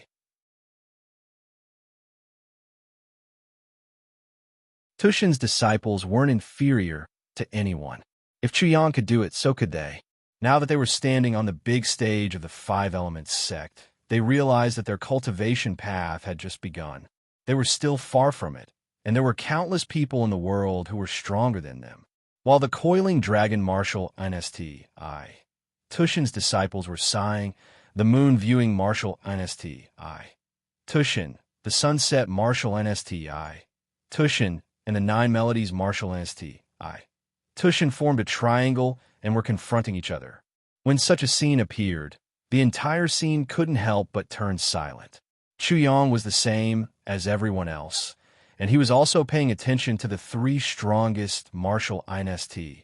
Tushin's disciples weren't inferior to anyone. If Chu Yang could do it, so could they. Now that they were standing on the big stage of the Five Elements sect, they realized that their cultivation path had just begun. They were still far from it, and there were countless people in the world who were stronger than them. While the coiling dragon martial NSTI Tushin's disciples were sighing, the moon viewing martial NSTI Tushin, the sunset martial NSTI Tushin, and the nine melodies martial NSTI Tushin formed a triangle and were confronting each other. When such a scene appeared, the entire scene couldn't help but turn silent. Chu Yang was the same as everyone else, and he was also paying attention to the three strongest martial NSTI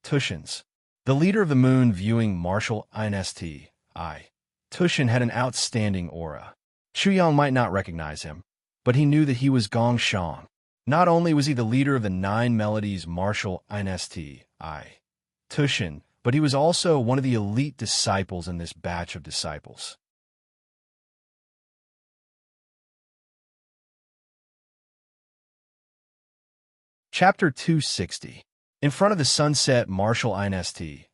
Tushins. The leader of the moon viewing martial NSTI Tushin had an outstanding aura. Chu Yang might not recognize him, but he knew that he was Gong Shang. Not only was he the leader of the nine melodies martial NSTI Tushin, but he was also one of the elite disciples in this batch of disciples. Chapter 260. In front of the sunset martial NSTI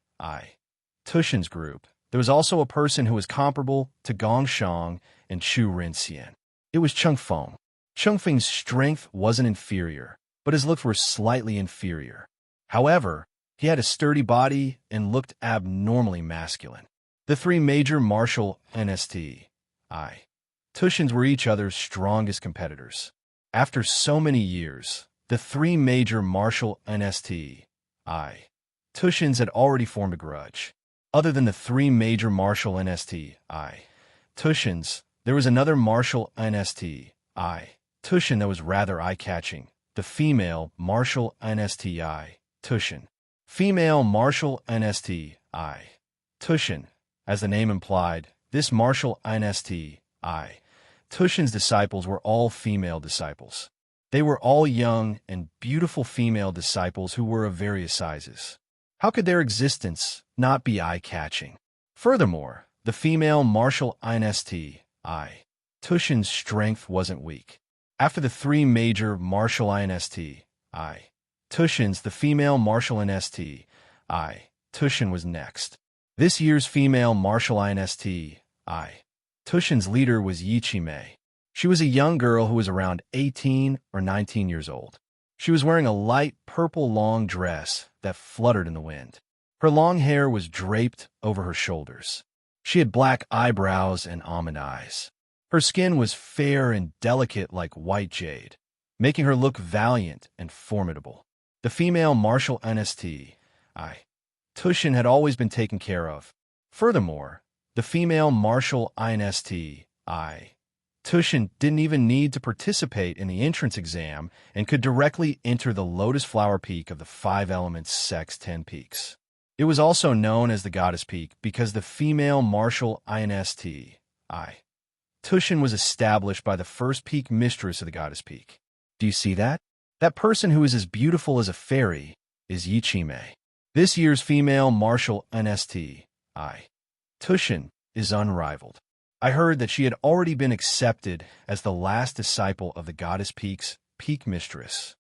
Tushin's group, there was also a person who was comparable to Gong Shang and Chu Rinxian. It was Cheng Feng. Cheng Feng's strength wasn't inferior, but his looks were slightly inferior. However, he had a sturdy body and looked abnormally masculine. The three major martial NSTI Tushins were each other's strongest competitors. After so many years, the three major martial NSTI Tushins had already formed a grudge. Other than the three major martial NSTI Tushins, there was another martial NSTI Tushin that was rather eye-catching, the female martial NSTI Tushin. Female martial NSTI Tushin, as the name implied, this martial NSTI Tushin's disciples were all female disciples. They were all young and beautiful female disciples who were of various sizes. How could their existence not be eye-catching? Furthermore, the female martial NSTI Tushin's strength wasn't weak. After the three major martial NSTI Tushins, the female martial NSTI Tushin was next. This year's female martial NSTI Tushin's leader was Yichi Mei. She was a young girl who was around 18 or 19 years old. She was wearing a light purple long dress that fluttered in the wind. Her long hair was draped over her shoulders. She had black eyebrows and almond eyes. Her skin was fair and delicate like white jade, making her look valiant and formidable. The female martial NSTI Tushin had always been taken care of. Furthermore, the female martial NSTI Tushin didn't even need to participate in the entrance exam and could directly enter the Lotus Flower Peak of the Five Elements Sect's 10 peaks. It was also known as the Goddess Peak because the female martial INST, Tushin, was established by the first peak mistress of the Goddess Peak. Do you see that? That person who is as beautiful as a fairy is Yichime. This year's female martial INST, Tushin, is unrivaled. I heard that she had already been accepted as the last disciple of the Goddess Peak's peak mistress.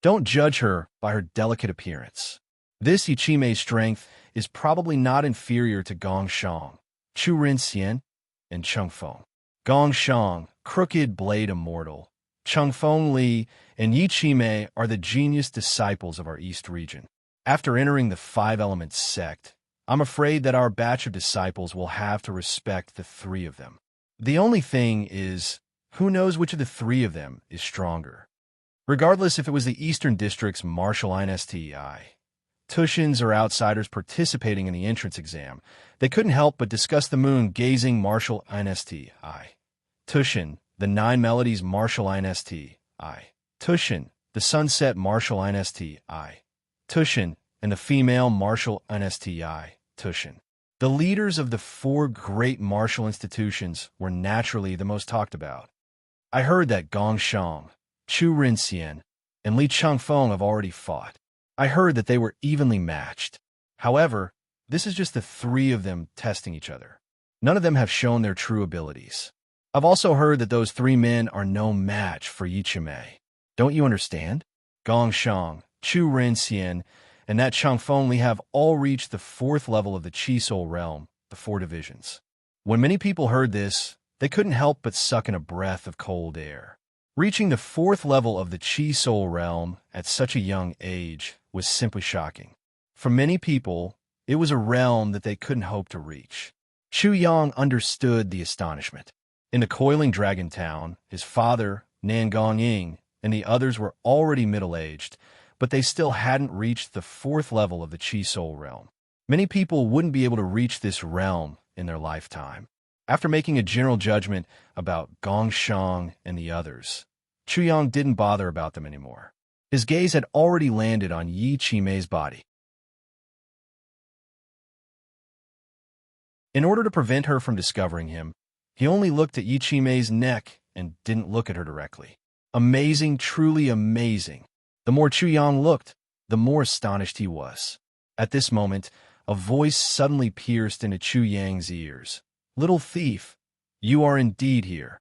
Don't judge her by her delicate appearance. This Ichime's strength is probably not inferior to Gong Shang, Chu Rin Xian, and Chung Feng. Gong Shang, crooked blade immortal, Chung Feng Li, and Yichime are the genius disciples of our East region. After entering the Five Elements sect, I'm afraid that our batch of disciples will have to respect the three of them. The only thing is, who knows which of the three of them is stronger? Regardless if it was the Eastern District's martial INSTI, Tushins or outsiders participating in the entrance exam, they couldn't help but discuss the moon-gazing martial INSTI. Tushin, the Nine Melodies martial INSTI. Tushin, the Sunset martial INSTI. Tushin, and the female martial INSTI. Tushin. The leaders of the four great martial institutions were naturally the most talked about. I heard that Gong Shang, Chu Rinxian, and Li Changfeng have already fought. I heard that they were evenly matched. However, this is just the three of them testing each other. None of them have shown their true abilities. I've also heard that those three men are no match for Yichime. Don't you understand? Gong Shang, Chu Rinxian, and that Changfeng Li have all reached the fourth level of the Qi Soul realm, the four divisions. When many people heard this, they couldn't help but suck in a breath of cold air. Reaching the fourth level of the Qi Soul realm at such a young age was simply shocking. For many people, it was a realm that they couldn't hope to reach. Chu Yang understood the astonishment. In the coiling dragon town, his father, Nan Gongying, and the others were already middle-aged, but they still hadn't reached the fourth level of the Qi Soul realm. Many people wouldn't be able to reach this realm in their lifetime. After making a general judgment about Gong Shang and the others, Chu Yang didn't bother about them anymore. His gaze had already landed on Yi Qimei's body. In order to prevent her from discovering him, he only looked at Yi Qimei's neck and didn't look at her directly. Amazing, truly amazing. The more Chu Yang looked, the more astonished he was. At this moment, a voice suddenly pierced into Chu Yang's ears. "Little thief, you are indeed here."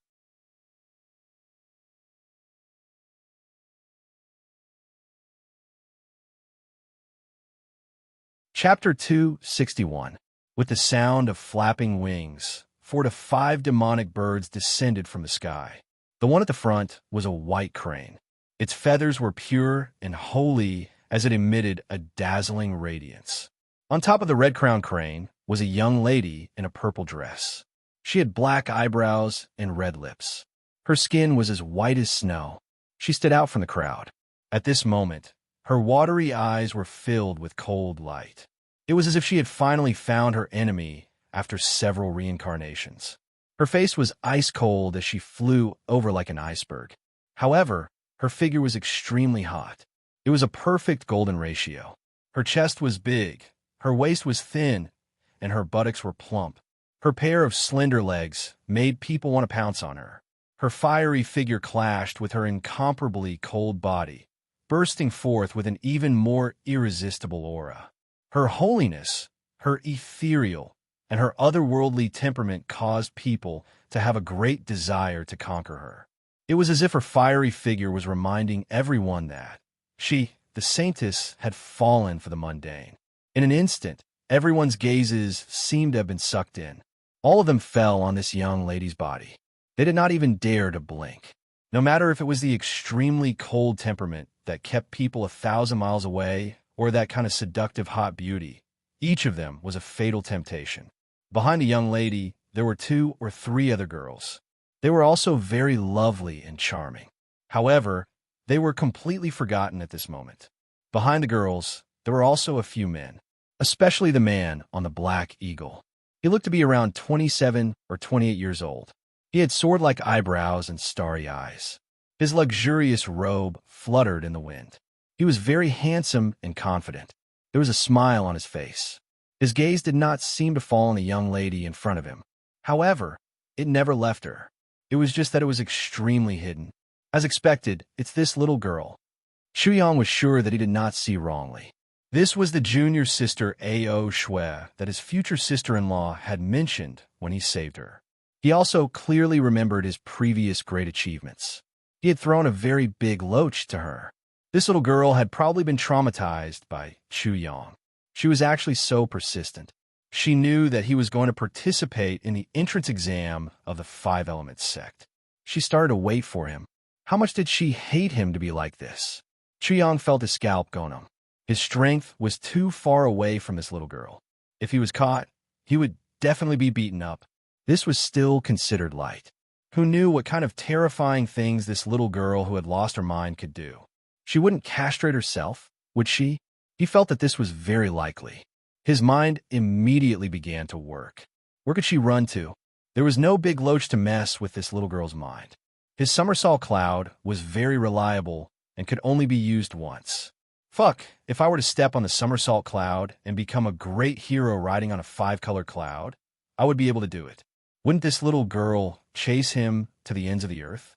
Chapter 261. With the sound of flapping wings, 4 to 5 demonic birds descended from the sky. The one at the front was a white crane. Its feathers were pure and holy as it emitted a dazzling radiance. On top of the red-crowned crane was a young lady in a purple dress. She had black eyebrows and red lips. Her skin was as white as snow. She stood out from the crowd. At this moment, her watery eyes were filled with cold light. It was as if she had finally found her enemy after several reincarnations. Her face was ice cold as she flew over like an iceberg. However, her figure was extremely hot. It was a perfect golden ratio. Her chest was big, her waist was thin, and her buttocks were plump. Her pair of slender legs made people want to pounce on her. Her fiery figure clashed with her incomparably cold body, bursting forth with an even more irresistible aura. Her holiness, her ethereal, and her otherworldly temperament caused people to have a great desire to conquer her. It was as if her fiery figure was reminding everyone that she, the saintess, had fallen for the mundane. In an instant, everyone's gazes seemed to have been sucked in. All of them fell on this young lady's body. They did not even dare to blink. No matter if it was the extremely cold temperament that kept people 1,000 miles away or that kind of seductive hot beauty, each of them was a fatal temptation. Behind the young lady, there were 2 or 3 other girls. They were also very lovely and charming. However, they were completely forgotten at this moment. Behind the girls, there were also a few men, especially the man on the black eagle. He looked to be around 27 or 28 years old. He had sword-like eyebrows and starry eyes. His luxurious robe fluttered in the wind. He was very handsome and confident. There was a smile on his face. His gaze did not seem to fall on the young lady in front of him. However, it never left her. It was just that it was extremely hidden. As expected, it's this little girl. Chuyang was sure that he did not see wrongly. This was the junior sister Ao Shui that his future sister-in-law had mentioned when he saved her. He also clearly remembered his previous great achievements. He had thrown a very big loach to her. This little girl had probably been traumatized by Chuyang. She was actually so persistent. She knew that he was going to participate in the entrance exam of the Five Elements sect. She started to wait for him. How much did she hate him to be like this? Chuyang felt his scalp go numb. His strength was too far away from this little girl. If he was caught, he would definitely be beaten up. This was still considered light. Who knew what kind of terrifying things this little girl who had lost her mind could do? She wouldn't castrate herself, would she? He felt that this was very likely. His mind immediately began to work. Where could she run to? There was no big loach to mess with this little girl's mind. His somersault cloud was very reliable and could only be used once. Fuck, if I were to step on the somersault cloud and become a great hero riding on a 5-color cloud, I would be able to do it. Wouldn't this little girl chase him to the ends of the earth?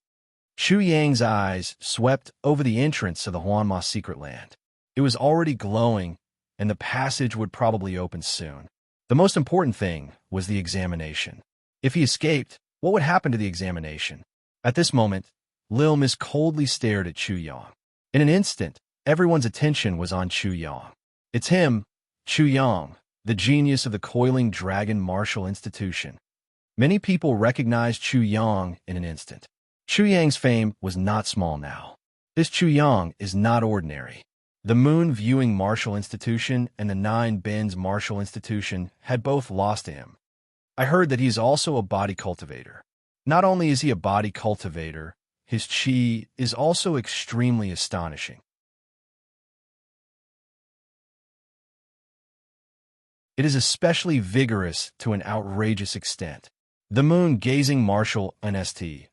Chuyang's eyes swept over the entrance of the Huanma secret land. It was already glowing, and the passage would probably open soon. The most important thing was the examination. If he escaped, what would happen to the examination? At this moment, Lil Miss coldly stared at Chuyang. In an instant, everyone's attention was on Chuyang. It's him, Chuyang, the genius of the Coiling Dragon Martial Institution. Many people recognized Chuyang in an instant. Chuyang's fame was not small now. This Chuyang is not ordinary. The Moon Viewing Martial Institution and the Nine Bends Martial Institution had both lost to him. I heard that he is also a body cultivator. Not only is he a body cultivator, his chi is also extremely astonishing. It is especially vigorous to an outrageous extent. The Moon Gazing Martial NSTI,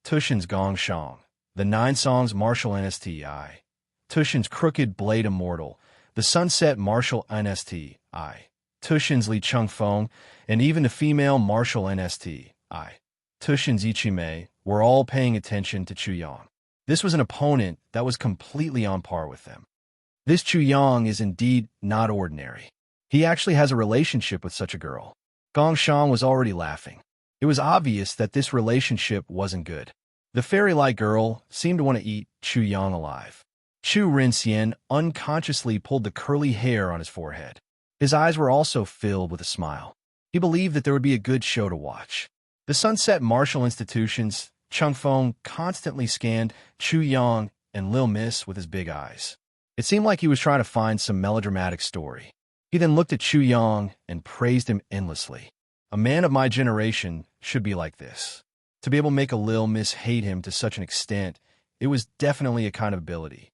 Tushin's Gong Shang, the Nine Songs Martial NSTI, Tushin's Crooked Blade Immortal, the Sunset Martial NSTI, Tushin's Li Chung Feng, and even the female martial NSTI, Tushin's Ichimei, were all paying attention to Chuyang. This was an opponent that was completely on par with them. This Chuyang is indeed not ordinary. He actually has a relationship with such a girl. Gong Shang was already laughing. It was obvious that this relationship wasn't good. The fairy-like girl seemed to want to eat Chuyang alive. Chu Rinxian unconsciously pulled the curly hair on his forehead. His eyes were also filled with a smile. He believed that there would be a good show to watch. The Sunset Martial Institution's Chung Feng constantly scanned Chuyang and Lil Miss with his big eyes. It seemed like he was trying to find some melodramatic story. He then looked at Chuyang and praised him endlessly. A man of my generation should be like this. To be able to make a Lil Miss hate him to such an extent, it was definitely a kind of ability.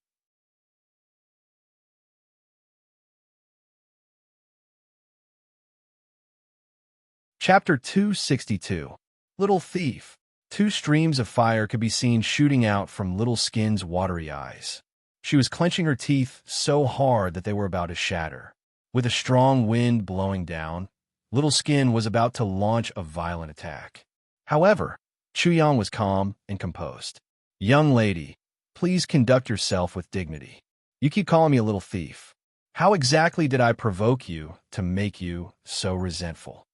Chapter 262. Little Thief. 2 streams of fire could be seen shooting out from Little Skin's watery eyes. She was clenching her teeth so hard that they were about to shatter. With a strong wind blowing down, Little Skin was about to launch a violent attack. However, Chuyang was calm and composed. Young lady, please conduct yourself with dignity. You keep calling me a little thief. How exactly did I provoke you to make you so resentful?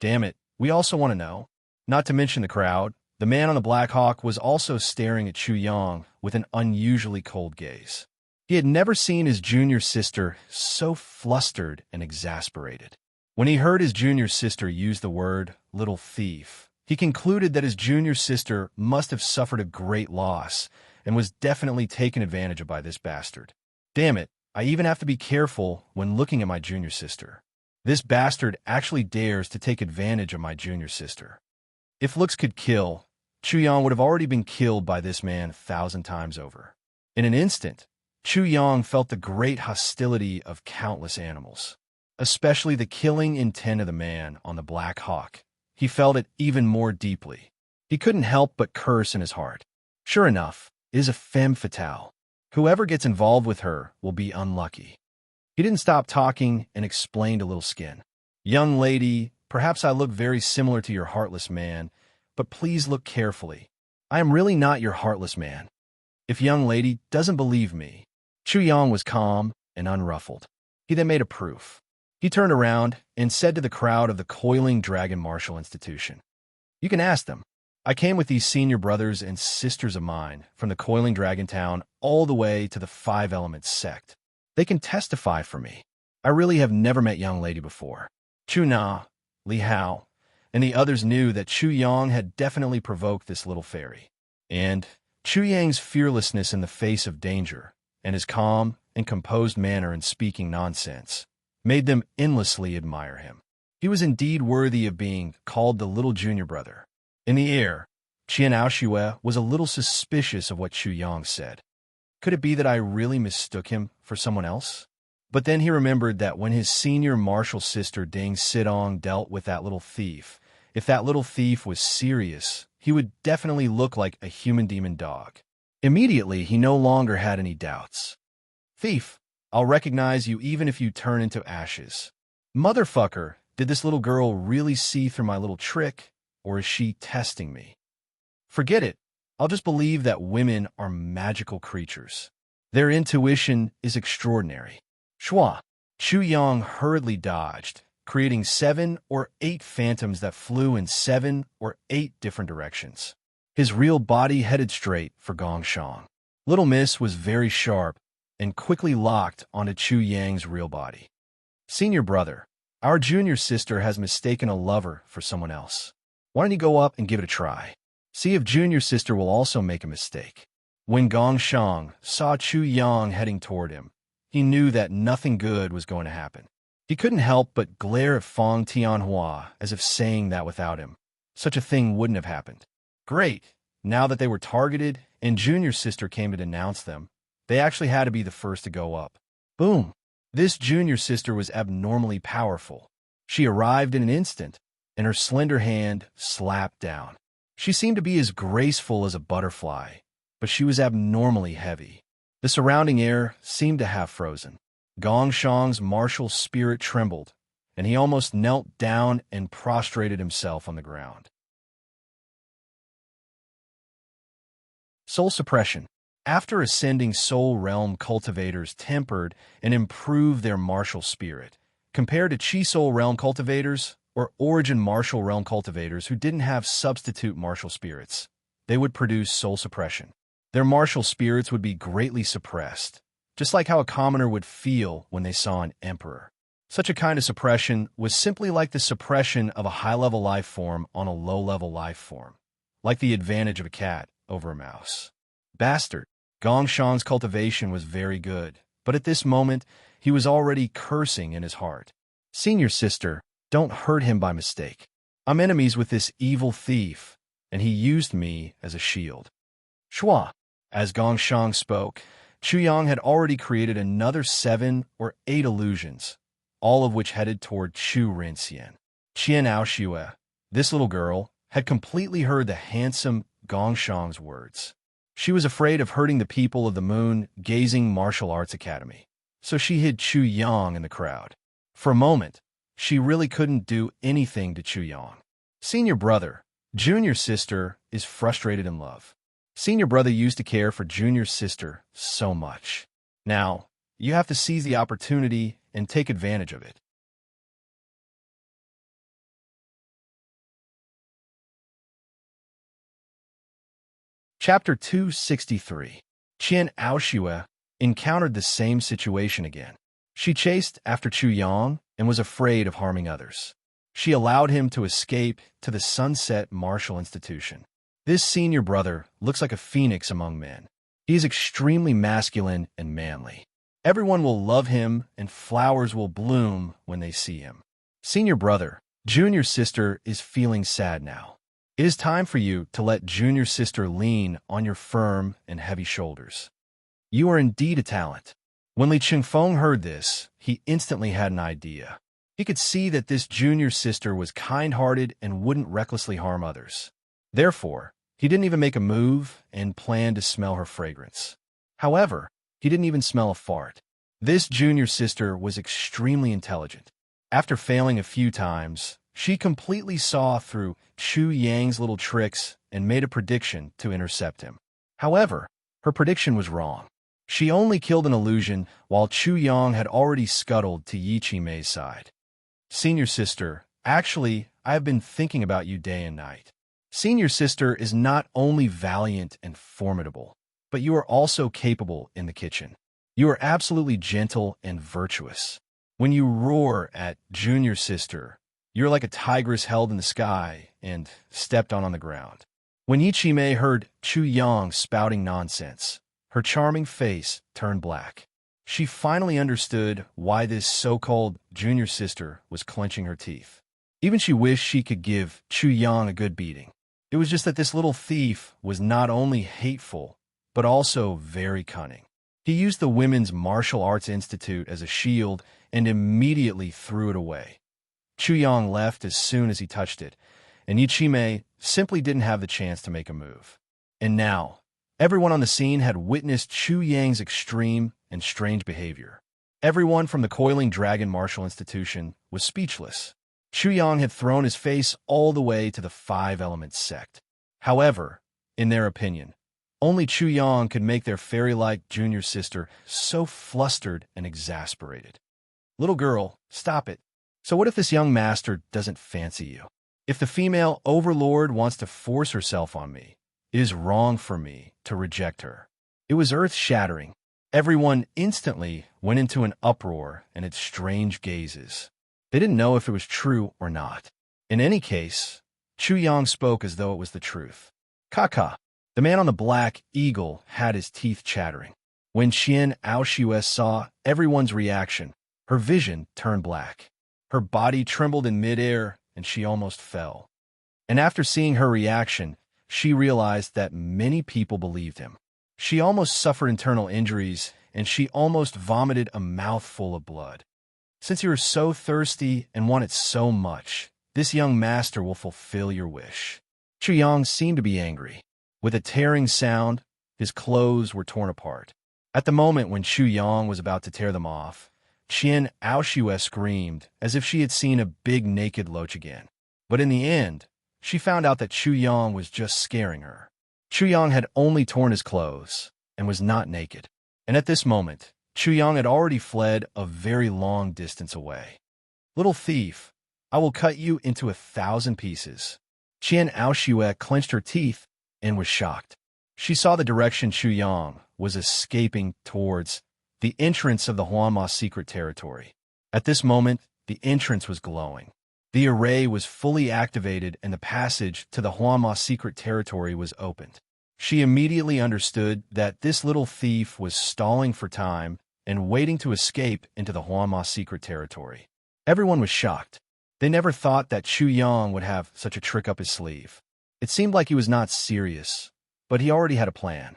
Damn it, we also want to know. Not to mention the crowd, the man on the Black Hawk was also staring at Chuyang with an unusually cold gaze. He had never seen his junior sister so flustered and exasperated. When he heard his junior sister use the word little thief, he concluded that his junior sister must have suffered a great loss and was definitely taken advantage of by this bastard. Damn it, I even have to be careful when looking at my junior sister. This bastard actually dares to take advantage of my junior sister. If looks could kill, Chuyang would have already been killed by this man 1,000 times over. In an instant, Chuyang felt the great hostility of countless animals, especially the killing intent of the man on the Black Hawk. He felt it even more deeply. He couldn't help but curse in his heart. Sure enough, it is a femme fatale. Whoever gets involved with her will be unlucky. He didn't stop talking and explained a little skin. Young lady, perhaps I look very similar to your heartless man, but please look carefully. I am really not your heartless man. If young lady doesn't believe me. Chu Yang was calm and unruffled. He then made a proof. He turned around and said to the crowd of the Coiling Dragon Martial Institution, "You can ask them. I came with these senior brothers and sisters of mine from the Coiling Dragon Town all the way to the Five Elements sect. They can testify for me. I really have never met young lady before." Chu Na, Li Hao, and the others knew that Chu Yang had definitely provoked this little fairy. And Chu Yang's fearlessness in the face of danger, and his calm and composed manner in speaking nonsense, made them endlessly admire him. He was indeed worthy of being called the little junior brother. In the air, Qian Aoshue was a little suspicious of what Chu Yang said. Could it be that I really mistook him for someone else? But then he remembered that when his senior martial sister Ding Sidong dealt with that little thief, if that little thief was serious, he would definitely look like a human demon dog. Immediately, he no longer had any doubts. "Thief, I'll recognize you even if you turn into ashes." Motherfucker, did this little girl really see through my little trick, or is she testing me? Forget it. I'll just believe that women are magical creatures. Their intuition is extraordinary. Shua. Chu Yang hurriedly dodged, creating 7 or 8 phantoms that flew in 7 or 8 different directions. His real body headed straight for Gongshang. Little Miss was very sharp and quickly locked onto Chu Yang's real body. "Senior brother, our junior sister has mistaken a lover for someone else. Why don't you go up and give it a try? See if junior sister will also make a mistake." When Gongshang saw Chu Yang heading toward him, he knew that nothing good was going to happen. He couldn't help but glare at Fong Tianhua as if saying that without him, such a thing wouldn't have happened. Great! Now that they were targeted and junior sister came to denounce them, they actually had to be the first to go up. Boom! This junior sister was abnormally powerful. She arrived in an instant, and her slender hand slapped down. She seemed to be as graceful as a butterfly, but she was abnormally heavy. The surrounding air seemed to have frozen. Gongshang's martial spirit trembled, and he almost knelt down and prostrated himself on the ground. Soul suppression. After ascending soul realm cultivators tempered and improved their martial spirit, compared to Chi soul realm cultivators or origin martial realm cultivators who didn't have substitute martial spirits, they would produce soul suppression. Their martial spirits would be greatly suppressed, just like how a commoner would feel when they saw an emperor. Such a kind of suppression was simply like the suppression of a high-level life form on a low-level life form, like the advantage of a cat over a mouse. Bastard. Gongshang's cultivation was very good, but at this moment, he was already cursing in his heart. "Senior sister, don't hurt him by mistake. I'm enemies with this evil thief, and he used me as a shield." Shua. As Gongshang spoke, Chu Yang had already created another 7 or 8 illusions, all of which headed toward Chu Rinxian. Qian Aoshue, this little girl, had completely heard the handsome Gongshang's words. She was afraid of hurting the people of the Moon Gazing Martial Arts Academy, so she hid Chu Yang in the crowd. For a moment, she really couldn't do anything to Chu Yang. Senior brother, junior sister is frustrated in love. Senior brother used to care for junior sister so much. Now, you have to seize the opportunity and take advantage of it. Chapter 263. Qian Aoshue encountered the same situation again. She chased after Chu Yang and was afraid of harming others. She allowed him to escape to the Sunset Martial Institution. This senior brother looks like a phoenix among men. He is extremely masculine and manly. Everyone will love him and flowers will bloom when they see him. Senior brother, junior sister is feeling sad now. It is time for you to let junior sister lean on your firm and heavy shoulders. You are indeed a talent. When Li Qingfeng heard this, he instantly had an idea. He could see that this junior sister was kind-hearted and wouldn't recklessly harm others. Therefore, he didn't even make a move and planned to smell her fragrance. However, he didn't even smell a fart. This junior sister was extremely intelligent. After failing a few times, she completely saw through Chu Yang's little tricks and made a prediction to intercept him. However, her prediction was wrong. She only killed an illusion while Chu Yang had already scuttled to Yi Chi-mei's side. Senior sister, actually, I have been thinking about you day and night. Senior sister is not only valiant and formidable, but you are also capable in the kitchen. You are absolutely gentle and virtuous. When you roar at junior sister, you're like a tigress held in the sky and stepped on the ground. When Yi Chi-mei heard Chu Yang spouting nonsense, her charming face turned black. She finally understood why this so-called junior sister was clenching her teeth. Even she wished she could give Chu Yang a good beating. It was just that this little thief was not only hateful, but also very cunning. He used the Women's Martial Arts Institute as a shield and immediately threw it away. Chu Yang left as soon as he touched it, and Yi Chi-mei simply didn't have the chance to make a move. And now, everyone on the scene had witnessed Chu Yang's extreme and strange behavior. Everyone from the Coiling Dragon Martial Institution was speechless. Chu Yang had thrown his face all the way to the Five Elements sect. However, in their opinion, only Chu Yang could make their fairy-like junior sister so flustered and exasperated. Little girl, stop it. So what if this young master doesn't fancy you? If the female overlord wants to force herself on me, it is wrong for me to reject her. It was earth-shattering. Everyone instantly went into an uproar and had strange gazes. They didn't know if it was true or not. In any case, Chu Yang spoke as though it was the truth. Kaka, the man on the black eagle, had his teeth chattering. When Qian Aoshues saw everyone's reaction, her vision turned black. Her body trembled in midair, and she almost fell. And after seeing her reaction, she realized that many people believed him. She almost suffered internal injuries, and she almost vomited a mouthful of blood. Since you are so thirsty and want it so much, this young master will fulfill your wish. Chu Yang seemed to be angry. With a tearing sound, his clothes were torn apart. At the moment when Chu Yang was about to tear them off, Qian Aoshues screamed as if she had seen a big naked loach again. But in the end, she found out that Chu Yang was just scaring her. Chu Yang had only torn his clothes and was not naked. And at this moment, Chu Yang had already fled a very long distance away. Little thief, I will cut you into 1,000 pieces. Qian Aoshues clenched her teeth and was shocked. She saw the direction Chu Yang was escaping towards, the entrance of the Huanma secret territory. At this moment, the entrance was glowing. The array was fully activated and the passage to the Huanma secret territory was opened. She immediately understood that this little thief was stalling for time and waiting to escape into the Huanma secret territory. Everyone was shocked. They never thought that Chu Yang would have such a trick up his sleeve. It seemed like he was not serious, but he already had a plan.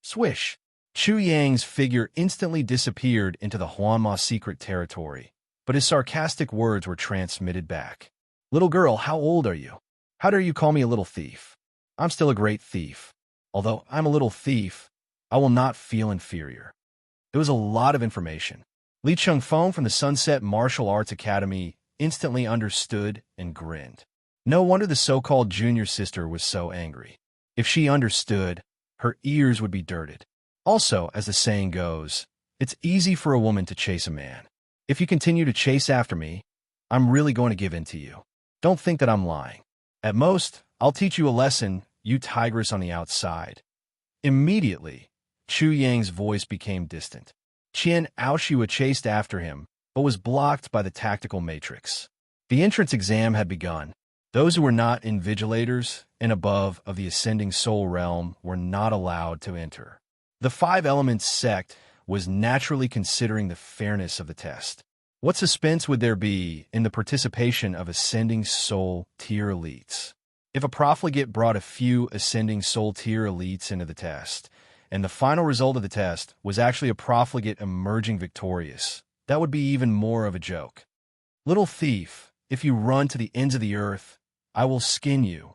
Swish! Chu Yang's figure instantly disappeared into the Huanma secret territory, but his sarcastic words were transmitted back. Little girl, how old are you? How dare you call me a little thief? I'm still a great thief. Although I'm a little thief, I will not feel inferior. It was a lot of information. Li Chengfeng from the Sunset Martial Arts Academy instantly understood and grinned. No wonder the so-called junior sister was so angry. If she understood, her ears would be dirted. Also, as the saying goes, it's easy for a woman to chase a man. If you continue to chase after me, I'm really going to give in to you. Don't think that I'm lying. At most, I'll teach you a lesson, you tigress on the outside. Immediately, Chu Yang's voice became distant. Qian Aoshues chased after him, but was blocked by the tactical matrix. The entrance exam had begun. Those who were not invigilators and above of the ascending soul realm were not allowed to enter. The Five Elements sect was naturally considering the fairness of the test. What suspense would there be in the participation of ascending soul tier elites? If a profligate brought a few ascending soul tier elites into the test, and the final result of the test was actually a profligate emerging victorious, that would be even more of a joke. Little thief, if you run to the ends of the earth, I will skin you.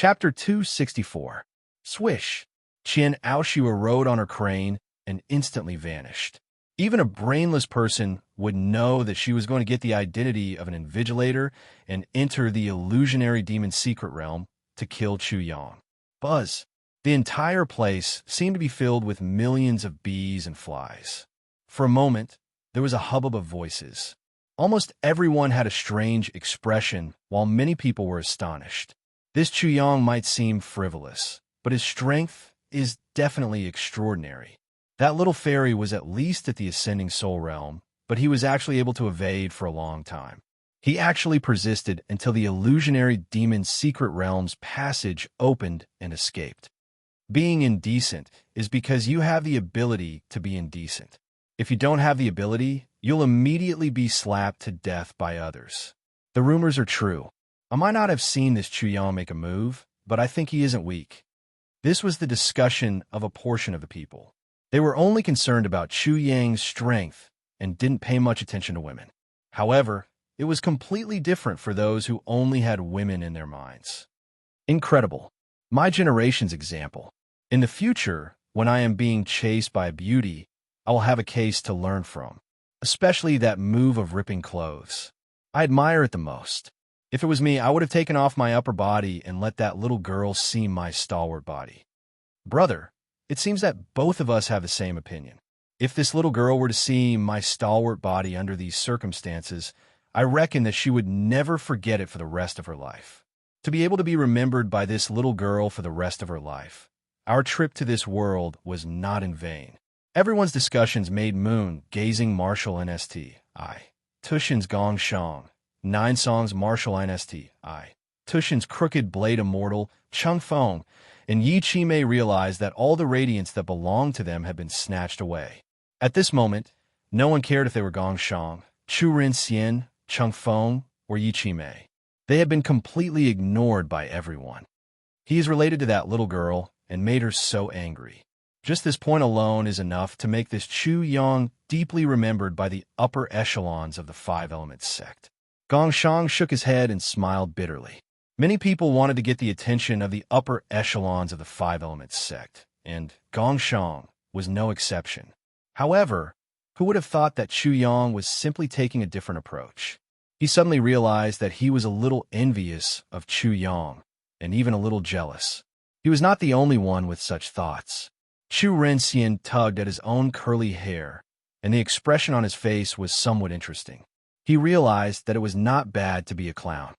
Chapter 264. Swish. Qian Aoshua rode on her crane and instantly vanished. Even a brainless person would know that she was going to get the identity of an invigilator and enter the illusionary demon's secret realm to kill Chu Yang. Buzz. The entire place seemed to be filled with millions of bees and flies. For a moment, there was a hubbub of voices. Almost everyone had a strange expression, while many people were astonished. This Chu Yang might seem frivolous, but his strength is definitely extraordinary. That little fairy was at least at the ascending soul realm, but he was actually able to evade for a long time. He actually persisted until the illusionary demon's secret realm's passage opened and escaped. Being indecent is because you have the ability to be indecent. If you don't have the ability, you'll immediately be slapped to death by others. The rumors are true. I might not have seen this Chu Yang make a move, but I think he isn't weak. This was the discussion of a portion of the people. They were only concerned about Chu Yang's strength and didn't pay much attention to women. However, it was completely different for those who only had women in their minds. Incredible. My generation's example. In the future, when I am being chased by a beauty, I will have a case to learn from, especially that move of ripping clothes. I admire it the most. If it was me, I would have taken off my upper body and let that little girl see my stalwart body. Brother, it seems that both of us have the same opinion. If this little girl were to see my stalwart body under these circumstances, I reckon that she would never forget it for the rest of her life. To be able to be remembered by this little girl for the rest of her life, our trip to this world was not in vain. Everyone's discussions made Moon gazing martial NST. Tushin's Gong Shang. 9 songs martial NST. Tushin's crooked blade immortal, Chung Feng, and Yi Qimei realized that all the radiance that belonged to them had been snatched away. At this moment, no one cared if they were Gong Shang, Chu Rin Xian, Chung Feng, or Yi Qimei. They had been completely ignored by everyone. He is related to that little girl and made her so angry. Just this point alone is enough to make this Chu Yang deeply remembered by the upper echelons of the Five Elements sect. Gong Shang shook his head and smiled bitterly. Many people wanted to get the attention of the upper echelons of the Five Elements sect, and Gong Shang was no exception. However, who would have thought that Chu Yang was simply taking a different approach? He suddenly realized that he was a little envious of Chu Yang, and even a little jealous. He was not the only one with such thoughts. Chu Renxian tugged at his own curly hair, and the expression on his face was somewhat interesting. He realized that it was not bad to be a clown.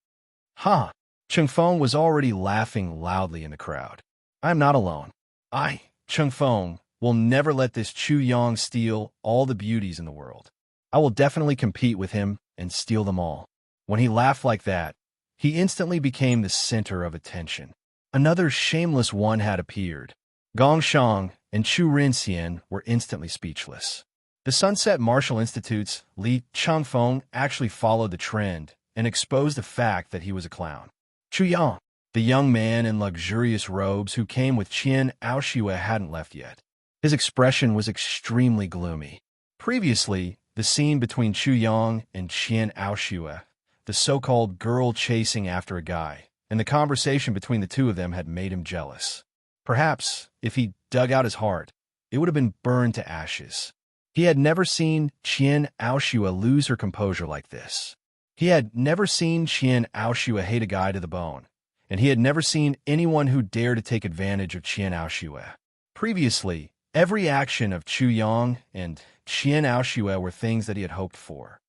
Ha! Chung Feng was already laughing loudly in the crowd. I am not alone. I, Chung Feng, will never let this Chu Yang steal all the beauties in the world. I will definitely compete with him and steal them all. When he laughed like that, he instantly became the center of attention. Another shameless one had appeared. Gong Shang and Chu Rinxian were instantly speechless. The Sunset Martial Institute's Li Changfeng actually followed the trend and exposed the fact that he was a clown. Chu Yang, the young man in luxurious robes who came with Qian Aoshua, hadn't left yet. His expression was extremely gloomy. Previously, the scene between Chu Yang and Qian Aoshua, the so-called girl chasing after a guy, and the conversation between the two of them had made him jealous. Perhaps, if he dug out his heart, it would have been burned to ashes. He had never seen Qian Aoshua lose her composure like this. He had never seen Qian Aoshua hate a guy to the bone, and he had never seen anyone who dared to take advantage of Qian Aoshua. Previously, every action of Chu Yang and Qian Aoshua were things that he had hoped for.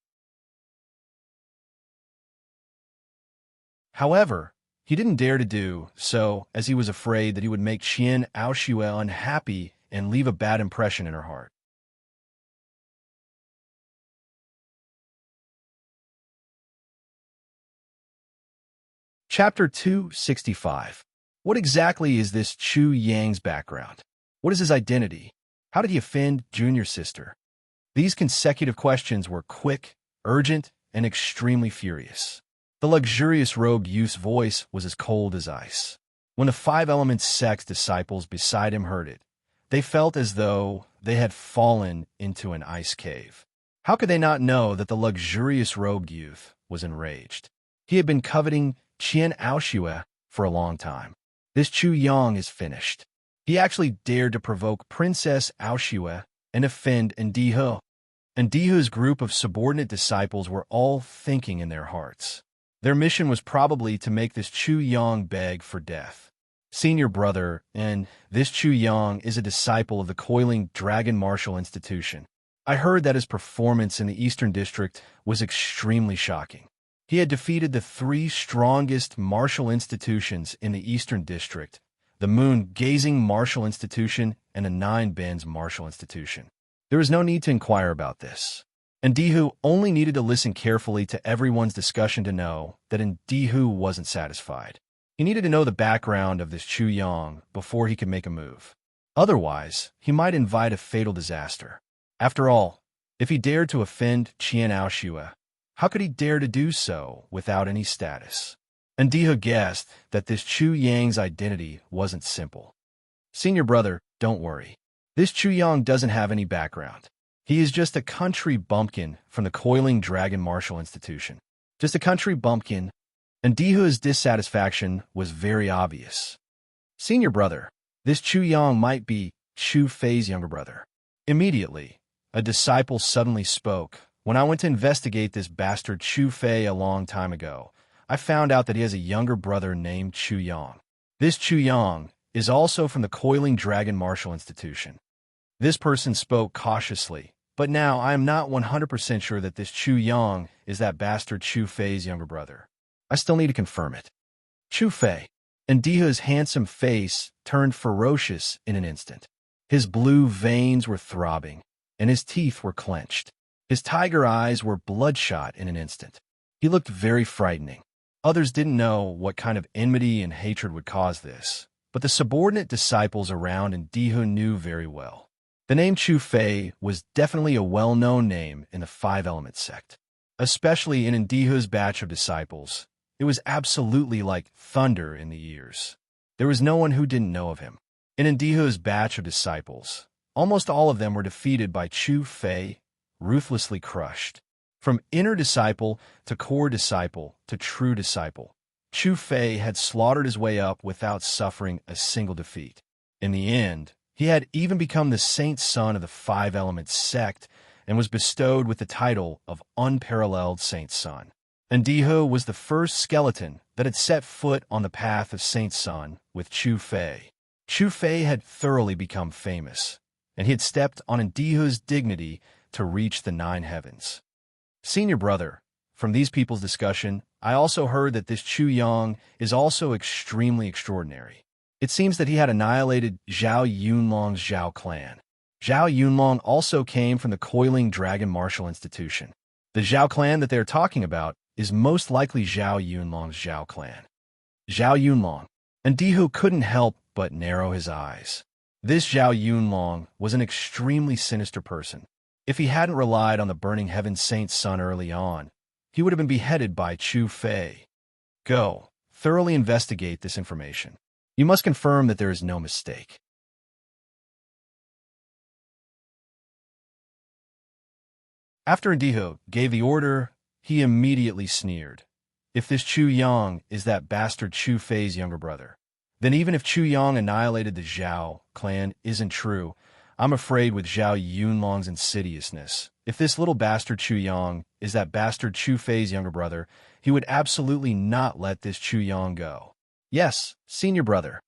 However, he didn't dare to do so as he was afraid that he would make Qian Aoshua unhappy and leave a bad impression in her heart. Chapter 265. What exactly is this Chu Yang's background? What is his identity? How did he offend Junior Sister? These consecutive questions were quick, urgent, and extremely furious. The luxurious robed youth's voice was as cold as ice. When the Five Elements sect's disciples beside him heard it, they felt as though they had fallen into an ice cave. How could they not know that the luxurious robed youth was enraged? He had been coveting Qian Aoshua for a long time. This Chu Yang is finished. He actually dared to provoke Princess Aoshue and offend Ndihu. Ndihu's group of subordinate disciples were all thinking in their hearts. Their mission was probably to make this Chu Yang beg for death. Senior brother, and this Chu Yang is a disciple of the coiling Dragon Martial Institution. I heard that his performance in the Eastern District was extremely shocking. He had defeated the 3 strongest martial institutions in the Eastern District, the Moon-Gazing Martial Institution and the 9 Bends Martial Institution. There was no need to inquire about this. Ndihu only needed to listen carefully to everyone's discussion to know that Ndihu wasn't satisfied. He needed to know the background of this Chu Yang before he could make a move. Otherwise, he might invite a fatal disaster. After all, if he dared to offend Qian Aoshue, how could he dare to do so without any status? Ndihu guessed that this Chu Yang's identity wasn't simple. Senior brother, don't worry. This Chu Yang doesn't have any background. He is just a country bumpkin from the Coiling Dragon Martial Institution. Just a country bumpkin. Ndihu's dissatisfaction was very obvious. Senior brother, this Chu Yang might be Chu Fei's younger brother. Immediately, a disciple suddenly spoke. When I went to investigate this bastard Chu Fei a long time ago, I found out that he has a younger brother named Chu Yang. This Chu Yang is also from the Coiling Dragon Martial Institution. This person spoke cautiously, but now I am not 100% sure that this Chu Yang is that bastard Chu Fei's younger brother. I still need to confirm it. Chu Fei. Ndihu's handsome face turned ferocious in an instant. His blue veins were throbbing, and his teeth were clenched. His tiger eyes were bloodshot in an instant. He looked very frightening. Others didn't know what kind of enmity and hatred would cause this, but the subordinate disciples around Ndihu knew very well. The name Chu Fei was definitely a well-known name in the 5-element sect. Especially in Ndihu's batch of disciples, it was absolutely like thunder in the ears. There was no one who didn't know of him. In Ndihu's batch of disciples, almost all of them were defeated by Chu Fei, ruthlessly crushed. From inner disciple to core disciple to true disciple, Chu Fei had slaughtered his way up without suffering a single defeat. In the end, he had even become the saint son of the 5-element sect and was bestowed with the title of unparalleled saint son. Ndihu was the first skeleton that had set foot on the path of saint son with Chu Fei. Chu Fei had thoroughly become famous, and he had stepped on Ndihu's dignity to reach the 9 heavens. Senior brother, from these people's discussion, I also heard that this Chu Yang is also extremely extraordinary. It seems that he had annihilated Zhao Yunlong's Zhao clan. Zhao Yunlong also came from the Coiling Dragon Martial Institution. The Zhao clan that they are talking about is most likely Zhao Yunlong's Zhao clan. Zhao Yunlong. Ndihu couldn't help but narrow his eyes. This Zhao Yunlong was an extremely sinister person. If he hadn't relied on the Burning Heaven Saint's son early on, he would have been beheaded by Chu Fei. Go, thoroughly investigate this information. You must confirm that there is no mistake. After Ndihu gave the order, he immediately sneered. If this Chu Yang is that bastard Chu Fei's younger brother, then even if Chu Yang annihilated the Zhao clan isn't true, I'm afraid with Zhao Yunlong's insidiousness, if this little bastard Chu Yang is that bastard Chu Fei's younger brother, he would absolutely not let this Chu Yang go. Yes, senior brother.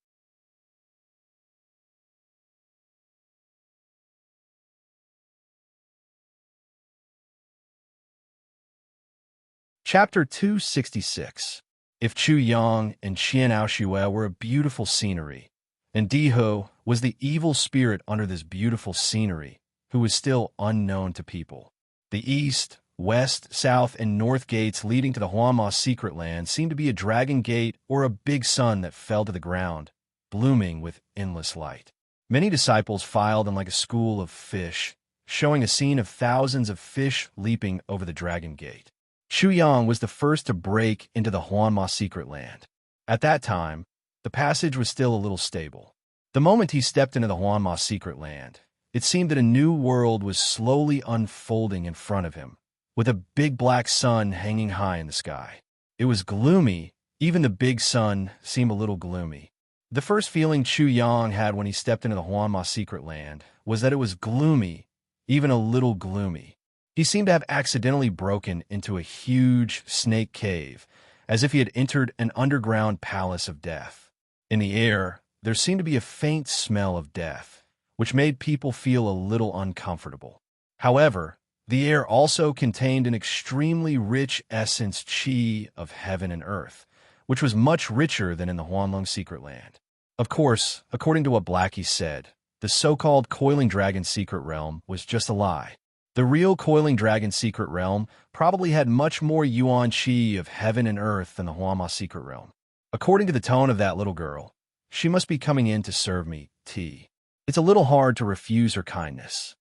Chapter 266. If Chu Yang and Qian Aoshue were a beautiful scenery, and Ndihu was the evil spirit under this beautiful scenery, who was still unknown to people. The east, west, south, and north gates leading to the Huanma secret land seemed to be a dragon gate or a big sun that fell to the ground, blooming with endless light. Many disciples filed in like a school of fish, showing a scene of thousands of fish leaping over the dragon gate. Chu Yang was the first to break into the Huanma secret land. At that time, the passage was still a little stable. The moment he stepped into the Huanma secret land, it seemed that a new world was slowly unfolding in front of him, with a big black sun hanging high in the sky. It was gloomy. Even the big sun seemed a little gloomy. The first feeling Chu Yang had when he stepped into the Huanma secret land was that it was gloomy, even a little gloomy. He seemed to have accidentally broken into a huge snake cave, as if he had entered an underground palace of death. In the air, there seemed to be a faint smell of death, which made people feel a little uncomfortable. However, the air also contained an extremely rich essence qi of heaven and earth, which was much richer than in the Huanlong secret land. Of course, according to what Blackie said, the so-called Coiling Dragon secret realm was just a lie. The real Coiling Dragon secret realm probably had much more yuan qi of heaven and earth than the Huanma secret realm. According to the tone of that little girl, she must be coming in to serve me tea. It's a little hard to refuse her kindness.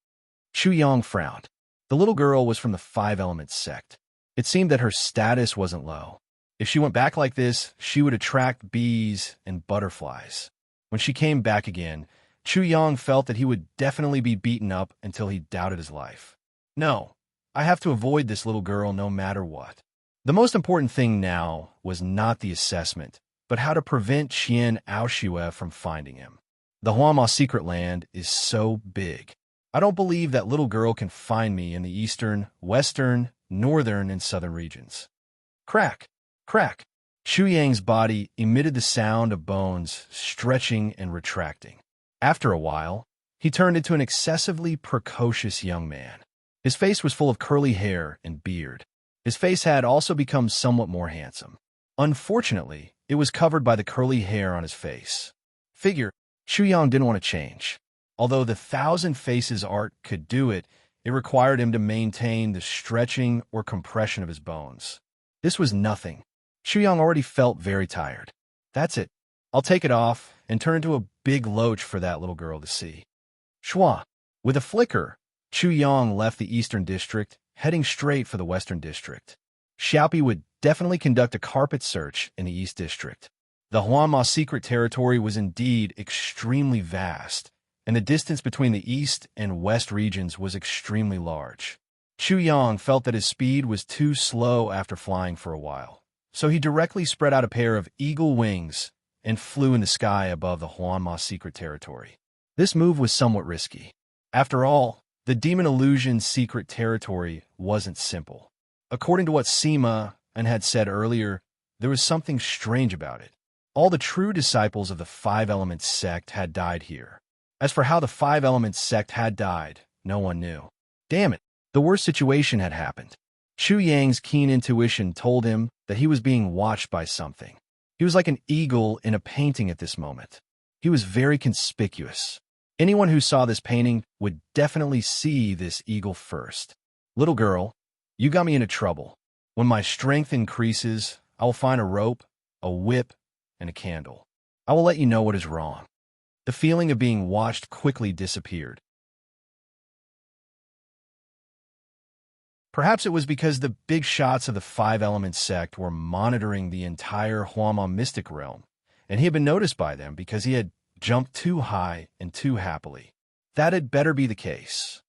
Chu Yang frowned. The little girl was from the Five Elements sect. It seemed that her status wasn't low. If she went back like this, she would attract bees and butterflies. When she came back again, Chu Yang felt that he would definitely be beaten up until he doubted his life. No, I have to avoid this little girl no matter what. The most important thing now was not the assessment, but how to prevent Qian Aoshue from finding him. The Huanma secret land is so big. I don't believe that little girl can find me in the eastern, western, northern, and southern regions. Crack! Crack! Chu Yang's body emitted the sound of bones stretching and retracting. After a while, he turned into an excessively precocious young man. His face was full of curly hair and beard. His face had also become somewhat more handsome. Unfortunately, it was covered by the curly hair on his face. Figure, Chu Yang didn't want to change. Although the Thousand Faces art could do it, it required him to maintain the stretching or compression of his bones. This was nothing. Chu Yang already felt very tired. That's it. I'll take it off and turn into a big loach for that little girl to see. Shua. With a flicker, Chu Yang left the Eastern District, heading straight for the Western District. Xiaopi would definitely conduct a carpet search in the East District. The Huanma secret territory was indeed extremely vast, and the distance between the East and West regions was extremely large. Chu Yang felt that his speed was too slow after flying for a while. So he directly spread out a pair of eagle wings and flew in the sky above the Huanma secret territory. This move was somewhat risky. After all, the Demon Illusion's secret territory wasn't simple. According to what Sima had said earlier, there was something strange about it. All the true disciples of the Five Elements sect had died here. As for how the Five Elements sect had died, no one knew. Damn it, the worst situation had happened. Chu Yang's keen intuition told him that he was being watched by something. He was like an eagle in a painting at this moment. He was very conspicuous. Anyone who saw this painting would definitely see this eagle first. Little girl, you got me into trouble. When my strength increases, I will find a rope, a whip, and a candle. I will let you know what is wrong. The feeling of being watched quickly disappeared. Perhaps it was because the big shots of the Five Elements sect were monitoring the entire Huanma mystic realm, and he had been noticed by them because he had jumped too high and too happily. That had better be the case.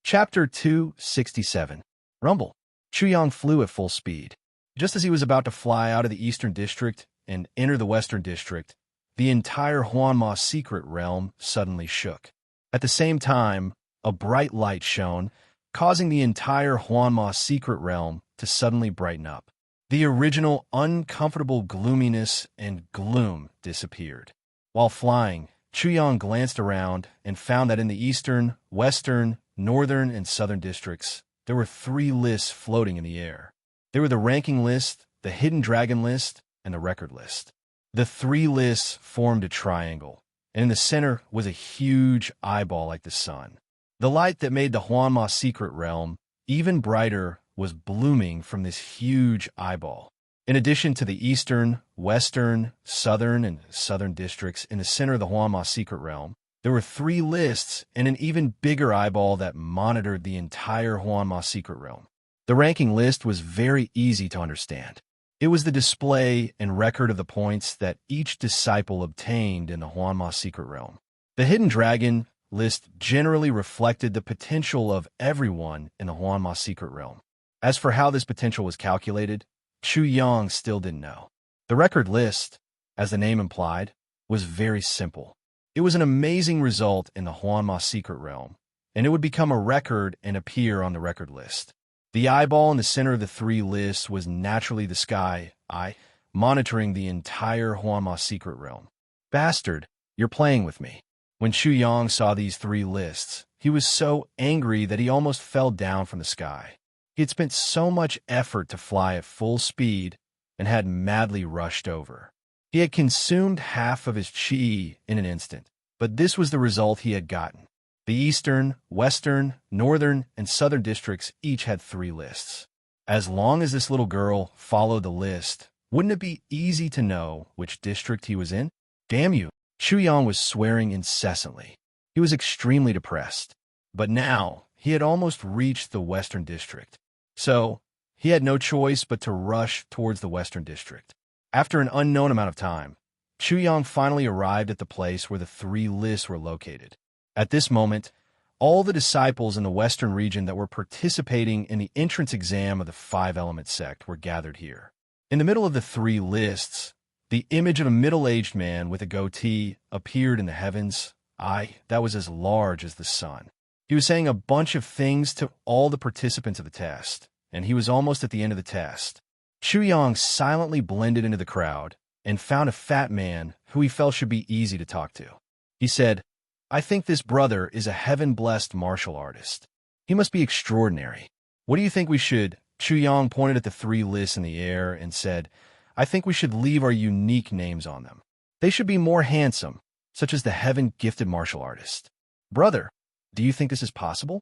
Chapter 267. Rumble. Chu Yang flew at full speed. Just as he was about to fly out of the Eastern District and enter the Western District, the entire Huanma secret realm suddenly shook. At the same time, a bright light shone, causing the entire Huanma secret realm to suddenly brighten up. The original uncomfortable gloominess and gloom disappeared. While flying, Chu Yang glanced around and found that in the Eastern, Western, Northern, and Southern districts, there were 3 lists floating in the air. They were the ranking list, the hidden dragon list, and the record list. The 3 lists formed a triangle, and in the center was a huge eyeball like the sun. The light that made the Huanma secret realm even brighter was blooming from this huge eyeball. In addition to the Eastern, Western, Southern, and Southern districts in the center of the Huanma secret realm, there were 3 lists and an even bigger eyeball that monitored the entire Huanma secret realm. The ranking list was very easy to understand. It was the display and record of the points that each disciple obtained in the Huanma secret realm. The hidden dragon list generally reflected the potential of everyone in the Huanma secret realm. As for how this potential was calculated, Chu Yang still didn't know. The record list, as the name implied, was very simple. It was an amazing result in the Huanma secret realm, and it would become a record and appear on the record list. The eyeball in the center of the three lists was naturally the sky eye, monitoring the entire Huanma secret realm. Bastard, you're playing with me. When Chu Yang saw these three lists, he was so angry that he almost fell down from the sky. He had spent so much effort to fly at full speed and had madly rushed over. He had consumed half of his chi in an instant, but this was the result he had gotten. The eastern, western, northern, and southern districts each had three lists. As long as this little girl followed the list, wouldn't it be easy to know which district he was in? Damn you! Chu Yang was swearing incessantly. He was extremely depressed. But now, he had almost reached the western district. So, he had no choice but to rush towards the western district. After an unknown amount of time, Chu Yang finally arrived at the place where the three lists were located. At this moment, all the disciples in the western region that were participating in the entrance exam of the five-element sect were gathered here. In the middle of the three lists, the image of a middle-aged man with a goatee appeared in the heavens, that was as large as the sun. He was saying a bunch of things to all the participants of the test, and he was almost at the end of the test. Chu Yang silently blended into the crowd and found a fat man who he felt should be easy to talk to. He said, "I think this brother is a heaven-blessed martial artist. He must be extraordinary. What do you think we should?" Chu Yang pointed at the three lists in the air and said, "I think we should leave our unique names on them. They should be more handsome, such as the heaven-gifted martial artist." Brother, do you think this is possible?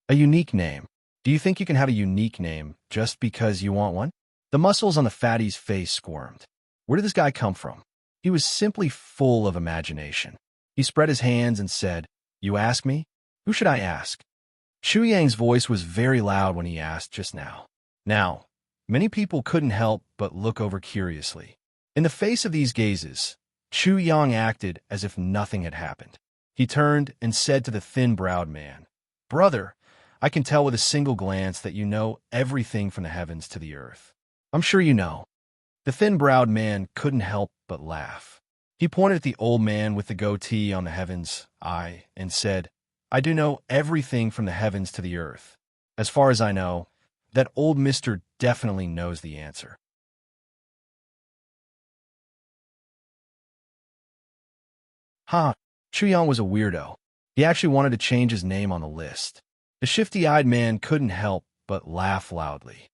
A unique name. Do you think you can have a unique name just because you want one? The muscles on the fatty's face squirmed. Where did this guy come from? He was simply full of imagination. He spread his hands and said, "You ask me? Who should I ask?" Chu Yang's voice was very loud when he asked just now. Now, many people couldn't help but look over curiously. In the face of these gazes, Chu Yang acted as if nothing had happened. He turned and said to the thin-browed man, "Brother, I can tell with a single glance that you know everything from the heavens to the earth. I'm sure you know." The thin-browed man couldn't help but laugh. He pointed at the old man with the goatee on the heavens eye and said, "I do know everything from the heavens to the earth. As far as I know, that old mister definitely knows the answer." Chu Yang was a weirdo. He actually wanted to change his name on the list. The shifty-eyed man couldn't help but laugh loudly.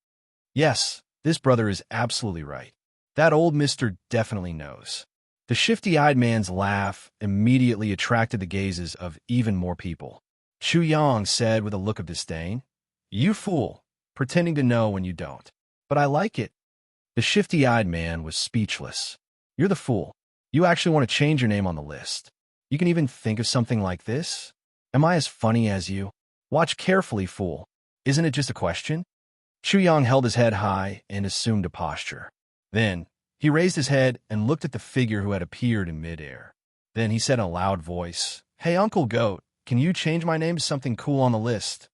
Yes, this brother is absolutely right. That old mister definitely knows. The shifty-eyed man's laugh immediately attracted the gazes of even more people. Chu Yang said with a look of disdain, "You fool, pretending to know when you don't. But I like it." The shifty-eyed man was speechless. "You're the fool. You actually want to change your name on the list. You can even think of something like this? Am I as funny as you? Watch carefully, fool. Isn't it just a question?" Chu Yang held his head high and assumed a posture. Then, he raised his head and looked at the figure who had appeared in midair. Then he said in a loud voice, "Hey, Uncle Goat, can you change my name to something cool on the list?"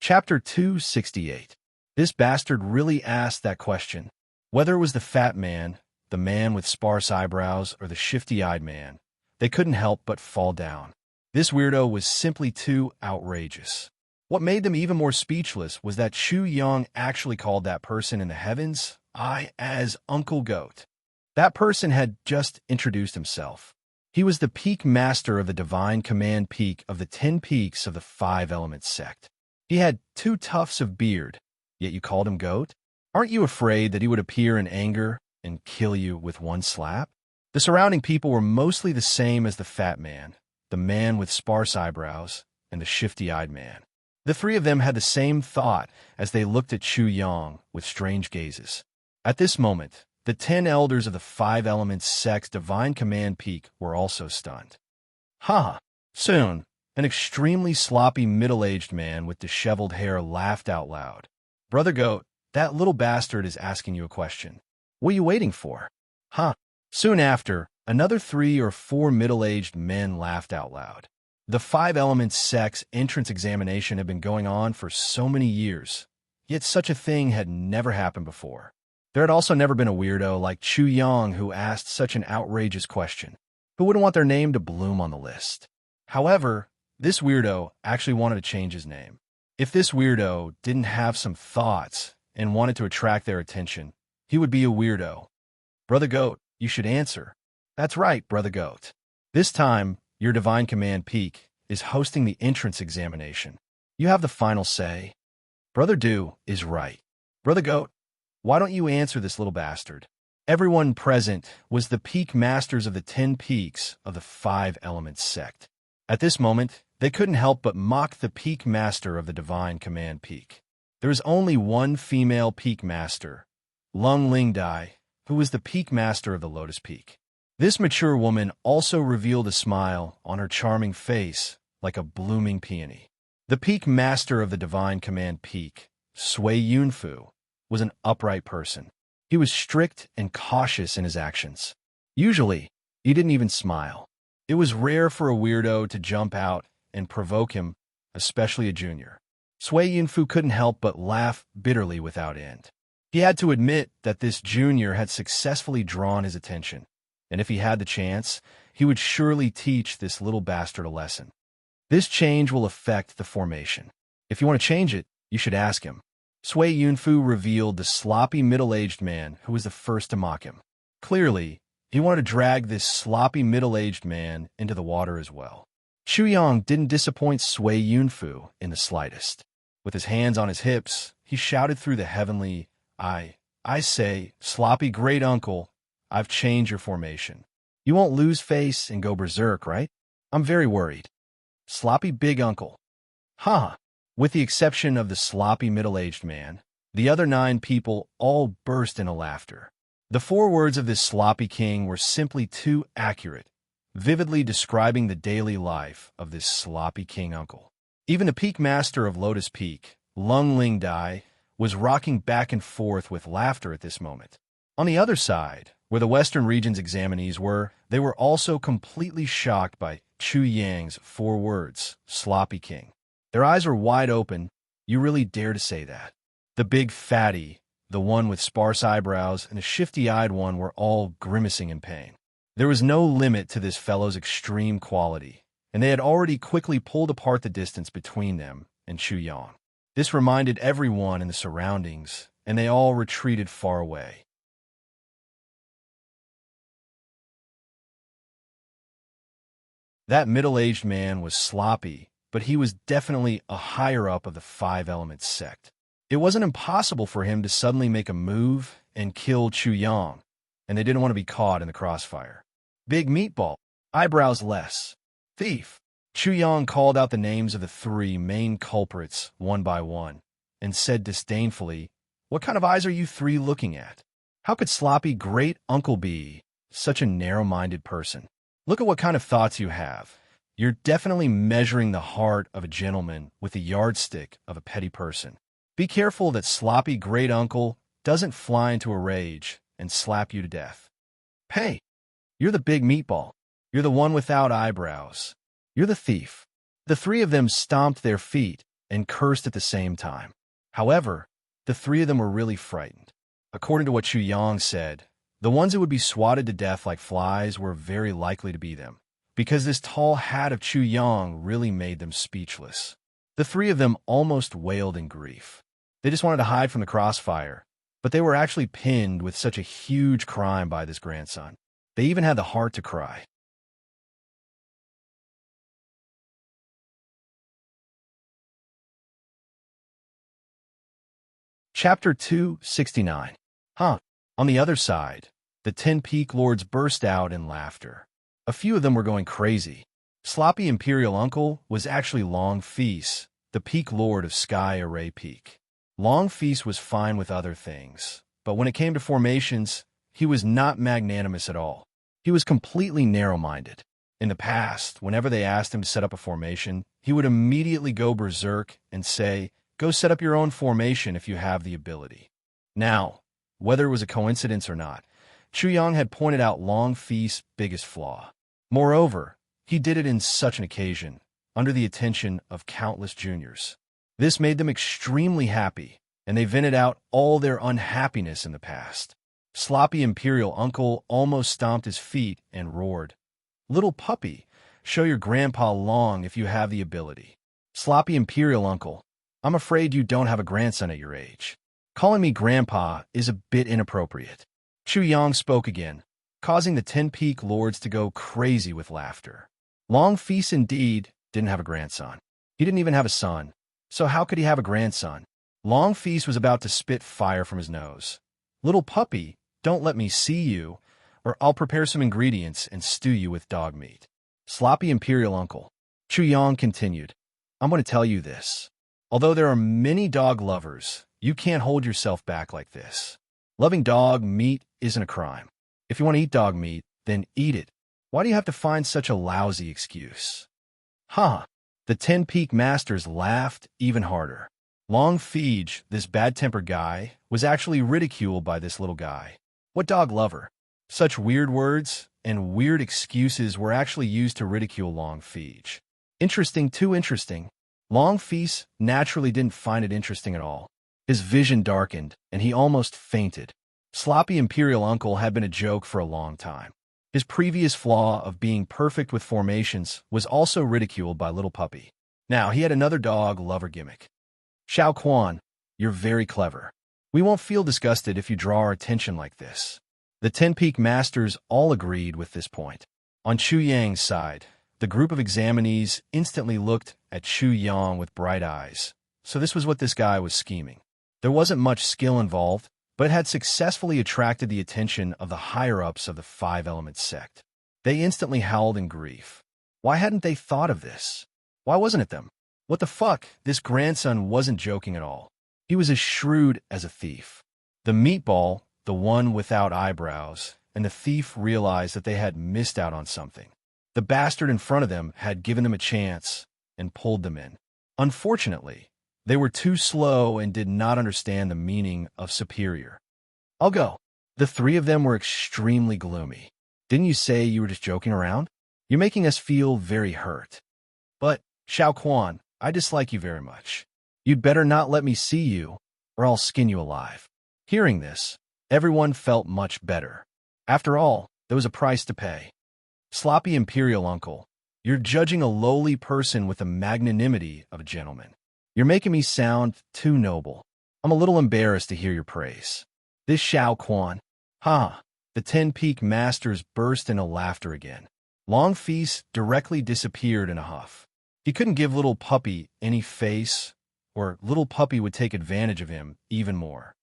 Chapter 268. This bastard really asked that question. Whether it was the fat man, the man with sparse eyebrows, or the shifty-eyed man, they couldn't help but fall down. This weirdo was simply too outrageous. What made them even more speechless was that Chu Yang actually called that person in the heavens as Uncle Goat. That person had just introduced himself. He was the peak master of the divine command peak of the 10 peaks of the five-element sect. He had 2 tufts of beard, yet you called him Goat? Aren't you afraid that he would appear in anger and kill you with one slap? The surrounding people were mostly the same as the fat man, the man with sparse eyebrows, and the shifty-eyed man. The 3 of them had the same thought as they looked at Chu Yang with strange gazes. At this moment, the 10 elders of the five-element sect's divine command peak were also stunned. Soon, an extremely sloppy middle-aged man with disheveled hair laughed out loud. "Brother Goat, That little bastard is asking you a question. What are you waiting for? Huh? Soon after, another 3 or 4 middle-aged men laughed out loud. The 5 Elements sex entrance examination had been going on for so many years, yet such a thing had never happened before. There had also never been a weirdo like Chu Yang who asked such an outrageous question. Who wouldn't want their name to bloom on the list? However, this weirdo actually wanted to change his name. If this weirdo didn't have some thoughts and wanted to attract their attention, he would be a weirdo. Brother Goat, you should answer. That's right, Brother Goat. This time, your Divine Command Peak is hosting the entrance examination. You have the final say. Brother Do is right. Brother Goat, why don't you answer this little bastard? Everyone present was the peak masters of the 10 peaks of the 5 Elements sect. At this moment, they couldn't help but mock the peak master of the Divine Command Peak. There is only one female peak master, Lung Lingdai, who was the peak master of the Lotus Peak. This mature woman also revealed a smile on her charming face like a blooming peony. The peak master of the Divine Command Peak, Sui Yunfu, was an upright person. He was strict and cautious in his actions. Usually, he didn't even smile. It was rare for a weirdo to jump out and provoke him, especially a junior. Sui Yunfu couldn't help but laugh bitterly without end. He had to admit that this junior had successfully drawn his attention, and if he had the chance, he would surely teach this little bastard a lesson. This change will affect the formation. If you want to change it, you should ask him. Sui Yunfu revealed the sloppy middle-aged man who was the first to mock him. Clearly, he wanted to drag this sloppy middle-aged man into the water as well. Chu Yang didn't disappoint Sui Yunfu in the slightest. With his hands on his hips, he shouted through the heavenly, I say, sloppy great uncle, I've changed your formation. You won't lose face and go berserk, right? I'm very worried. Sloppy big uncle. Ha! With the exception of the sloppy middle-aged man, the other 9 people all burst into laughter. The 4 words of this sloppy king were simply too accurate, vividly describing the daily life of this sloppy king uncle. Even the peak master of Lotus Peak, Lung Lingdai, was rocking back and forth with laughter at this moment. On the other side, where the Western region's examinees were, they were also completely shocked by Chu Yang's 4 words, sloppy king. Their eyes were wide open. You really dare to say that? The big fatty, the one with sparse eyebrows, and a shifty-eyed one were all grimacing in pain. There was no limit to this fellow's extreme quality, and they had already quickly pulled apart the distance between them and Chu Yang. This reminded everyone in the surroundings, and they all retreated far away. That middle-aged man was sloppy, but he was definitely a higher-up of the 5 Elements sect. It wasn't impossible for him to suddenly make a move and kill Chu Yang, and they didn't want to be caught in the crossfire. Big meatball, eyebrows less, thief. Chu Yang called out the names of the 3 main culprits one by one, and said disdainfully, "What kind of eyes are you 3 looking at? How could sloppy great uncle be such a narrow-minded person? Look at what kind of thoughts you have. You're definitely measuring the heart of a gentleman with the yardstick of a petty person. Be careful that sloppy great uncle doesn't fly into a rage and slap you to death. Hey, you're the big meatball. You're the one without eyebrows. You're the thief." The 3 of them stomped their feet and cursed at the same time. However, the 3 of them were really frightened. According to what Chu Yang said, the ones who would be swatted to death like flies were very likely to be them, because this tall hat of Chu Yang really made them speechless. The 3 of them almost wailed in grief. They just wanted to hide from the crossfire, but they were actually pinned with such a huge crime by this grandson. They even had the heart to cry. Chapter 269. Huh. On the other side, the 10 Peak Lords burst out in laughter. A few of them were going crazy. Sloppy Imperial Uncle was actually Long Feast, the Peak Lord of Sky Array Peak. Long Feast was fine with other things, but when it came to formations, he was not magnanimous at all. He was completely narrow-minded. In the past, whenever they asked him to set up a formation, he would immediately go berserk and say, "Go set up your own formation if you have the ability." Now, whether it was a coincidence or not, Chu Yang had pointed out Long Fe's biggest flaw. Moreover, he did it in such an occasion, under the attention of countless juniors. This made them extremely happy, and they vented out all their unhappiness in the past. Sloppy Imperial Uncle almost stomped his feet and roared, "Little puppy, show your grandpa Long if you have the ability." Sloppy Imperial Uncle, I'm afraid you don't have a grandson at your age. Calling me grandpa is a bit inappropriate. Chu Yang spoke again, causing the Ten Peak Lords to go crazy with laughter. Long Feast indeed didn't have a grandson. He didn't even have a son. So how could he have a grandson? Long Feast was about to spit fire from his nose. Little puppy, don't let me see you, or I'll prepare some ingredients and stew you with dog meat. Sloppy Imperial Uncle. Chu Yang continued, I'm going to tell you this. Although there are many dog lovers, you can't hold yourself back like this. Loving dog meat isn't a crime. If you want to eat dog meat, then eat it. Why do you have to find such a lousy excuse? Huh. The Ten Peak Masters laughed even harder. Long Feege, this bad-tempered guy, was actually ridiculed by this little guy. What dog lover? Such weird words and weird excuses were actually used to ridicule Long Feege. Interesting, too interesting. Long Feast naturally didn't find it interesting at all. His vision darkened, and he almost fainted. Sloppy Imperial Uncle had been a joke for a long time. His previous flaw of being perfect with formations was also ridiculed by Little Puppy. Now he had another dog lover gimmick. Xiao Quan, you're very clever. We won't feel disgusted if you draw our attention like this. The Ten Peak Masters all agreed with this point. On Chu Yang's side, the group of examinees instantly looked at Chu Yang with bright eyes. So this was what this guy was scheming. There wasn't much skill involved, but it had successfully attracted the attention of the higher-ups of the Five-Element sect. They instantly howled in grief. Why hadn't they thought of this? Why wasn't it them? What the fuck? This grandson wasn't joking at all. He was as shrewd as a thief. The meatball, the one without eyebrows, and the thief realized that they had missed out on something. The bastard in front of them had given them a chance and pulled them in. Unfortunately, they were too slow and did not understand the meaning of superior. I'll go. The three of them were extremely gloomy. Didn't you say you were just joking around? You're making us feel very hurt. But, Xiao Quan, I dislike you very much. You'd better not let me see you, or I'll skin you alive. Hearing this, everyone felt much better. After all, there was a price to pay. Sloppy Imperial Uncle, you're judging a lowly person with the magnanimity of a gentleman. You're making me sound too noble. I'm a little embarrassed to hear your praise. This Xiao Quan. The Ten Peak Masters burst into laughter again. Long Feast directly disappeared in a huff. He couldn't give Little Puppy any face, or Little Puppy would take advantage of him even more.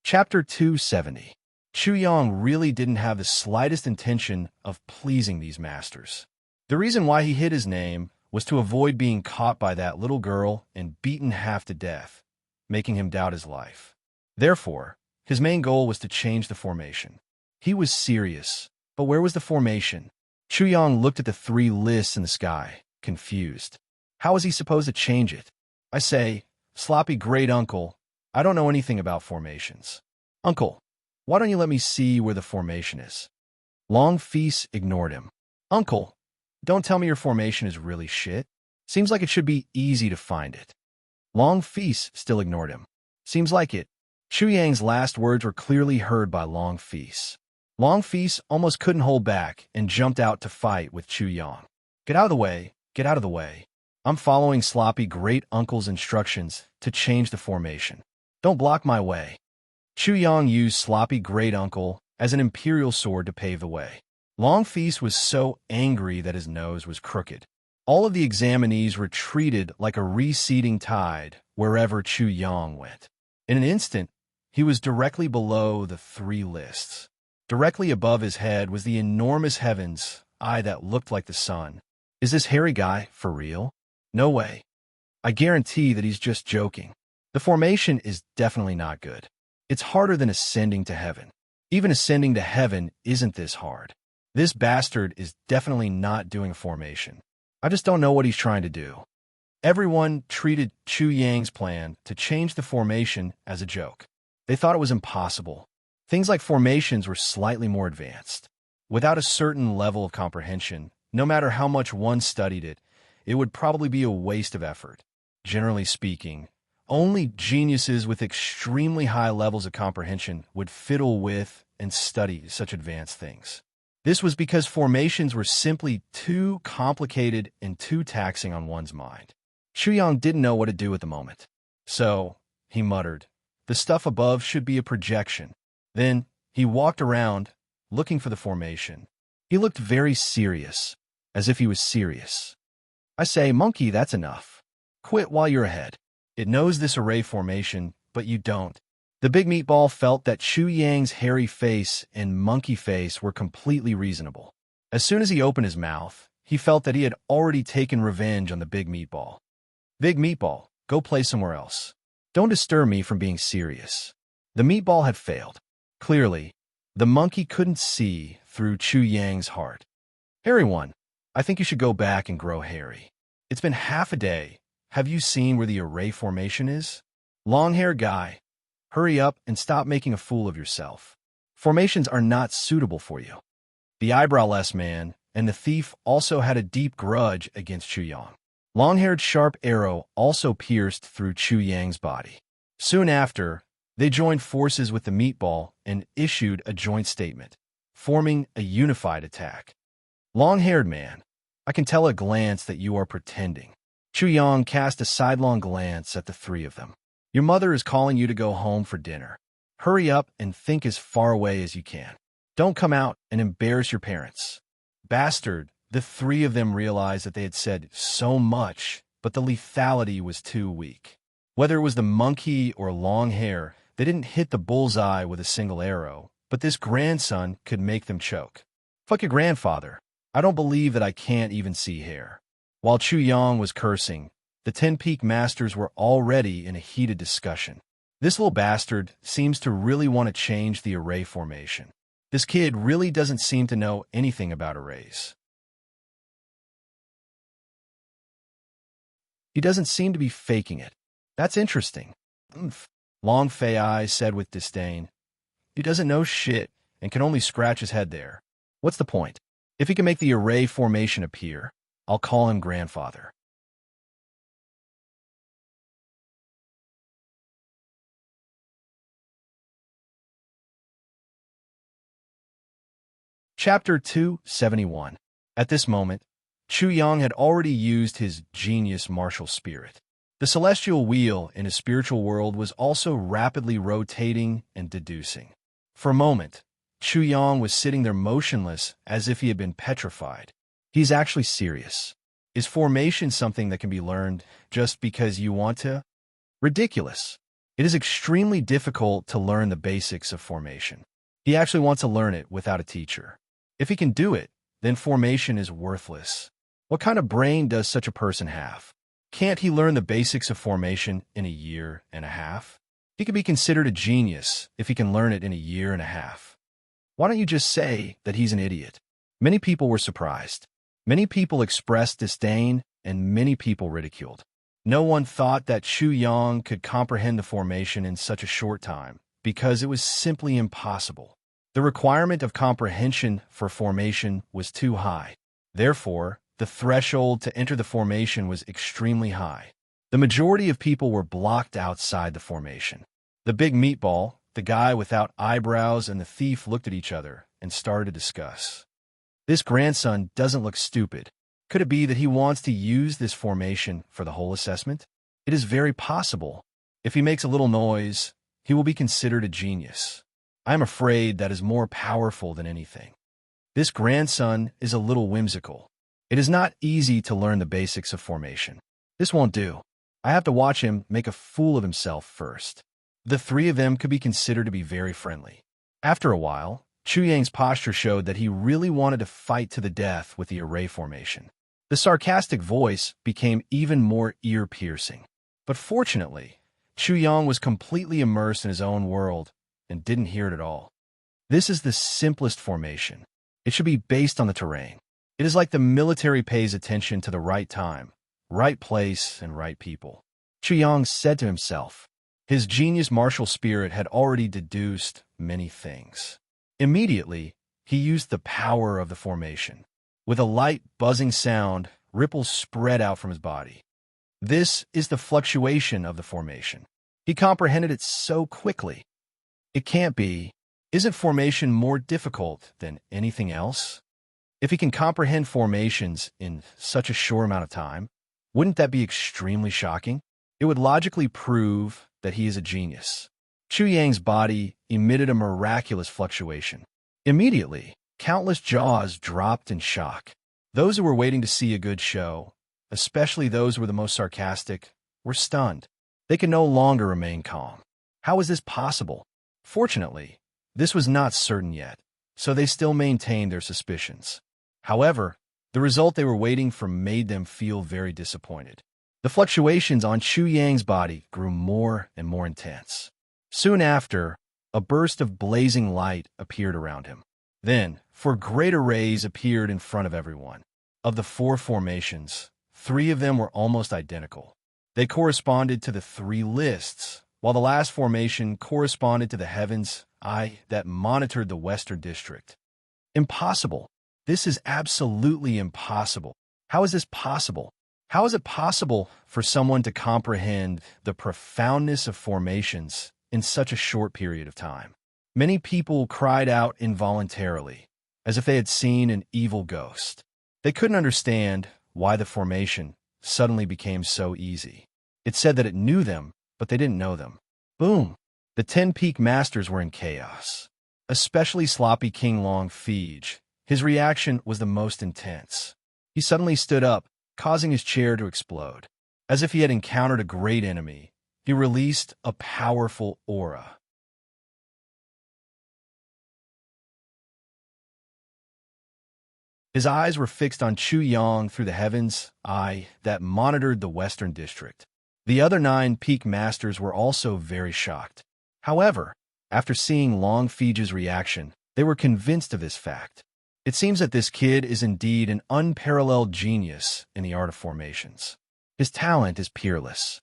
Chapter 270. Chu Yang really didn't have the slightest intention of pleasing these masters. The reason why he hid his name was to avoid being caught by that little girl and beaten half to death, making him doubt his life. Therefore, his main goal was to change the formation. He was serious, but where was the formation? Chu Yang looked at the three lists in the sky, confused. How was he supposed to change it? I say, Sloppy Great Uncle, I don't know anything about formations. Uncle, why don't you let me see where the formation is? Long Feast ignored him. Uncle, don't tell me your formation is really shit. Seems like it should be easy to find it. Long Feast still ignored him. Seems like it. Chu Yang's last words were clearly heard by Long Feast. Long Feast almost couldn't hold back and jumped out to fight with Chu Yang. Get out of the way, get out of the way. I'm following Sloppy Great Uncle's instructions to change the formation. Don't block my way. Chu Yang used Sloppy Great Uncle as an imperial sword to pave the way. Long Feast was so angry that his nose was crooked. All of the examinees retreated like a receding tide wherever Chu Yang went. In an instant, he was directly below the three lists. Directly above his head was the enormous heavens, eye that looked like the sun. Is this hairy guy for real? No way. I guarantee that he's just joking. The formation is definitely not good. It's harder than ascending to heaven. Even ascending to heaven isn't this hard. This bastard is definitely not doing a formation. I just don't know what he's trying to do. Everyone treated Chu Yang's plan to change the formation as a joke. They thought it was impossible. Things like formations were slightly more advanced. Without a certain level of comprehension, no matter how much one studied it, it would probably be a waste of effort. Generally speaking, only geniuses with extremely high levels of comprehension would fiddle with and study such advanced things. This was because formations were simply too complicated and too taxing on one's mind. Chu Yang didn't know what to do at the moment. So, he muttered, the stuff above should be a projection. Then, he walked around, looking for the formation. He looked very serious, as if he was serious. I say, monkey, that's enough. Quit while you're ahead. It knows this array formation, but you don't. The big meatball felt that Chu Yang's hairy face and monkey face were completely reasonable. As soon as he opened his mouth, he felt that he had already taken revenge on the big meatball. Big meatball, go play somewhere else. Don't disturb me from being serious. The meatball had failed. Clearly, the monkey couldn't see through Chu Yang's heart. Hairy one, I think you should go back and grow hairy. It's been half a day. Have you seen where the array formation is? Long-haired guy, hurry up and stop making a fool of yourself. Formations are not suitable for you. The eyebrowless man and the thief also had a deep grudge against Chu Yang. Long-haired sharp arrow also pierced through Chu Yang's body. Soon after, they joined forces with the meatball and issued a joint statement, forming a unified attack. Long-haired man, I can tell at a glance that you are pretending. Chu Yang cast a sidelong glance at the three of them. Your mother is calling you to go home for dinner. Hurry up and think as far away as you can. Don't come out and embarrass your parents. Bastard, the three of them realized that they had said so much, but the lethality was too weak. Whether it was the monkey or long hair, they didn't hit the bullseye with a single arrow, but this grandson could make them choke. Fuck your grandfather. I don't believe that I can't even see hair. While Chu Yang was cursing, the 10 Peak Masters were already in a heated discussion. This little bastard seems to really want to change the array formation. This kid really doesn't seem to know anything about arrays. He doesn't seem to be faking it. That's interesting. Long Fei Ai said with disdain. He doesn't know shit and can only scratch his head there. What's the point? If he can make the array formation appear, I'll call him grandfather. Chapter 271. At this moment, Chu Yang had already used his genius martial spirit. The celestial wheel in his spiritual world was also rapidly rotating and deducing. For a moment, Chu Yang was sitting there motionless as if he had been petrified. He's actually serious. Is formation something that can be learned just because you want to? Ridiculous. It is extremely difficult to learn the basics of formation. He actually wants to learn it without a teacher. If he can do it, then formation is worthless. What kind of brain does such a person have? Can't he learn the basics of formation in a year and a half? He could be considered a genius if he can learn it in a year and a half. Why don't you just say that he's an idiot? Many people were surprised. Many people expressed disdain, and many people ridiculed. No one thought that Chu Yang could comprehend the formation in such a short time, because it was simply impossible. The requirement of comprehension for formation was too high. Therefore, the threshold to enter the formation was extremely high. The majority of people were blocked outside the formation. The big meatball, the guy without eyebrows, and the thief looked at each other and started to discuss. This grandson doesn't look stupid. Could it be that he wants to use this formation for the whole assessment? It is very possible. If he makes a little noise, he will be considered a genius. I am afraid that is more powerful than anything. This grandson is a little whimsical. It is not easy to learn the basics of formation. This won't do. I have to watch him make a fool of himself first. The three of them could be considered to be very friendly. After a while, Chu Yang's posture showed that he really wanted to fight to the death with the array formation. The sarcastic voice became even more ear-piercing. But fortunately, Chu Yang was completely immersed in his own world and didn't hear it at all. This is the simplest formation. It should be based on the terrain. It is like the military pays attention to the right time, right place, and right people. Chu Yang said to himself. His genius martial spirit had already deduced many things. Immediately, he used the power of the formation. With a light, buzzing sound, ripples spread out from his body. This is the fluctuation of the formation. He comprehended it so quickly. It can't be. Isn't formation more difficult than anything else? If he can comprehend formations in such a short amount of time, wouldn't that be extremely shocking? It would logically prove that he is a genius. Chu Yang's body emitted a miraculous fluctuation. Immediately, countless jaws dropped in shock. Those who were waiting to see a good show, especially those who were the most sarcastic, were stunned. They could no longer remain calm. How was this possible? Fortunately, this was not certain yet, so they still maintained their suspicions. However, the result they were waiting for made them feel very disappointed. The fluctuations on Chu Yang's body grew more and more intense. Soon after, a burst of blazing light appeared around him. Then, four great arrays appeared in front of everyone. Of the four formations, 3 of them were almost identical. They corresponded to the 3 lists, while the last formation corresponded to the heaven's eye that monitored the Western District. Impossible. This is absolutely impossible. How is this possible? How is it possible for someone to comprehend the profoundness of formations in such a short period of time? Many people cried out involuntarily, as if they had seen an evil ghost. They couldn't understand why the formation suddenly became so easy. It said that it knew them, but they didn't know them. Boom! The 10 peak masters were in chaos. Especially Sloppy King Long Feege. His reaction was the most intense. He suddenly stood up, causing his chair to explode. As if he had encountered a great enemy, he released a powerful aura. His eyes were fixed on Chu Yang through the heaven's eye that monitored the Western District. The other 9 peak masters were also very shocked. However, after seeing Long Feege's reaction, they were convinced of this fact. It seems that this kid is indeed an unparalleled genius in the art of formations. His talent is peerless.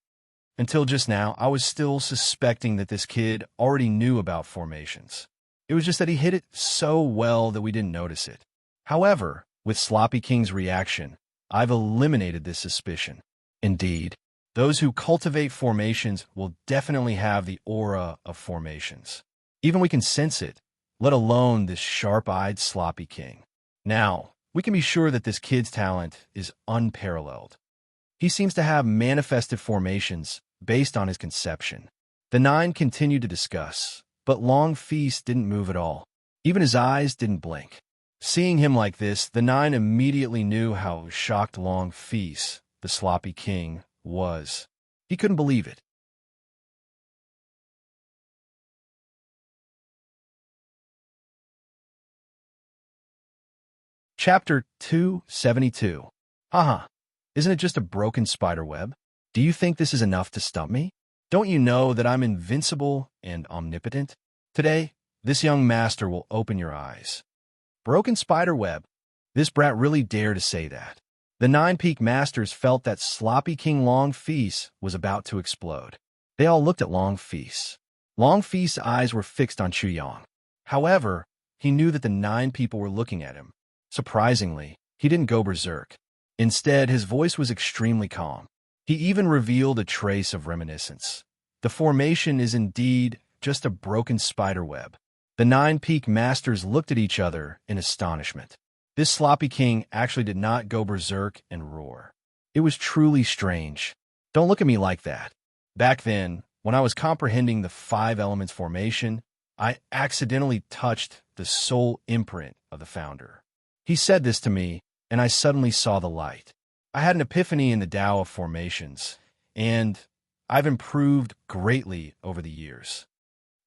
Until just now, I was still suspecting that this kid already knew about formations. It was just that he hit it so well that we didn't notice it. However, with Sloppy King's reaction, I've eliminated this suspicion. Indeed, those who cultivate formations will definitely have the aura of formations. Even we can sense it, let alone this sharp-eyed Sloppy King. Now, we can be sure that this kid's talent is unparalleled. He seems to have manifested formations based on his conception. The 9 continued to discuss, but Long Feast didn't move at all. Even his eyes didn't blink. Seeing him like this, the 9 immediately knew how shocked Long Feast, the Sloppy King, was. He couldn't believe it. Chapter 272. Haha, isn't it just a broken spider web? Do you think this is enough to stump me? Don't you know that I'm invincible and omnipotent? Today, this young master will open your eyes. Broken spider web. This brat really dared to say that. The 9 peak masters felt that Sloppy King Long Feast was about to explode. They all looked at Long Feast. Long Feast's eyes were fixed on Chu Yang. However, he knew that the 9 people were looking at him. Surprisingly, he didn't go berserk. Instead, his voice was extremely calm. He even revealed a trace of reminiscence. The formation is indeed just a broken spider web. The 9 peak masters looked at each other in astonishment. This Sloppy King actually did not go berserk and roar. It was truly strange. Don't look at me like that. Back then, when I was comprehending the 5 elements formation, I accidentally touched the soul imprint of the founder. He said this to me, and I suddenly saw the light. I had an epiphany in the Tao of formations, and I've improved greatly over the years.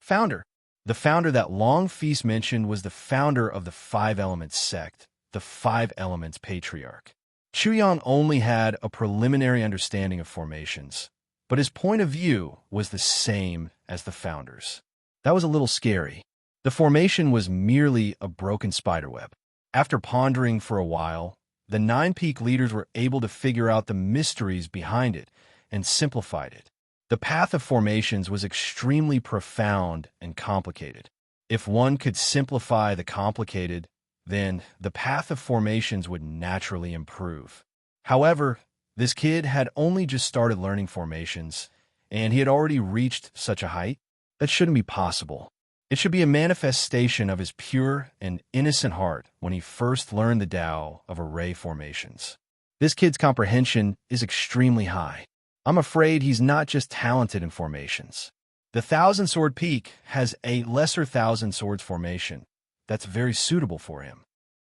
Founder. The founder that Long Feast mentioned was the founder of the 5 Elements sect, the 5 Elements Patriarch. Chu Yang only had a preliminary understanding of formations, but his point of view was the same as the founders. That was a little scary. The formation was merely a broken spiderweb. After pondering for a while, The 9-peak leaders were able to figure out the mysteries behind it and simplified it. The path of formations was extremely profound and complicated. If one could simplify the complicated, then the path of formations would naturally improve. However, this kid had only just started learning formations, and he had already reached such a height. That shouldn't be possible. It should be a manifestation of his pure and innocent heart when he first learned the Tao of array formations. This kid's comprehension is extremely high. I'm afraid he's not just talented in formations. The Thousand Sword Peak has a lesser Thousand Swords formation that's very suitable for him.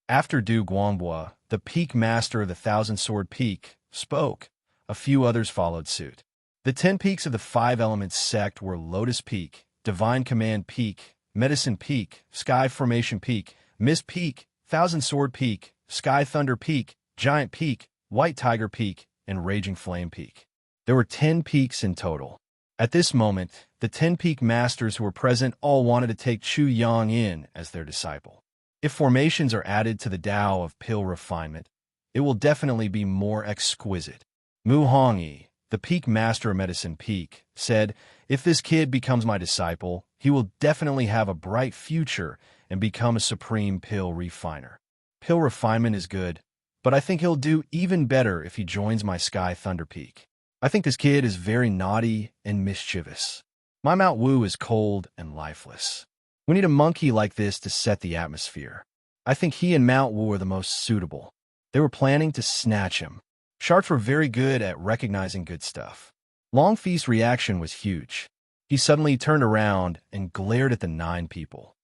After Du Guanghua, the peak master of the Thousand Sword Peak, spoke, a few others followed suit. The 10 peaks of the 5 Elements sect were Lotus Peak, Divine Command Peak, Medicine Peak, Sky Formation Peak, Mist Peak, Thousand Sword Peak, Sky Thunder Peak, Giant Peak, White Tiger Peak, and Raging Flame Peak. There were 10 peaks in total. At this moment, the 10 peak masters who were present all wanted to take Chu Yang in as their disciple. If formations are added to the Tao of pill refinement, it will definitely be more exquisite. Mu Hongyi, the peak master of Medicine Peak, said, "If this kid becomes my disciple, he will definitely have a bright future and become a supreme pill refiner. Pill refinement is good, but I think he'll do even better if he joins my Sky Thunder Peak. I think this kid is very naughty and mischievous. My Mount Wu is cold and lifeless. We need a monkey like this to set the atmosphere. I think he and Mount Wu are the most suitable." They were planning to snatch him. Sharks were very good at recognizing good stuff. Long Feast's reaction was huge. He suddenly turned around and glared at the 9 people.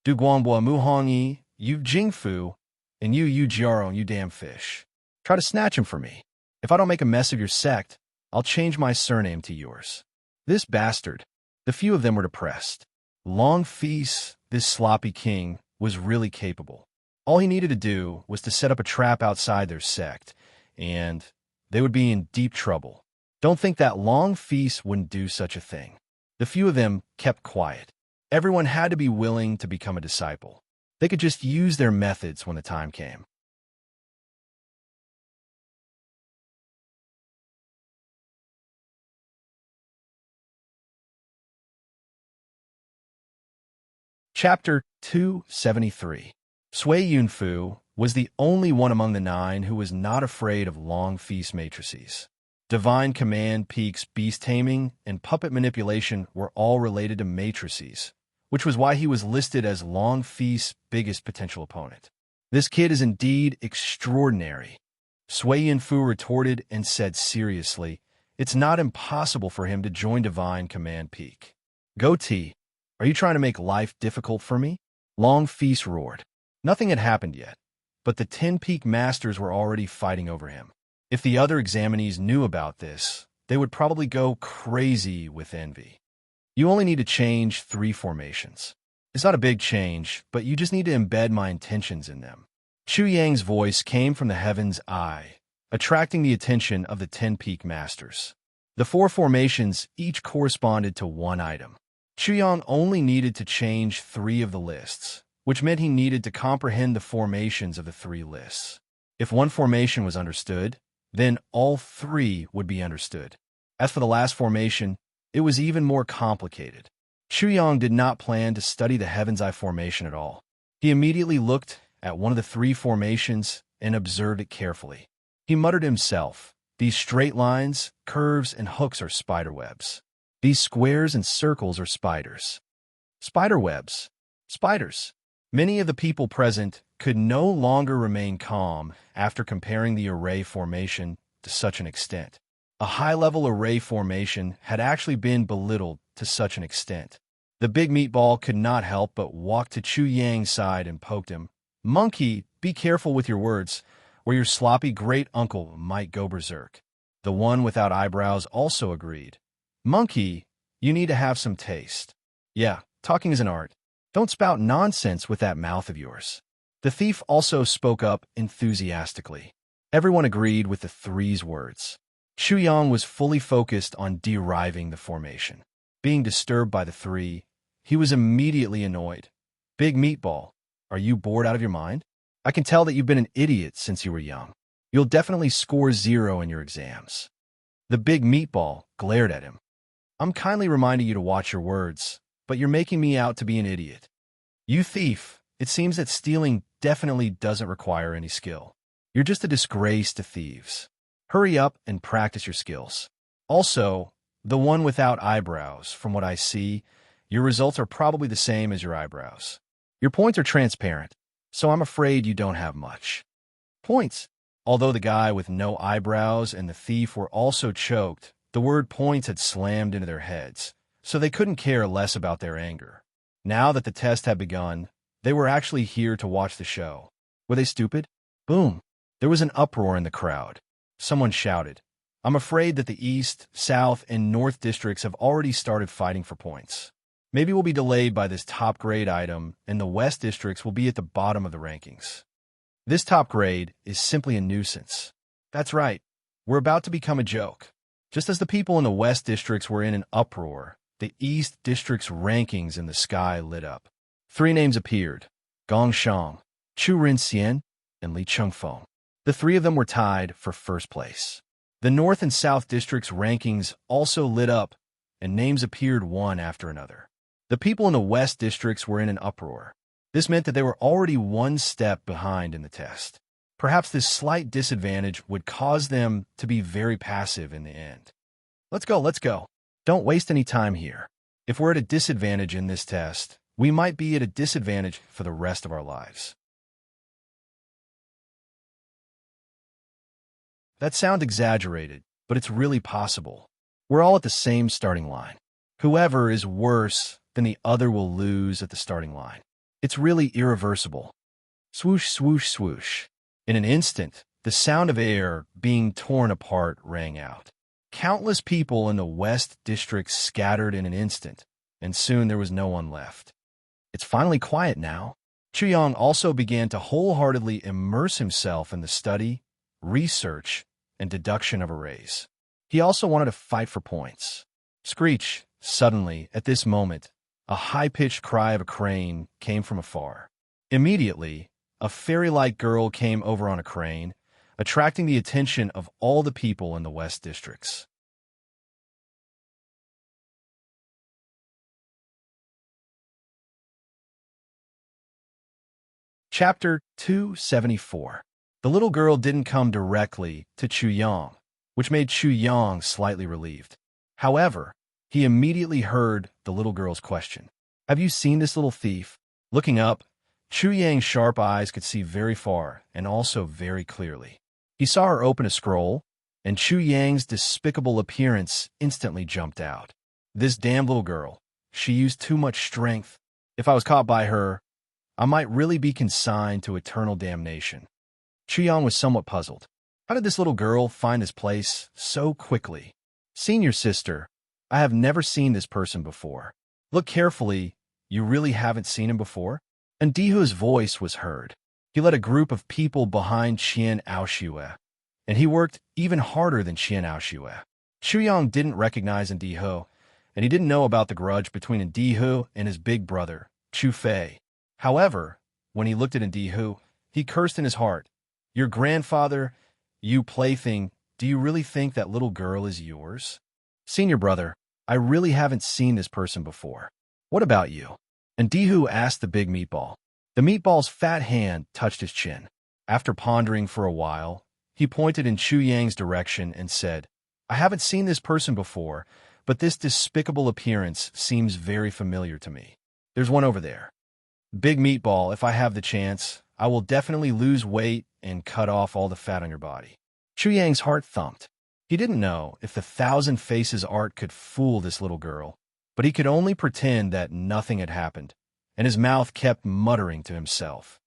"Du Guanghua, Mu Hongyi, you Jingfu, and you Jiaro, you damn fish. Try to snatch him for me. If I don't make a mess of your sect, I'll change my surname to yours." This bastard. The few of them were depressed. Long Feast, this sloppy king, was really capable. All he needed to do was to set up a trap outside their sect, and they would be in deep trouble. Don't think that Long Feast wouldn't do such a thing. The few of them kept quiet. Everyone had to be willing to become a disciple. They could just use their methods when the time came. Chapter 273. Sui Yunfu was the only one among the 9 who was not afraid of Long Feast matrices. Divine Command Peak's beast taming and puppet manipulation were all related to matrices, which was why he was listed as Long Feast's biggest potential opponent. This kid is indeed extraordinary. Sui Yunfu retorted and said seriously, "It's not impossible for him to join Divine Command Peak." "Goatee, are you trying to make life difficult for me?" Long Feast roared. Nothing had happened yet, but the 10 peak masters were already fighting over him. If the other examinees knew about this, they would probably go crazy with envy. "You only need to change 3 formations. It's not a big change, but you just need to embed my intentions in them." Chu Yang's voice came from the heaven's eye, attracting the attention of the 10 peak masters. The 4 formations each corresponded to 1 item. Chu Yang only needed to change 3 of the lists, which meant he needed to comprehend the formations of the 3 lists. If 1 formation was understood, then all 3 would be understood. As for the last formation, it was even more complicated. Chu Yang did not plan to study the Heaven's Eye formation at all. He immediately looked at one of the 3 formations and observed it carefully. He muttered to himself, "These straight lines, curves, and hooks are spider webs. These squares and circles are spiders. Spider webs. Spiders." Many of the people present could no longer remain calm after comparing the array formation to such an extent. A high-level array formation had actually been belittled to such an extent. The big meatball could not help but walk to Chu Yang's side and poked him. "Monkey, be careful with your words, or your sloppy great-uncle might go berserk." The one without eyebrows also agreed. "Monkey, you need to have some taste. Yeah, talking is an art. Don't spout nonsense with that mouth of yours." The thief also spoke up enthusiastically. Everyone agreed with the 3's words. Chu Yang was fully focused on deriving the formation. Being disturbed by the 3, he was immediately annoyed. "Big meatball, are you bored out of your mind? I can tell that you've been an idiot since you were young. You'll definitely score 0 in your exams. The big meatball glared at him. I'm kindly reminding you to watch your words, but you're making me out to be an idiot. You thief, it seems that stealing definitely doesn't require any skill. You're just a disgrace to thieves. Hurry up and practice your skills. Also, the one without eyebrows, from what I see, your results are probably the same as your eyebrows. Your points are transparent, so I'm afraid you don't have much. Points. Although the guy with no eyebrows and the thief were also choked, the word points had slammed into their heads, so they couldn't care less about their anger. Now that the test had begun, they were actually here to watch the show. Were they stupid? Boom. There was an uproar in the crowd. Someone shouted, I'm afraid that the East, South, and North districts have already started fighting for points. Maybe we'll be delayed by this top grade item, and the West districts will be at the bottom of the rankings. This top grade is simply a nuisance. That's right. We're about to become a joke. Just as the people in the West districts were in an uproar, the East district's rankings in the sky lit up. 3 names appeared: Gong Shang, Chu Rinxian, and Li Chengfeng. The 3 of them were tied for first place. The North and South districts' rankings also lit up, and names appeared one after another. The people in the West districts were in an uproar. This meant that they were already one step behind in the test. Perhaps this slight disadvantage would cause them to be very passive in the end. Let's go. Don't waste any time here. If we're at a disadvantage in this test, we might be at a disadvantage for the rest of our lives. That sounds exaggerated, but it's really possible. We're all at the same starting line. Whoever is worse than the other will lose at the starting line. It's really irreversible. Swoosh, swoosh, swoosh. In an instant, the sound of air being torn apart rang out. Countless people in the West District scattered in an instant, and soon there was no one left. It's finally quiet now. Chuyang also began to wholeheartedly immerse himself in the study, research, and deduction of arrays. He also wanted to fight for points. Screech! Suddenly, at this moment, a high-pitched cry of a crane came from afar. Immediately, a fairy-like girl came over on a crane, attracting the attention of all the people in the West districts. Chapter 274. The little girl didn't come directly to Chu Yang, which made Chu Yang slightly relieved. However, he immediately heard the little girl's question. Have you seen this little thief? Looking up, Chu Yang's sharp eyes could see very far and also very clearly. He saw her open a scroll, and Chu Yang's despicable appearance instantly jumped out. This damn little girl. She used too much strength. If I was caught by her, I might really be consigned to eternal damnation. Chu Yang was somewhat puzzled. How did this little girl find this place so quickly? Senior sister, I have never seen this person before. Look carefully, you really haven't seen him before? And Dihu's voice was heard. He led a group of people behind Qian Aoshue, and he worked even harder than Qian Aoshue. Chu Yang didn't recognize Ndihu, and he didn't know about the grudge between Ndihu and his big brother, Chu Fei. However, when he looked at Ndihu, he cursed in his heart. Your grandfather, you plaything, do you really think that little girl is yours? Senior brother, I really haven't seen this person before. What about you? Ndihu asked the big meatball. The meatball's fat hand touched his chin. After pondering for a while, he pointed in Chu Yang's direction and said, I haven't seen this person before, but this despicable appearance seems very familiar to me. There's one over there. Big meatball, if I have the chance, I will definitely lose weight and cut off all the fat on your body. Chu Yang's heart thumped. He didn't know if the Thousand Faces art could fool this little girl, but he could only pretend that nothing had happened, and his mouth kept muttering to himself.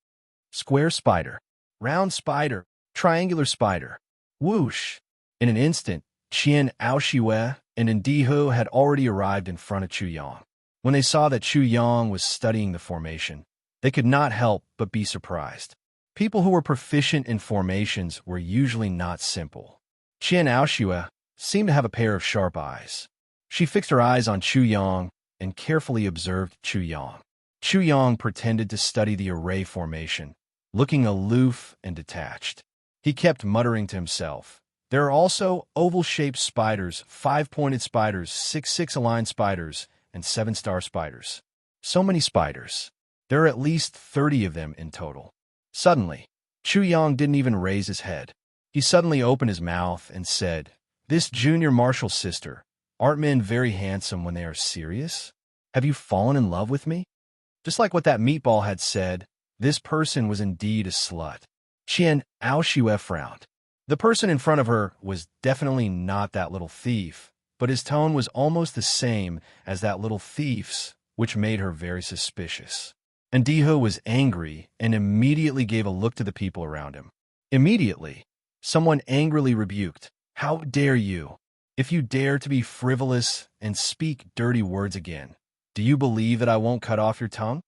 Square spider, round spider, triangular spider. Whoosh! In an instant, Qian Aoshue and Ndihu had already arrived in front of Chu Yang. When they saw that Chu Yang was studying the formation, they could not help but be surprised. People who were proficient in formations were usually not simple. Qian Aoshue seemed to have a pair of sharp eyes. She fixed her eyes on Chu Yang and carefully observed Chu Yang. Chu Yang pretended to study the array formation, looking aloof and detached. He kept muttering to himself. There are also oval-shaped spiders, 5-pointed spiders, 6-aligned spiders, and 7-star spiders. So many spiders. There are at least 30 of them in total. Suddenly, Chu Yang didn't even raise his head. He suddenly opened his mouth and said, "This junior marshal sister, aren't men very handsome when they are serious? Have you fallen in love with me?" Just like what that meatball had said, this person was indeed a slut. Qian Aoshue frowned. The person in front of her was definitely not that little thief, but his tone was almost the same as that little thief's, which made her very suspicious. And Diho was angry and immediately gave a look to the people around him. Immediately, someone angrily rebuked, "How dare you? If you dare to be frivolous and speak dirty words again, do you believe that I won't cut off your tongue?"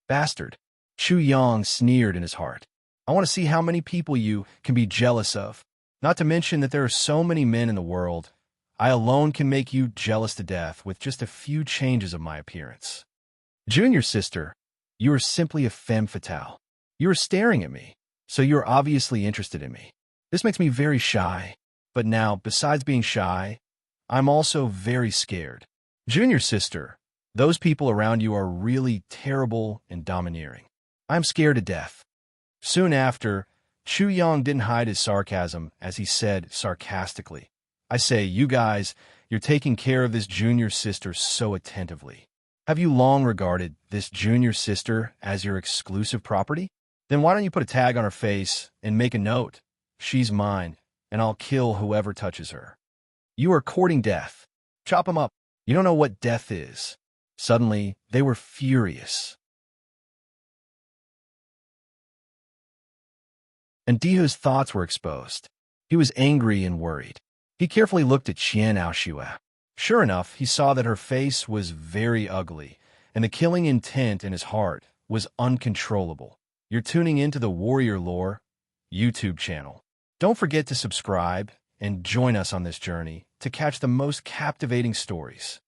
"Bastard," Chu Yang sneered in his heart. "I want to see how many people you can be jealous of. Not to mention that there are so many men in the world. I alone can make you jealous to death with just a few changes of my appearance." "Junior sister, you are simply a femme fatale. You are staring at me, so you are obviously interested in me. This makes me very shy. But now, besides being shy, I'm also very scared. Junior sister, those people around you are really terrible and domineering. I'm scared to death." Soon after, Chu Yang didn't hide his sarcasm as he said sarcastically, "I say, you guys, you're taking care of this junior sister so attentively. Have you long regarded this junior sister as your exclusive property? Then why don't you put a tag on her face and make a note? She's mine, and I'll kill whoever touches her. You are courting death. Chop him up. You don't know what death is." Suddenly, they were furious. And Dihu's thoughts were exposed. He was angry and worried. He carefully looked at Qian Aoshue. Sure enough, he saw that her face was very ugly, and the killing intent in his heart was uncontrollable. You're tuning into the Warrior Lore YouTube channel. Don't forget to subscribe and join us on this journey to catch the most captivating stories.